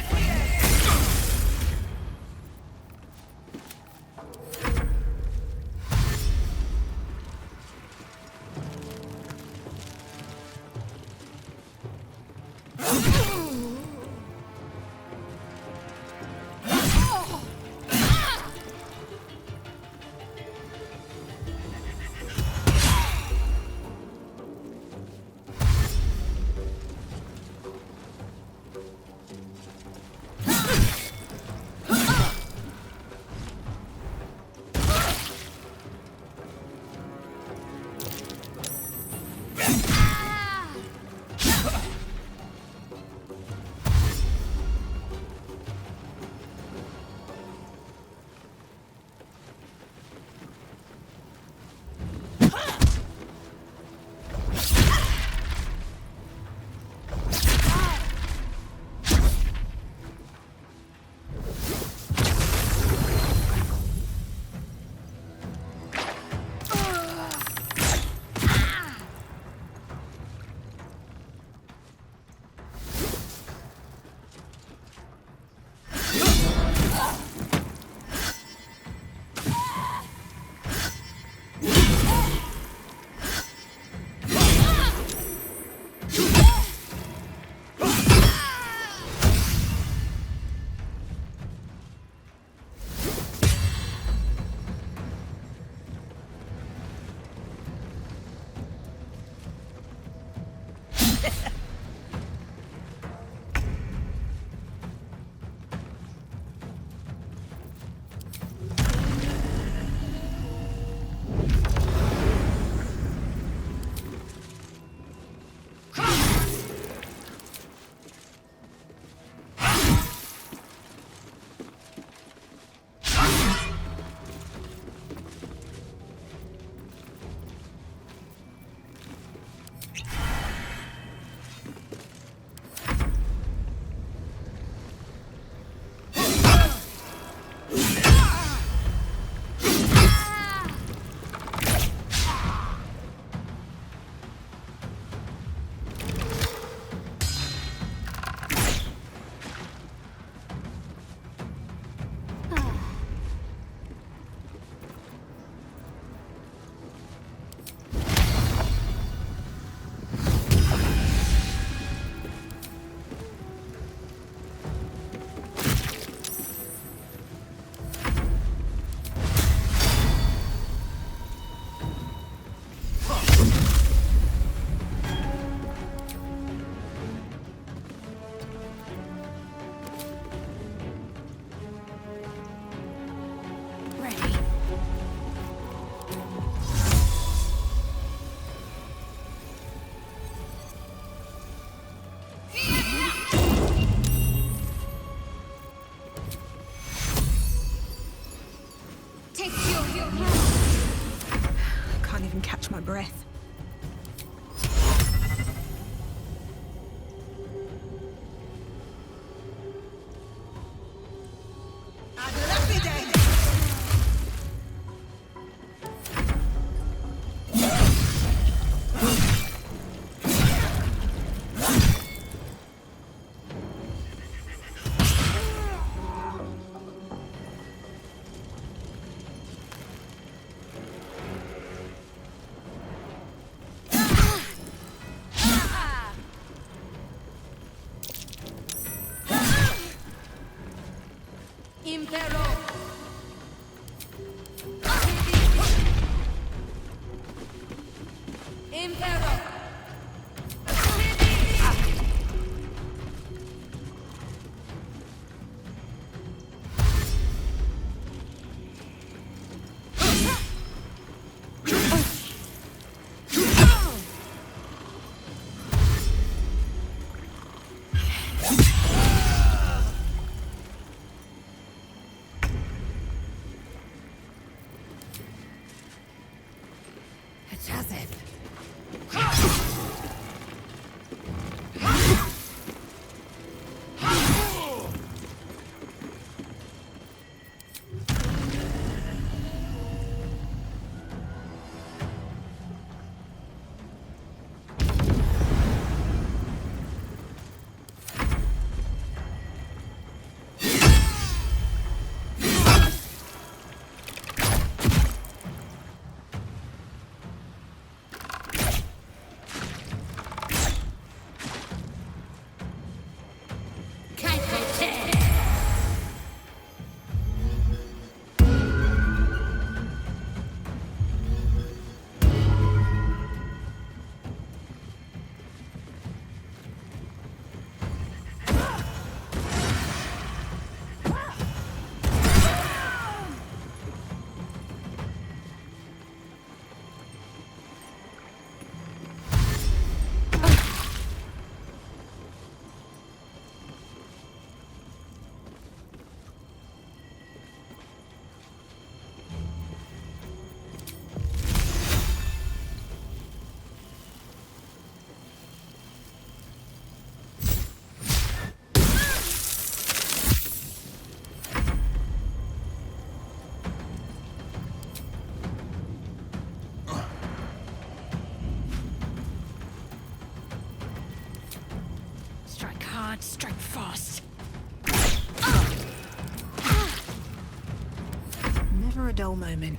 Strike hard, strike fast. Never a dull moment.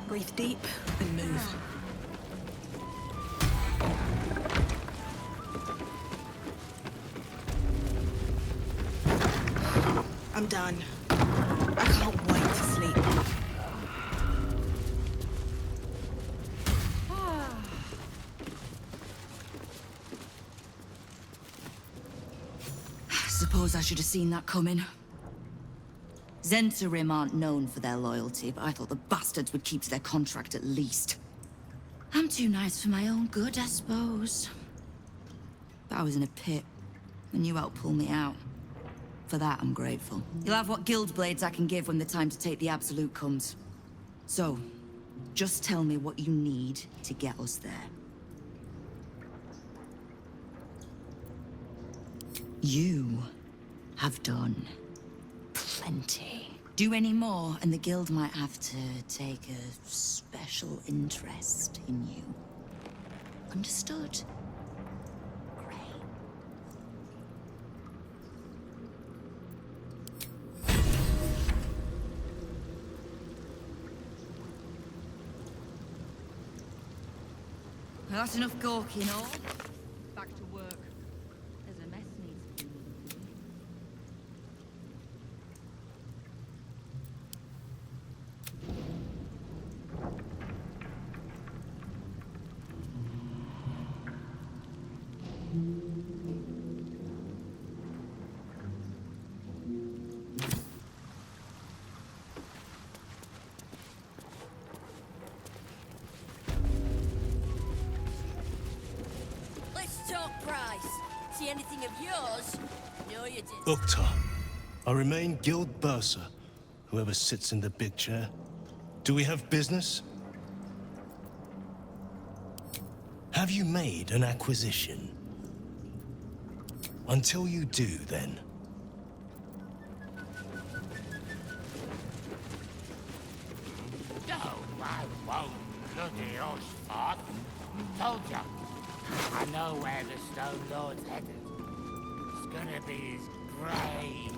Breathe deep and move. I'm done. I can't wait to sleep. Suppose I should have seen that coming. Zentarim aren't known for their loyalty, but I thought the bastards would keep to their contract at least. I'm too nice for my own good, I suppose. But I was in a pit, and you helped pull me out. For that, I'm grateful. You'll have what guild blades I can give when the time to take the Absolute comes. So, just tell me what you need to get us there. You have done plenty. Do any more, and the guild might have to take a special interest in you. Understood? Well, that's enough gawking, all. Back to work. There's a mess needs to be made. Let's talk price. See anything of yours? No, you didn't. Uktar, I remain Guild Bursar, whoever sits in the big chair. Do we have business? Have you made an acquisition? Until you do, then. No, I won't bloody Oshford. Told ya. I know where the Stone Lord's headed. It's gonna be his grave.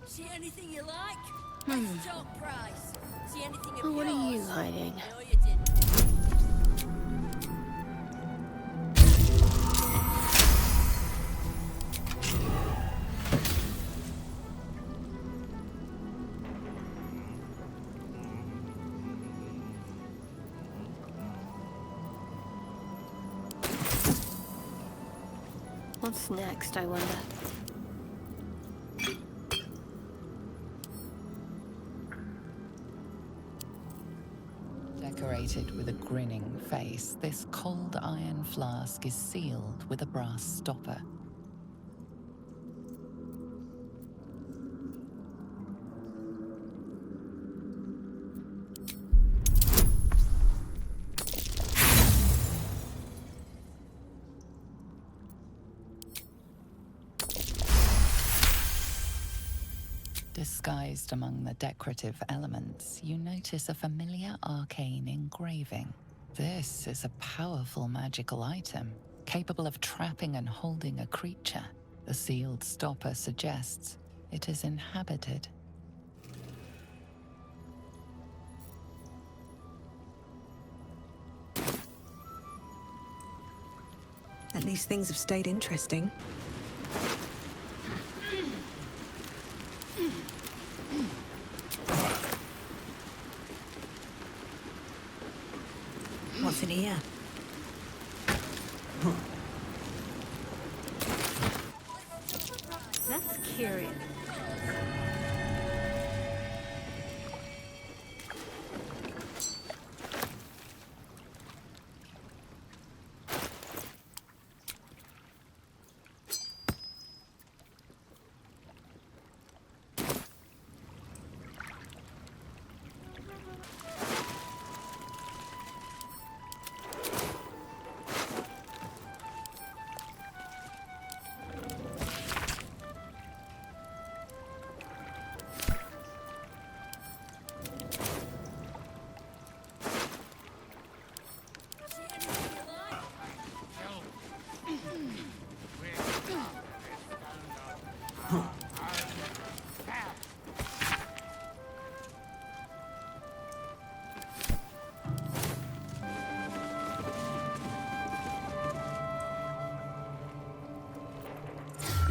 See anything you like? Let's talk price. See anything of yours? What are you hiding? No, you didn't. What's next, I wonder? Decorated with a grinning face, this cold iron flask is sealed with a brass stopper. Disguised among the decorative elements, you notice a familiar arcane engraving. This is a powerful magical item, capable of trapping and holding a creature. The sealed stopper suggests it is inhabited. At least things have stayed interesting. What's in here? That's curious.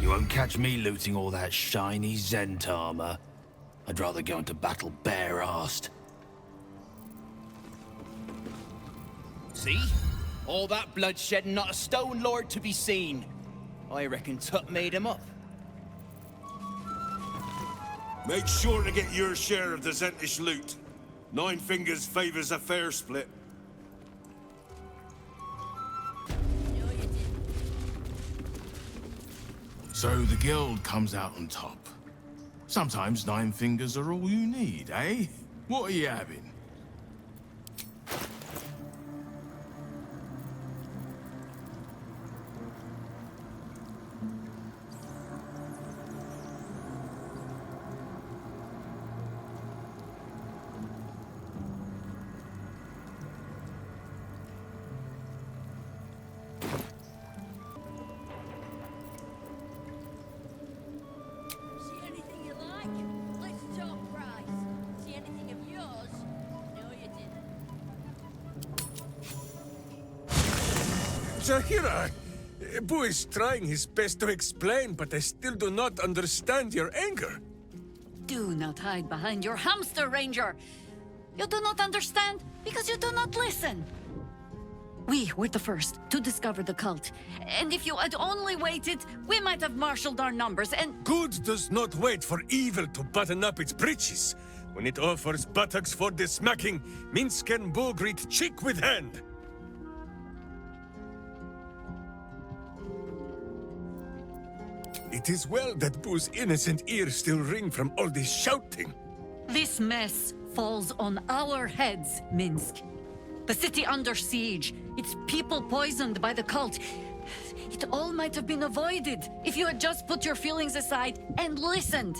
You won't catch me looting all that shiny Zent armor. I'd rather go into battle bare-assed. See? All that bloodshed and not a stone lord to be seen. I reckon Tut made him up. Make sure to get your share of the Zentish loot. Nine Fingers favors a fair split. So the guild comes out on top. Sometimes 9 fingers are all you need, eh? What are you having? Jaheira, Boo is trying his best to explain, but I still do not understand your anger. Do not hide behind your hamster, Ranger. You do not understand because you do not listen. We were the first to discover the cult, and if you had only waited, we might have marshaled our numbers and— Good does not wait for evil to button up its breeches. When it offers buttocks for the smacking, Minsk and Boo greet cheek with hand. It is well that Boo's innocent ears still ring from all this shouting. This mess falls on our heads, Minsk. The city under siege, its people poisoned by the cult. It all might have been avoided if you had just put your feelings aside and listened.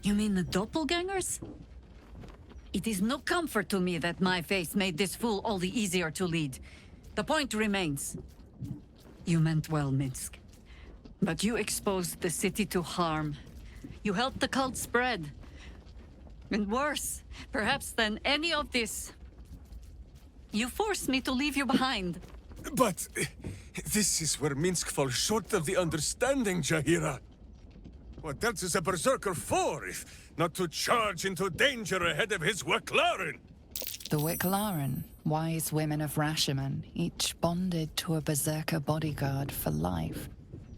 You mean the doppelgangers? It is no comfort to me that my face made this fool all the easier to lead. The point remains. You meant well, Minsk. But you exposed the city to harm. You helped the cult spread. And worse, perhaps than any of this, you forced me to leave you behind. But this is where Minsk falls short of the understanding, Jaheira. What else is a berserker for, if not to charge into danger ahead of his Wicklaren? The Wicklaren, wise women of Rashomon, each bonded to a berserker bodyguard for life.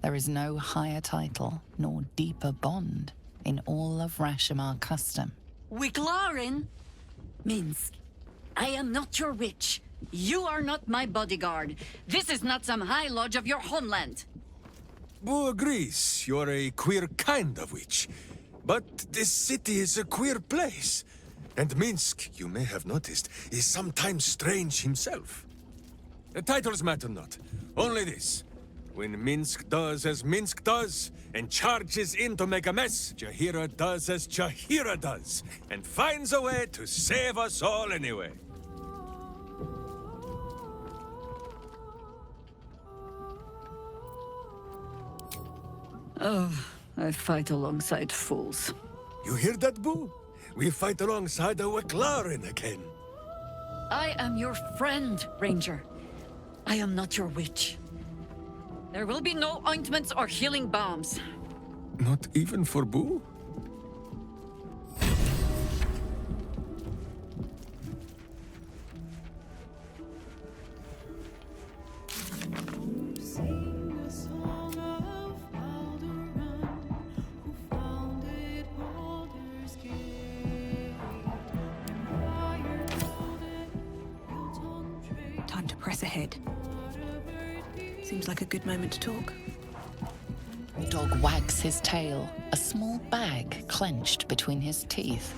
There is no higher title nor deeper bond in all of Rashomon custom. Wicklaren? Minsk, I am not your witch. You are not my bodyguard. This is not some high lodge of your homeland. Boo agrees. You're a queer kind of witch. But this city is a queer place. And Minsk, you may have noticed, is sometimes strange himself. The titles matter not. Only this. When Minsk does as Minsk does, and charges in to make a mess, Jaheira does as Jaheira does, and finds a way to save us all anyway. Oh, I fight alongside fools. You hear that, Boo? We fight alongside a Weclarin again. I am your friend, Ranger. I am not your witch. There will be no ointments or healing balms. Not even for Boo? Time to press ahead. Seems like a good moment to talk. Dog wags his tail, a small bag clenched between his teeth.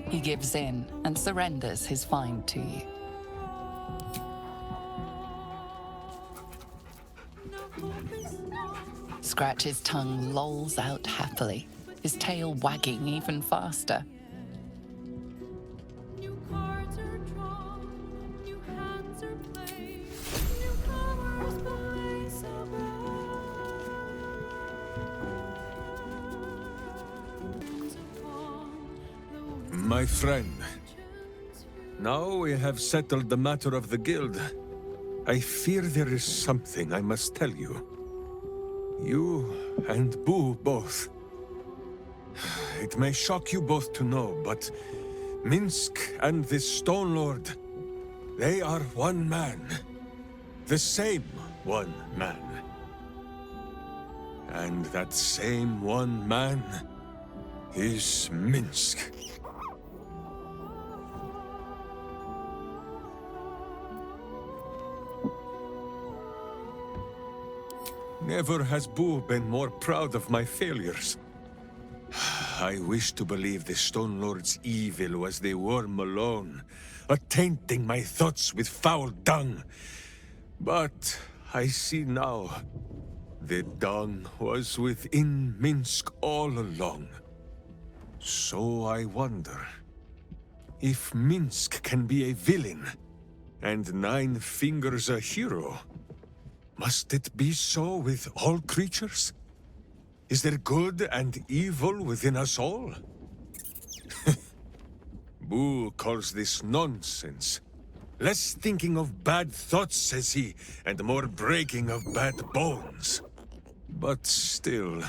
He gives in and surrenders his find to you. Scratch's tongue lolls out happily, his tail wagging even faster. My friend, now we have settled the matter of the guild. I fear there is something I must tell you. You and Boo both. It may shock you both to know, but Minsk and this Stone Lord, they are one man. The same one man. And that same one man is Minsk. Never has Boo been more proud of my failures. I wish to believe the Stone Lord's evil was the worm alone, attainting my thoughts with foul dung. But I see now, the dung was within Minsk all along. So I wonder, if Minsk can be a villain, and Nine Fingers a hero, must it be so with all creatures? Is there good and evil within us all? Boo calls this nonsense. Less thinking of bad thoughts, says he, and more breaking of bad bones. But still,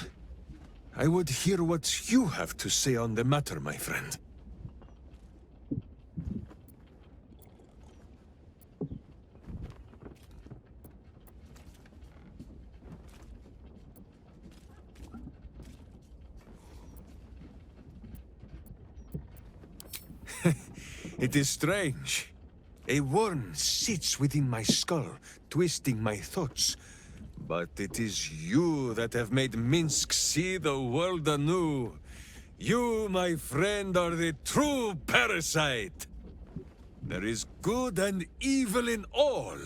I would hear what you have to say on the matter, my friend. It is strange. A worm sits within my skull, twisting my thoughts. But it is you that have made Minsk see the world anew. You, my friend, are the true parasite. There is good and evil in all.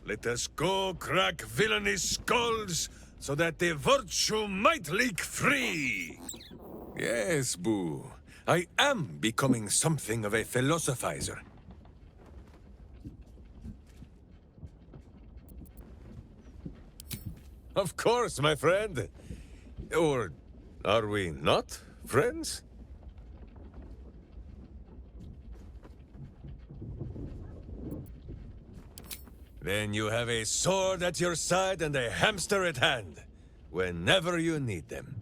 Let us go crack villainous skulls, so that the virtue might leak free. Yes, Boo. I am becoming something of a philosophizer. Of course, my friend. Or are we not friends? Then you have a sword at your side and a hamster at hand, whenever you need them.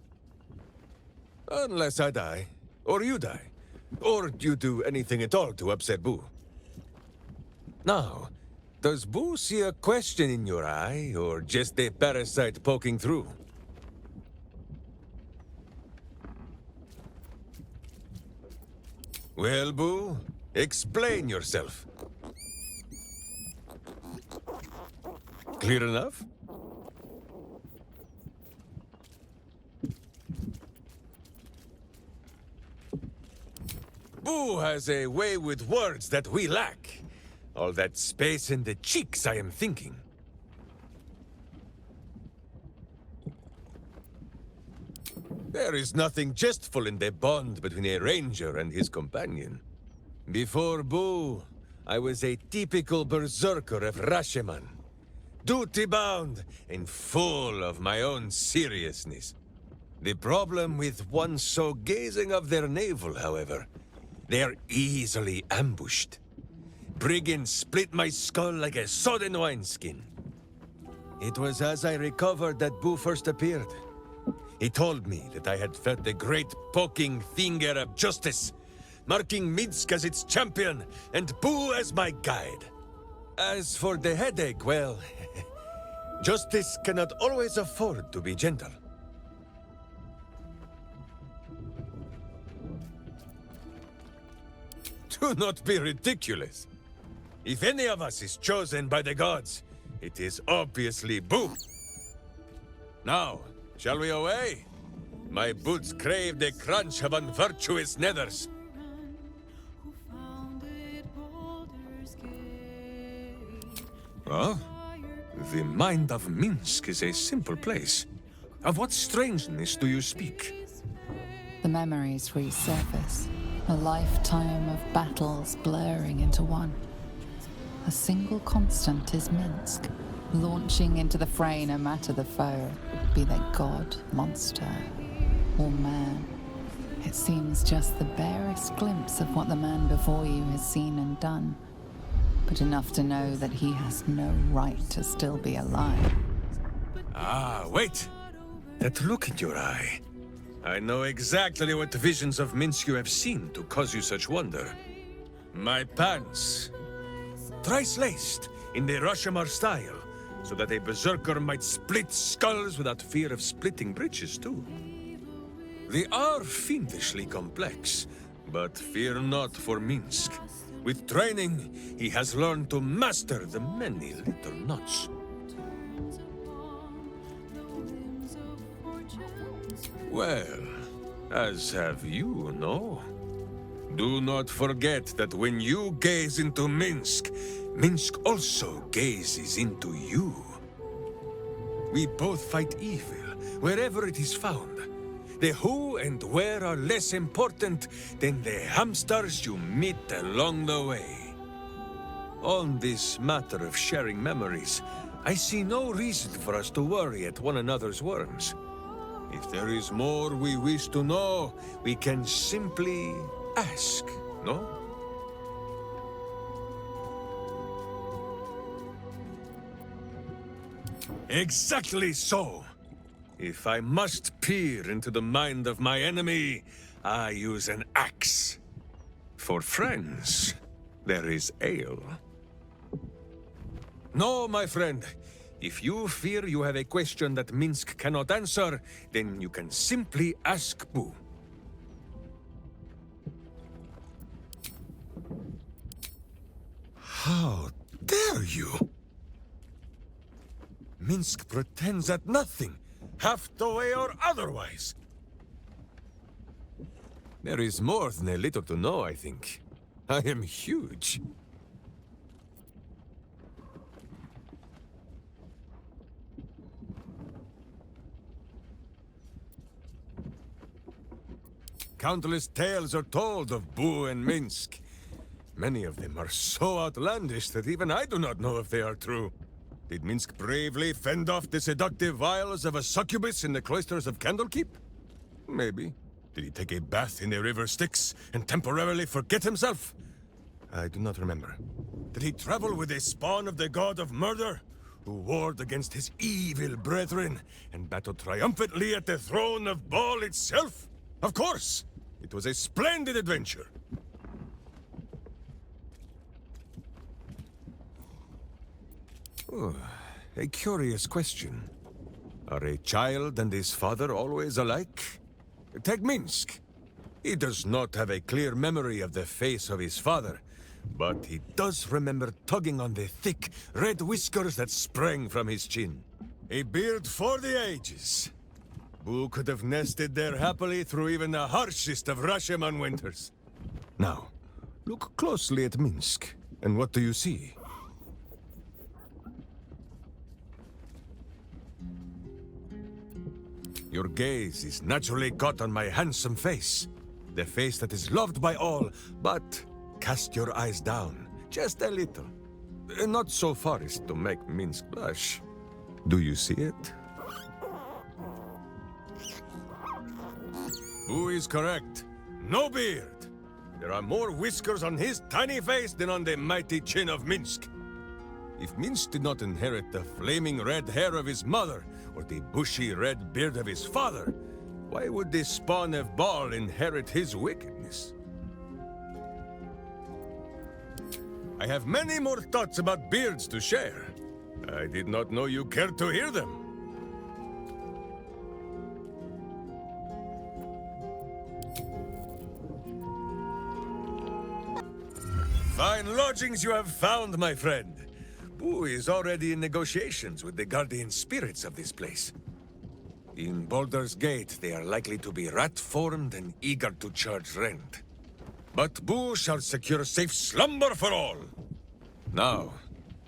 Unless I die. Or you die. Or you do anything at all to upset Boo. Now, does Boo see a question in your eye, or just a parasite poking through? Well, Boo, explain yourself. clear enough? Boo has a way with words that we lack. All that space in the cheeks, I am thinking. There is nothing jestful in the bond between a ranger and his companion. Before Boo, I was a typical berserker of Rashomon. Duty-bound and full of my own seriousness. The problem with one so gazing of their navel, however, they are easily ambushed. Brigands split my skull like a sodden wineskin. It was as I recovered that Boo first appeared. He told me that I had felt the great poking finger of justice, marking Minsk as its champion and Boo as my guide. As for the headache, well, justice cannot always afford to be gentle. Do not be ridiculous. If any of us is chosen by the gods, it is obviously Boo. Now, shall we away? My boots crave the crunch of unvirtuous nethers. Huh? The mind of Minsk is a simple place. Of what strangeness do you speak? The memories resurface. A lifetime of battles blurring into one. A single constant is Minsk, launching into the fray no matter the foe, be they god, monster, or man. It seems just the barest glimpse of what the man before you has seen and done, but enough to know that he has no right to still be alive. Ah, wait! That look in your eye. I know exactly what visions of Minsk you have seen to cause you such wonder. My pants. Thrice laced, in the Rashomon style, so that a berserker might split skulls without fear of splitting breeches too. They are fiendishly complex, but fear not for Minsk. With training, he has learned to master the many little knots. Well, as have you, no? Do not forget that when you gaze into Minsk, Minsk also gazes into you. We both fight evil, wherever it is found. The who and where are less important than the hamsters you meet along the way. On this matter of sharing memories, I see no reason for us to worry at one another's worms. If there is more we wish to know, we can simply ask, no? Exactly so! If I must peer into the mind of my enemy, I use an axe. For friends, there is ale. No, my friend. If you fear you have a question that Minsk cannot answer, then you can simply ask Boo. How dare you? Minsk pretends at nothing, half the way or otherwise. There is more than a little to know, I think. I am huge. Countless tales are told of Boo and Minsk. Many of them are so outlandish that even I do not know if they are true. Did Minsk bravely fend off the seductive vials of a succubus in the cloisters of Candlekeep? Maybe. Did he take a bath in the river Styx and temporarily forget himself? I do not remember. Did he travel with a spawn of the god of murder, who warred against his evil brethren and battled triumphantly at the throne of Baal itself? Of course! It was a splendid adventure. Oh, a curious question. Are a child and his father always alike? Take Minsk. He does not have a clear memory of the face of his father, but he does remember tugging on the thick, red whiskers that sprang from his chin. A beard for the ages. Boo could have nested there happily through even the harshest of Rashomon winters. Now, look closely at Minsk, and what do you see? Your gaze is naturally caught on my handsome face. The face that is loved by all, but cast your eyes down, just a little. Not so far as to make Minsk blush. Do you see it? Who is correct? No beard! There are more whiskers on his tiny face than on the mighty chin of Minsk. If Minsk did not inherit the flaming red hair of his mother, or the bushy red beard of his father, why would the spawn of Baal inherit his wickedness? I have many more thoughts about beards to share. I did not know you cared to hear them. Fine lodgings you have found, my friend. Boo is already in negotiations with the guardian spirits of this place. In Baldur's Gate, they are likely to be rat-formed and eager to charge rent. But Boo shall secure safe slumber for all. Now,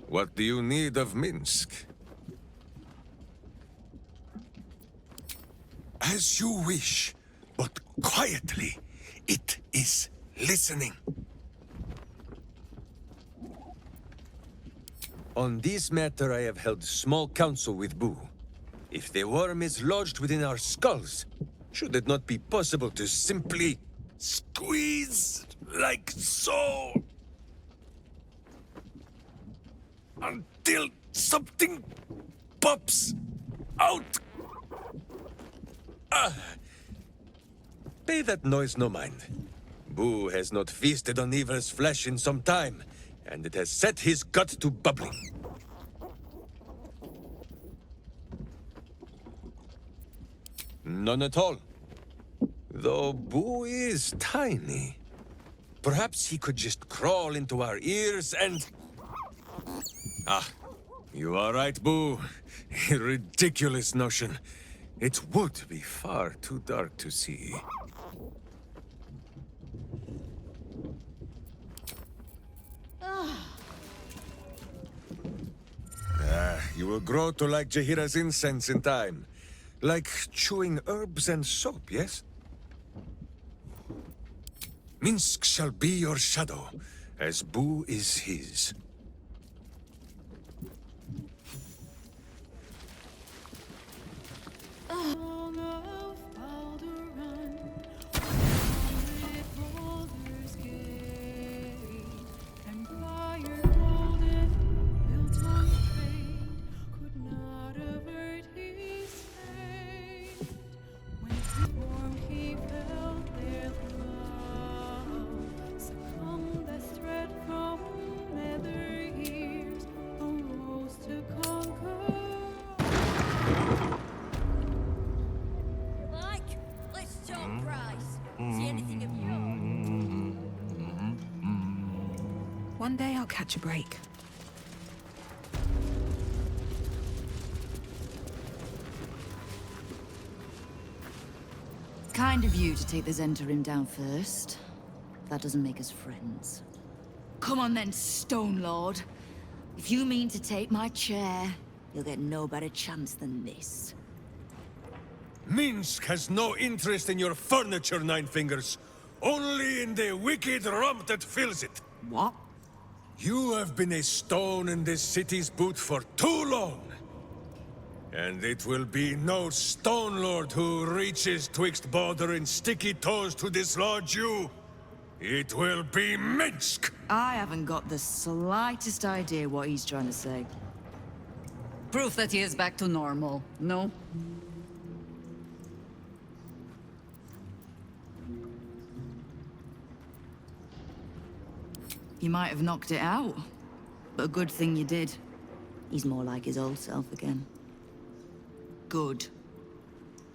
what do you need of Minsk? As you wish, but quietly. It is listening. On this matter, I have held small counsel with Boo. If the worm is lodged within our skulls, should it not be possible to simply squeeze like so? Until something pops out. Pay that noise no mind. Boo has not feasted on evil's flesh in some time, and it has set his gut to bubbling. None at all. Though Boo is tiny. Perhaps he could just crawl into our ears and... You are right, Boo. A ridiculous notion. It would be far too dark to see. You will grow to like Jaheira's incense in time. Like chewing herbs and soap, yes? Minsk shall be your shadow, as Boo is his. One day I'll catch a break. Kind of you to take the Zentarim down first. That doesn't make us friends. Come on then, Stone Lord. If you mean to take my chair, you'll get no better chance than this. Minsk has no interest in your furniture, Nine Fingers. Only in the wicked rump that fills it. What? You have been a stone in this city's boot for too long. And it will be no Stone Lord who reaches twixt Baldur and Sticky Toes to dislodge you. It will be Minsk! I haven't got the slightest idea what he's trying to say. Proof that he is back to normal, no? You might have knocked it out, but a good thing you did. He's more like his old self again. Good.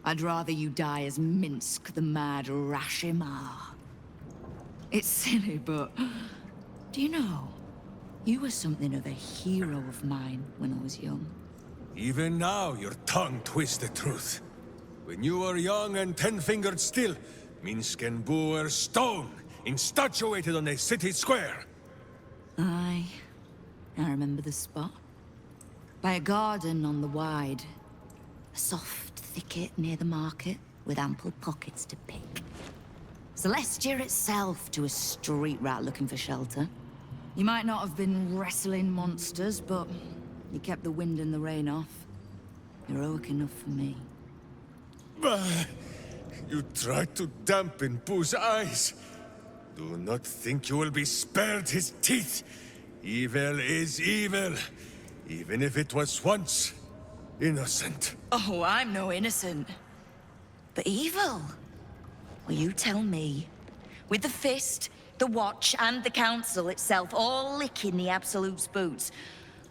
I'd rather you die as Minsk, the mad Rashomon. It's silly, but Do you know, you were something of a hero of mine when I was young. Even now, your tongue twists the truth. When you were young and 10-fingered still, Minsk and Boo were stone, instatuated on a city square. Aye, I remember the spot. By a garden on the Wide. A soft thicket near the market, with ample pockets to pick. Celestia itself to a street rat looking for shelter. You might not have been wrestling monsters, but you kept the wind and the rain off. Heroic enough for me. You tried to dampen Boo's eyes. Do not think you will be spared his teeth. Evil is evil, even if it was once innocent. Oh, I'm no innocent. But evil? Well, you tell me. With the Fist, the Watch, and the Council itself all licking the Absolute's boots,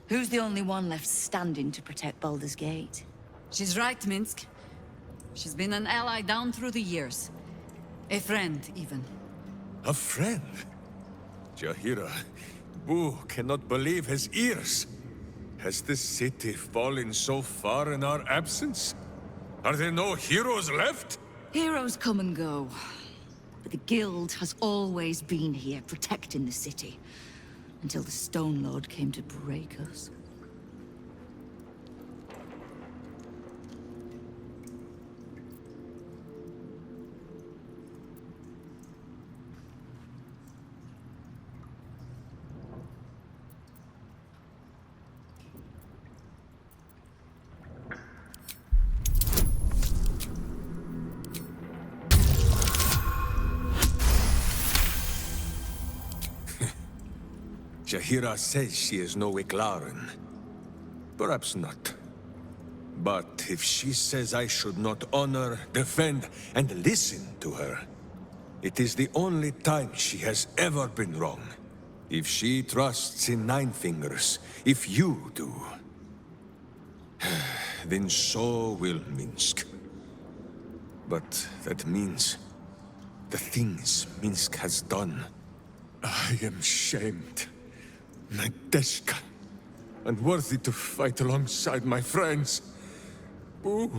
who's the only one left standing to protect Baldur's Gate? She's right, Minsk. She's been an ally down through the years. A friend, even. A friend? Jaheira, Boo cannot believe his ears. Has the city fallen so far in our absence? Are there no heroes left? Heroes come and go. But the Guild has always been here, protecting the city. Until the Stone Lord came to break us. Jaheira says she is no Wicklaren. Perhaps not. But if she says I should not honor, defend, and listen to her, it is the only time she has ever been wrong. If she trusts in Nine Fingers, if you do, then so will Minsk. But that means the things Minsk has done. I am shamed. Nadeshka, unworthy to fight alongside my friends. Boo,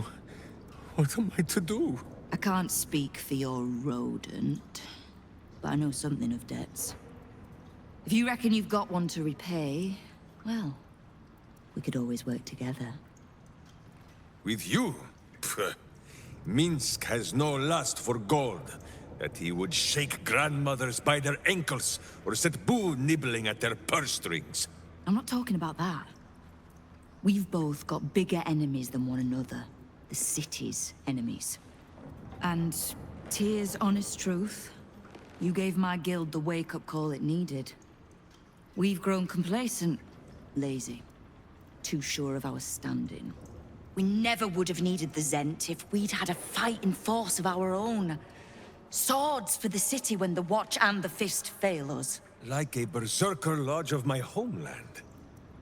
what am I to do? I can't speak for your rodent, but I know something of debts. If you reckon you've got one to repay, well, we could always work together. With you? Pfft. Minsk has no lust for gold. That he would shake grandmothers by their ankles, or set Boo nibbling at their purse strings. I'm not talking about that. We've both got bigger enemies than one another. The city's enemies. And, Tyr's honest truth, you gave my guild the wake-up call it needed. We've grown complacent, lazy, too sure of our standing. We never would have needed the Zent if we'd had a fighting force of our own. Swords for the city when the Watch and the Fist fail us. Like a berserker lodge of my homeland.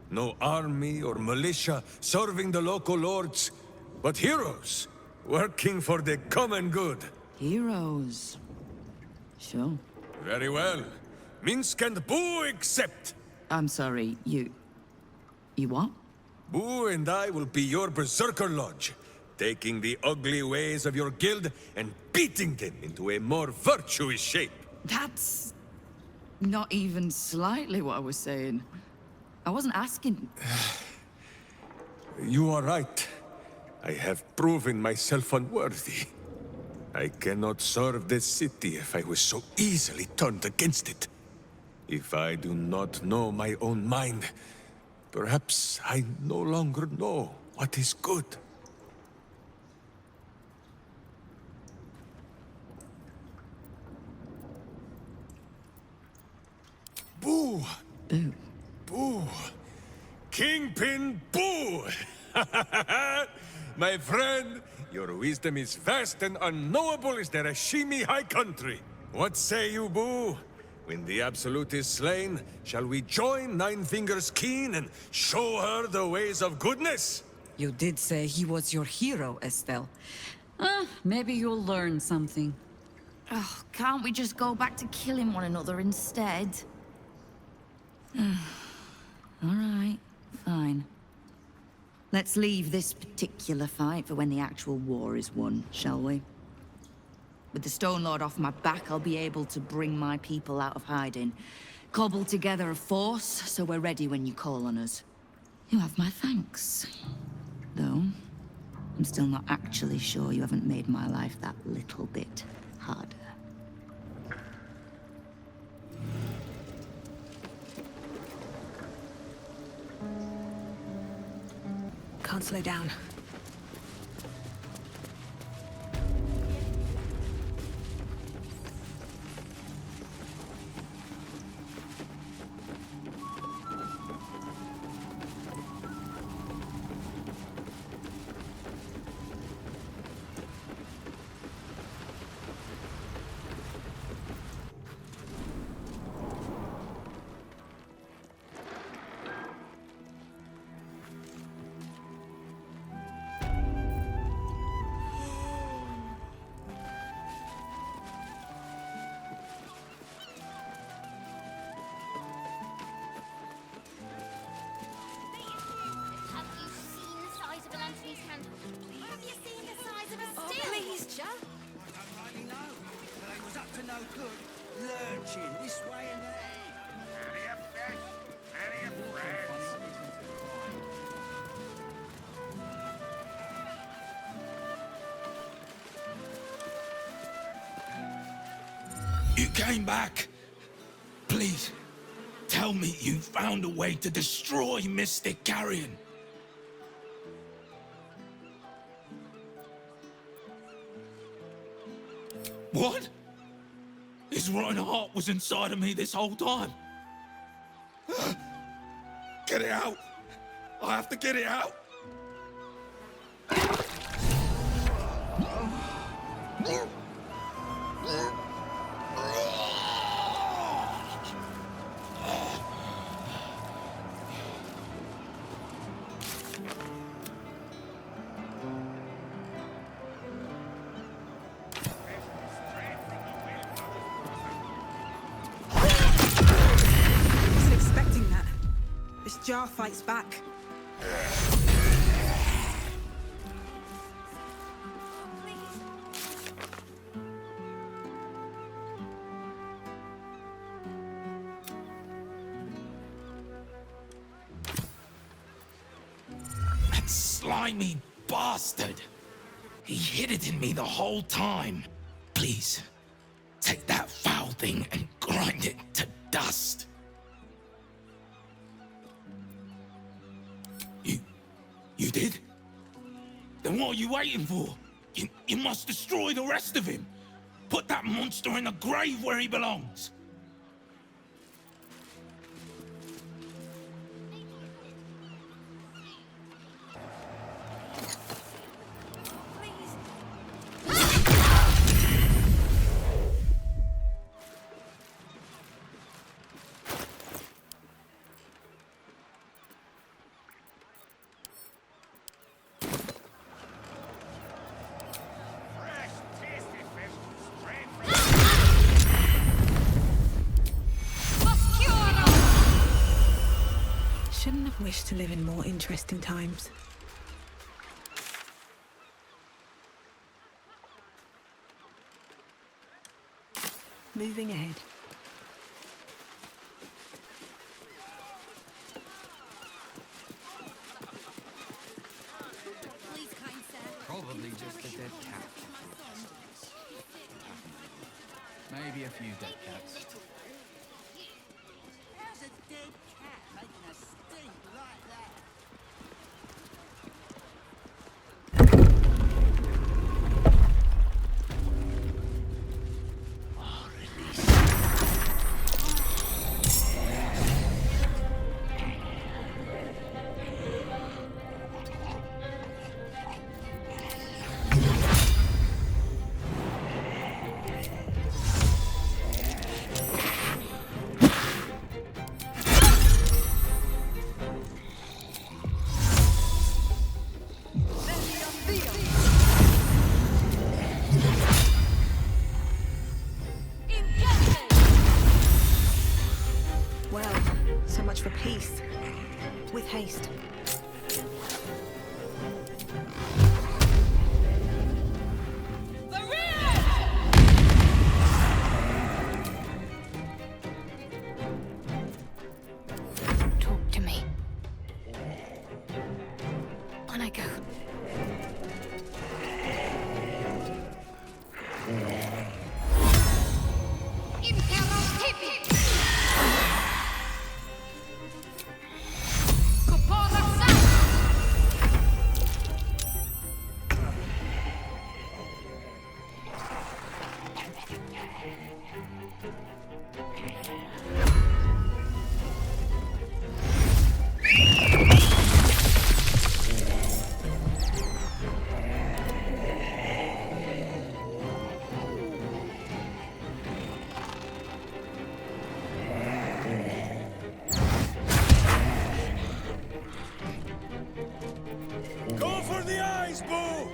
No army or militia serving the local lords, but heroes working for the common good. Heroes? Sure. Very well. Minsk and Boo accept. I'm sorry, you what? Boo and I will be your berserker lodge, taking the ugly ways of your guild and beating them into a more virtuous shape. That's not even slightly what I was saying. I wasn't asking. You are right. I have proven myself unworthy. I cannot serve this city if I was so easily turned against it. If I do not know my own mind, perhaps I no longer know what is good. Boo! Boo. Boo! Kingpin Boo! My friend, your wisdom is vast and unknowable as the Rashimi High Country. What say you, Boo? When the Absolute is slain, shall we join Nine Fingers Keen and show her the ways of goodness? You did say he was your hero, Estelle. Maybe you'll learn something. Oh, can't we just go back to killing one another instead? All right, fine. Let's leave this particular fight for when the actual war is won, shall we? With the Stone Lord off my back, I'll be able to bring my people out of hiding. Cobble together a force, so we're ready when you call on us. You have my thanks. Though, I'm still not actually sure you haven't made my life that little bit harder. Can't slow down. You came back. Please, tell me you found a way to destroy Mystic Carrion. What? His rotten heart was inside of me this whole time. Get it out. I have to get it out. Jar fights back. That slimy bastard. He hid it in me the whole time. Please, take that foul thing and grind it to dust. You did? Then what are you waiting for? You must destroy the rest of him. Put that monster in the grave where he belongs. Shouldn't have wished to live in more interesting times. Moving ahead. Probably just a dead cat. Maybe a few dead cats. How's a dead cat making a stink like that? Rise, Boo!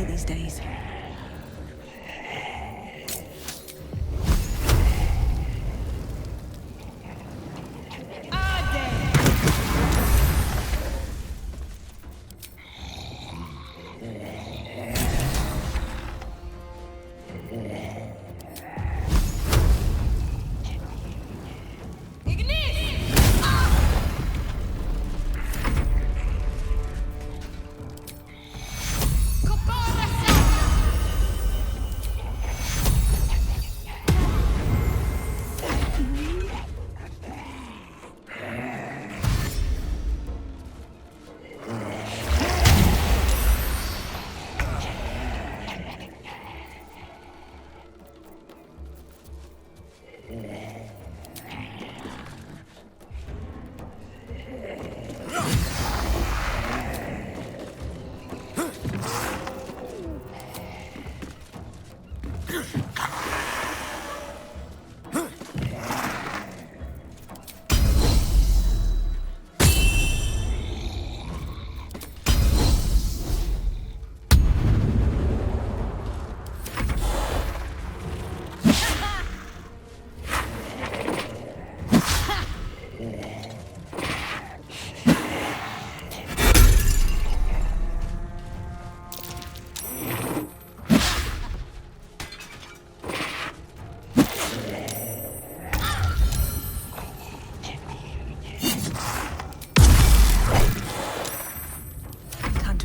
These days.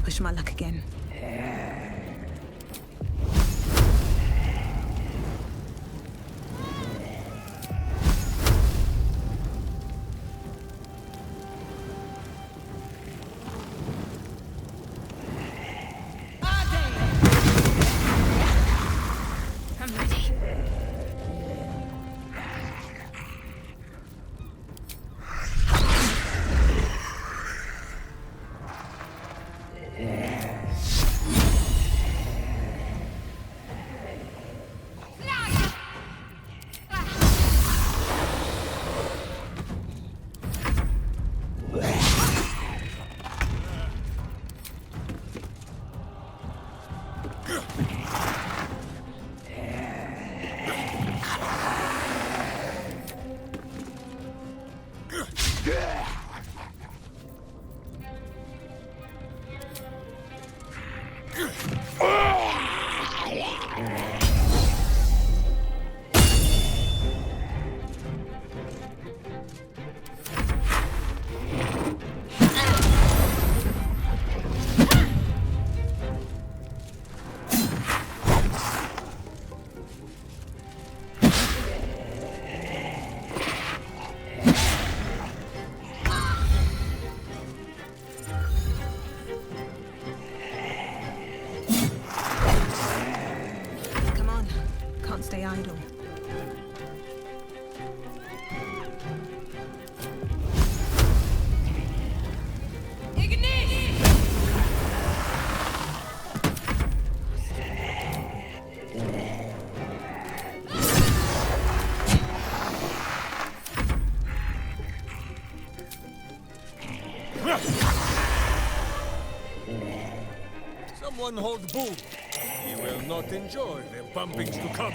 Push my luck again. I'm ready. Someone hold Boo. He will not enjoy the bumpings to come.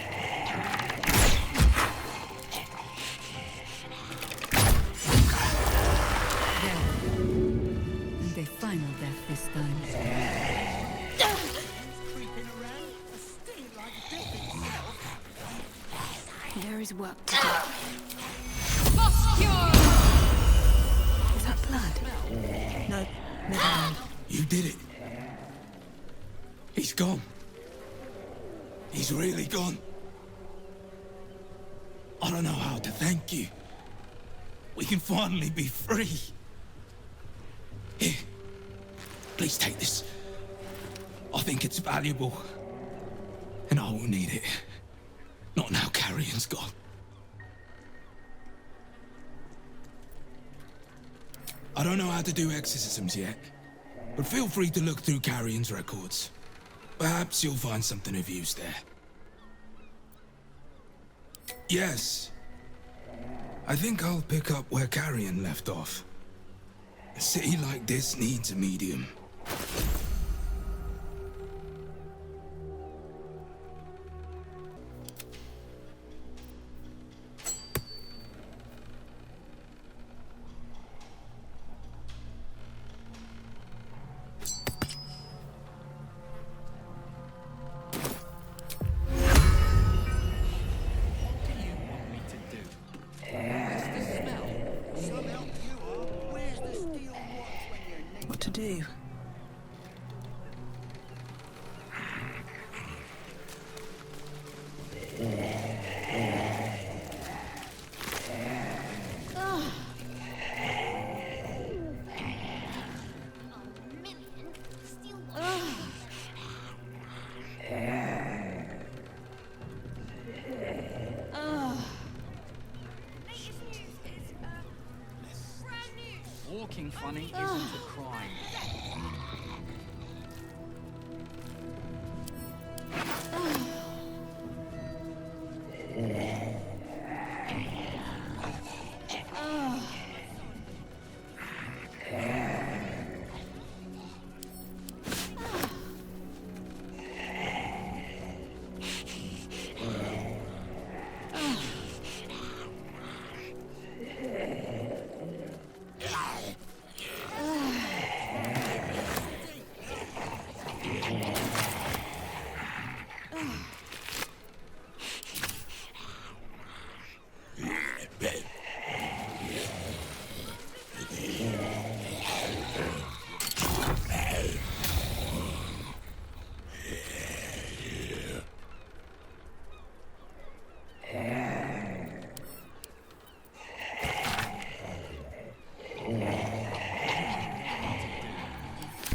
And a final death this time. There is work to do. Is that blood? No, never mind. You did it. He's gone. He's really gone. I don't know how to thank you. We can finally be free. Here, please take this. I think it's valuable. And I will need it. Not now Carrion's gone. I don't know how to do exorcisms yet, but feel free to look through Carrion's records. Perhaps you'll find something of use there. Yes. I think I'll pick up where Carrion left off. A city like this needs a medium. What to do? Walking funny isn't a crime.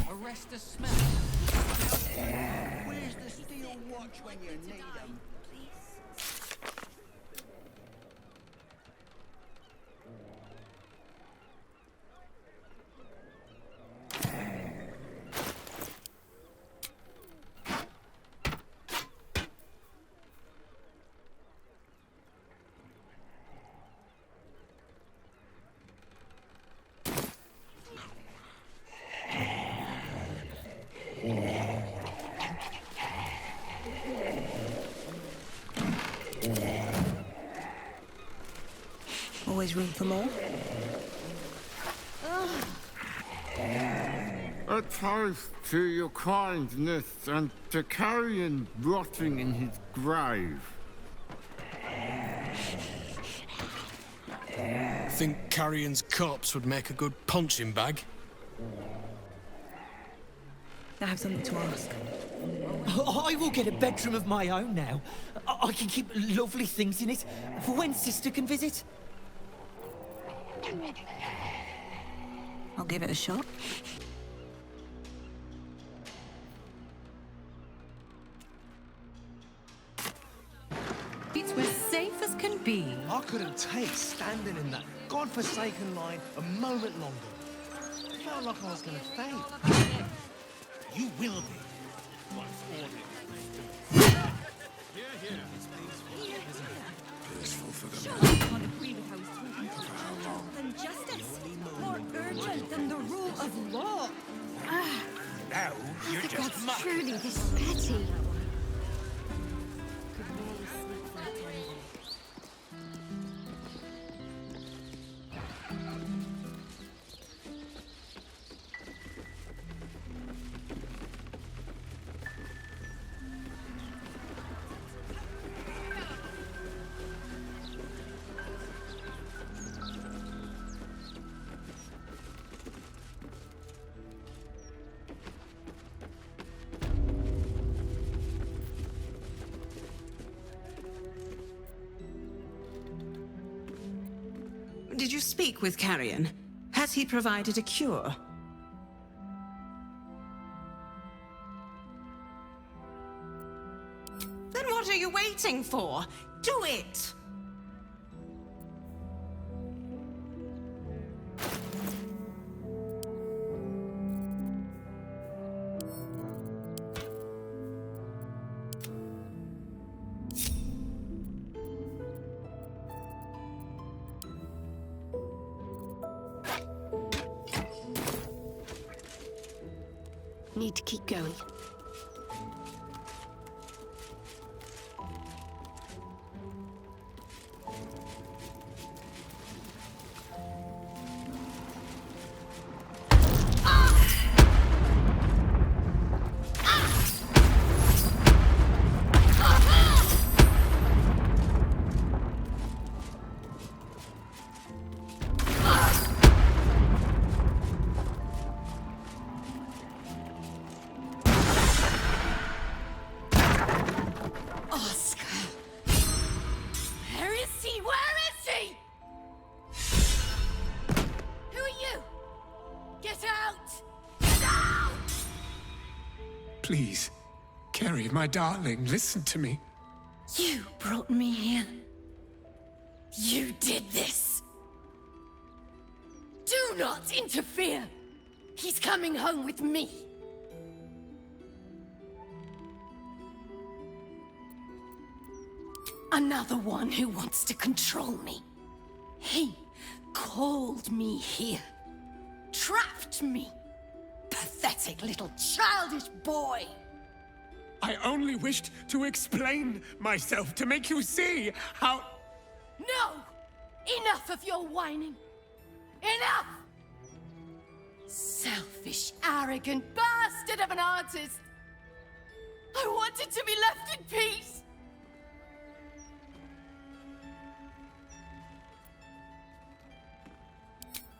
Arrest the smell. Where's the steel watch when you need them? Always room for more? A toast to your kindness and to Carrion rotting in his grave. Think Carrion's corpse would make a good punching bag? I have something to ask. I will get a bedroom of my own now. I can keep lovely things in it for when Sister can visit. I'll give it a shot. It's as safe as can be. I couldn't take standing in that godforsaken line a moment longer. I felt like I was going to faint. You will be. Once ordered. Peaceful for the moment. For how long? Than justice. More urgent than the rule of law. Now you're The just gods mucking. truly this petty. Did you speak with Carrion? Has he provided a cure? Then what are you waiting for? Do it! Need to keep going. Please, Carrie, my darling, listen to me. You brought me here. You did this. Do not interfere. He's coming home with me. Another one who wants to control me. He called me here. Trapped me. Pathetic little childish boy. I only wished to explain myself, to make you see how... No! Enough of your whining. Enough! Selfish, arrogant bastard of an artist. I wanted to be left in peace.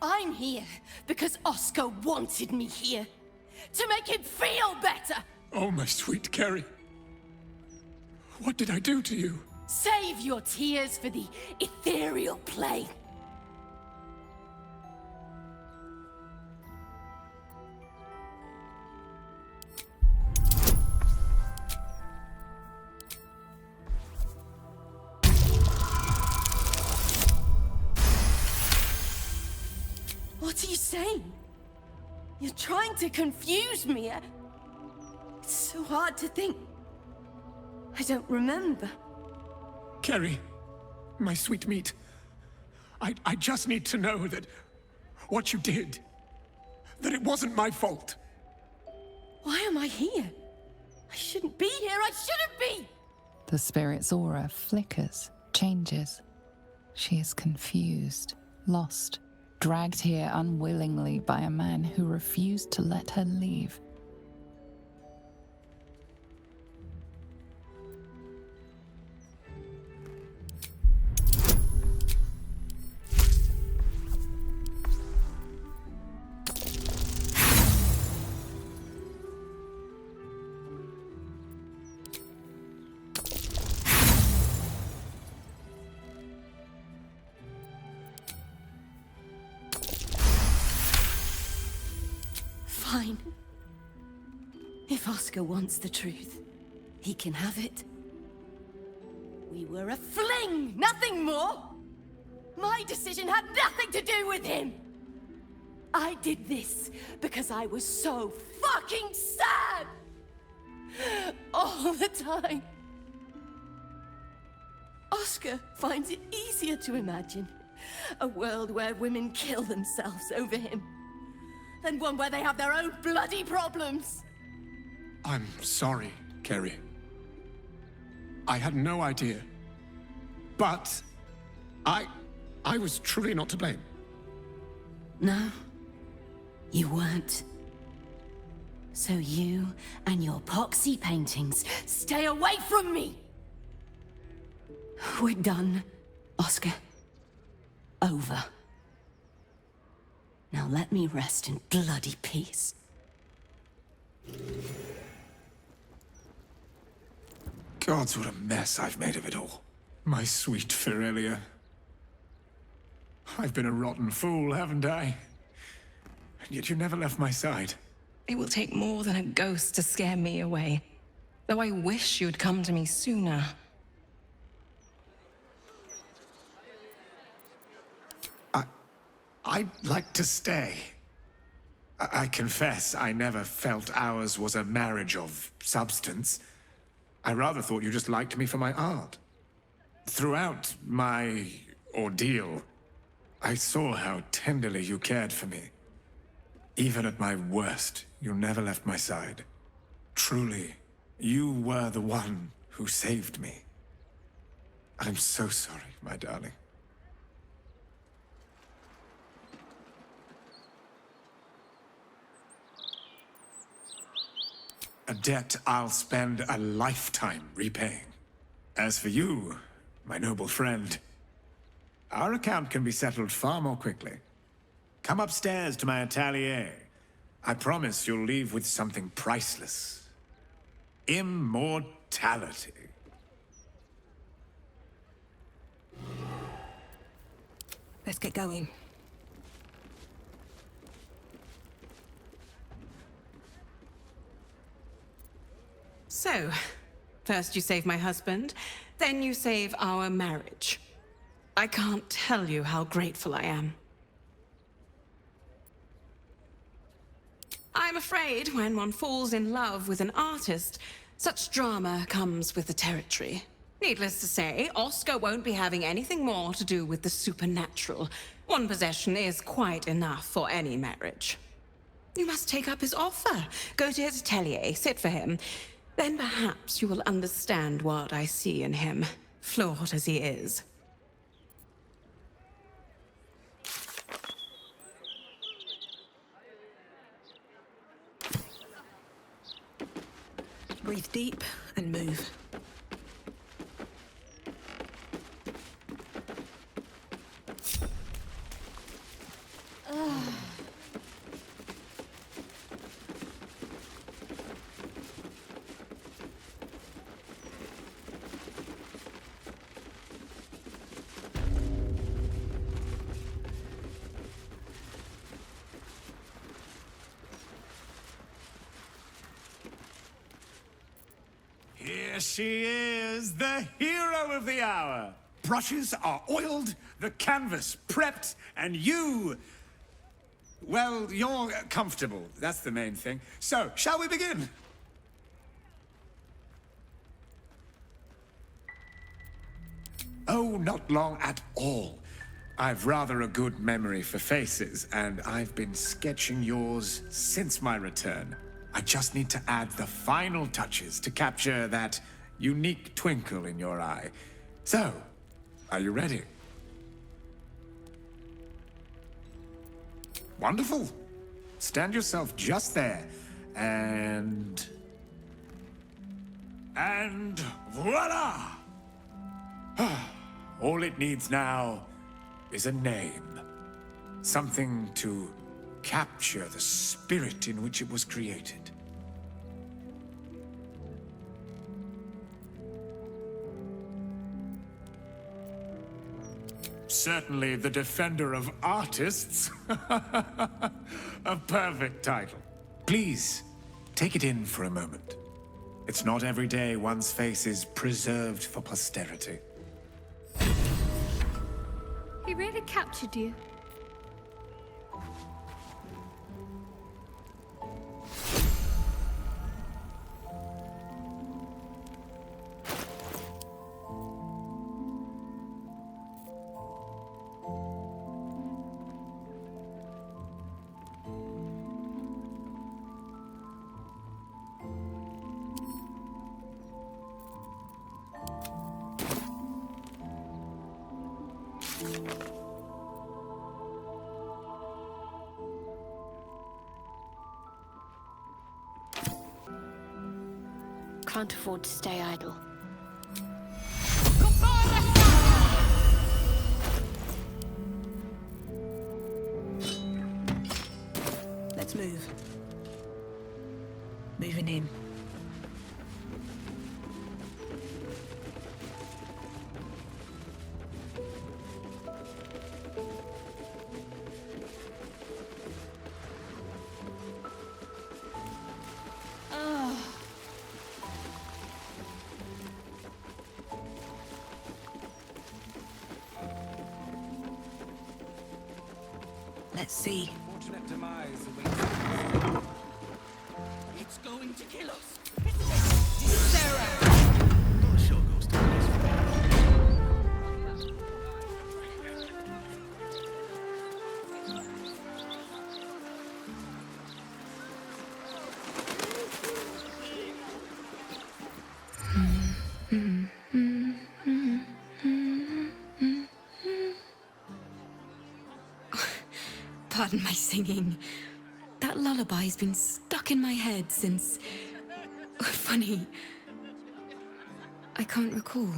I'm here because Oscar wanted me here. To make him feel better. Oh, my sweet Carrie. What did I do to you? Save your tears for the ethereal plane. What are you saying? You're trying to confuse me. It's so hard to think. I don't remember. Carrie, my sweet meat. I just need to know that what you did, that it wasn't my fault. Why am I here? I shouldn't be here. I shouldn't be. The spirit's aura flickers, changes. She is confused, lost, dragged here unwillingly by a man who refused to let her leave. Fine. If Oscar wants the truth, he can have it. We were a fling, nothing more. My decision had nothing to do with him. I did this because I was so fucking sad. All the time. Oscar finds it easier to imagine a world where women kill themselves over him. than one where they have their own bloody problems. I'm sorry, Kerry. I had no idea. But I was truly not to blame. No, you weren't. So you and your poxy paintings stay away from me! We're done, Oscar. Over. Now let me rest in bloody peace. Gods, what a mess I've made of it all. My sweet Ferelia. I've been a rotten fool, haven't I? And yet you never left my side. It will take more than a ghost to scare me away. Though I wish you'd come to me sooner. I'd like to stay. I confess I never felt ours was a marriage of substance. I rather thought you just liked me for my art. Throughout my ordeal, I saw how tenderly you cared for me. Even at my worst, you never left my side. Truly, you were the one who saved me. I'm so sorry, my darling. A debt I'll spend a lifetime repaying. As for you, my noble friend, our account can be settled far more quickly. Come upstairs to my atelier. I promise you'll leave with something priceless. Immortality. Let's get going. So, first you save my husband, then you save our marriage. I can't tell you how grateful I am. I'm afraid when one falls in love with an artist, such drama comes with the territory. Needless to say, Oscar won't be having anything more to do with the supernatural. One possession is quite enough for any marriage. You must take up his offer. Go to his atelier, sit for him. Then perhaps you will understand what I see in him, flawed as he is. Breathe deep and move. Here she is, the hero of the hour. Brushes are oiled, the canvas prepped, and you... well, you're comfortable. That's the main thing. So, shall we begin? Oh, not long at all. I've rather a good memory for faces, and I've been sketching yours since my return. I just need to add the final touches to capture that unique twinkle in your eye. So, are you ready? Wonderful. Stand yourself just there, and voila! All it needs now is a name. Something to capture the spirit in which it was created. Certainly the defender of artists. A perfect title. Please, take it in for a moment. It's not every day one's face is preserved for posterity. He really captured you. can't afford to stay idle. Let's move. Moving in. Let's see. Fortunate demise awaits. It's going to kill us. Not sure ghost Pardon my singing. That lullaby's been stuck in my head since... Funny. I can't recall.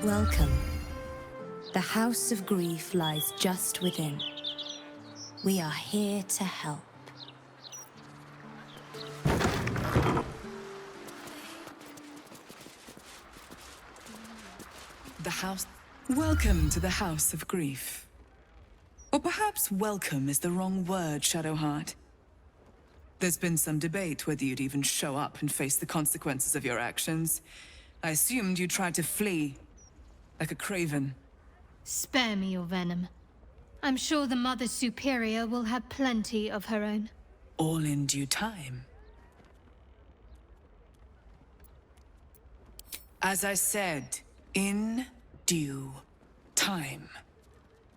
Welcome. The House of Grief lies just within. We are here to help. The house... Welcome to the House of Grief. Or perhaps welcome is the wrong word, Shadowheart. There's been some debate whether you'd even show up and face the consequences of your actions. I assumed you tried to flee, like a craven. Spare me your venom. I'm sure the Mother Superior will have plenty of her own. All in due time. As I said, in due time.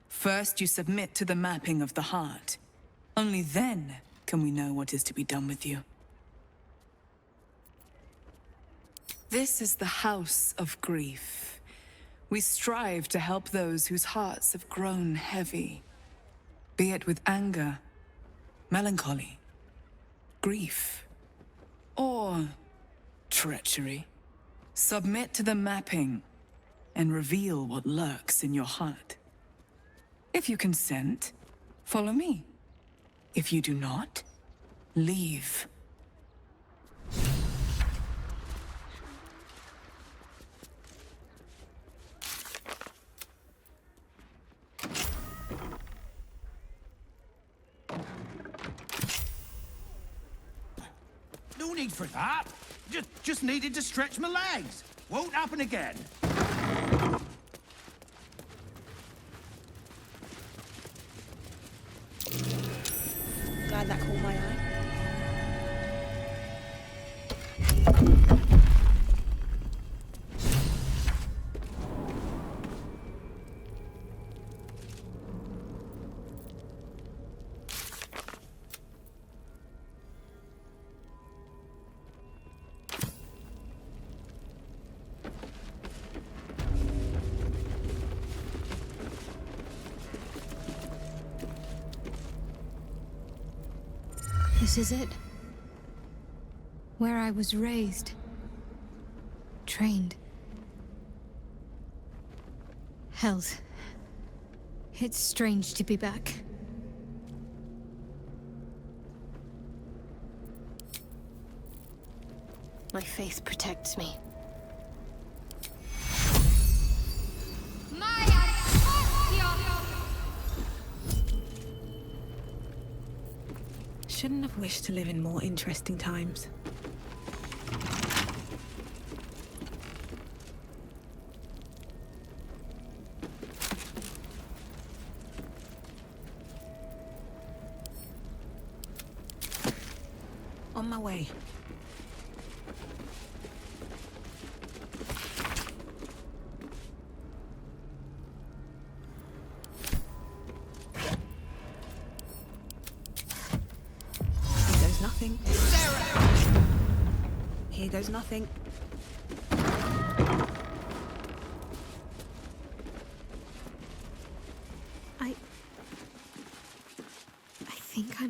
First, you submit to the mapping of the heart. Only then can we know what is to be done with you. This is the House of Grief. We strive to help those whose hearts have grown heavy, be it with anger, melancholy, grief, or treachery. Submit to the mapping and reveal what lurks in your heart. If you consent, follow me. If you do not, leave. No need for that. Just needed to stretch my legs. Won't happen again. Glad that caught my eye. This is it. Where I was raised. Trained. Held. It's strange to be back. My faith protects me. Shouldn't have wished to live in more interesting times. On my way. Nothing. Here goes nothing.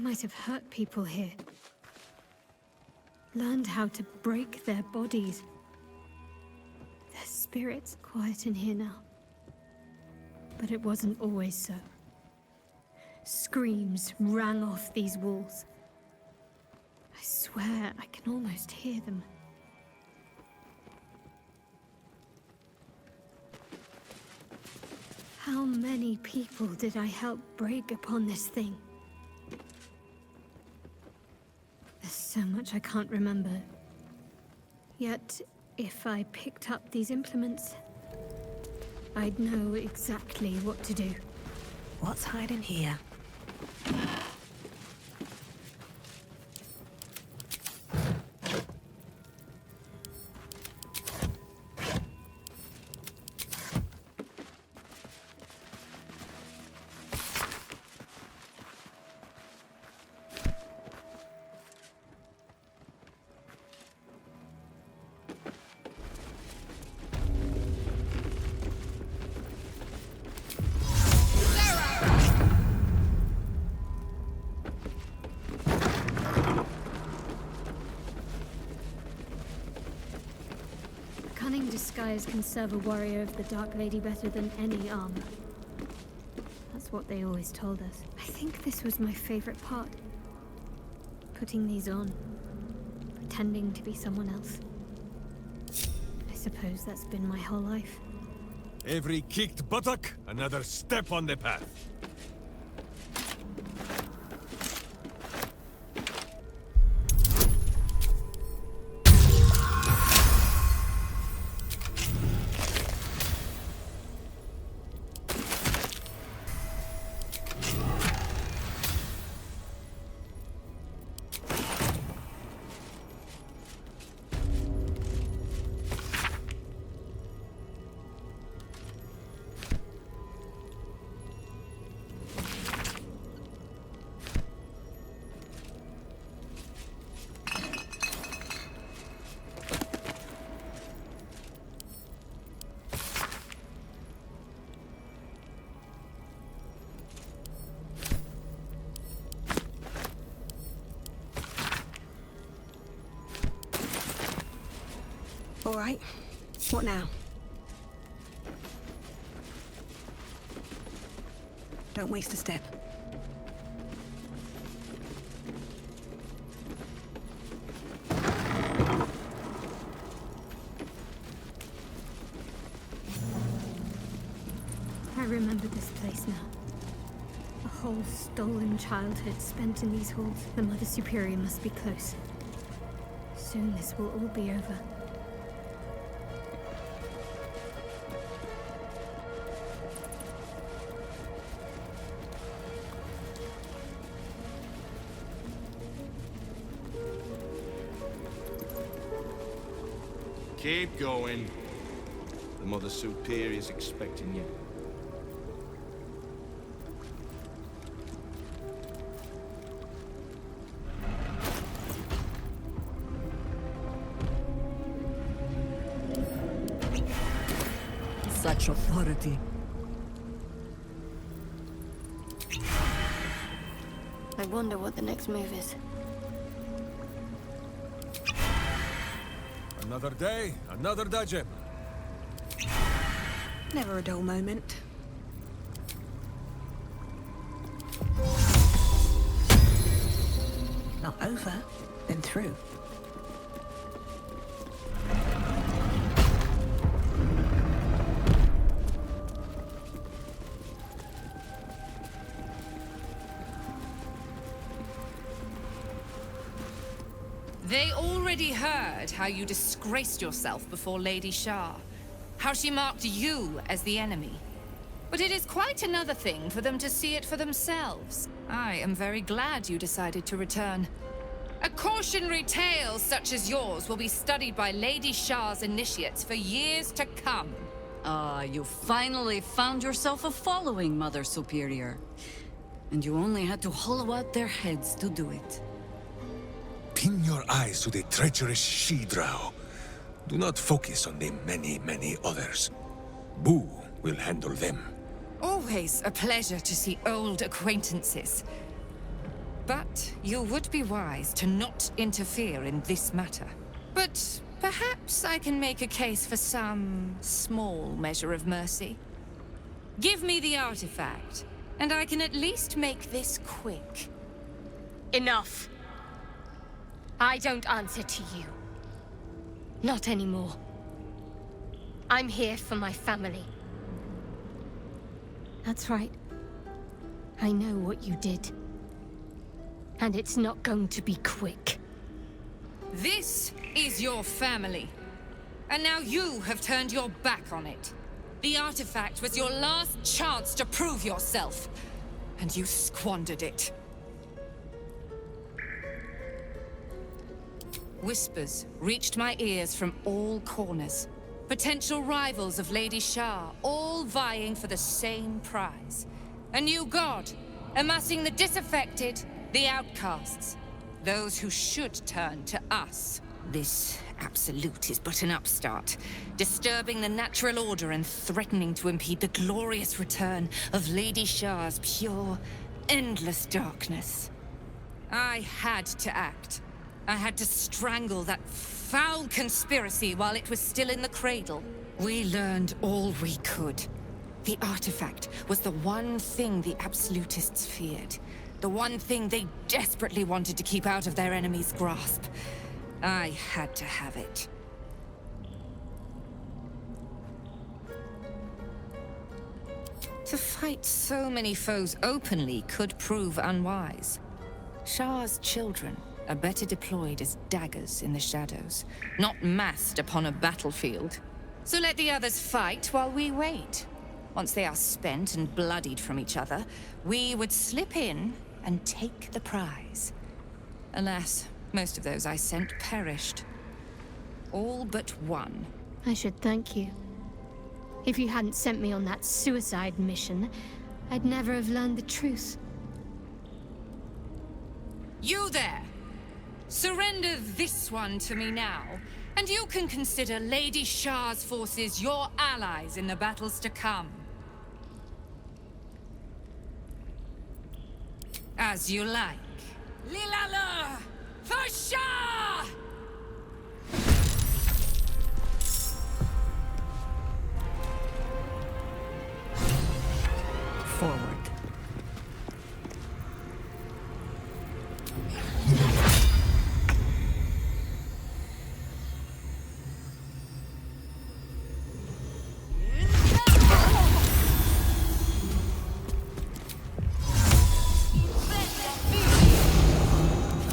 might have hurt people here. Learned how to break their bodies. Their spirits quiet in here now. But it wasn't always so. Screams rang off these walls. I swear I can almost hear them. How many people did I help break upon this thing? There's so much I can't remember. Yet, if I picked up these implements, I'd know exactly what to do. What's hiding here? Cunning disguise can serve a warrior of the Dark Lady better than any armor. That's what they always told us. I think this was my favorite part. Putting these on. Pretending to be someone else. I suppose that's been my whole life. Every kicked buttock, another step on the path. All right. What now? Don't waste a step. I remember this place now. A whole stolen childhood spent in these halls. The Mother Superior must be close. Soon this will all be over. Keep going. The Mother Superior's expecting you. Such authority. I wonder what the next move is. Another day, another dungeon. Never a dull moment. Not over, then through. They already heard how you disgraced yourself before Lady Shah, how she marked you as the enemy. But it is quite another thing for them to see it for themselves. I am very glad you decided to return. A cautionary tale such as yours will be studied by Lady Shah's initiates for years to come. Ah, you finally found yourself a following, Mother Superior. And you only had to hollow out their heads to do it. Pin your eyes to the treacherous she-drow. Do not focus on the many, many others. Boo will handle them. Always a pleasure to see old acquaintances. But you would be wise to not interfere in this matter. But perhaps I can make a case for some small measure of mercy. Give me the artifact, and I can at least make this quick. Enough. I don't answer to you. Not anymore. I'm here for my family. That's right. I know what you did. And it's not going to be quick. This is your family. And now you have turned your back on it. The artifact was your last chance to prove yourself. And you squandered it. Whispers reached my ears from all corners. Potential rivals of Lady Shah, all vying for the same prize. A new god, amassing the disaffected, the outcasts. Those who should turn to us. This absolute is but an upstart, disturbing the natural order and threatening to impede the glorious return of Lady Shah's pure, endless darkness. I had to act. I had to strangle that foul conspiracy while it was still in the cradle. We learned all we could. The artifact was the one thing the absolutists feared. The one thing they desperately wanted to keep out of their enemy's grasp. I had to have it. To fight so many foes openly could prove unwise. Shah's children are better deployed as daggers in the shadows, not massed upon a battlefield. So let the others fight while we wait. Once they are spent and bloodied from each other, we would slip in and take the prize. Alas, most of those I sent perished. All but one. I should thank you. If you hadn't sent me on that suicide mission, I'd never have learned the truth. You there! Surrender this one to me now, and you can consider Lady Shah's forces your allies in the battles to come. As you like. Lilala! For Shah! Forward.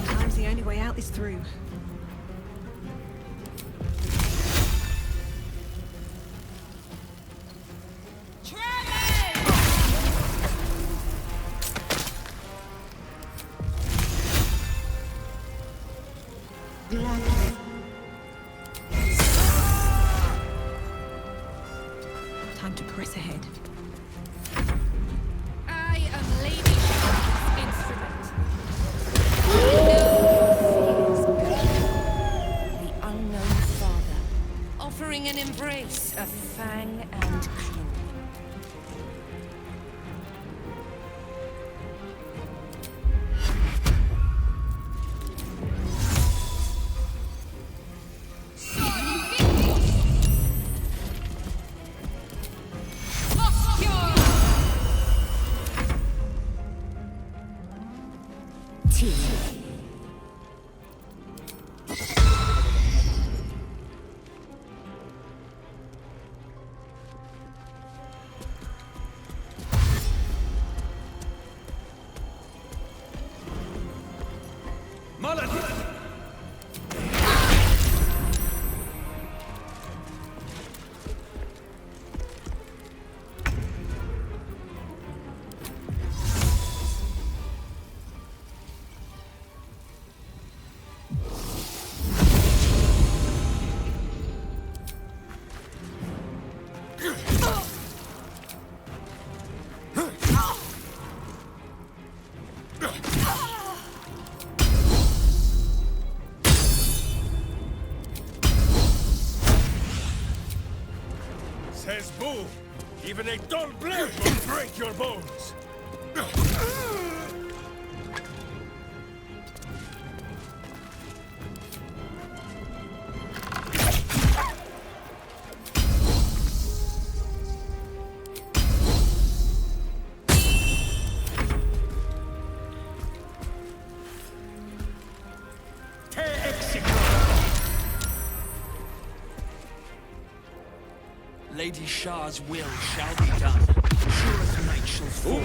Sometimes the only way out is through. Time to press ahead. I am Lady Shah's instrument. I know your fears. The unknown father, offering an embrace of fang and claw. Says Boo, even a dull blade will break your bones. Lady Shah's will shall be done. Sure as night shall fall.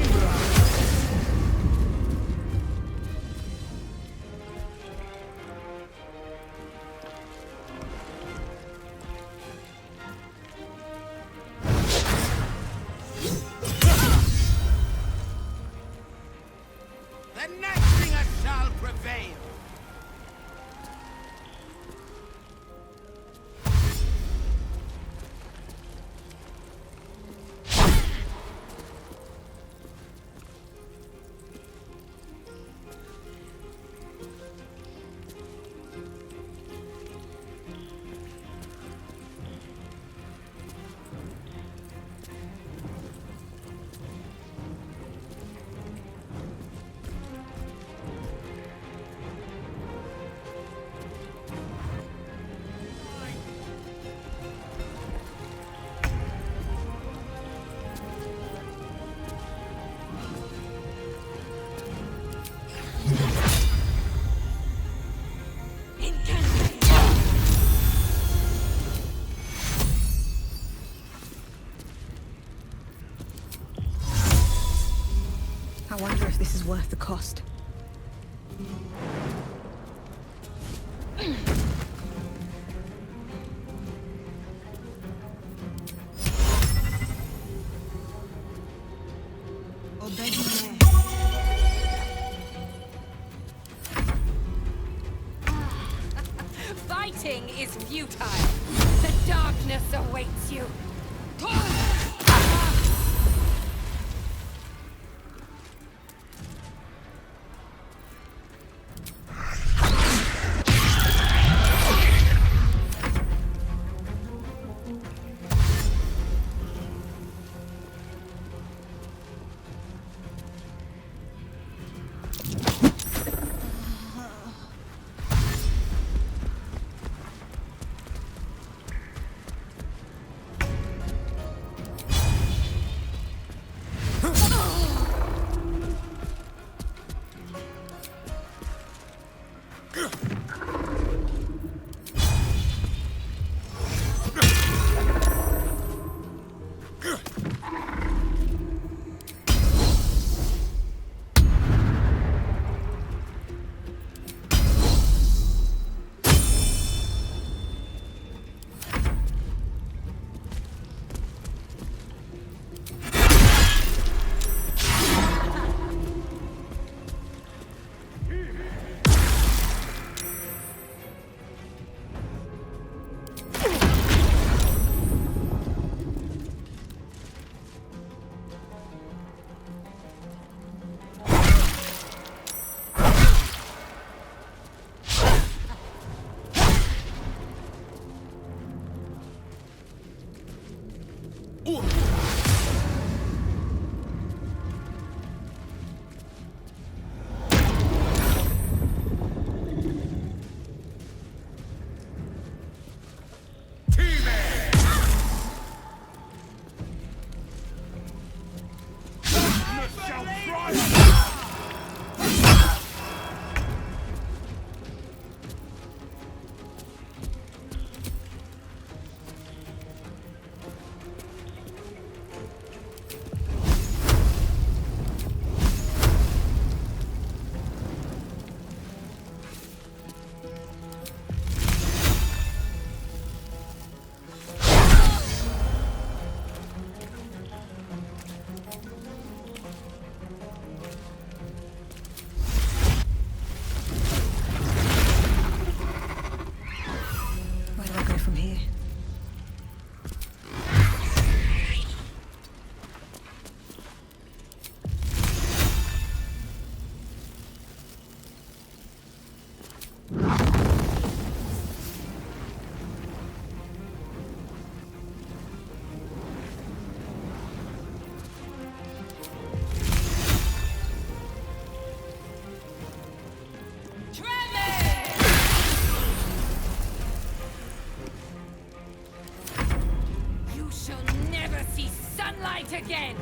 The Nightbringer shall prevail! I wonder if this is worth the cost. Ovellia. Fighting is futile. The darkness awaits you. Again!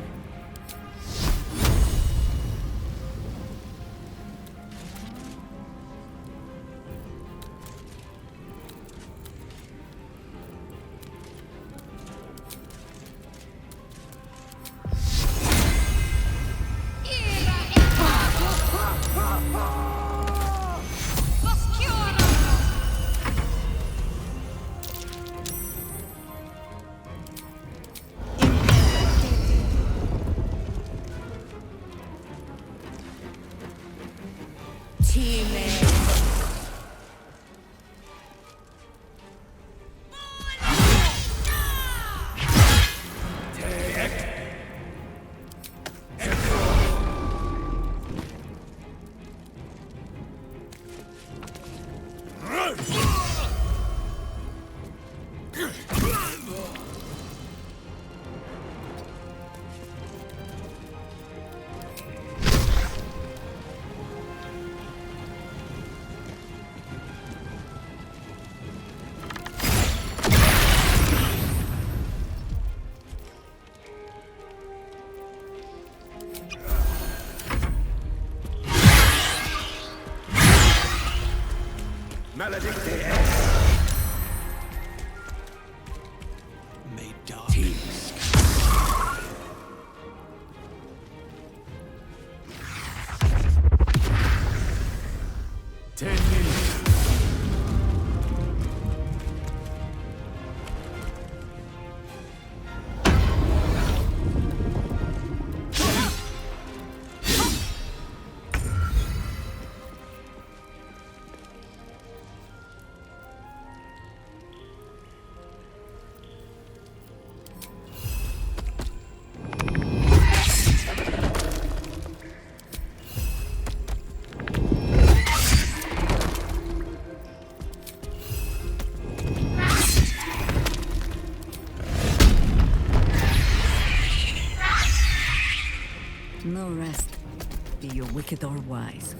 wicked or wise.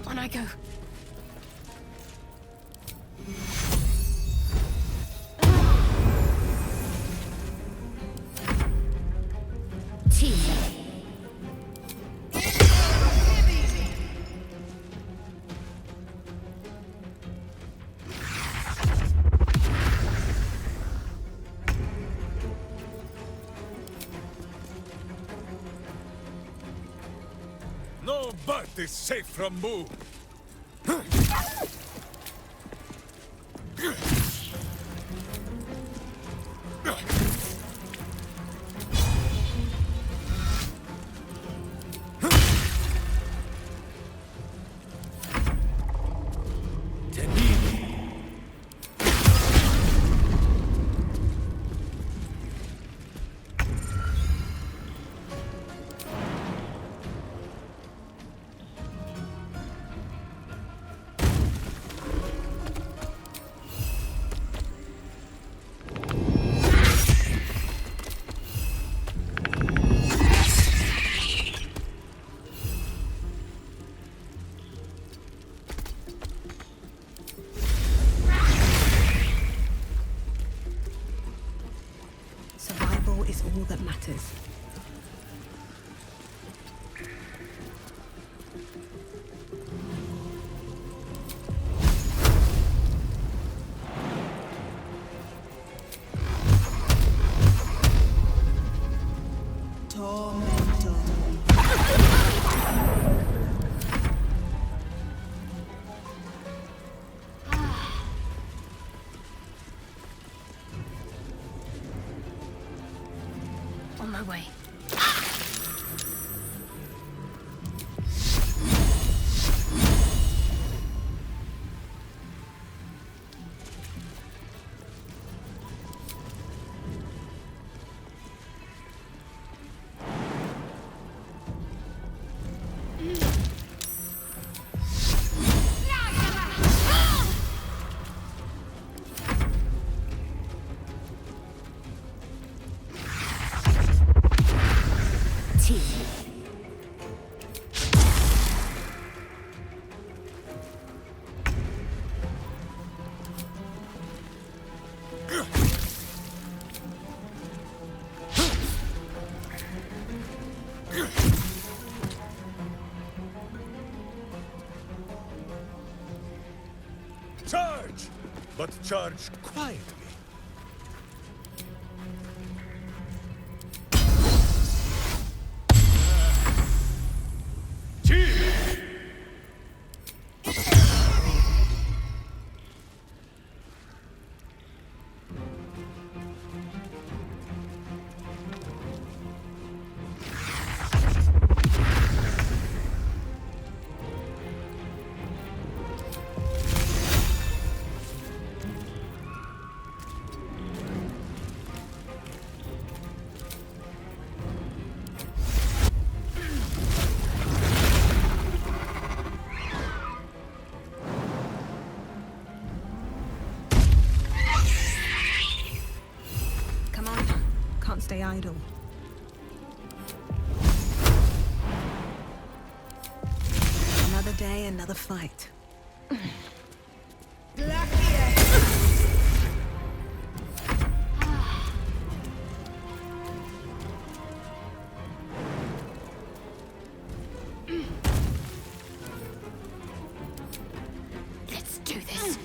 On I go. No bird is safe from Mu. Survival is all that matters. On my way. Charge! But charge quietly. Stay idle. Another day, another fight. Let's do this.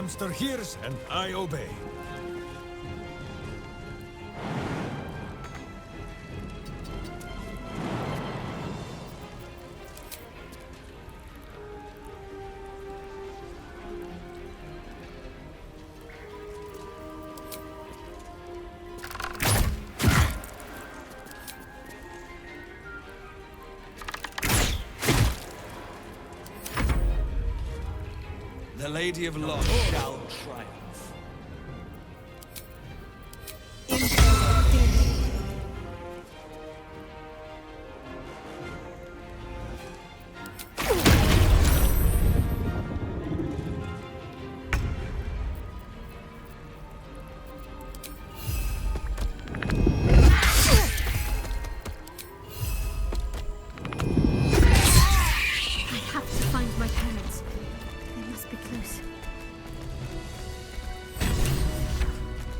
hamster hears and I obey. The Lady of Love shall triumph.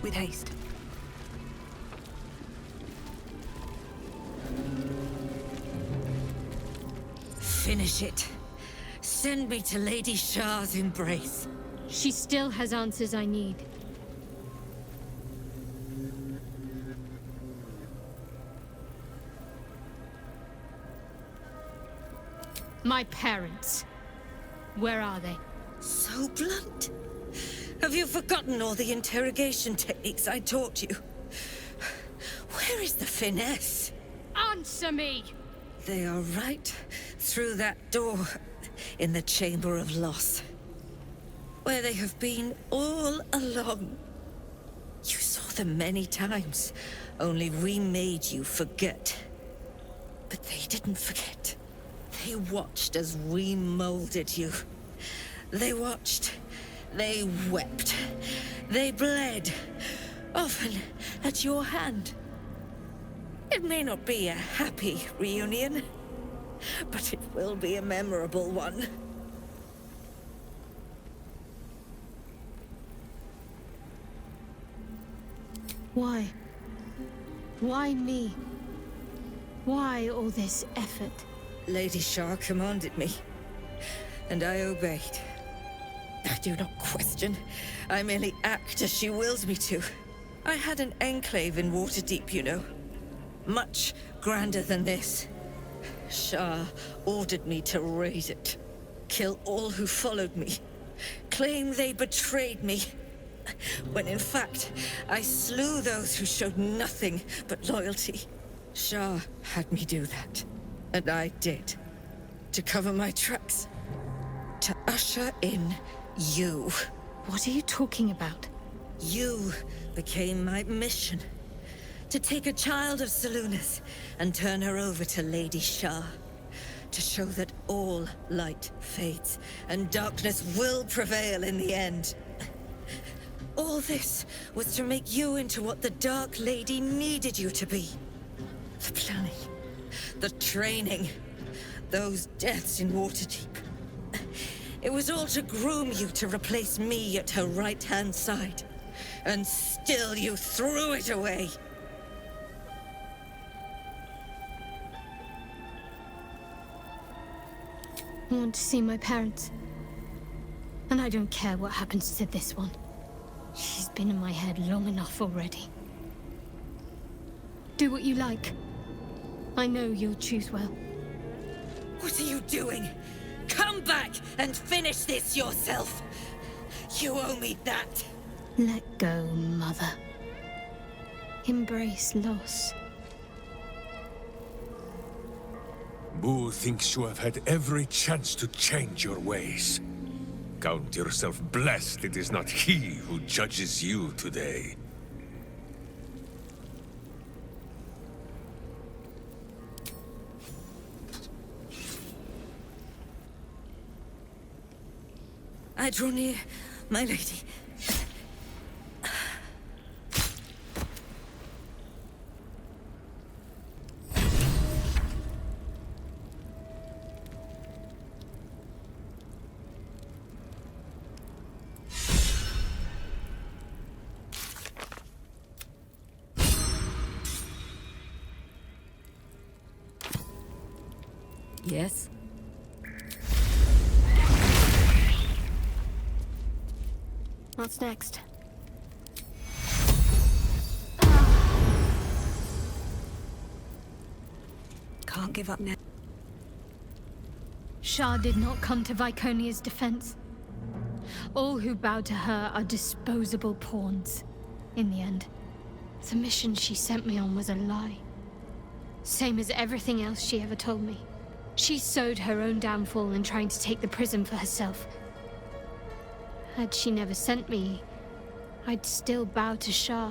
With haste. Finish it. Send me to Lady Shah's embrace. She still has answers I need. My parents. Where are they? So blunt. Have you forgotten all the interrogation techniques I taught you? Where is the finesse? Answer me! They are right through that door in the Chamber of Loss, where they have been all along. You saw them many times, only we made you forget. But they didn't forget. They watched as we molded you. They watched. They wept. They bled. Often at your hand. It may not be a happy reunion, but it will be a memorable one. Why? Why me? Why all this effort? Lady Shah commanded me, and I obeyed. I do not question. I merely act as she wills me to. I had an enclave in Waterdeep, you know. Much grander than this. Shah ordered me to raise it. Kill all who followed me. Claim they betrayed me. When in fact, I slew those who showed nothing but loyalty. Shah had me do that. And I did. To cover my tracks. To usher in you. What are you talking about? You became my mission. To take a child of Selûne's and turn her over to Lady Shah. To show that all light fades and darkness will prevail in the end. All this was to make you into what the Dark Lady needed you to be. The planning, the training, those deaths in Waterdeep. It was all to groom you to replace me at her right-hand side. And still you threw it away. I want to see my parents. And I don't care what happens to this one. She's been in my head long enough already. Do what you like. I know you'll choose well. What are you doing? Come back and finish this yourself. You owe me that. Let go, Mother. Embrace loss. Boo thinks you have had every chance to change your ways. Count yourself blessed it is not he who judges you today. I draw near, my lady. Yes? What's next? Can't give up now. Shah did not come to Viconia's defense. All who bow to her are disposable pawns. In the end, the mission she sent me on was a lie. Same as everything else she ever told me. She sowed her own downfall in trying to take the prism for herself. Had she never sent me, I'd still bow to Shah,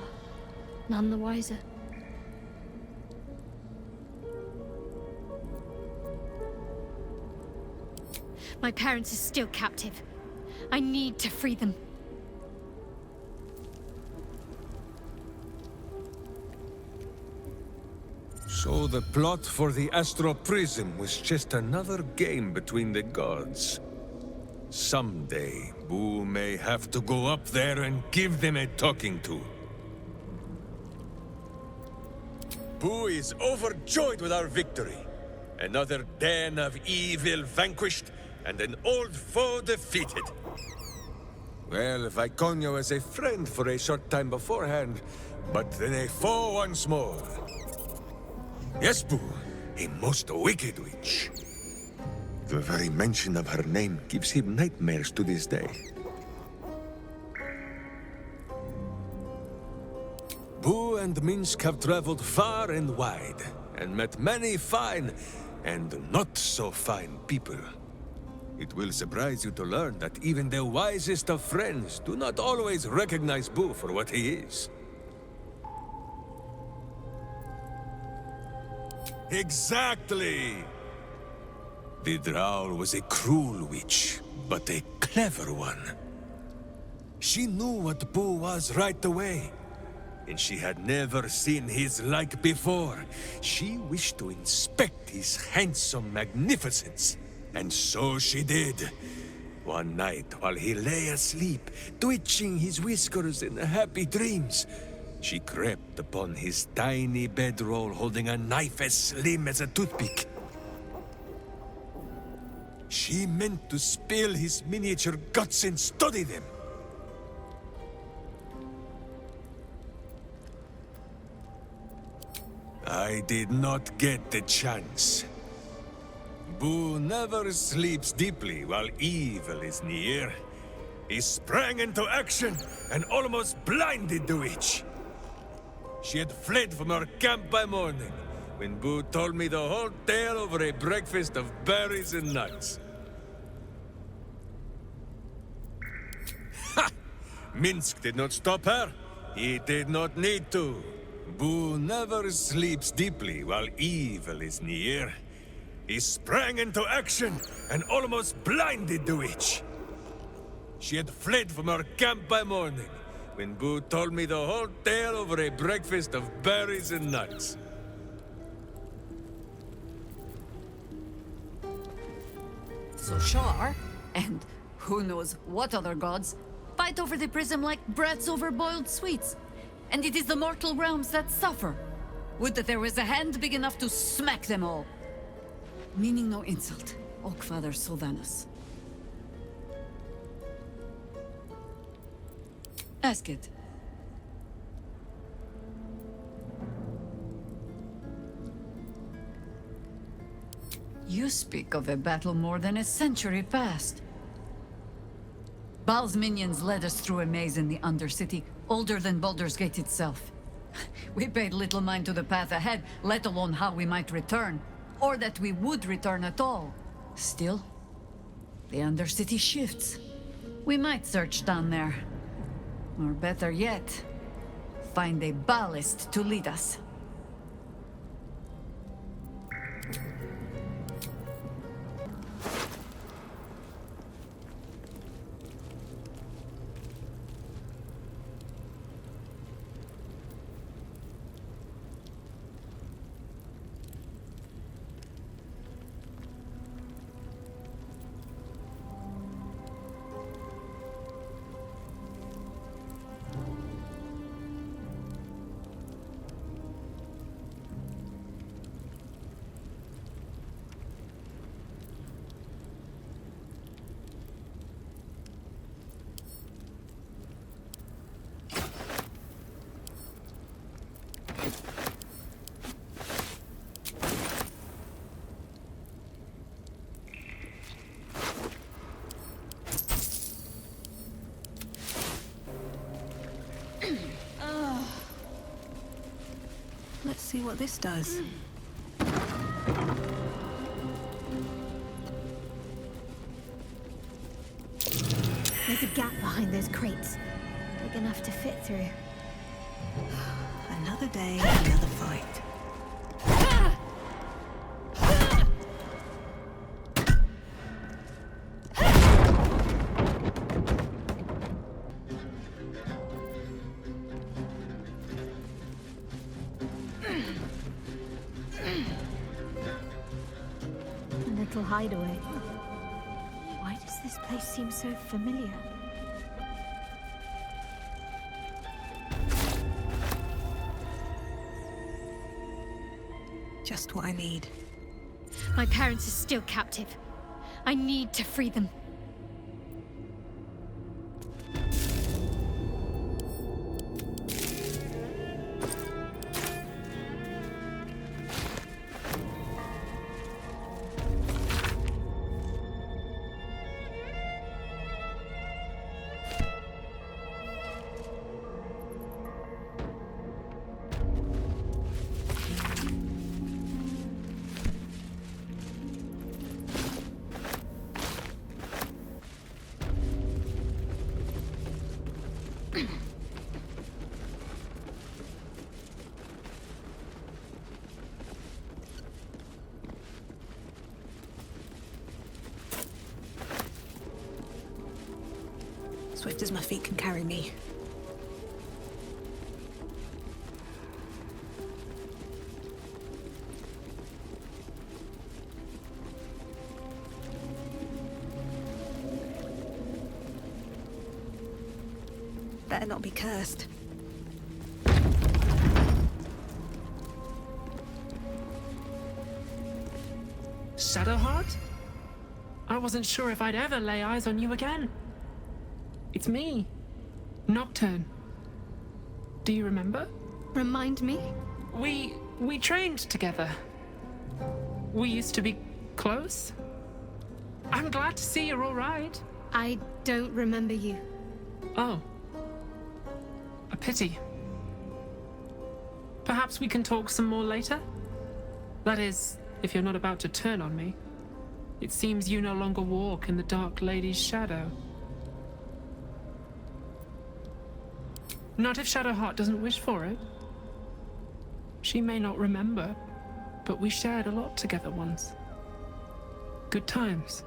none the wiser. My parents are still captive. I need to free them. So the plot for the Astral Prism was just another game between the gods. Someday, Boo may have to go up there and give them a talking to. Boo is overjoyed with our victory. Another den of evil vanquished, and an old foe defeated. Well, Viconia was a friend for a short time beforehand, but then a foe once more. Yes, Boo, a most wicked witch. The very mention of her name gives him nightmares to this day. Boo and Minsk have traveled far and wide, and met many fine and not so fine people. It will surprise you to learn that even the wisest of friends do not always recognize Boo for what he is. Exactly! The Drow was a cruel witch, but a clever one. She knew what Boo was right away, and she had never seen his like before. She wished to inspect his handsome magnificence, and so she did. One night, while he lay asleep, twitching his whiskers in happy dreams, she crept upon his tiny bedroll holding a knife as slim as a toothpick. She meant to spill his miniature guts and study them. I did not get the chance. Boo never sleeps deeply while evil is near. He sprang into action and almost blinded the witch. She had fled from her camp by morning, when Boo told me the whole tale over a breakfast of berries and nuts. Ha! Minsk did not stop her. He did not need to. Boo never sleeps deeply while evil is near. He sprang into action and almost blinded the witch. She had fled from her camp by morning, when Boo told me the whole tale over a breakfast of berries and nuts. So Shar, and who knows what other gods, fight over the prism like brats over boiled sweets. And it is the mortal realms that suffer. Would that there was a hand big enough to smack them all. Meaning no insult, Oakfather Sylvanus. Ask it. You speak of a battle more than a century past. Baal's minions led us through a maze in the Undercity, older than Baldur's Gate itself. We paid little mind to the path ahead, let alone how we might return, or that we would return at all. Still, the Undercity shifts. We might search down there. Or better yet, find a ballast to lead us. Let's see what this does. There's a gap behind those crates. Big enough to fit through. Another day, another fight. A little hideaway. Why does this place seem so familiar? Just what I need. My parents are still captive. I need to free them. Swift as my feet can carry me. Better not be cursed. Shadowheart? I wasn't sure if I'd ever lay eyes on you again. It's me, Nocturne. Do you remember? Remind me? We trained together. We used to be close. I'm glad to see you're all right. I don't remember you. Oh. A pity. Perhaps we can talk some more later? That is, if you're not about to turn on me. It seems you no longer walk in the Dark Lady's shadow. Not if Shadowheart doesn't wish for it. She may not remember, but we shared a lot together once. Good times.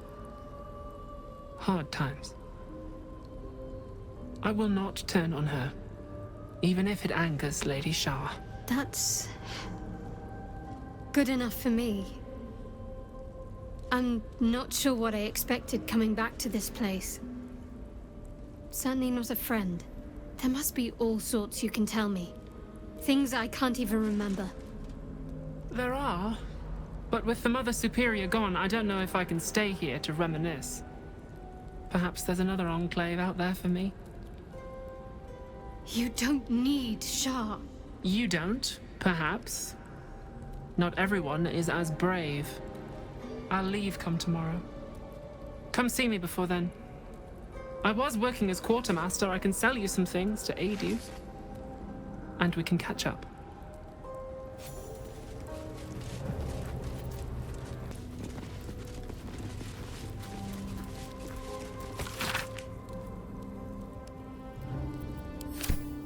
Hard times. I will not turn on her, even if it angers Lady Shah. That's good enough for me. I'm not sure what I expected coming back to this place. Certainly not a friend. There must be all sorts you can tell me. Things I can't even remember. There are, but with the Mother Superior gone, I don't know if I can stay here to reminisce. Perhaps there's another enclave out there for me. You don't need Shah. You don't, perhaps. Not everyone is as brave. I'll leave come tomorrow. Come see me before then. I was working as quartermaster. I can sell you some things to aid you. And we can catch up.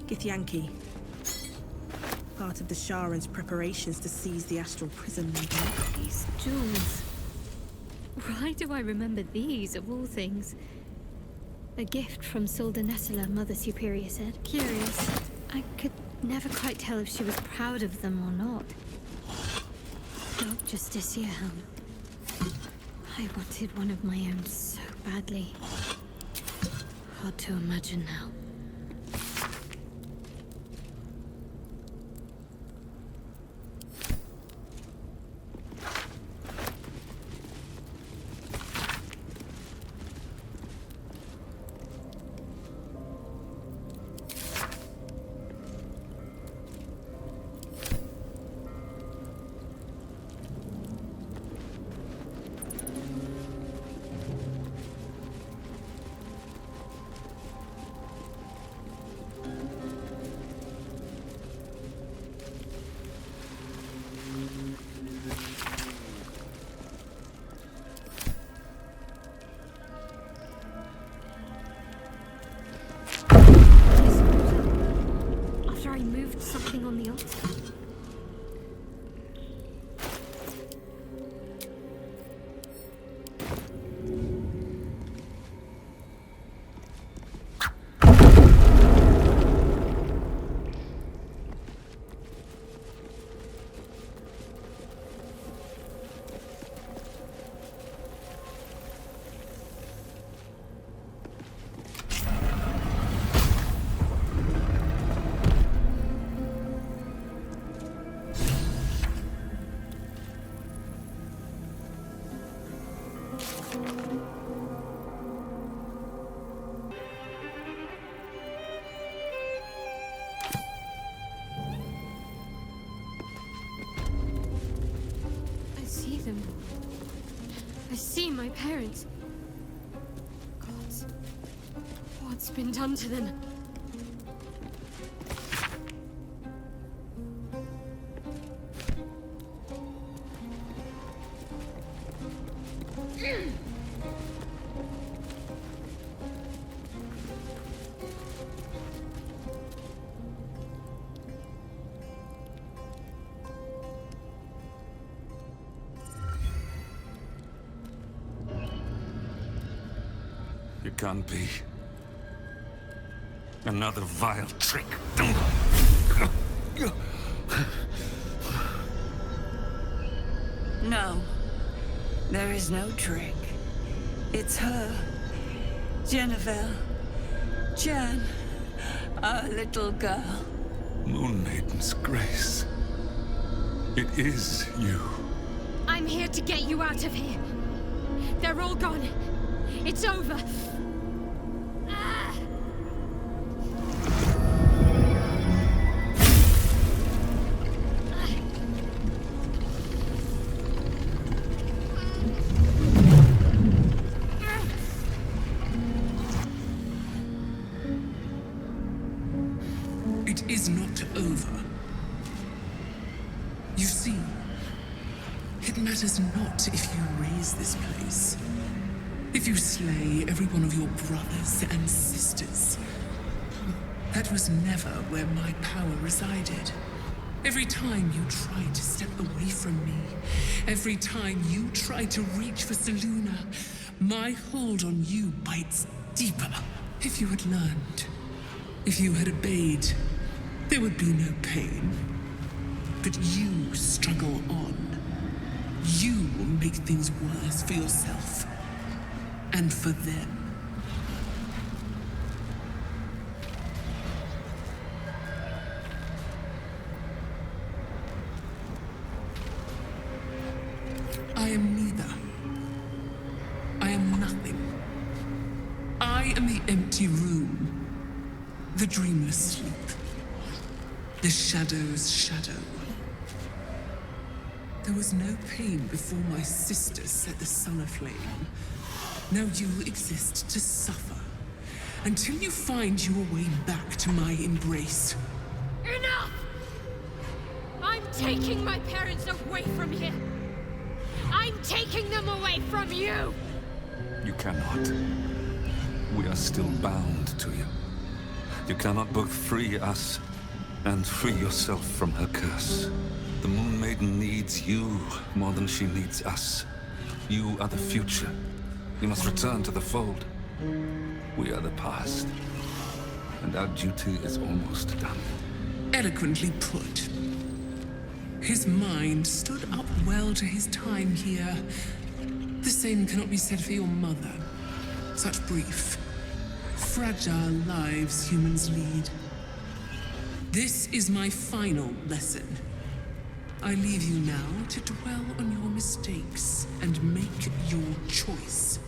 Githyanki. Part of the Sharan's preparations to seize the astral prison. These jewels. Why do I remember these, of all things? A gift from Soldanessela, Mother Superior said. Curious. I could never quite tell if she was proud of them or not. Dog Justicia helm. I wanted one of my own so badly. Hard to imagine now. never see my parents. God, what's been done to them? It can't be. Another vile trick. No. There is no trick. It's her. Jennifer. Jan. Our little girl. Moon Maiden's grace. It is you. I'm here to get you out of here. They're all gone. It's over. It is not over. You see, it matters not if you raise this place. If you slay every one of your brothers and sisters. That was never where my power resided. Every time you tried to step away from me, every time you tried to reach for Selûne, my hold on you bites deeper. If you had learned, if you had obeyed, there would be no pain. But you struggle on. You will make things worse for yourself. And for them. I am neither. I am nothing. I am the empty room, the dreamless sleep, the shadow's shadow. There was no pain before my sister set the sun aflame. Now you exist to suffer, until you find your way back to my embrace. Enough! I'm taking my parents away from here. I'm taking them away from you! You cannot. We are still bound to you. You cannot both free us and free yourself from her curse. The Moon Maiden needs you more than she needs us. You are the future. You must return to the fold. We are the past. And our duty is almost done. Eloquently put. His mind stood up well to his time here. The same cannot be said for your mother. Such brief, fragile lives humans lead. This is my final lesson. I leave you now to dwell on your mistakes and make your choice.